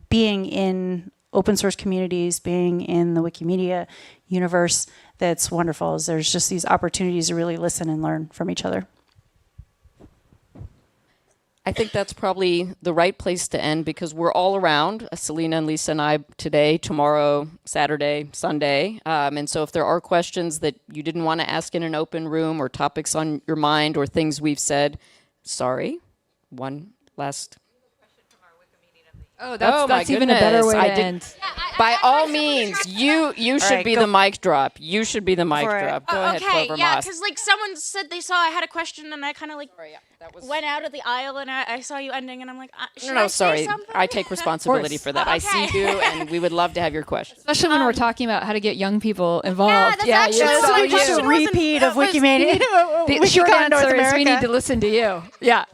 [SPEAKER 13] being in open source communities, being in the Wikimedia universe that's wonderful, is there's just these opportunities to really listen and learn from each other.
[SPEAKER 15] I think that's probably the right place to end, because we're all around, Selena and Lisa and I, today, tomorrow, Saturday, Sunday. And so if there are questions that you didn't want to ask in an open room, or topics on your mind, or things we've said, sorry. One last.
[SPEAKER 23] Oh, that's even a better way to end.
[SPEAKER 15] By all means, you should
[SPEAKER 8] right,
[SPEAKER 15] be the mic drop. You should be the mic drop. Go ahead,
[SPEAKER 8] Okay,
[SPEAKER 15] Clover
[SPEAKER 8] yeah,
[SPEAKER 15] Moss.
[SPEAKER 8] because like someone said they saw I had a question, and I kind of like went out of the aisle, and I saw you ending, and I'm like, should I say
[SPEAKER 15] sorry.
[SPEAKER 8] something?
[SPEAKER 15] I take responsibility for that. I see you, and we would love to have your question.
[SPEAKER 23] Especially when we're talking about how to get young people involved.
[SPEAKER 8] Yeah, that's actually
[SPEAKER 13] just a repeat of Wikimania.
[SPEAKER 23] The short
[SPEAKER 13] Wikicon North
[SPEAKER 23] answer is we
[SPEAKER 13] America.
[SPEAKER 23] need to listen to you. Yeah.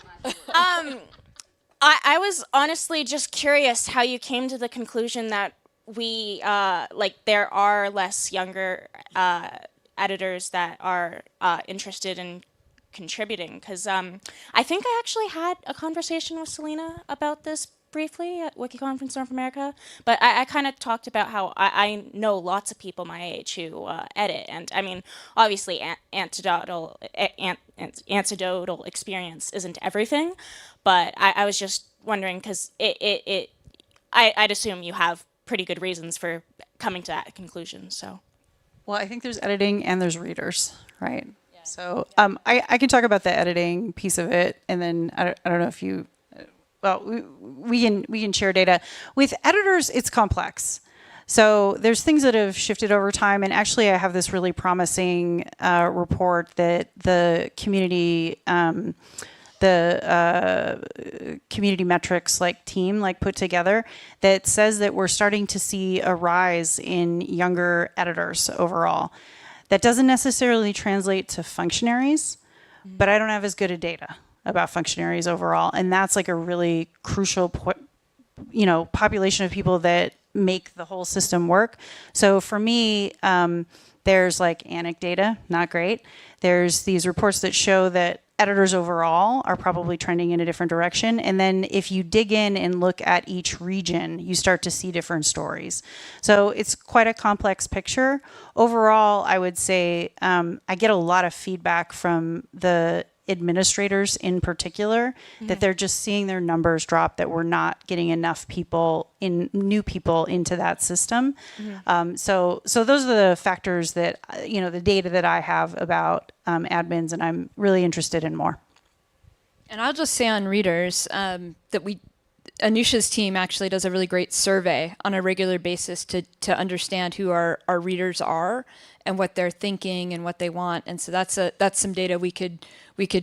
[SPEAKER 8] I was honestly just curious how you came to the conclusion that we there are less younger editors that are interested in contributing, because I think I actually had a conversation with Selena about this briefly at WikiConference North America, but I kind of talked about how I know lots of people my age who edit, and I mean, obviously anecdotal experience isn't everything, but I was just wondering, because I'd assume you have pretty good reasons for coming to that conclusion. So,
[SPEAKER 13] well, I think there's editing and there's readers, right? Yeah. So I can talk about the editing piece of it, and then I don't know if you, we can share data. With editors, it's complex. So there's things that have shifted over time, and actually I have this really promising report that the community community metrics team put together that says that we're starting to see a rise in younger editors overall. That doesn't necessarily translate to functionaries, but I don't have as good a data about functionaries overall, and that's a really crucial population of people that make the whole system work. So for me, there's anecdata, not great. There's these reports that show that editors overall are probably trending in a different direction. And then if you dig in and look at each region, you start to see different stories. So it's quite a complex picture. Overall, I would say I get a lot of feedback from the administrators in particular, that they're just seeing their numbers drop, that we're not getting enough new people into that system. So those are the factors that, the data that I have about admins, and I'm really interested in more.
[SPEAKER 23] And I'll just say on readers that Anusha's team actually does a really great survey on a regular basis to understand who our readers are and what they're thinking and what they want. And so that's some data we could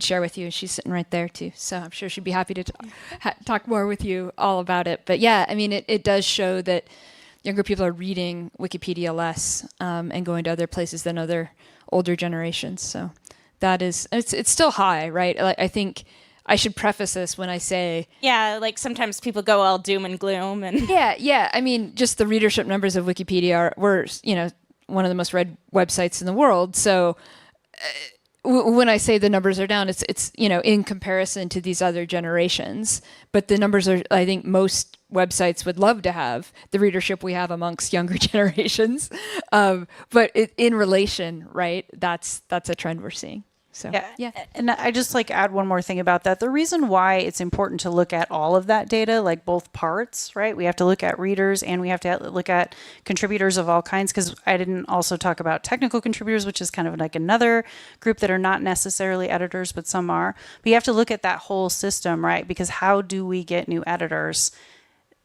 [SPEAKER 23] share with you. She's sitting right there too, so I'm sure she'd be happy to talk more with you all about it. But yeah, I mean, it does show that younger people are reading Wikipedia less and going to other places than other older generations. So that is, it's still high, right? Like, I think I should preface this when I say,
[SPEAKER 8] yeah, like sometimes people go all doom and gloom, and
[SPEAKER 23] yeah. I mean, just the readership numbers of Wikipedia were, one of the most read websites in the world. So when I say the numbers are down, it's in comparison to these other generations. But the numbers are, I think most websites would love to have the readership we have amongst younger generations. But in relation, right, that's a trend we're seeing. So
[SPEAKER 13] yeah. And I just add one more thing about that. The reason why it's important to look at all of that data, like both parts, right? We have to look at readers and we have to look at contributors of all kinds, because I didn't also talk about technical contributors, which is kind of like another group that are not necessarily editors, but some are. But you have to look at that whole system, right? Because how do we get new editors?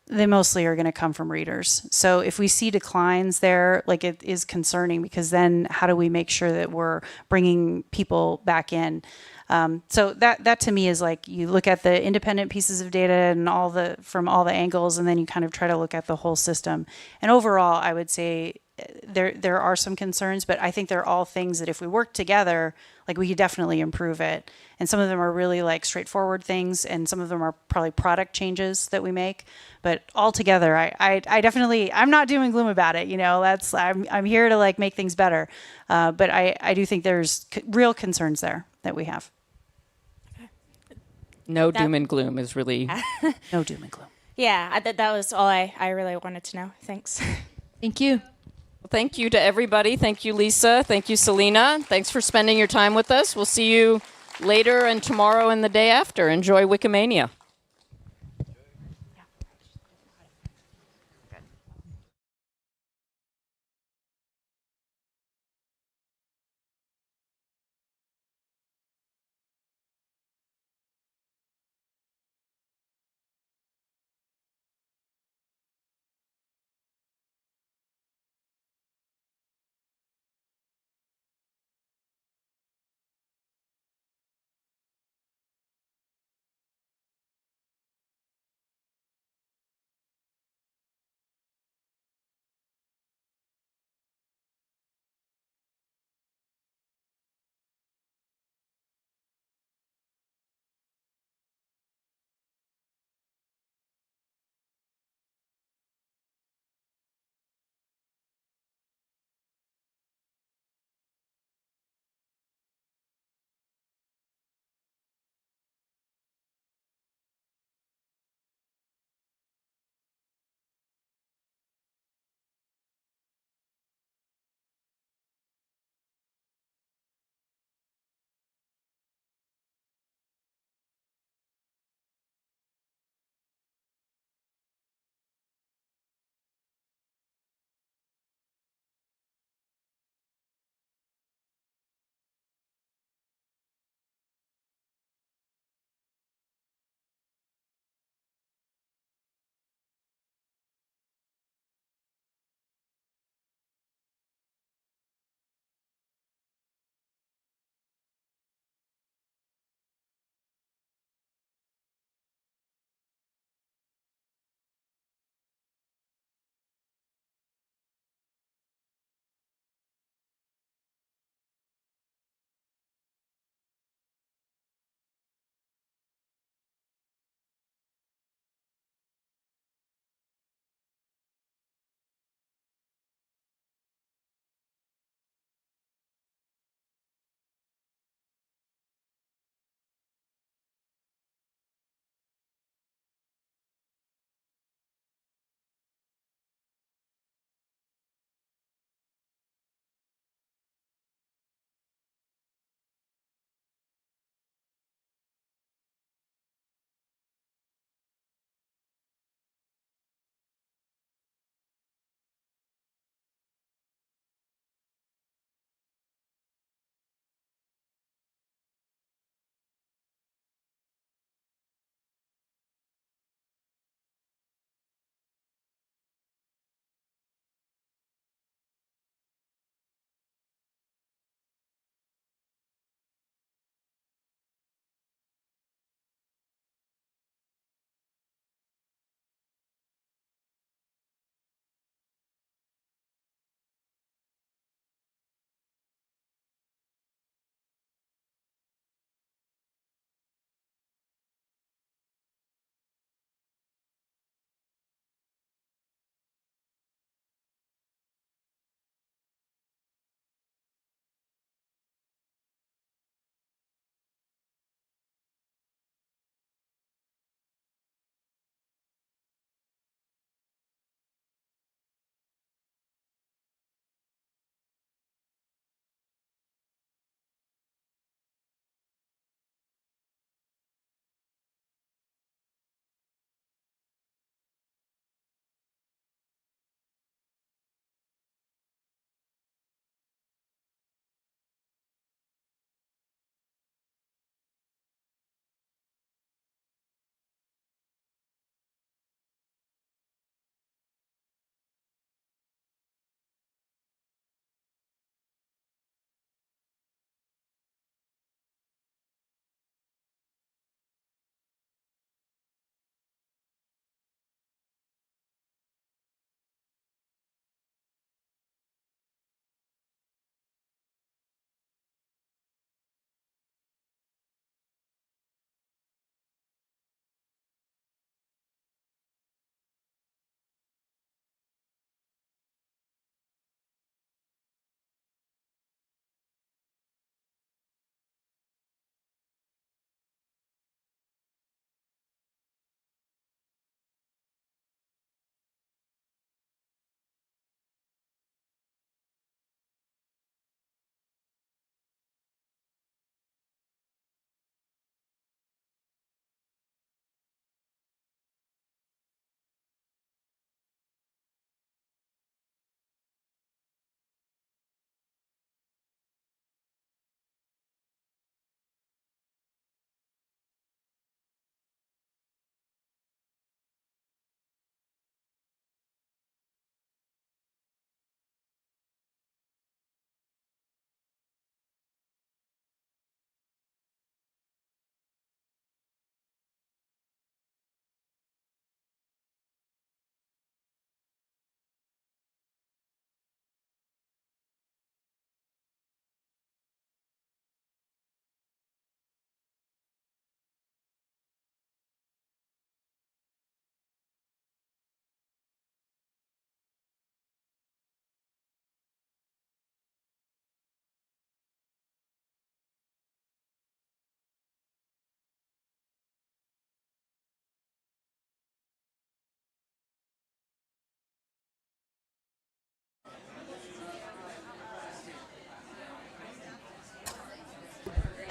[SPEAKER 13] They mostly are going to come from readers. So if we see declines there, it is concerning, because then how do we make sure that we're bringing people back in? So that to me is you look at the independent pieces of data and from all the angles, and then you kind of try to look at the whole system. And overall, I would say there are some concerns, but I think they're all things that if we work together, we could definitely improve it. And some of them are really straightforward things, and some of them are probably product changes that we make. But altogether, I definitely, I'm not doom and gloom about it. I'm here to make things better. But I do think there's real concerns there that we have.
[SPEAKER 15] No doom and gloom is really
[SPEAKER 13] no doom and gloom.
[SPEAKER 8] Yeah, that was all I really wanted to know. Thanks.
[SPEAKER 23] Thank you.
[SPEAKER 15] Well, thank you to everybody. Thank you, Lisa. Thank you, Selena. Thanks for spending your time with us. We'll see you later and tomorrow and the day after. Enjoy Wikimania.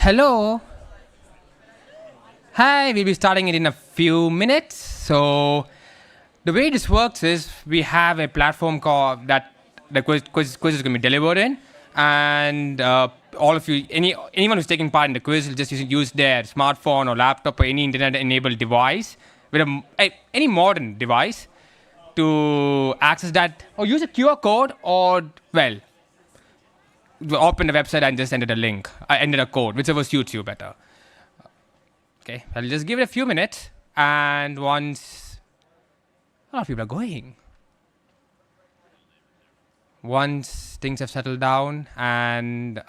[SPEAKER 9] Hello. Hi, we'll be starting it in a few minutes. So the way this works is we have a platform called that the quiz is going to be delivered in, and all of you, anyone who's taking part in the quiz will just use their smartphone or laptop or any internet-enabled device with any modern device to access that, or use a QR code, or well, open the website and just enter the link, enter the code, whichever suits you better. Okay, I'll just give it a few minutes, and once a lot of people are going. Once things have settled down and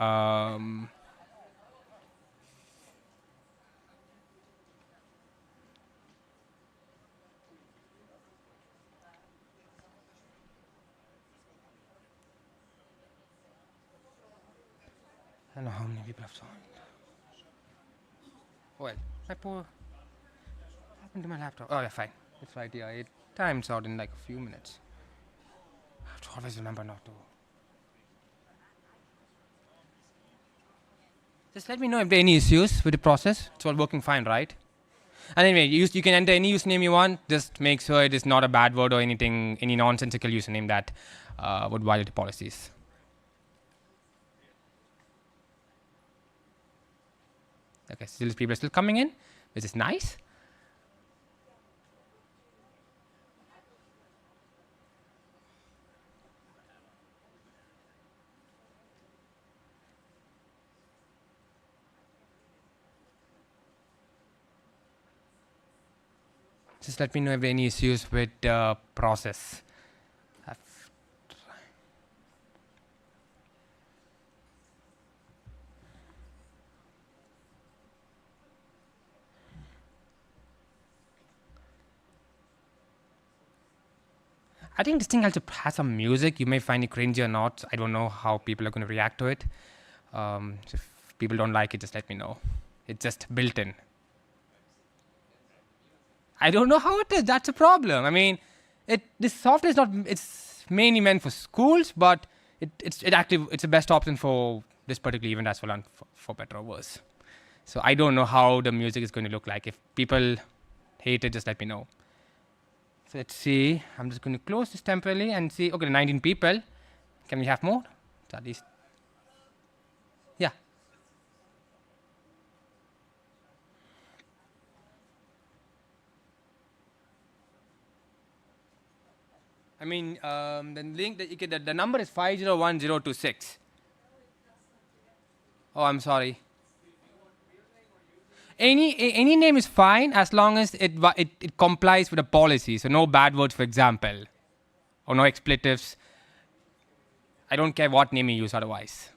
[SPEAKER 9] I don't know how many people have joined. Well, my poor. What happened to my laptop? Oh, yeah, fine. It's right here. It times out in like a few minutes. I have to always remember not to. Just let me know if there are any issues with the process. It's all working fine, right? And anyway, you can enter any username you want. Just make sure it is not a bad word or anything, any nonsensical username that would violate the policies. Okay, still people are still coming in, which is nice. Just let me know if there are any issues with the process. I think this thing also has some music. You may find it cringy or not. I don't know how people are going to react to it. So if people don't like it, just let me know. It's just built in. I don't know how it is. That's a problem. I mean, this software is not. It's mainly meant for schools, but it's the best option for this particular event as well, and for better or worse. So I don't know how the music is going to look like. If people hate it, just let me know. So let's see. I'm just going to close this temporarily and see. Okay, 19 people. Can we have more? So at least. Yeah. I mean, the link that you get, the number is 501026. Oh, I'm sorry. Any name is fine as long as it complies with the policy. So no bad words, for example, or no expletives. I don't care what name you use otherwise.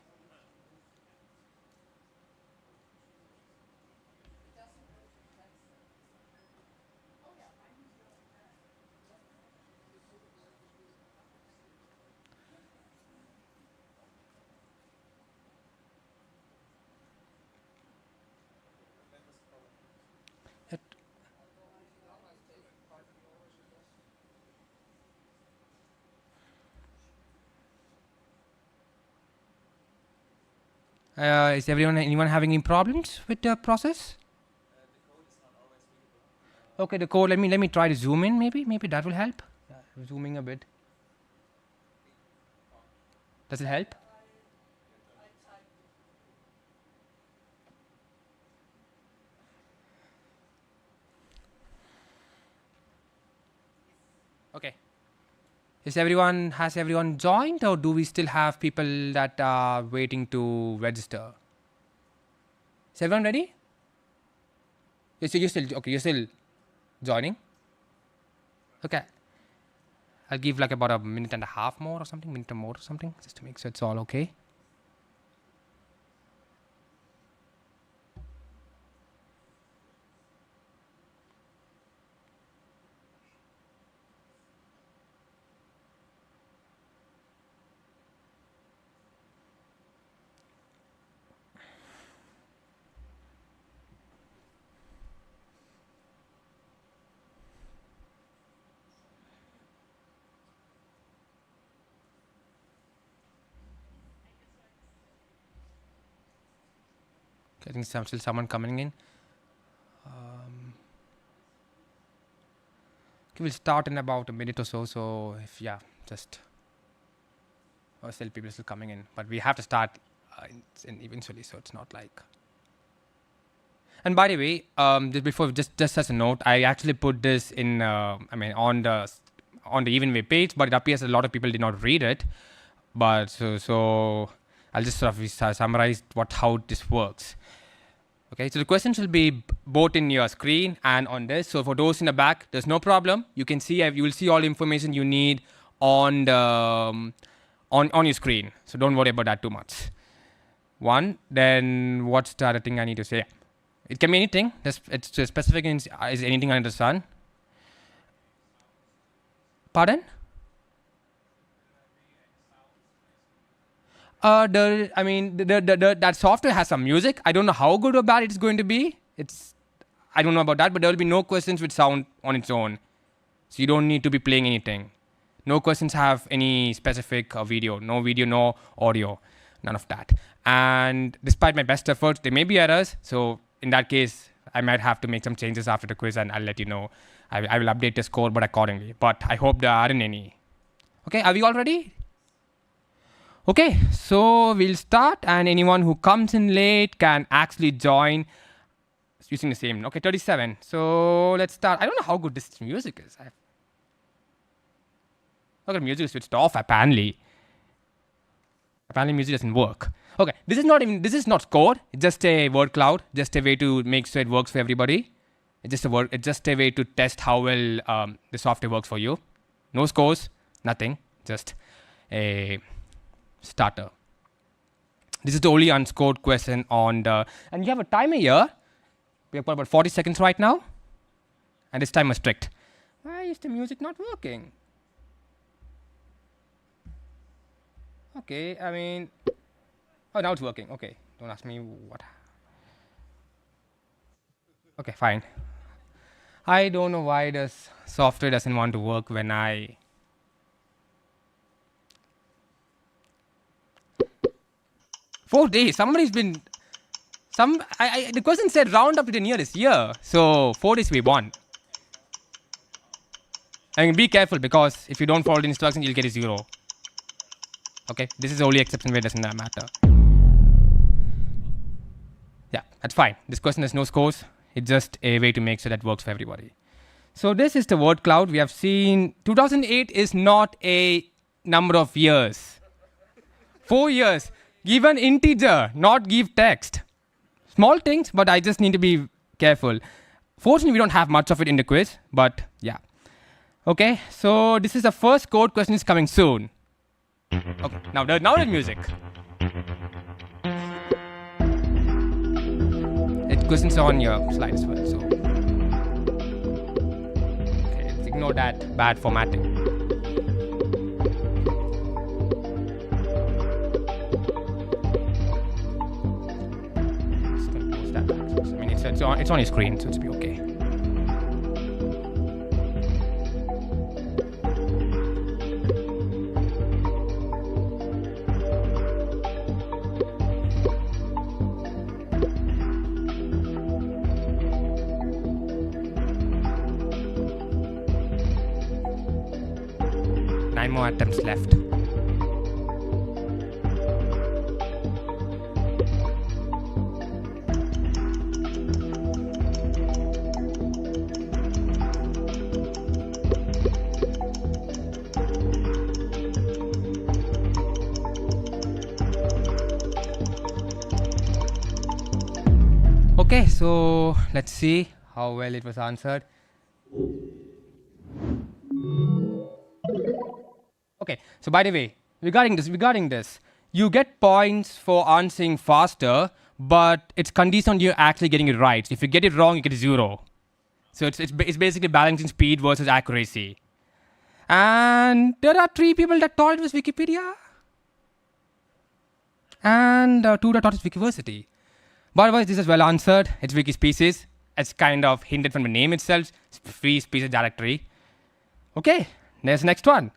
[SPEAKER 9] Is anyone having any problems with the process? Okay, the code. Let me try to zoom in. Maybe that will help. Zooming a bit. Does it help? Okay. Has everyone joined, or do we still have people that are waiting to register? Is everyone ready? Yes, you're still joining? Okay. I'll give like about a minute and a half more or something, just to make sure it's all okay. I think still someone coming in. Okay, we'll start in about a minute or so. So if just still people still coming in, but we have to start eventually. So it's not like. And by the way, just as a note, I actually put this in. On the Evenway page, but it appears a lot of people did not read it. But so I'll just sort of summarize how this works. Okay, so the questions will be both in your screen and on this. So for those in the back, there's no problem. You can see, you will see all the information you need on your screen. So don't worry about that too much. Then what's the other thing I need to say? It can be anything. It's specific is anything under the sun. Pardon? That software has some music. I don't know how good or bad it's going to be. I don't know about that, but there will be no questions with sound on its own. So you don't need to be playing anything. No questions have any specific video. No video, no audio. None of that. And despite my best efforts, there may be errors. So in that case, I might have to make some changes after the quiz, and I'll let you know. I will update the scoreboard accordingly. But I hope there aren't any. Okay, are we all ready? Okay, so we'll start, and anyone who comes in late can actually join using the same. Okay, 37. So let's start. I don't know how good this music is. Okay, music is switched off apparently. Apparently music doesn't work. Okay, this is not code. It's just a word cloud, just a way to make sure it works for everybody. It's just a way to test how well the software works for you. No scores, nothing, just a starter. This is the only unscored question and you have a timer here. We have got about 40 seconds right now, and this timer is strict. Why is the music not working? Okay, now it's working. Okay, don't ask me what. Okay, fine. I don't know why this software doesn't want to work when I. 4 days. Somebody's been. The question said round up to the nearest year. So 4 days we won. Be careful, because if you don't follow the instructions, you'll get a 0. Okay, this is the only exception where it doesn't matter. Yeah, that's fine. This question has no scores. It's just a way to make sure that works for everybody. So this is the word cloud. We have seen 2008 is not a number of years. 4 years. Give an integer, not give text. Small things, but I just need to be careful. Fortunately, we don't have much of it in the quiz, but yeah. Okay, so this is the first code question is coming soon. Okay, now the music. Questions are on your slide as well, so. Okay, let's ignore that bad formatting. It's on your screen, so it's be okay. Nine more attempts left. Okay, so let's see how well it was answered. Okay, so by the way, regarding this, you get points for answering faster, but it's conditioned on you actually getting it right. So if you get it wrong, you get a 0. So it's basically balancing speed versus accuracy. And there are 3 people that thought it was Wikipedia, and 2 that thought it's Wikiversity. But otherwise, this is well answered. It's Wikispecies. It's kind of hinted from the name itself. It's free species directory. Okay, there's the next one.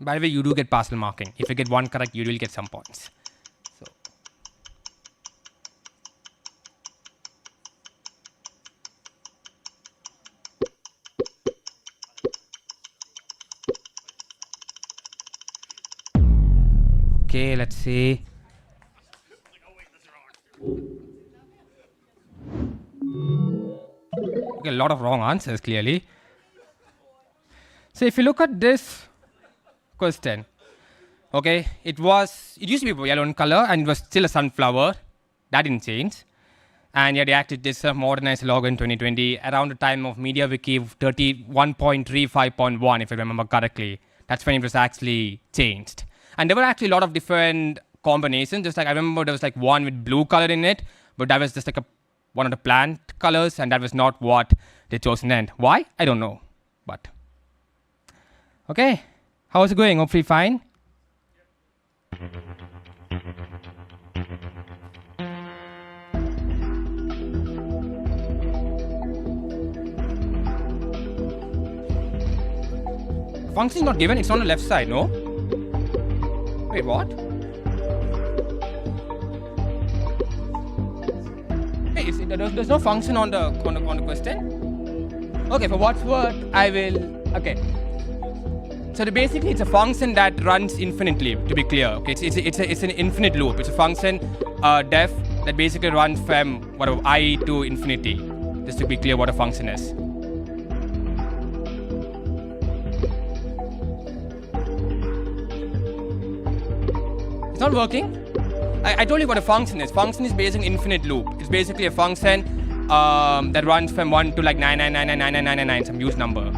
[SPEAKER 9] By the way, you do get partial marking. If you get one correct, you will get some points. So. Okay, let's see. Okay, a lot of wrong answers, clearly. So if you look at this question, okay, it used to be yellow in color and it was still a sunflower. That didn't change. And yet they actually did some modernized logo in 2020 around the time of MediaWiki 31.35.1, if I remember correctly. That's when it was actually changed. And there were actually a lot of different combinations. Just like I remember there was like one with blue color in it, but that was just like one of the plant colors, and that was not what they chose in the end. Why? I don't know. But okay, how's it going? Hopefully fine. Function is not given. It's on the left side. No. Wait, what? Hey, there's no function on the question. Okay, for what's worth, I will. Okay. So basically, it's a function that runs infinitely. To be clear, okay, it's an infinite loop. It's a function, def, that basically runs from whatever I to infinity. Just to be clear, what a function is. It's not working. I told you what a function is. Function is basically an infinite loop. It's basically a function that runs from 1 to like 9999999, some huge number.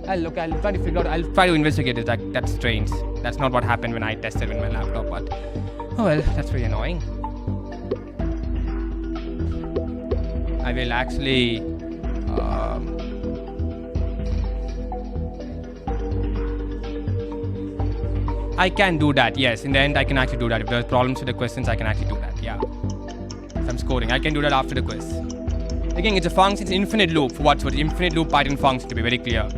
[SPEAKER 9] I'll try to figure out. I'll try to investigate it. That's strange. That's not what happened when I tested with my laptop. But oh well, that's very annoying. I will actually. I can do that, yes. In the end, I can actually do that. If there's problems with the questions, I can actually do that, yeah. If I'm scoring, I can do that after the quiz. Again, it's a function, it's an infinite loop. For what's what? Infinite loop Python function, to be very clear.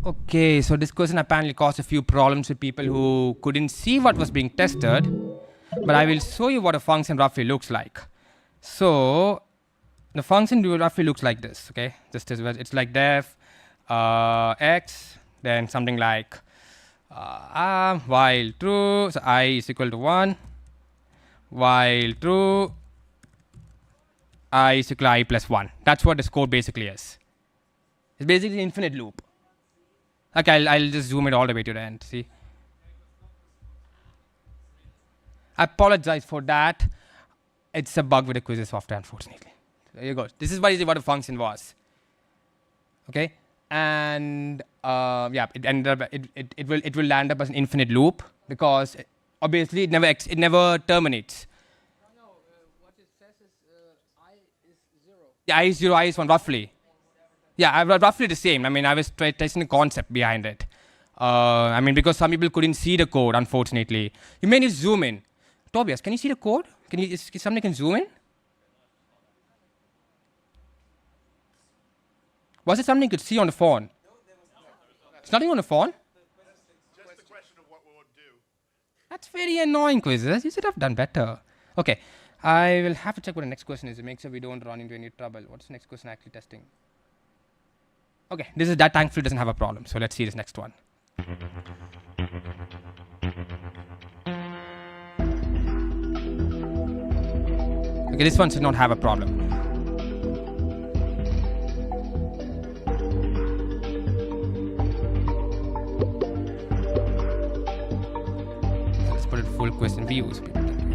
[SPEAKER 9] Okay, so this question apparently caused a few problems with people who couldn't see what was being tested. But I will show you what a function roughly looks like. So the function roughly looks like this, okay? Just as well, it's like def x, then something like while true, so I is equal to 1, while true, I is equal to I plus 1. That's what this code basically is. It's basically an infinite loop. Okay, I'll just zoom it all the way to the end, see? I apologize for that. It's a bug with the quizzes software, unfortunately. There you go. This is what a function was. Okay, and yeah, it ended up. It will land up as an infinite loop because obviously it never terminates. No, what it says is I is 0. Yeah, I is 0, I is 1, roughly. Yeah, roughly the same. I mean, I was testing the concept behind it. I mean, because some people couldn't see the code, unfortunately. You may need to zoom in. Tobias, can you see the code? Somebody can zoom in? Was it something you could see on the phone? It's nothing on the phone?
[SPEAKER 10] Just the question of what we would do.
[SPEAKER 9] That's very annoying, quizzes. You should have done better. Okay, I will have to check what the next question is to make sure we don't run into any trouble. What's the next question actually testing? Okay, that thankfully doesn't have a problem. So let's see this next one. Okay, this one should not have a problem. Let's put it full question view so people can read it.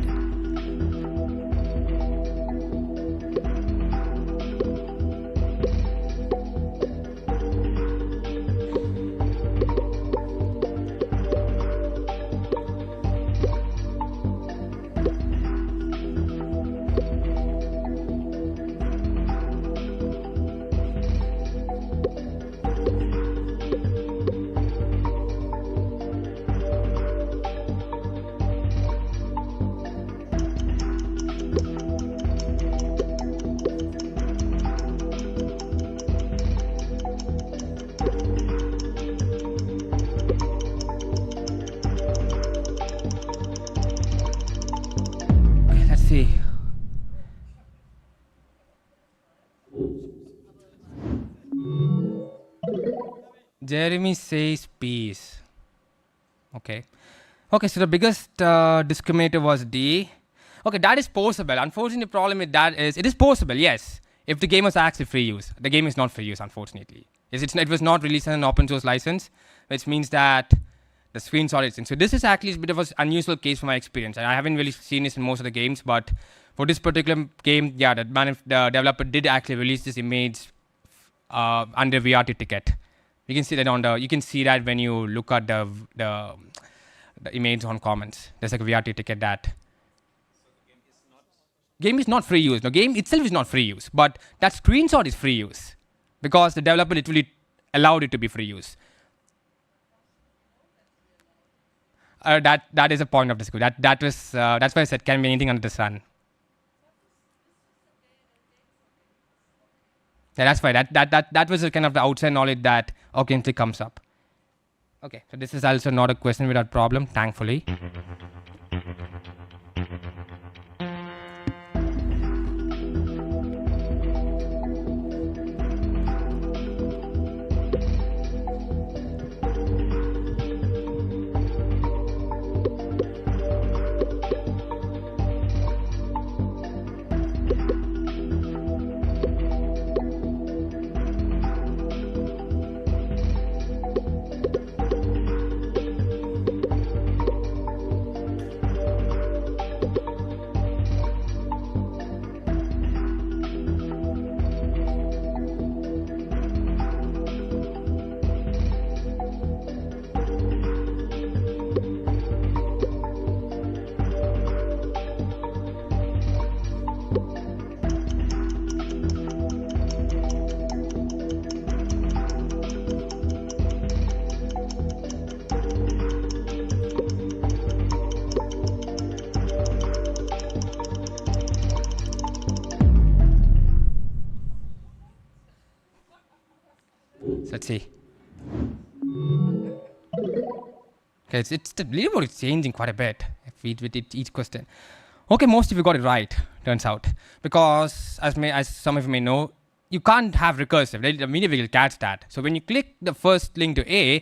[SPEAKER 9] Jeremy says peace. Okay. Okay, so the biggest discriminator was D. Okay, that is possible. Unfortunately, the problem with that is it is possible, yes, if the game was actually free use. The game is not free use, unfortunately. It was not released on an open source license, which means that the screenshot is in. So this is actually a bit of an unusual case from my experience. I haven't really seen this in most of the games, but for this particular game, yeah, the developer did actually release this image under VRT ticket. You can see that you can see that when you look at the image on comments. There's like a VRT ticket that. Game is not free use. The game itself is not free use, but that screenshot is free use because the developer literally allowed it to be free use. That is a point of discussion. That's why I said can be anything under the sun. Yeah, that's why that was a kind of the outside knowledge that occasionally comes up. Okay, so this is also not a question without problem, thankfully. Let's see. Okay, it's the leaderboard is changing quite a bit with each question. Okay, most of you got it right, turns out, because as some of you may know, you can't have recursive. The media will catch that. So when you click the first link to A,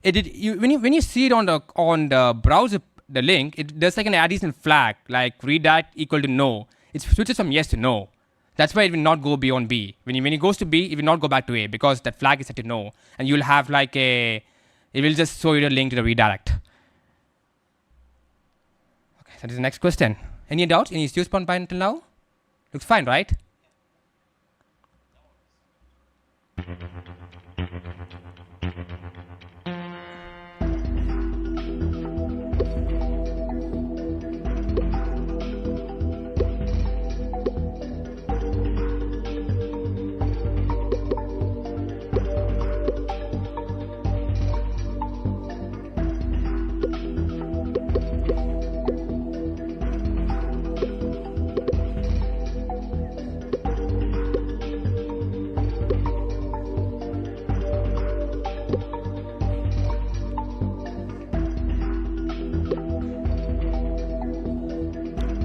[SPEAKER 9] when you see it on the browser, the link, there's like an additional flag like redirect equal to no. It switches from yes to no. That's why it will not go beyond B. When it goes to B, it will not go back to A because that flag is set to no. And you'll have it will just show you the link to the redirect. Okay, so this is the next question. Any doubts? Any issues point until now? Looks fine, right?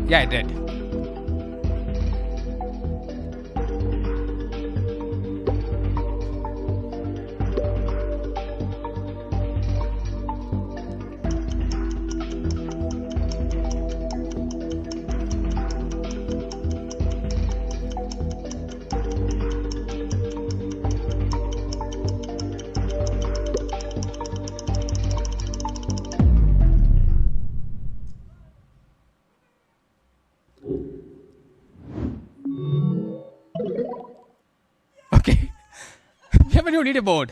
[SPEAKER 9] Yeah, I did. Okay. We have a new leaderboard.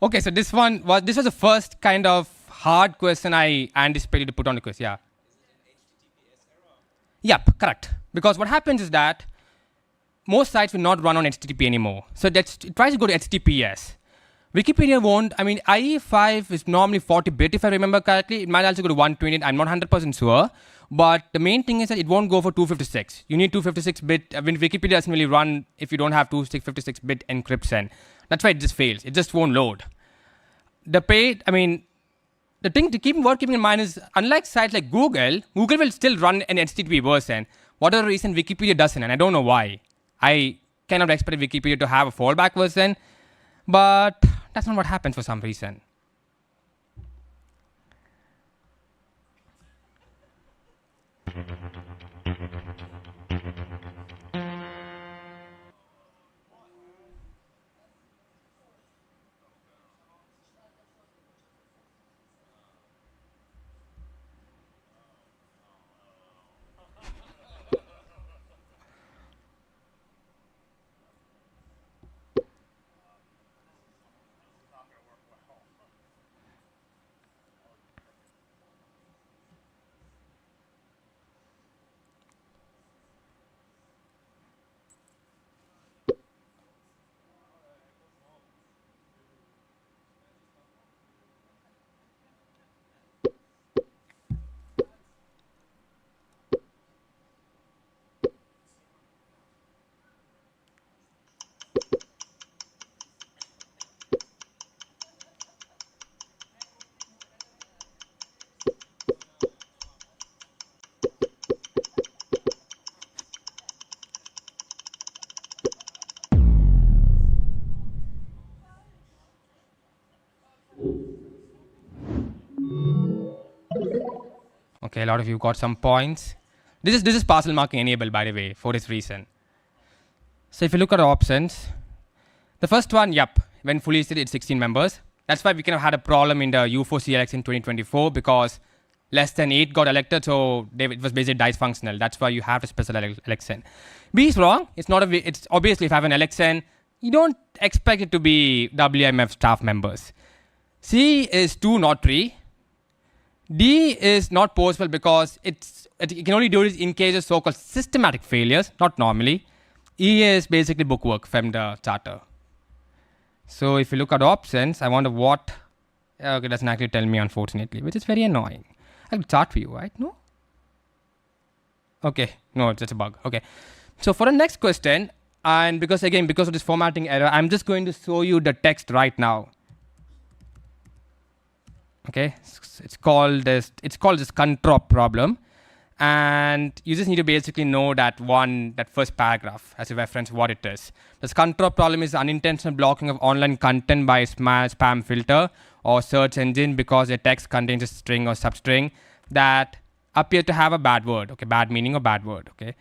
[SPEAKER 9] Okay, so this was the first kind of hard question I anticipated to put on the quiz. Yeah. Yep, correct. Because what happens is that most sites will not run on HTTP anymore. So it tries to go to HTTPS. Wikipedia won't. I mean, IE5 is normally 40-bit, if I remember correctly. It might also go to 128. I'm not 100% sure. But the main thing is that it won't go for 256. You need 256-bit. When Wikipedia doesn't really run if you don't have 256-bit encryption. That's why it just fails. It just won't load. The thing to keep in mind is, unlike sites like Google will still run an HTTP version. Whatever reason, Wikipedia doesn't, and I don't know why. I cannot expect Wikipedia to have a fallback version. But That's not what happens for some reason. Okay, a lot of you got some points. This is parcel marking enabled, by the way, for this reason. So if you look at the options, the first one, when fully listed, it's 16 members. That's why we kind of had a problem in the U4C election 2024 because less than 8 got elected, so it was basically dysfunctional. That's why you have a special election. B is wrong. It's not it's obviously if you have an election, you don't expect it to be WMF staff members. C is 2, not 3. D is not possible because you can only do it in case of so-called systematic failures, not normally. E is basically bookwork from the charter. So if you look at options, I wonder what... Okay, it doesn't actually tell me, unfortunately, which is very annoying. I could chart for you, right? No? Okay, no, it's just a bug. Okay. So for the next question, and because of this formatting error, I'm just going to show you the text right now. Okay, it's called this control problem, and you just need to basically know that first paragraph as a reference what it is. This control problem is unintentional blocking of online content by spam filter or search engine because a text contains a string or substring that appear to have a bad word, okay, bad meaning or bad word, okay.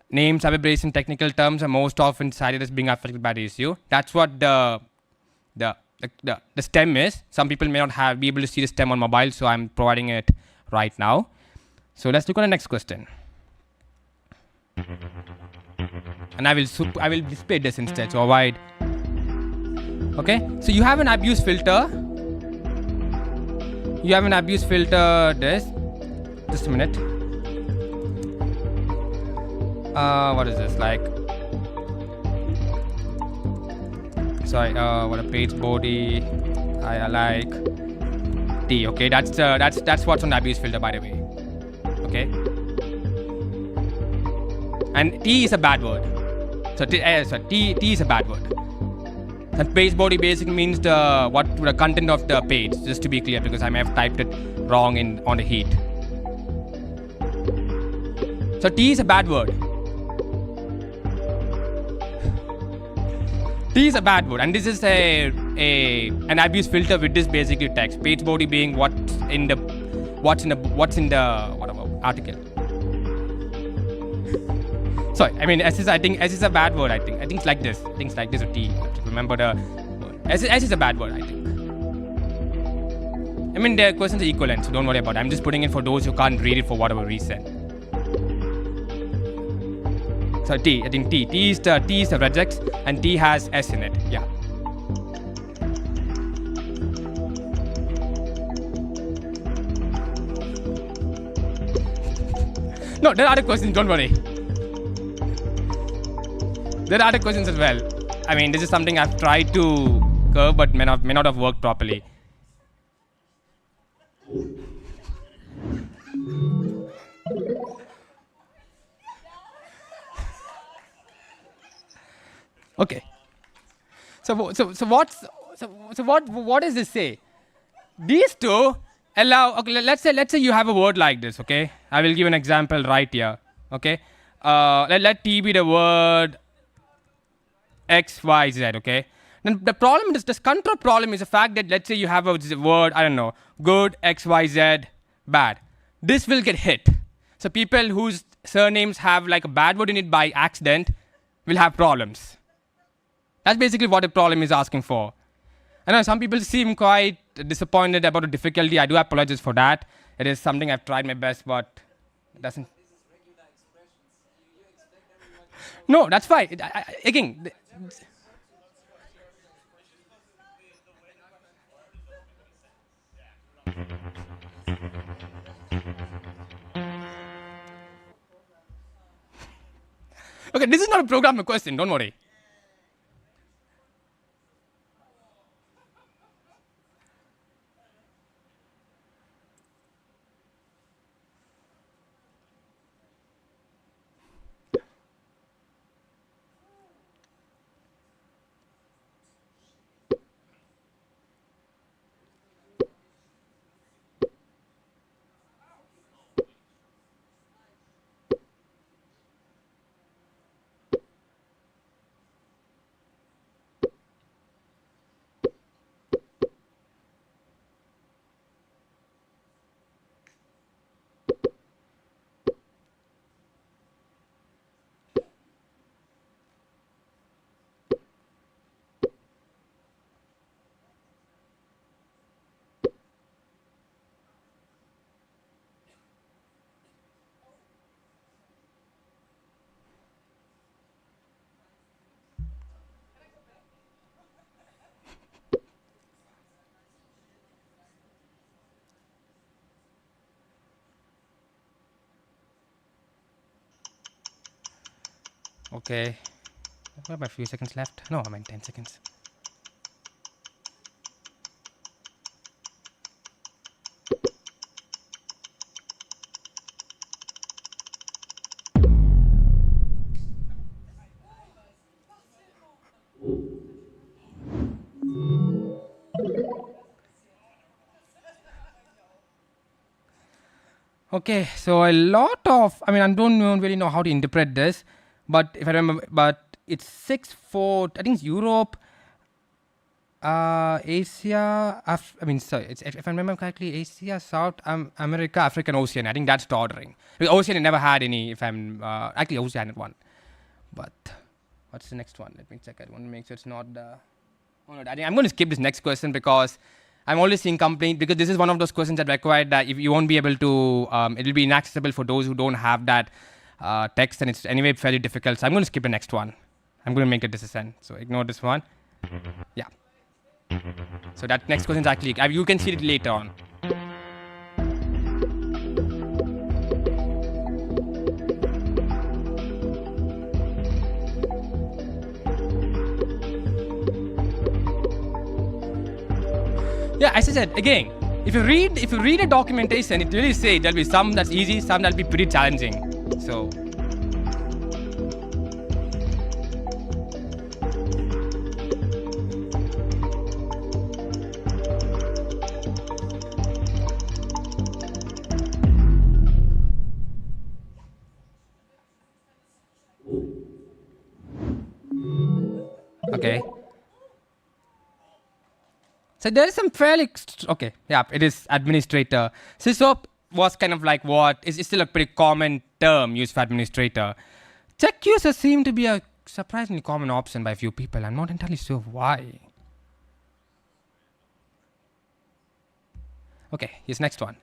[SPEAKER 9] Names, abbreviation, technical terms are most often cited as being affected by the issue. That's what the stem is. Some people may not be able to see the stem on mobile, so I'm providing it right now. So let's look at the next question. And I will display this instead, so avoid. Okay, so you have an abuse filter. Just a minute. What is this like? Sorry, what a page body. I like T. Okay, that's what's on the abuse filter, by the way. Okay, and T is a bad word. So T is a bad word. And page body basically means the content of the page. Just to be clear, because I may have typed it wrong on the heat. So T is a bad word. T is a bad word, and this is an abuse filter with this basically text. Page body being what's in the article. Sorry, I mean S is a bad word. I think it's like this. Things like this with T. Remember the word. S is a bad word. I think. I mean the questions are equivalent, so don't worry about it. I'm just putting it for those who can't read it for whatever reason. So T, I think T is the regex, and T has S in it. Yeah. No, there are other questions. Don't worry. There are other questions as well. I mean, this is something I've tried to curve, but may not have worked properly. Okay. So what does this say? These two allow. Okay, let's say you have a word like this. Okay, I will give an example right here. Okay, let T be the word X, Y, Z. Okay, Then the problem is, this control problem is the fact that let's say you have a word, I don't know, good, X, Y, Z, bad. This will get hit. So people whose surnames have like a bad word in it by accident will have problems. That's basically what the problem is asking for. I know some people seem quite disappointed about the difficulty. I do apologize for that. It is something I've tried my best, but it doesn't. No, that's fine. Again. Okay, this is not a programmer question, don't worry. Okay. What about a few seconds left? No, I meant 10 seconds. Okay, so a lot of, I don't really know how to interpret this, but if I remember, but it's 6-4, I think it's Europe, Asia, if I remember correctly, Asia, South America, Africa, and Oceania. I think that's the ordering. Because Oceania never had any, actually Oceania had one. But what's the next one? Let me check. I want to make sure it's not the, I'm going to skip this next question because I'm always seeing complaint, because this is one of those questions that require that if you won't be able to, it will be inaccessible for those who don't have that text, and it's anyway fairly difficult. So I'm going to skip the next one. I'm going to make a decision. So ignore this one. Yeah. So that next question is actually, you can see it later on. Yeah, as I said, again, if you read a documentation, it really says there'll be some that's easy, some that'll be pretty challenging. So okay. So there is some fairly, okay, yeah, it is administrator. SysOp was kind of like what is still a pretty common term used for administrator. Check users seem to be a surprisingly common option by a few people. I'm not entirely sure why. Okay, here's next one.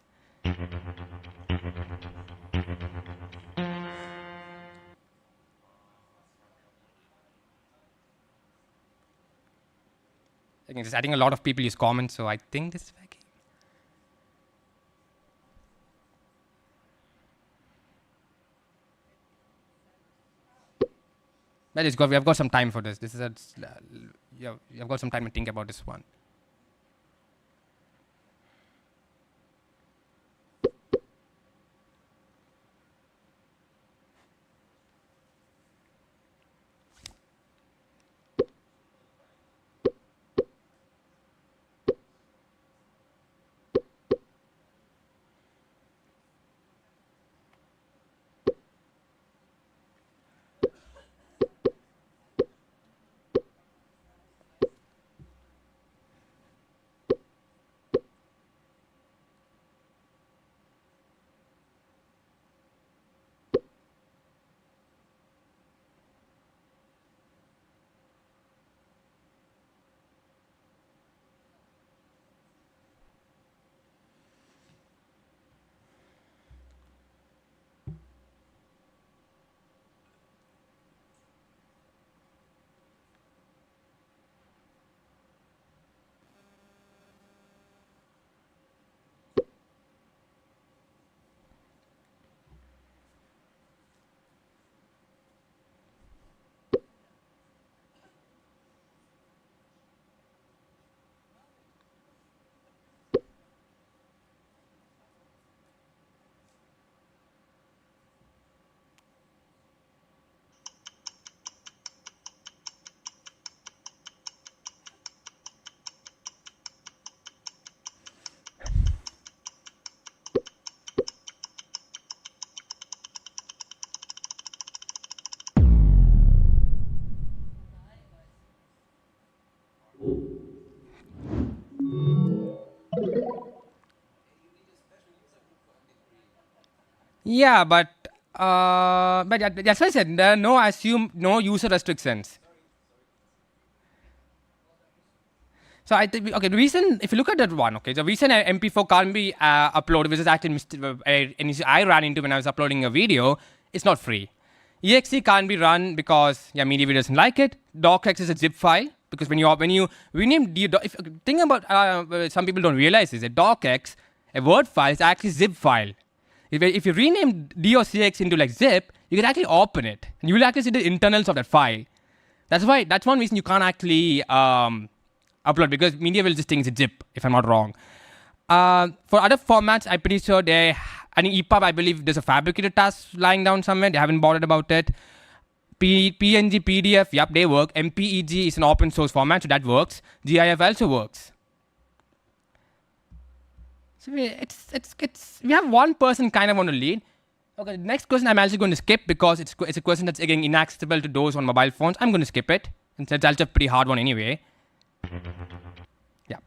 [SPEAKER 9] Again, I think a lot of people use comments, so I think this is working. That is good. We have got some time for this. This is you have got some time to think about this one. Yeah, but that's why I said there are no user restrictions. So I think, okay, the reason, if you look at that one, okay, the reason MP4 can't be uploaded, which is actually an issue I ran into when I was uploading a video, it's not free. EXE can't be run because MediaView doesn't like it. Docx is a zip file because when you rename think about some people don't realize is that docx, a Word file, is actually a zip file. If you rename docx into like zip, you can actually open it and you will actually see the internals of that file. That's one reason you can't actually upload, because media will just think it's a zip, if I'm not wrong. For other formats, I'm pretty sure I think EPUB, I believe there's a fabricated task lying down somewhere. They haven't bothered about it. PNG, PDF, yep, they work. MPEG is an open source format, so that works. GIF also works. So we have one person kind of on the lead. Okay, the next question I'm actually going to skip because it's a question that's again inaccessible to those on mobile phones. I'm going to skip it. And it's also a pretty hard one anyway. Yeah.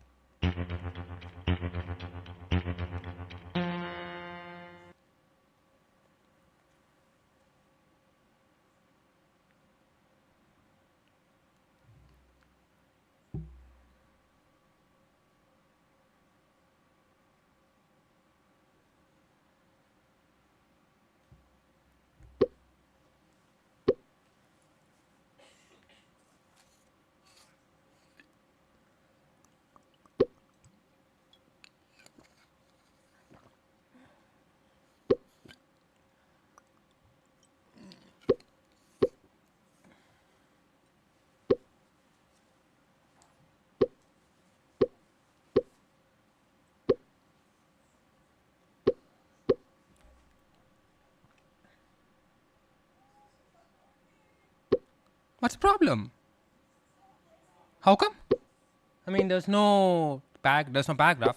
[SPEAKER 9] What's the problem? How come? I mean, there's no paragraph.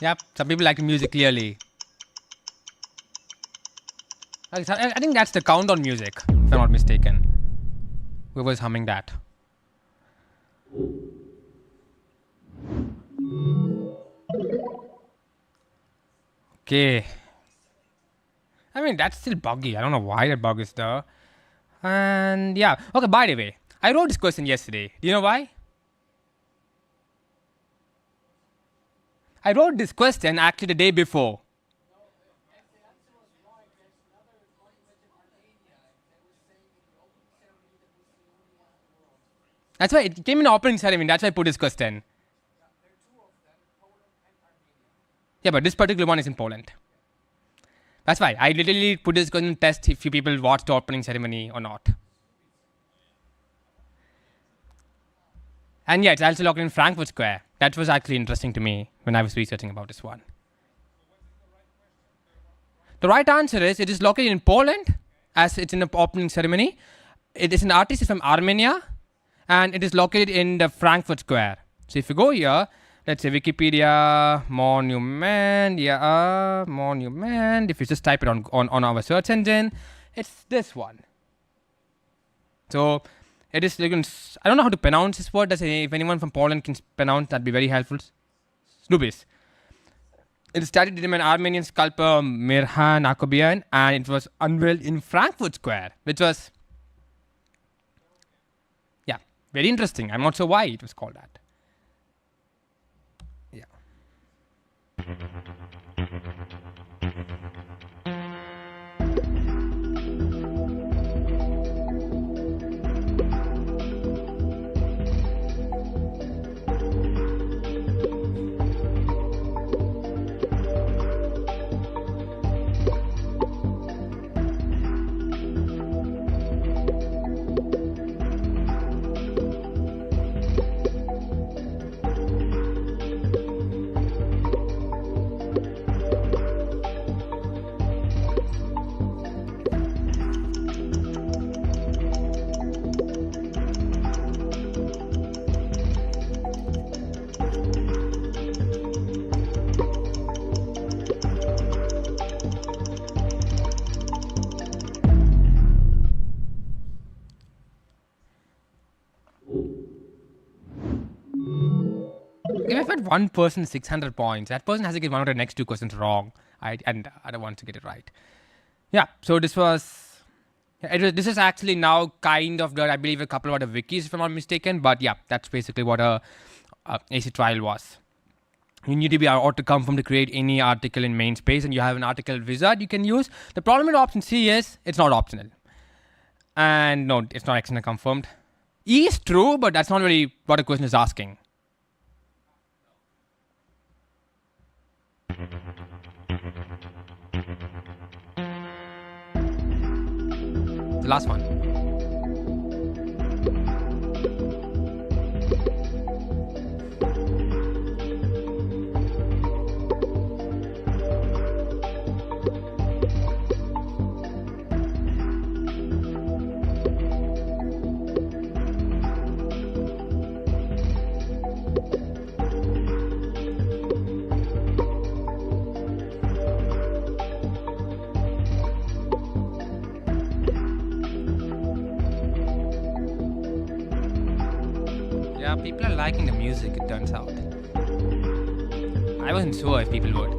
[SPEAKER 9] Yep, some people like the music clearly. I think that's the countdown music, if I'm not mistaken. Whoever's humming that. Okay. I mean, that's still buggy. I don't know why that bug is there. And yeah. Okay, by the way, I wrote this question yesterday. Do you know why? I wrote this question actually the day before. That's why it came in the opening ceremony. That's why I put this question. Yeah, but this particular one is in Poland. That's why I literally put this question to test if you people watched the opening ceremony or not. And yeah, it's also located in Frankfurt Square. That was actually interesting to me when I was researching about this one. The right answer is it is located in Poland, as it's in the opening ceremony. It is an artist from Armenia, and it is located in the Frankfurt Square. So if you go here, let's say Wikipedia monument, monument. If you just type it on our search engine, it's this one. So it is, I don't know how to pronounce this word. If anyone from Poland can pronounce, that'd be very helpful. Snubis. It is studied by an Armenian sculptor, Mirhan Akobian, and it was unveiled in Frankfurt Square, which was, yeah, very interesting. I'm not sure why it was called that. Yeah. one person 600 points. That person has to get one of the next two questions wrong. And I don't want to get it right. Yeah, so this is actually now kind of I believe a couple of other wikis, if I'm not mistaken. But yeah, that's basically what a AC trial was. You need to be auto-confirmed to create any article in main space, and you have an article wizard you can use. The problem with option C is it's not optional. And no, it's not external confirmed. E is true, but that's not really what the question is asking. The last one. Yeah, people are liking the music, it turns out. I wasn't sure if people would.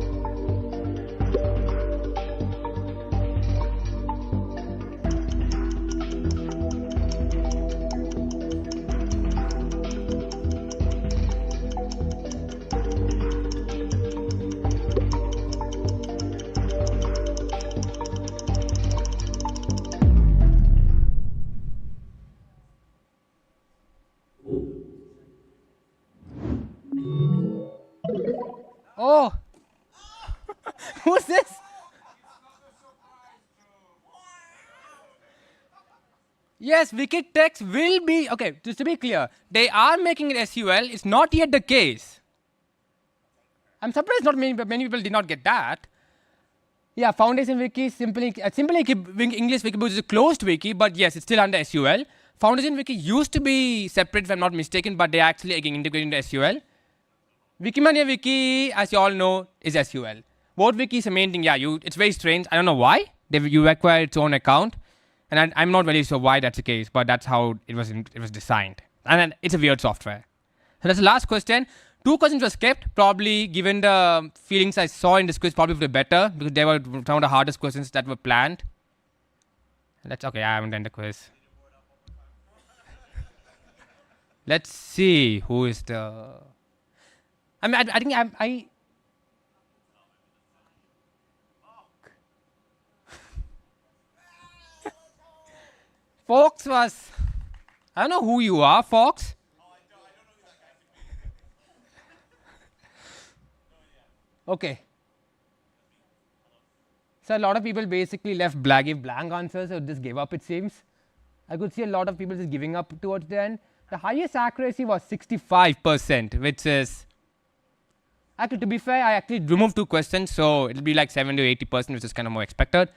[SPEAKER 9] Oh! Who's this? Yes, Wiki text will be... Okay, just to be clear, they are making it SUL. It's not yet the case. I'm surprised not many people did not get that. Yeah, Foundation Wiki, Simple English Wiki is a closed wiki, but yes, it's still under SUL. Foundation Wiki used to be separate, if I'm not mistaken, but they actually again integrated into SUL. Wikimania Wiki, as you all know, is SUL. Both wikis is the main thing. Yeah, it's very strange. I don't know why. You acquire its own account. And I'm not really sure why that's the case, but that's how it was designed. And then it's a weird software. So that's the last question. 2 questions were skipped, probably given the feelings I saw in this quiz, probably for the better, because they were some of the hardest questions that were planned. That's okay, I haven't done the quiz. Let's see who is the... I mean, I think I Fox was... I don't know who you are, Fox. Okay. So a lot of people basically gave blank answers or just gave up, it seems. I could see a lot of people just giving up towards the end. The highest accuracy was 65%, which is... Actually, to be fair, I actually removed 2 questions, so it'll be like 70 to 80%, which is kind of more expected.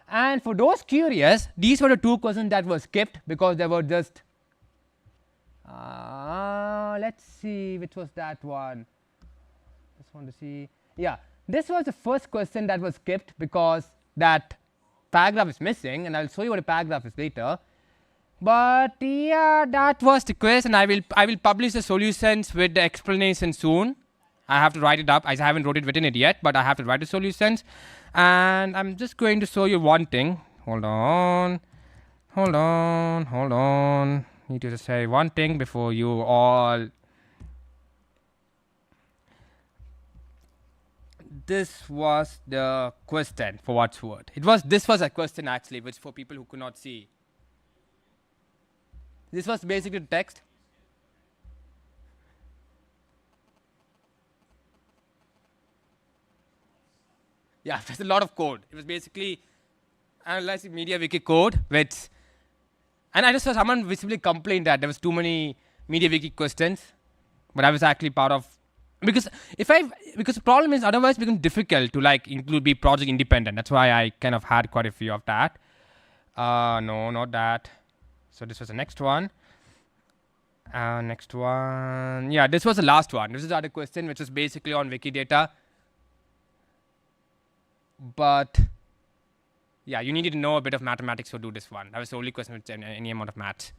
[SPEAKER 9] And for those curious, these were the 2 questions that were skipped because they were just... let's see, which was that one? Just want to see... Yeah, this was the first question that was skipped because that paragraph is missing, and I'll show you what a paragraph is later. But yeah, that was the quiz, and I will publish the solutions with the explanation soon. I have to write it up. I haven't written it yet, but I have to write the solutions. And I'm just going to show you one thing. Hold on. Need to just say one thing before you all... This was the question, for what's worth. This was a question actually, which for people who could not see. This was basically the text. Yeah, there's a lot of code. It was basically analyzing MediaWiki code, and I just saw someone visibly complain that there was too many MediaWiki questions, but I was actually part of, because the problem is otherwise it becomes difficult to be project independent. That's why I kind of had quite a few of that. No, not that. So this was the next one. Next one. Yeah, this was the last one. This is the other question, which is basically on Wikidata. But yeah, you needed to know a bit of mathematics to do this one. That was the only question with any amount of maths.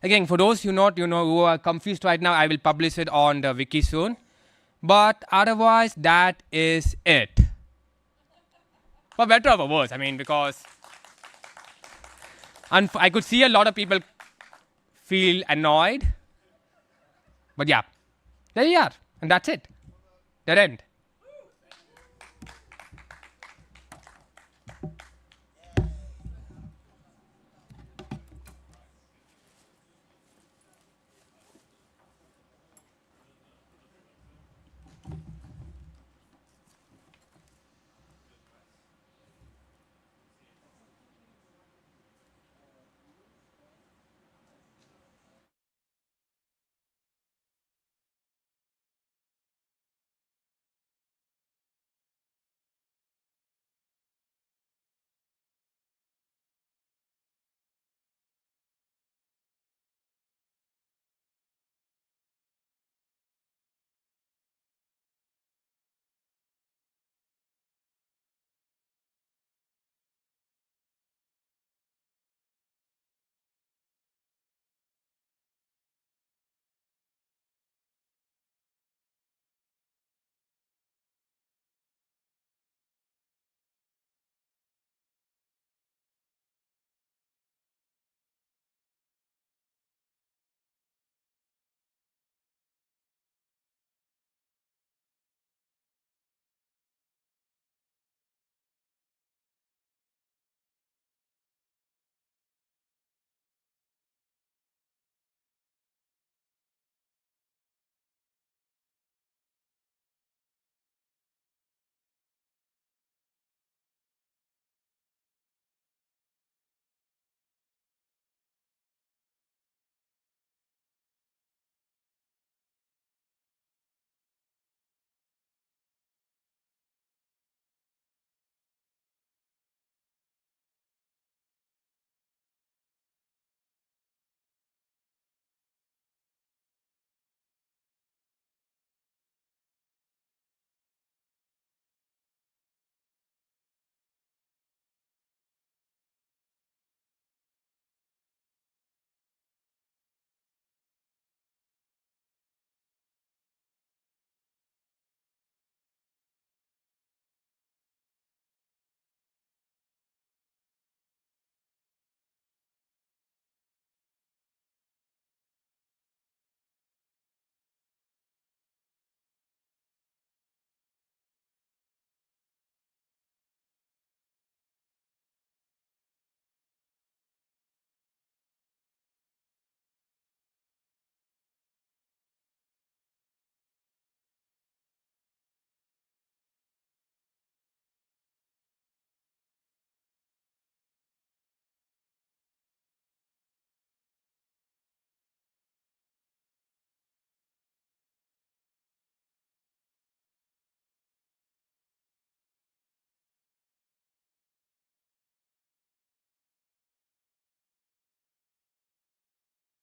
[SPEAKER 9] Again, for those who are confused right now, I will publish it on the wiki soon. But otherwise, that is it. For better or for worse, I mean, because I could see a lot of people feel annoyed. But yeah, there you are. And that's it. Dead end.